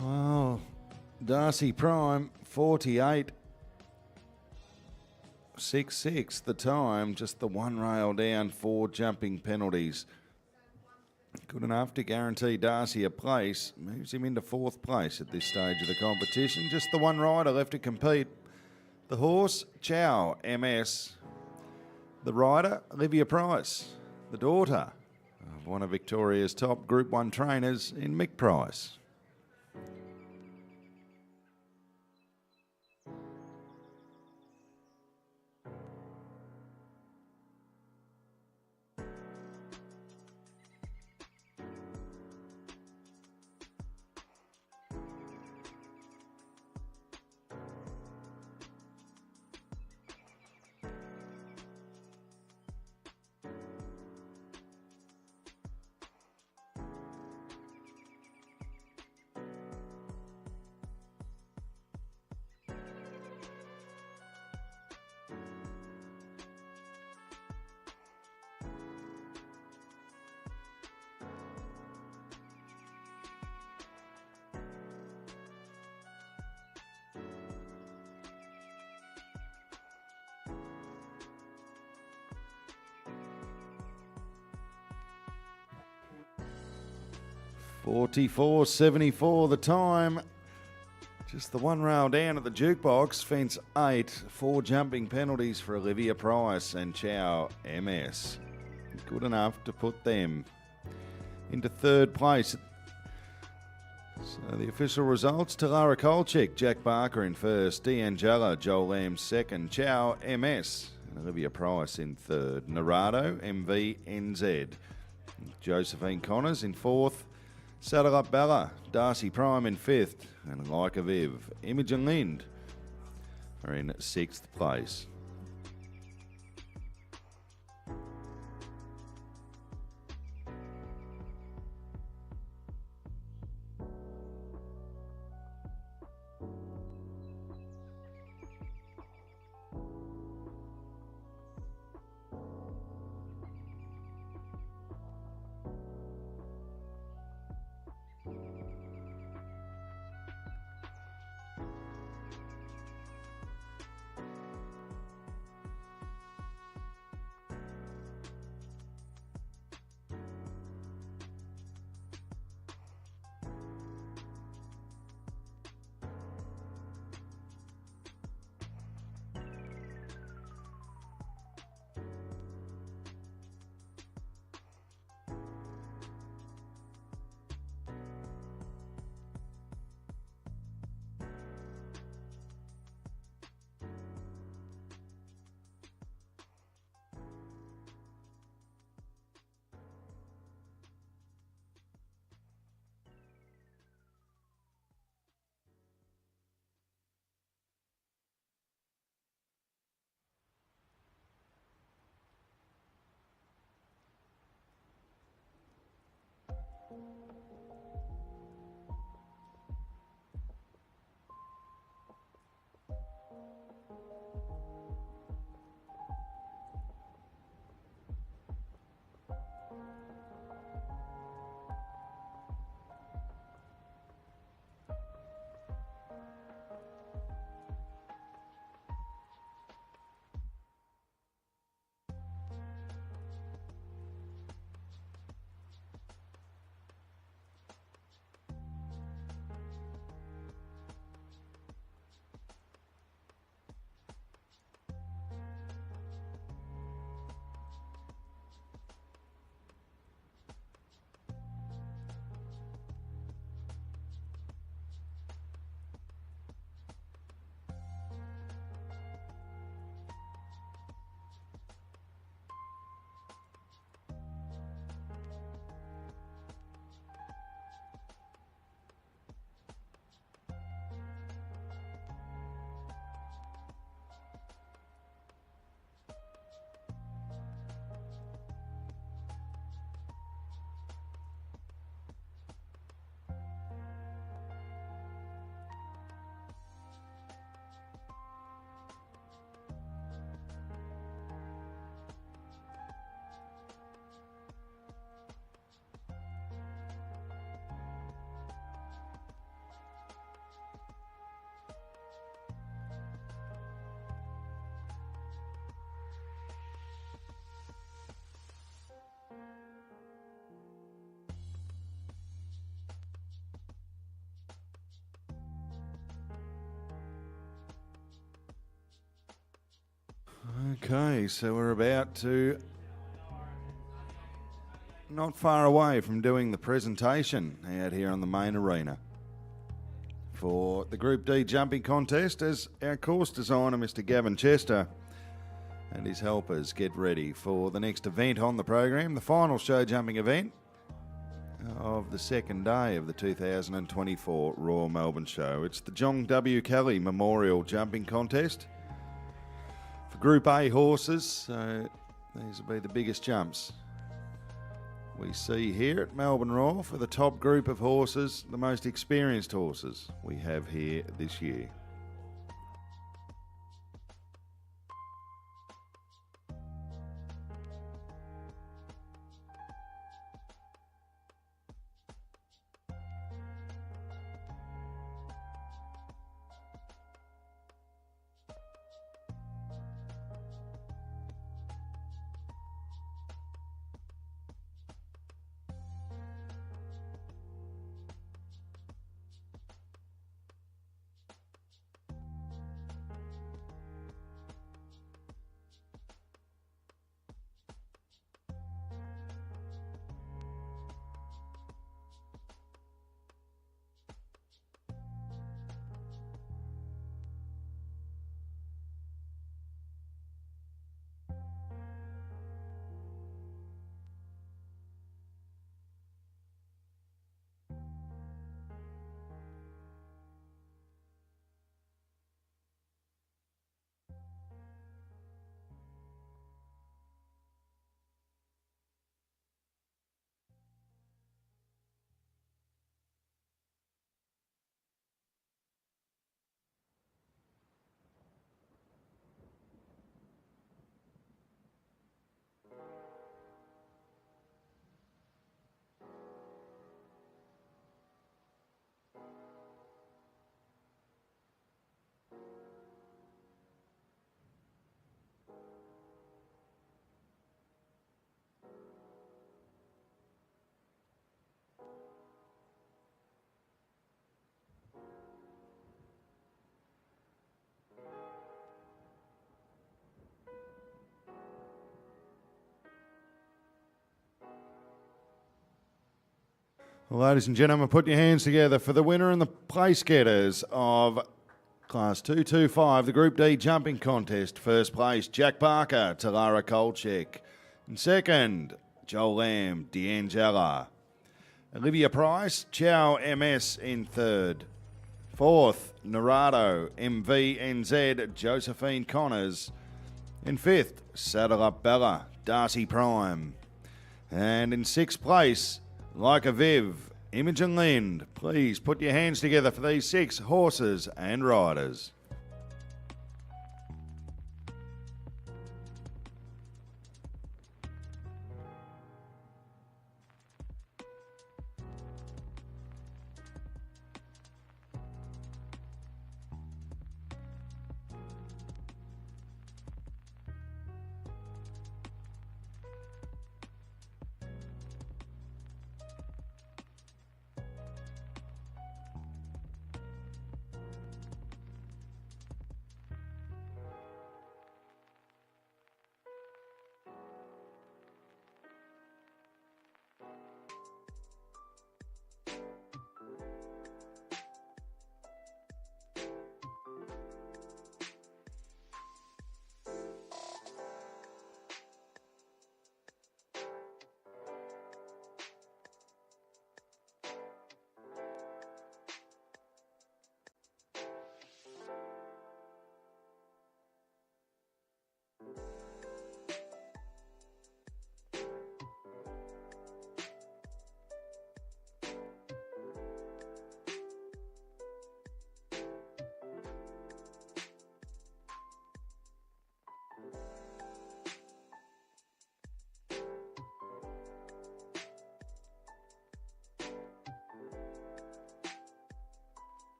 Well, Darcy Prime, 48. 6-6 the time, just the one rail down, 4 jumping penalties. Good enough to guarantee Darcy a place. Moves him into 4th place at this stage of the competition. Just the one rider left to compete. The horse, Chow MS. The rider, Olivia Price. The daughter of one of Victoria's top Group 1 trainers in Mick Price. $44.74 the time. Just the one rail down at the jukebox. Fence 8. 4 jumping penalties for Olivia Price and Chow MS. Good enough to put them into 3rd place. So the official results: Talara Kolchik, Jack Barker in 1st, D'Angela, Joel Lamb 2nd, Chow MS and Olivia Price in 3rd, Narado, MV, NZ, Josephine Connors in 4th, Saddle Up Bella, Darcy Prime in 5th, and Like a Viv, Imogen Lind are in 6th place. Okay, so we're about to not far away from doing the presentation out here on the main arena for the Group D jumping contest as our course designer, Mr. Gavin Chester, and his helpers get ready for the next event on the program, the final show jumping event of the second day of the 2024 Royal Melbourne Show. It's the John W. Kelly Memorial Jumping Contest for Group A horses, so these will be the biggest jumps we see here at Melbourne Royal for the top group of horses, the most experienced horses we have here this year. Well, ladies and gentlemen, put your hands together for the winner and the place getters of Class 225, the Group D jumping contest. First place, Jack Barker, Talara Kolchek. And second, Joel Lamb, D'Angela. Olivia Price, Chow MS in third. Fourth, Narado, MVNZ, Josephine Connors. In fifth, Saddle Up Bella, Darcy Prime. And in sixth place, Like a Viv, Imogen Lind. Please put your hands together for these 6 horses and riders.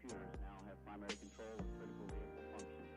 computers now have primary control of critical vehicle functions.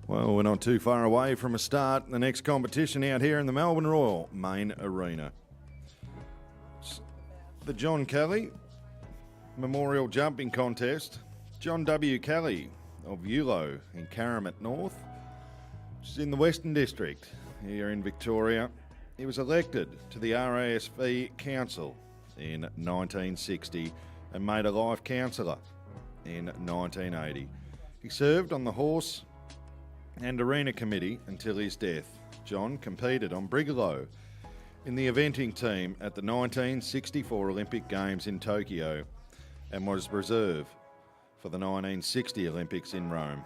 Well, we're not too far away from a start in the next competition out here in the Melbourne Royal main arena. The John Kelly Memorial Jumping Contest. John W. Kelly of Eulo in Karamat North, which is in the Western District here in Victoria. He was elected to the RASV Council in 1960 and made a life councillor in 1980. He served on the Horse and Arena Committee until his death. John competed on Brigalow in the eventing team at the 1964 Olympic Games in Tokyo and was reserve for the 1960 Olympics in Rome.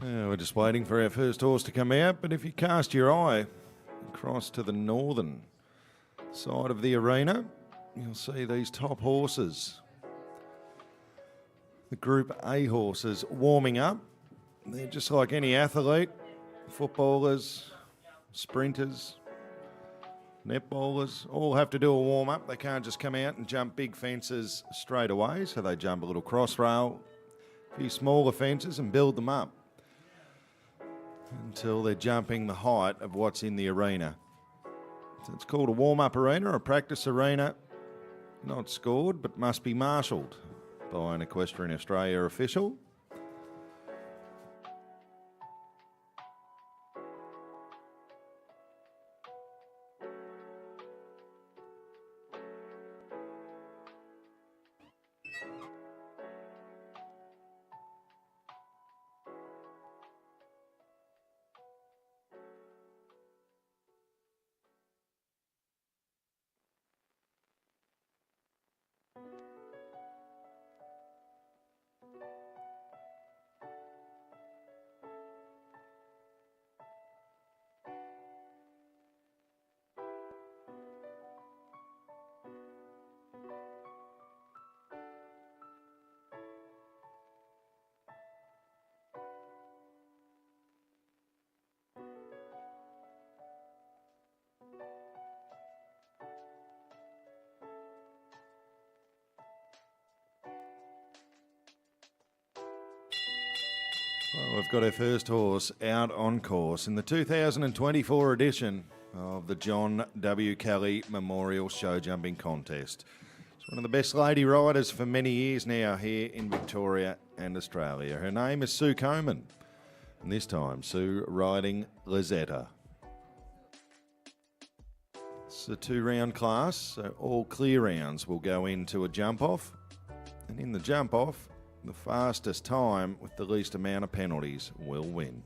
We're just waiting for our first horse to come out, but if you cast your eye across to the northern side of the arena, you'll see these top horses. The Group A horses warming up. They're just like any athlete, footballers, sprinters, netballers, all have to do a warm-up. They can't just come out and jump big fences straight away, so they jump a little cross rail, a few smaller fences and build them up until they're jumping the height of what's in the arena. So it's called a warm-up arena, or a practice arena, not scored, but must be marshalled by an Equestrian Australia official. Well, we've got our first horse out on course in the 2024 edition of the John W. Kelly Memorial Show Jumping Contest. She's one of the best lady riders for many years now here in Victoria and Australia. Her name is Sue Coman, and this time Sue riding Lizetta. It's a 2-round class, so all clear rounds will go into a jump-off, and in the jump-off, the fastest time with the least amount of penalties will win.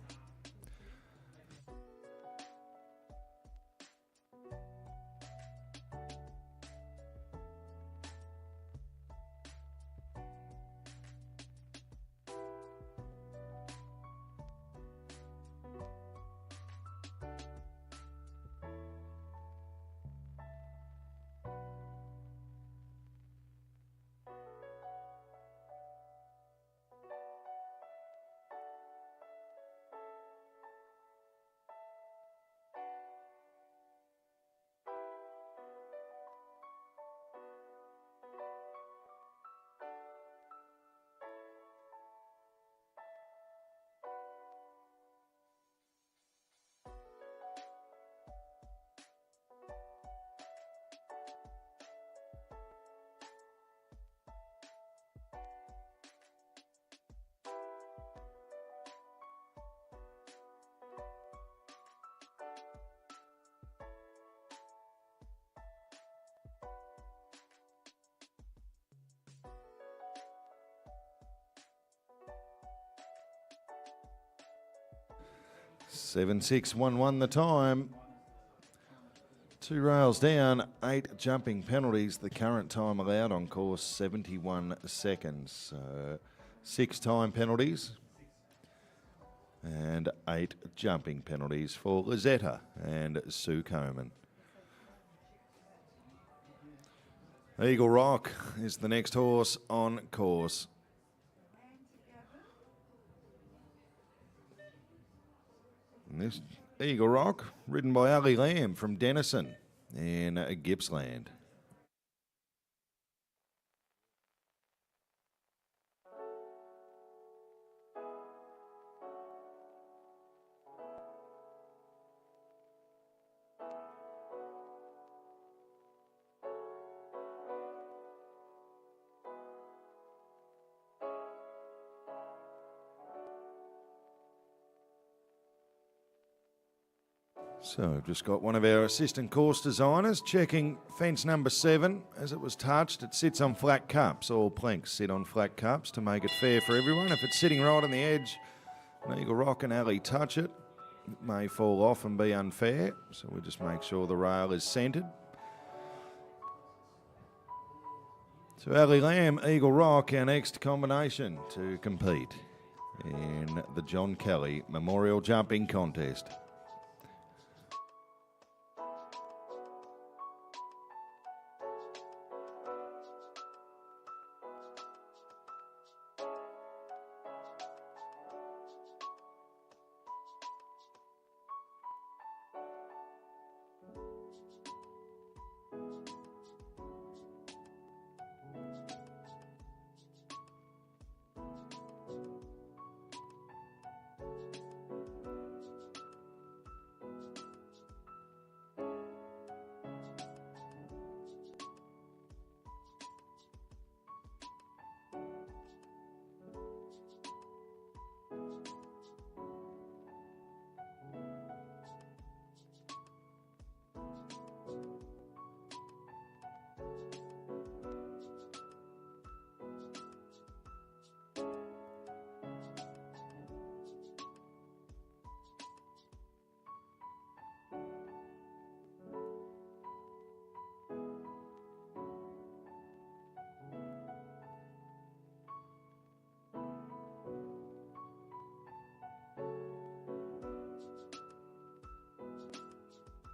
Seven, 6, 1, 1 the time. 2 rails down, 8 jumping penalties. The current time allowed on course, 71 seconds. So 6 time penalties and 8 jumping penalties for Lizetta and Sue Coman. Eagle Rock is the next horse on course. And this Eagle Rock, ridden by Ali Lamb from Denison in Gippsland. So we've just got one of our assistant course designers checking fence number 7. As it was touched, it sits on flat cups. All planks sit on flat cups to make it fair for everyone. If it's sitting right on the edge, an Eagle Rock and Ali touch it, it may fall off and be unfair. So we just make sure the rail is centred. So Ali Lamb, Eagle Rock, our next combination to compete. in the John Kelly Memorial Jumping Contest.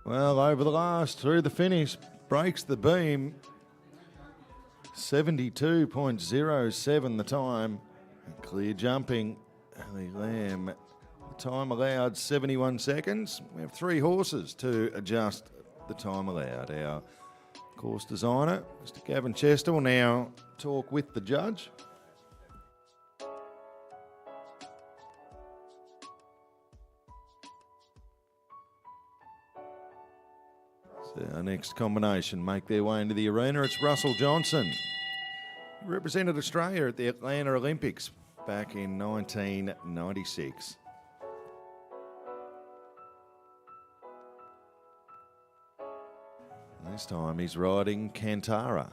Well, over the last, through the finish, breaks the beam. 72.07 the time. Clear jumping. Ellie Lamb, the time allowed 71 seconds. We have 3 horses to adjust the time allowed. Our course designer, Mr. Gavin Chester, will now talk with the judge. So our next combination make their way into the arena. It's Russell Johnson. He represented Australia at the Atlanta Olympics back in 1996. This time he's riding Kantara.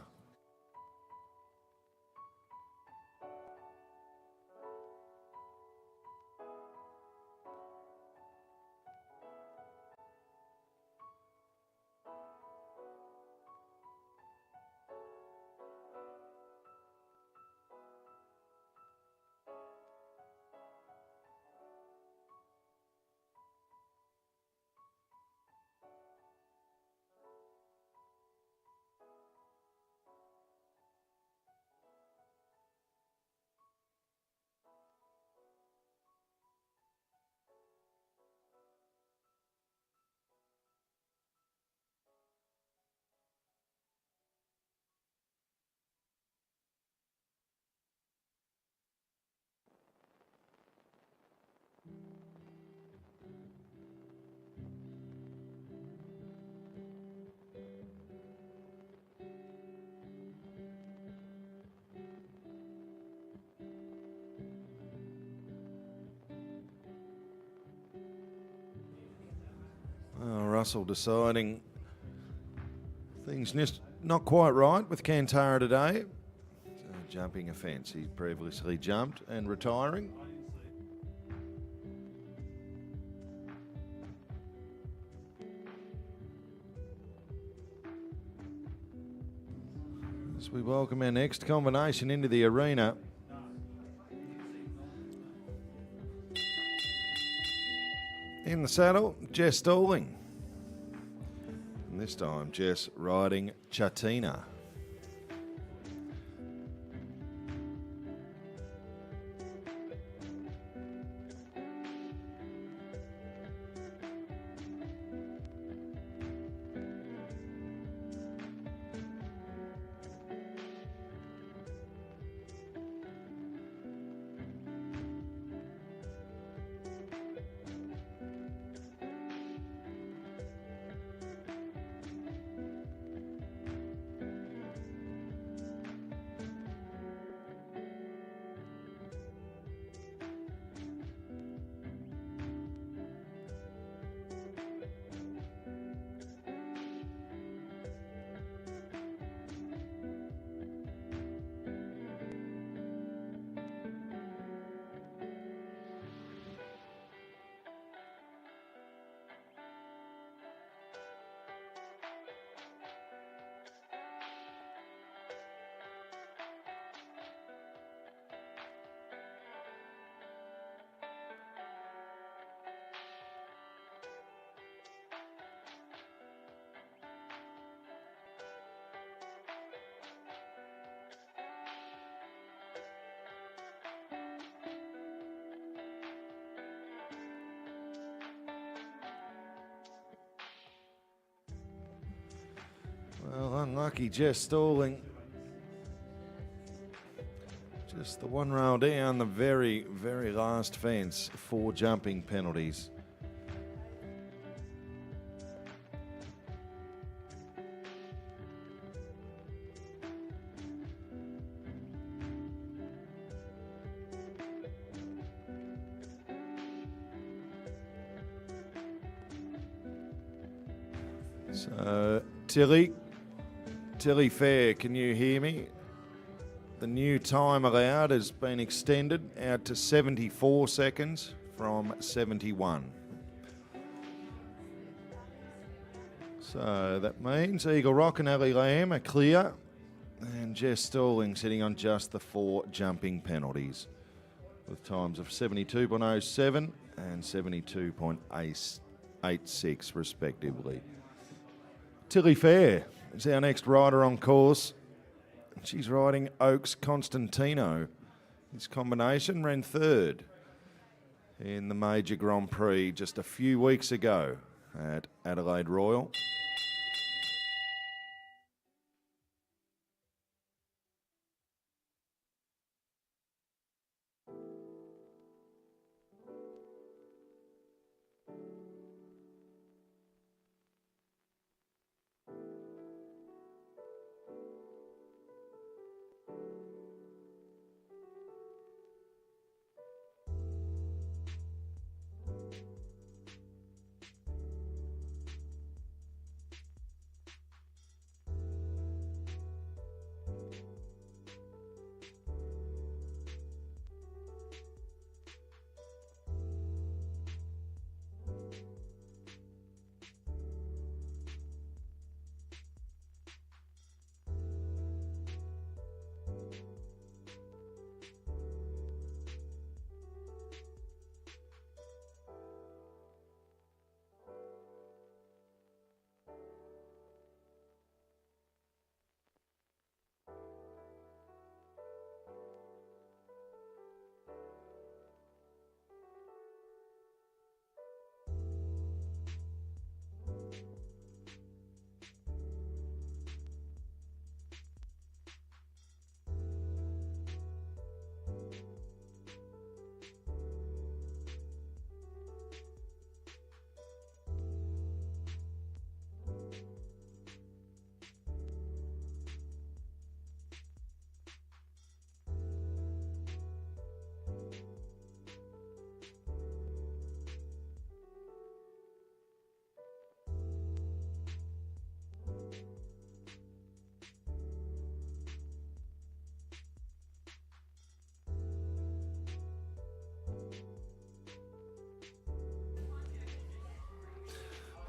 Russell deciding things just not quite right with Kantara today. Jumping offence. He previously jumped and retiring. As we welcome our next combination into the arena. In the saddle, Jess Stalling. And this time, Jess riding Chatina. Well, unlucky Jess Stalling. Just the one rail down the very, very last fence. 4 jumping penalties. So, Tilly Fair, can you hear me? The new time allowed has been extended out to 74 seconds from 71. So that means Eagle Rock and Ellie Lamb are clear, and Jess Stalling sitting on just the 4 jumping penalties with times of 72.07 and 72.86 respectively. Tilly Fair is our next rider on course. She's riding Oaks Constantino. This combination ran 3rd in the major Grand Prix just a few weeks ago at Adelaide Royal.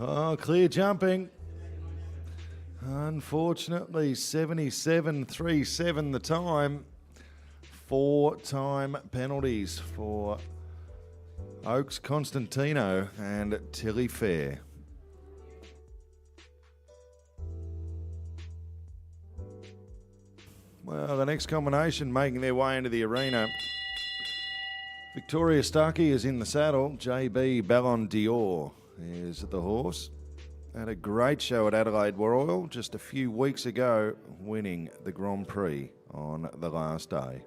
Oh, clear jumping. Unfortunately, 77.37 the time. 4 time penalties for Oaks Constantino and Tilly Fair. Well, the next combination making their way into the arena. Victoria Stuckey is in the saddle. JB Ballon d'Or is the horse. Had a great show at Adelaide Royal just a few weeks ago, winning the Grand Prix on the last day.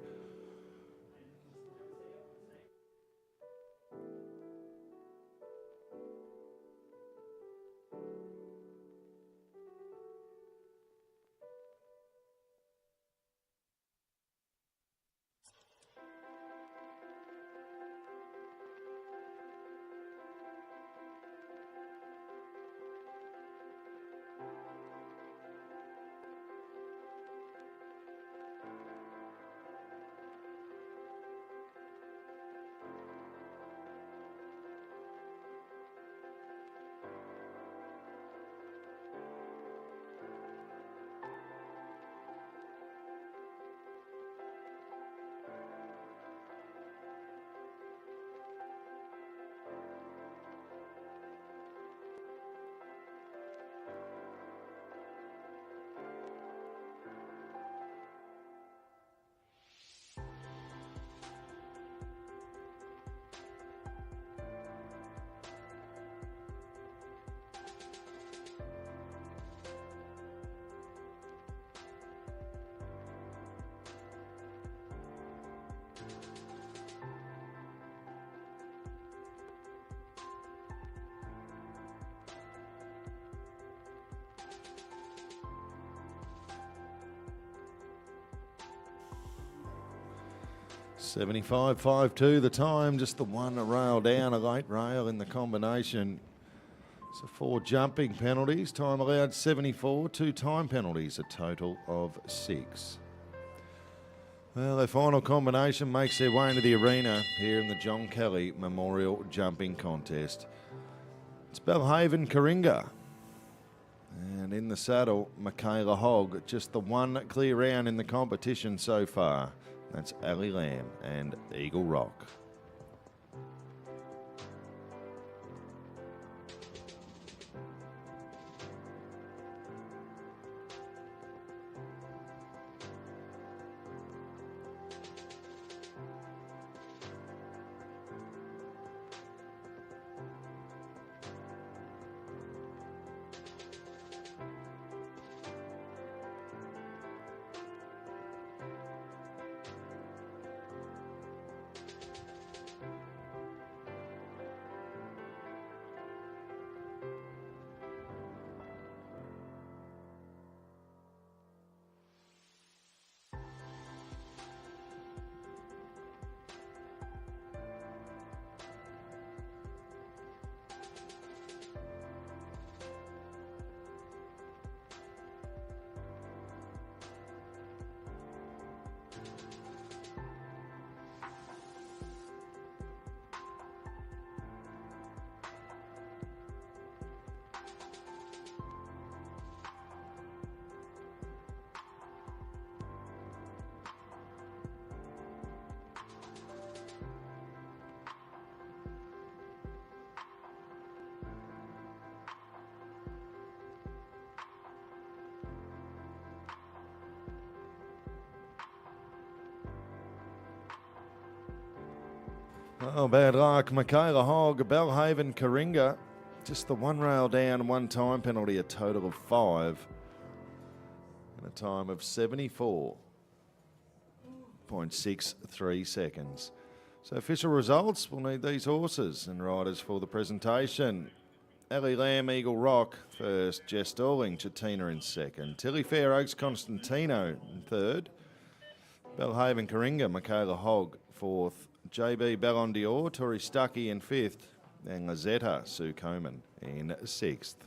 75.52 the time, just the one rail down, a late rail in the combination. So 4 jumping penalties, time allowed 74, 2 time penalties, a total of 6. Well, their final combination makes their way into the arena here in the John Kelly Memorial Jumping Contest. It's Belhaven Coringa. And in the saddle, Michaela Hogg, just the one clear round in the competition so far. That's Ali Lamb and Eagle Rock. Oh, bad luck. Michaela Hogg, Belhaven Coringa. Just the one rail down, one time penalty, a total of 5. And a time of 74.63 seconds. So official results, we'll need these horses and riders for the presentation. Ellie Lamb, Eagle Rock, first. Jess Stalling, Chatina in second. Tilly Fair Oaks, Constantino in third. Belhaven Coringa, Michaela Hogg, fourth. JB Ballon d'Or, Tori Stuckey in fifth. And Lazetta, Sue Coman in sixth.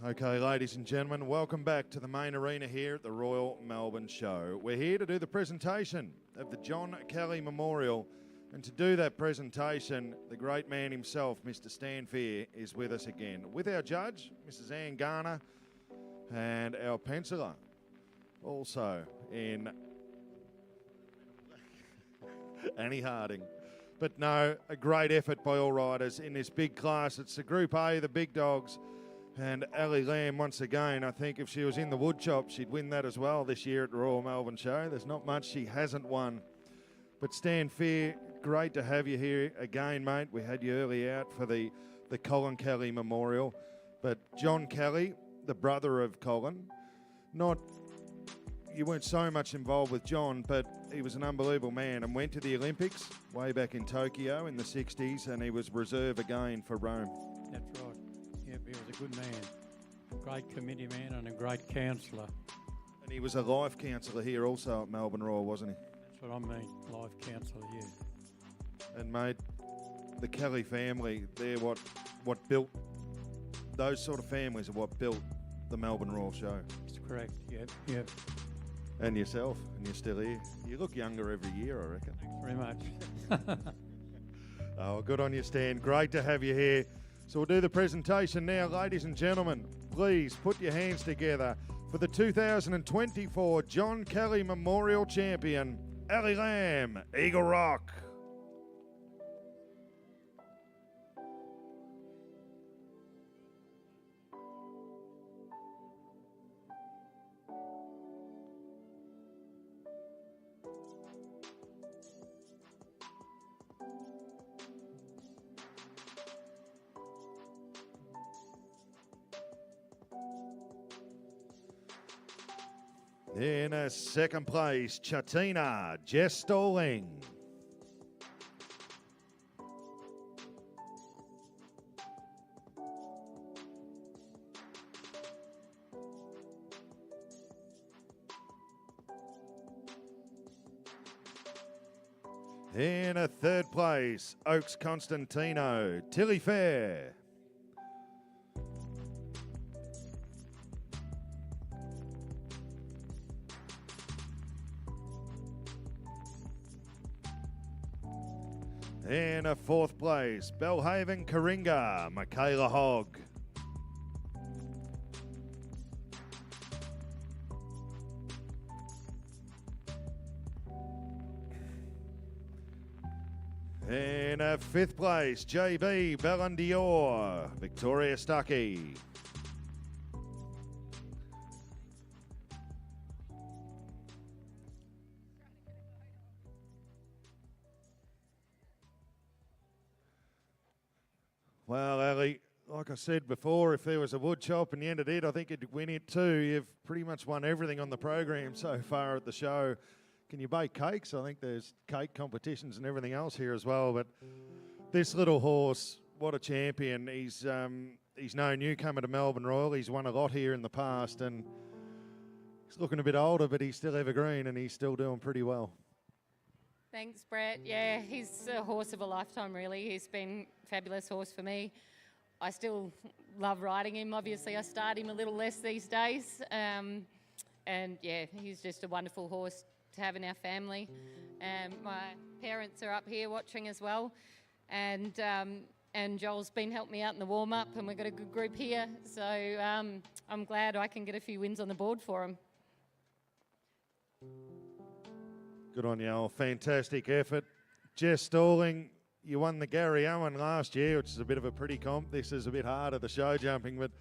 Okay, ladies and gentlemen, welcome back to the main arena here at the Royal Melbourne Show. We're here to do the presentation of the John Kelly Memorial. And to do that presentation, the great man himself, Mr. Stan Fear, is with us again. With our judge, Mrs. Ann Garner, and our penciler, also in Annie Harding. But no, a great effort by all riders in this big class. It's the Group A, the big dogs. And Ali Lamb, once again, I think if she was in the wood chop, she'd win that as well this year at the Royal Melbourne Show. There's not much she hasn't won. But Stan Fear, great to have you here again, mate. We had you early out for the Colin Kelly Memorial. But John Kelly, the brother of Colin, you weren't so much involved with John, but he was an unbelievable man and went to the Olympics way back in Tokyo in the 60s, and he was reserve again for Rome. That's right. Yep, he was a good man. Great committee man and a great counsellor. And he was a life counsellor here also at Melbourne Royal, wasn't he? That's what I mean, life counsellor, yeah. And mate, the Kelly family, they're what built, those sort of families are what built the Melbourne Royal Show. That's correct, yep. And yourself, and you're still here. You look younger every year, I reckon. Thanks very much. Oh, good on you, Stan. Great to have you here. So we'll do the presentation now. Ladies and gentlemen, please put your hands together for the 2024 John Kelly Memorial Champion, Ali Lamb, Eagle Rock. In second place, Chatina, Jess Stalling. In third place, Oaks Constantino, Tilly Fair. In fourth place, Belhaven Coringa, Michaela Hogg. In fifth place, JB Bellandior, Victoria Stuckey. Well, Ali, like I said before, if there was a wood chop and you ended it, I think you'd win it too. You've pretty much won everything on the program so far at the show. Can you bake cakes? I think there's cake competitions and everything else here as well. But this little horse, what a champion. He's no newcomer to Melbourne Royal. He's won a lot here in the past, and he's looking a bit older, but he's still evergreen and he's still doing pretty well. Thanks, Brett. Yeah, he's a horse of a lifetime, really. He's been a fabulous horse for me. I still love riding him. Obviously, I start him a little less these days. And, yeah, he's just a wonderful horse to have in our family. My parents are up here watching as well. And Joel's been helping me out in the warm-up, and we've got a good group here. So I'm glad I can get a few wins on the board for him. Good on you, Al. Fantastic effort. Jess Stalling, you won the Gary Owen last year, which is a bit of a pretty comp. This is a bit harder, the show jumping, but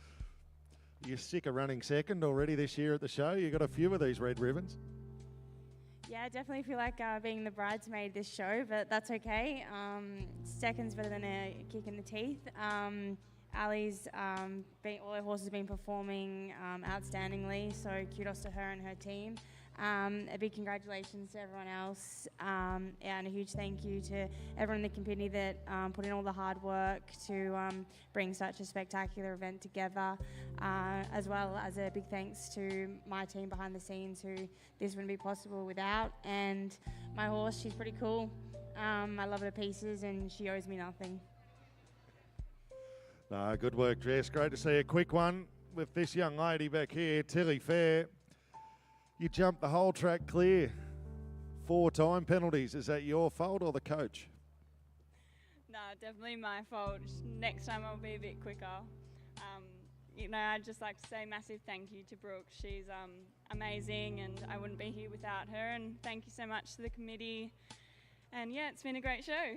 you're sick of running second already this year at the show. You got a few of these red ribbons. Yeah, I definitely feel like being the bridesmaid this show, but that's okay. Second's better than a kick in the teeth. Ali's, all her horses have been performing outstandingly, so kudos to her and her team. A big congratulations to everyone else, and a huge thank you to everyone in the committee that put in all the hard work to bring such a spectacular event together, as well as a big thanks to my team behind the scenes who this wouldn't be possible without, and my horse, she's pretty cool. I love her to pieces and she owes me nothing. Good work, Jess. Great to see a quick one with this young lady back here, Tilly Fair. You jumped the whole track clear. 4 time penalties. Is that your fault or the coach? No, definitely my fault. Next time I'll be a bit quicker. I'd just like to say massive thank you to Brooke. She's amazing, and I wouldn't be here without her. And thank you so much to the committee. And yeah, it's been a great show.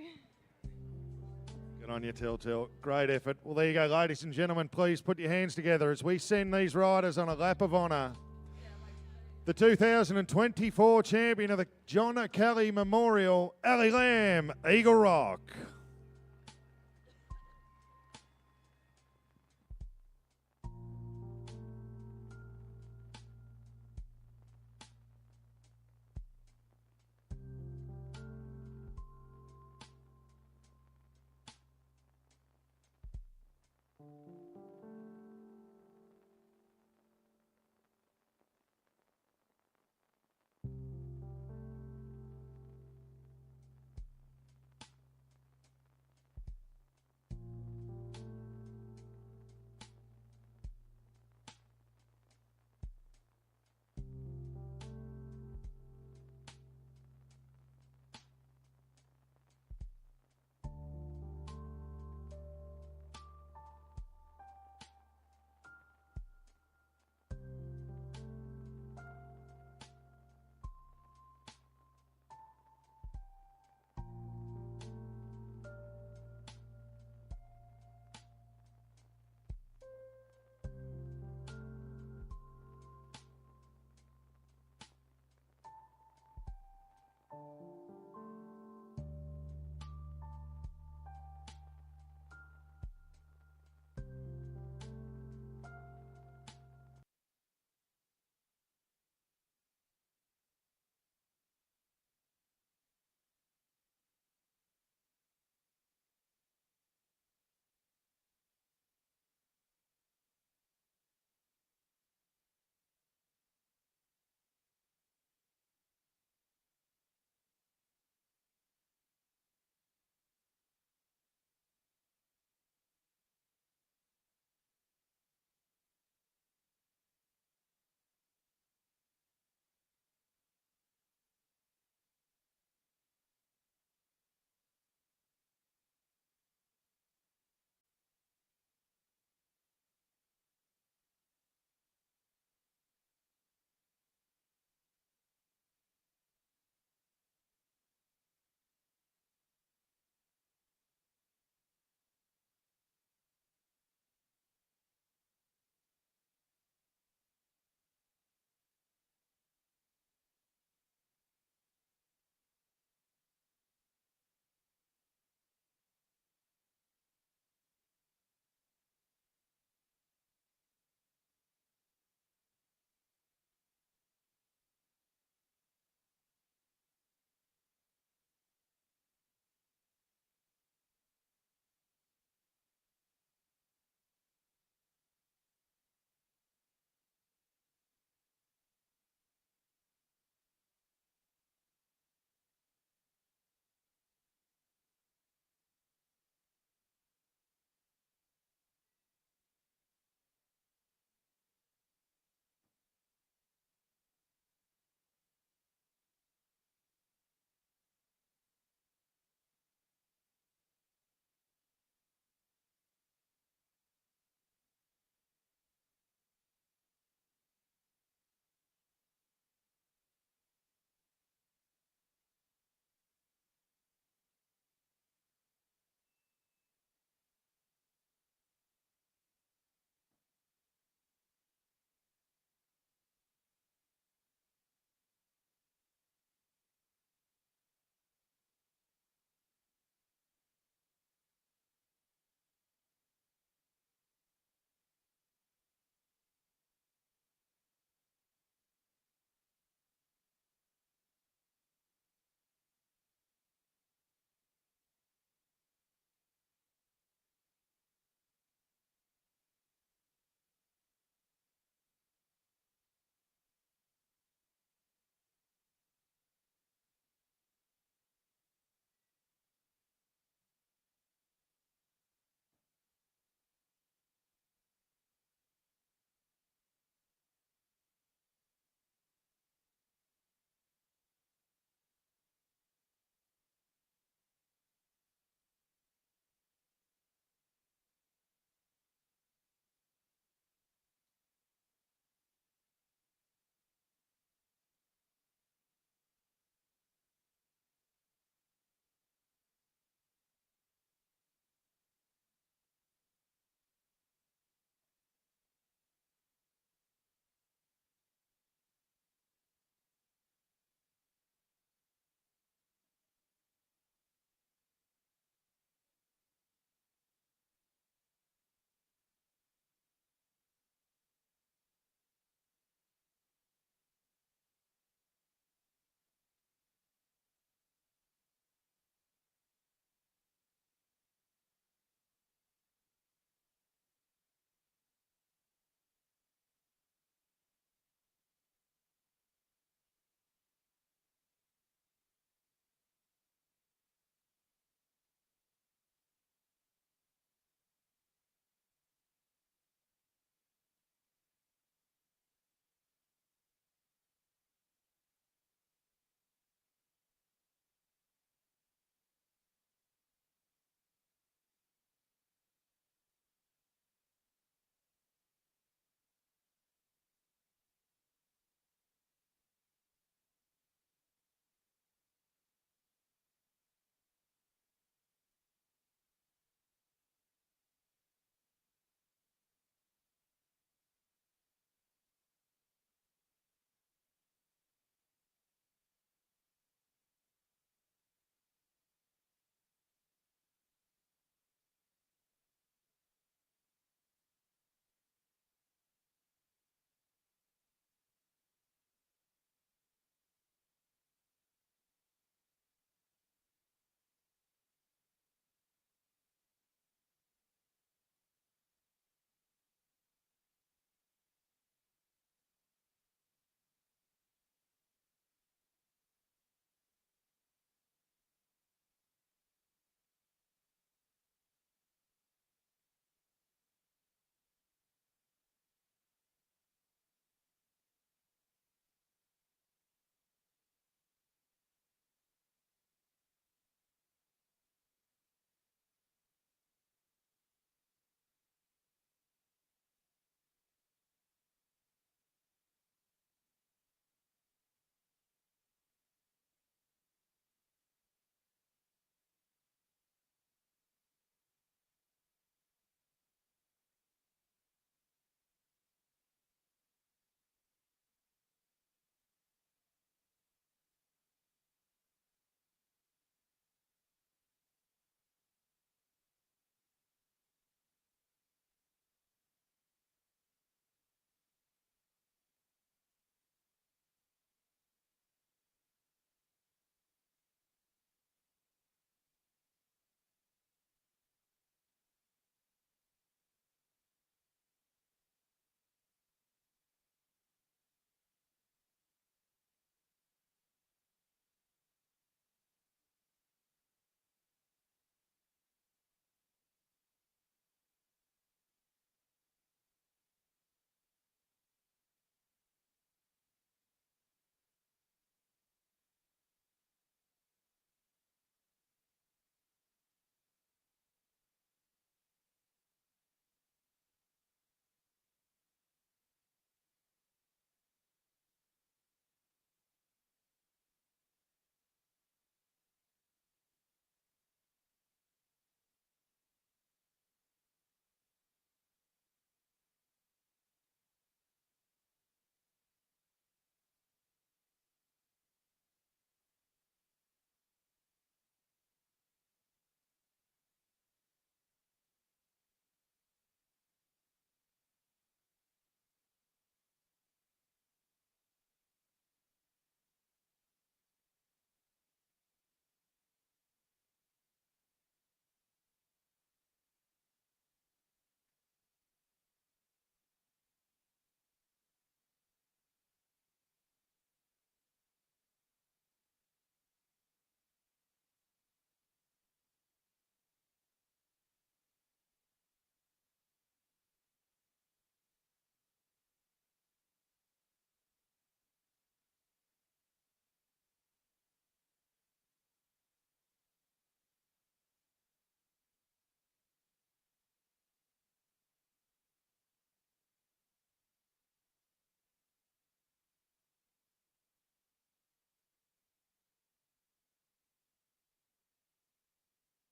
Good on you, Till. Great effort. Well, there you go, ladies and gentlemen. Please put your hands together as we send these riders on a lap of honour. The 2024 champion of the John Kelly Memorial, Ali Lamb, Eagle Rock.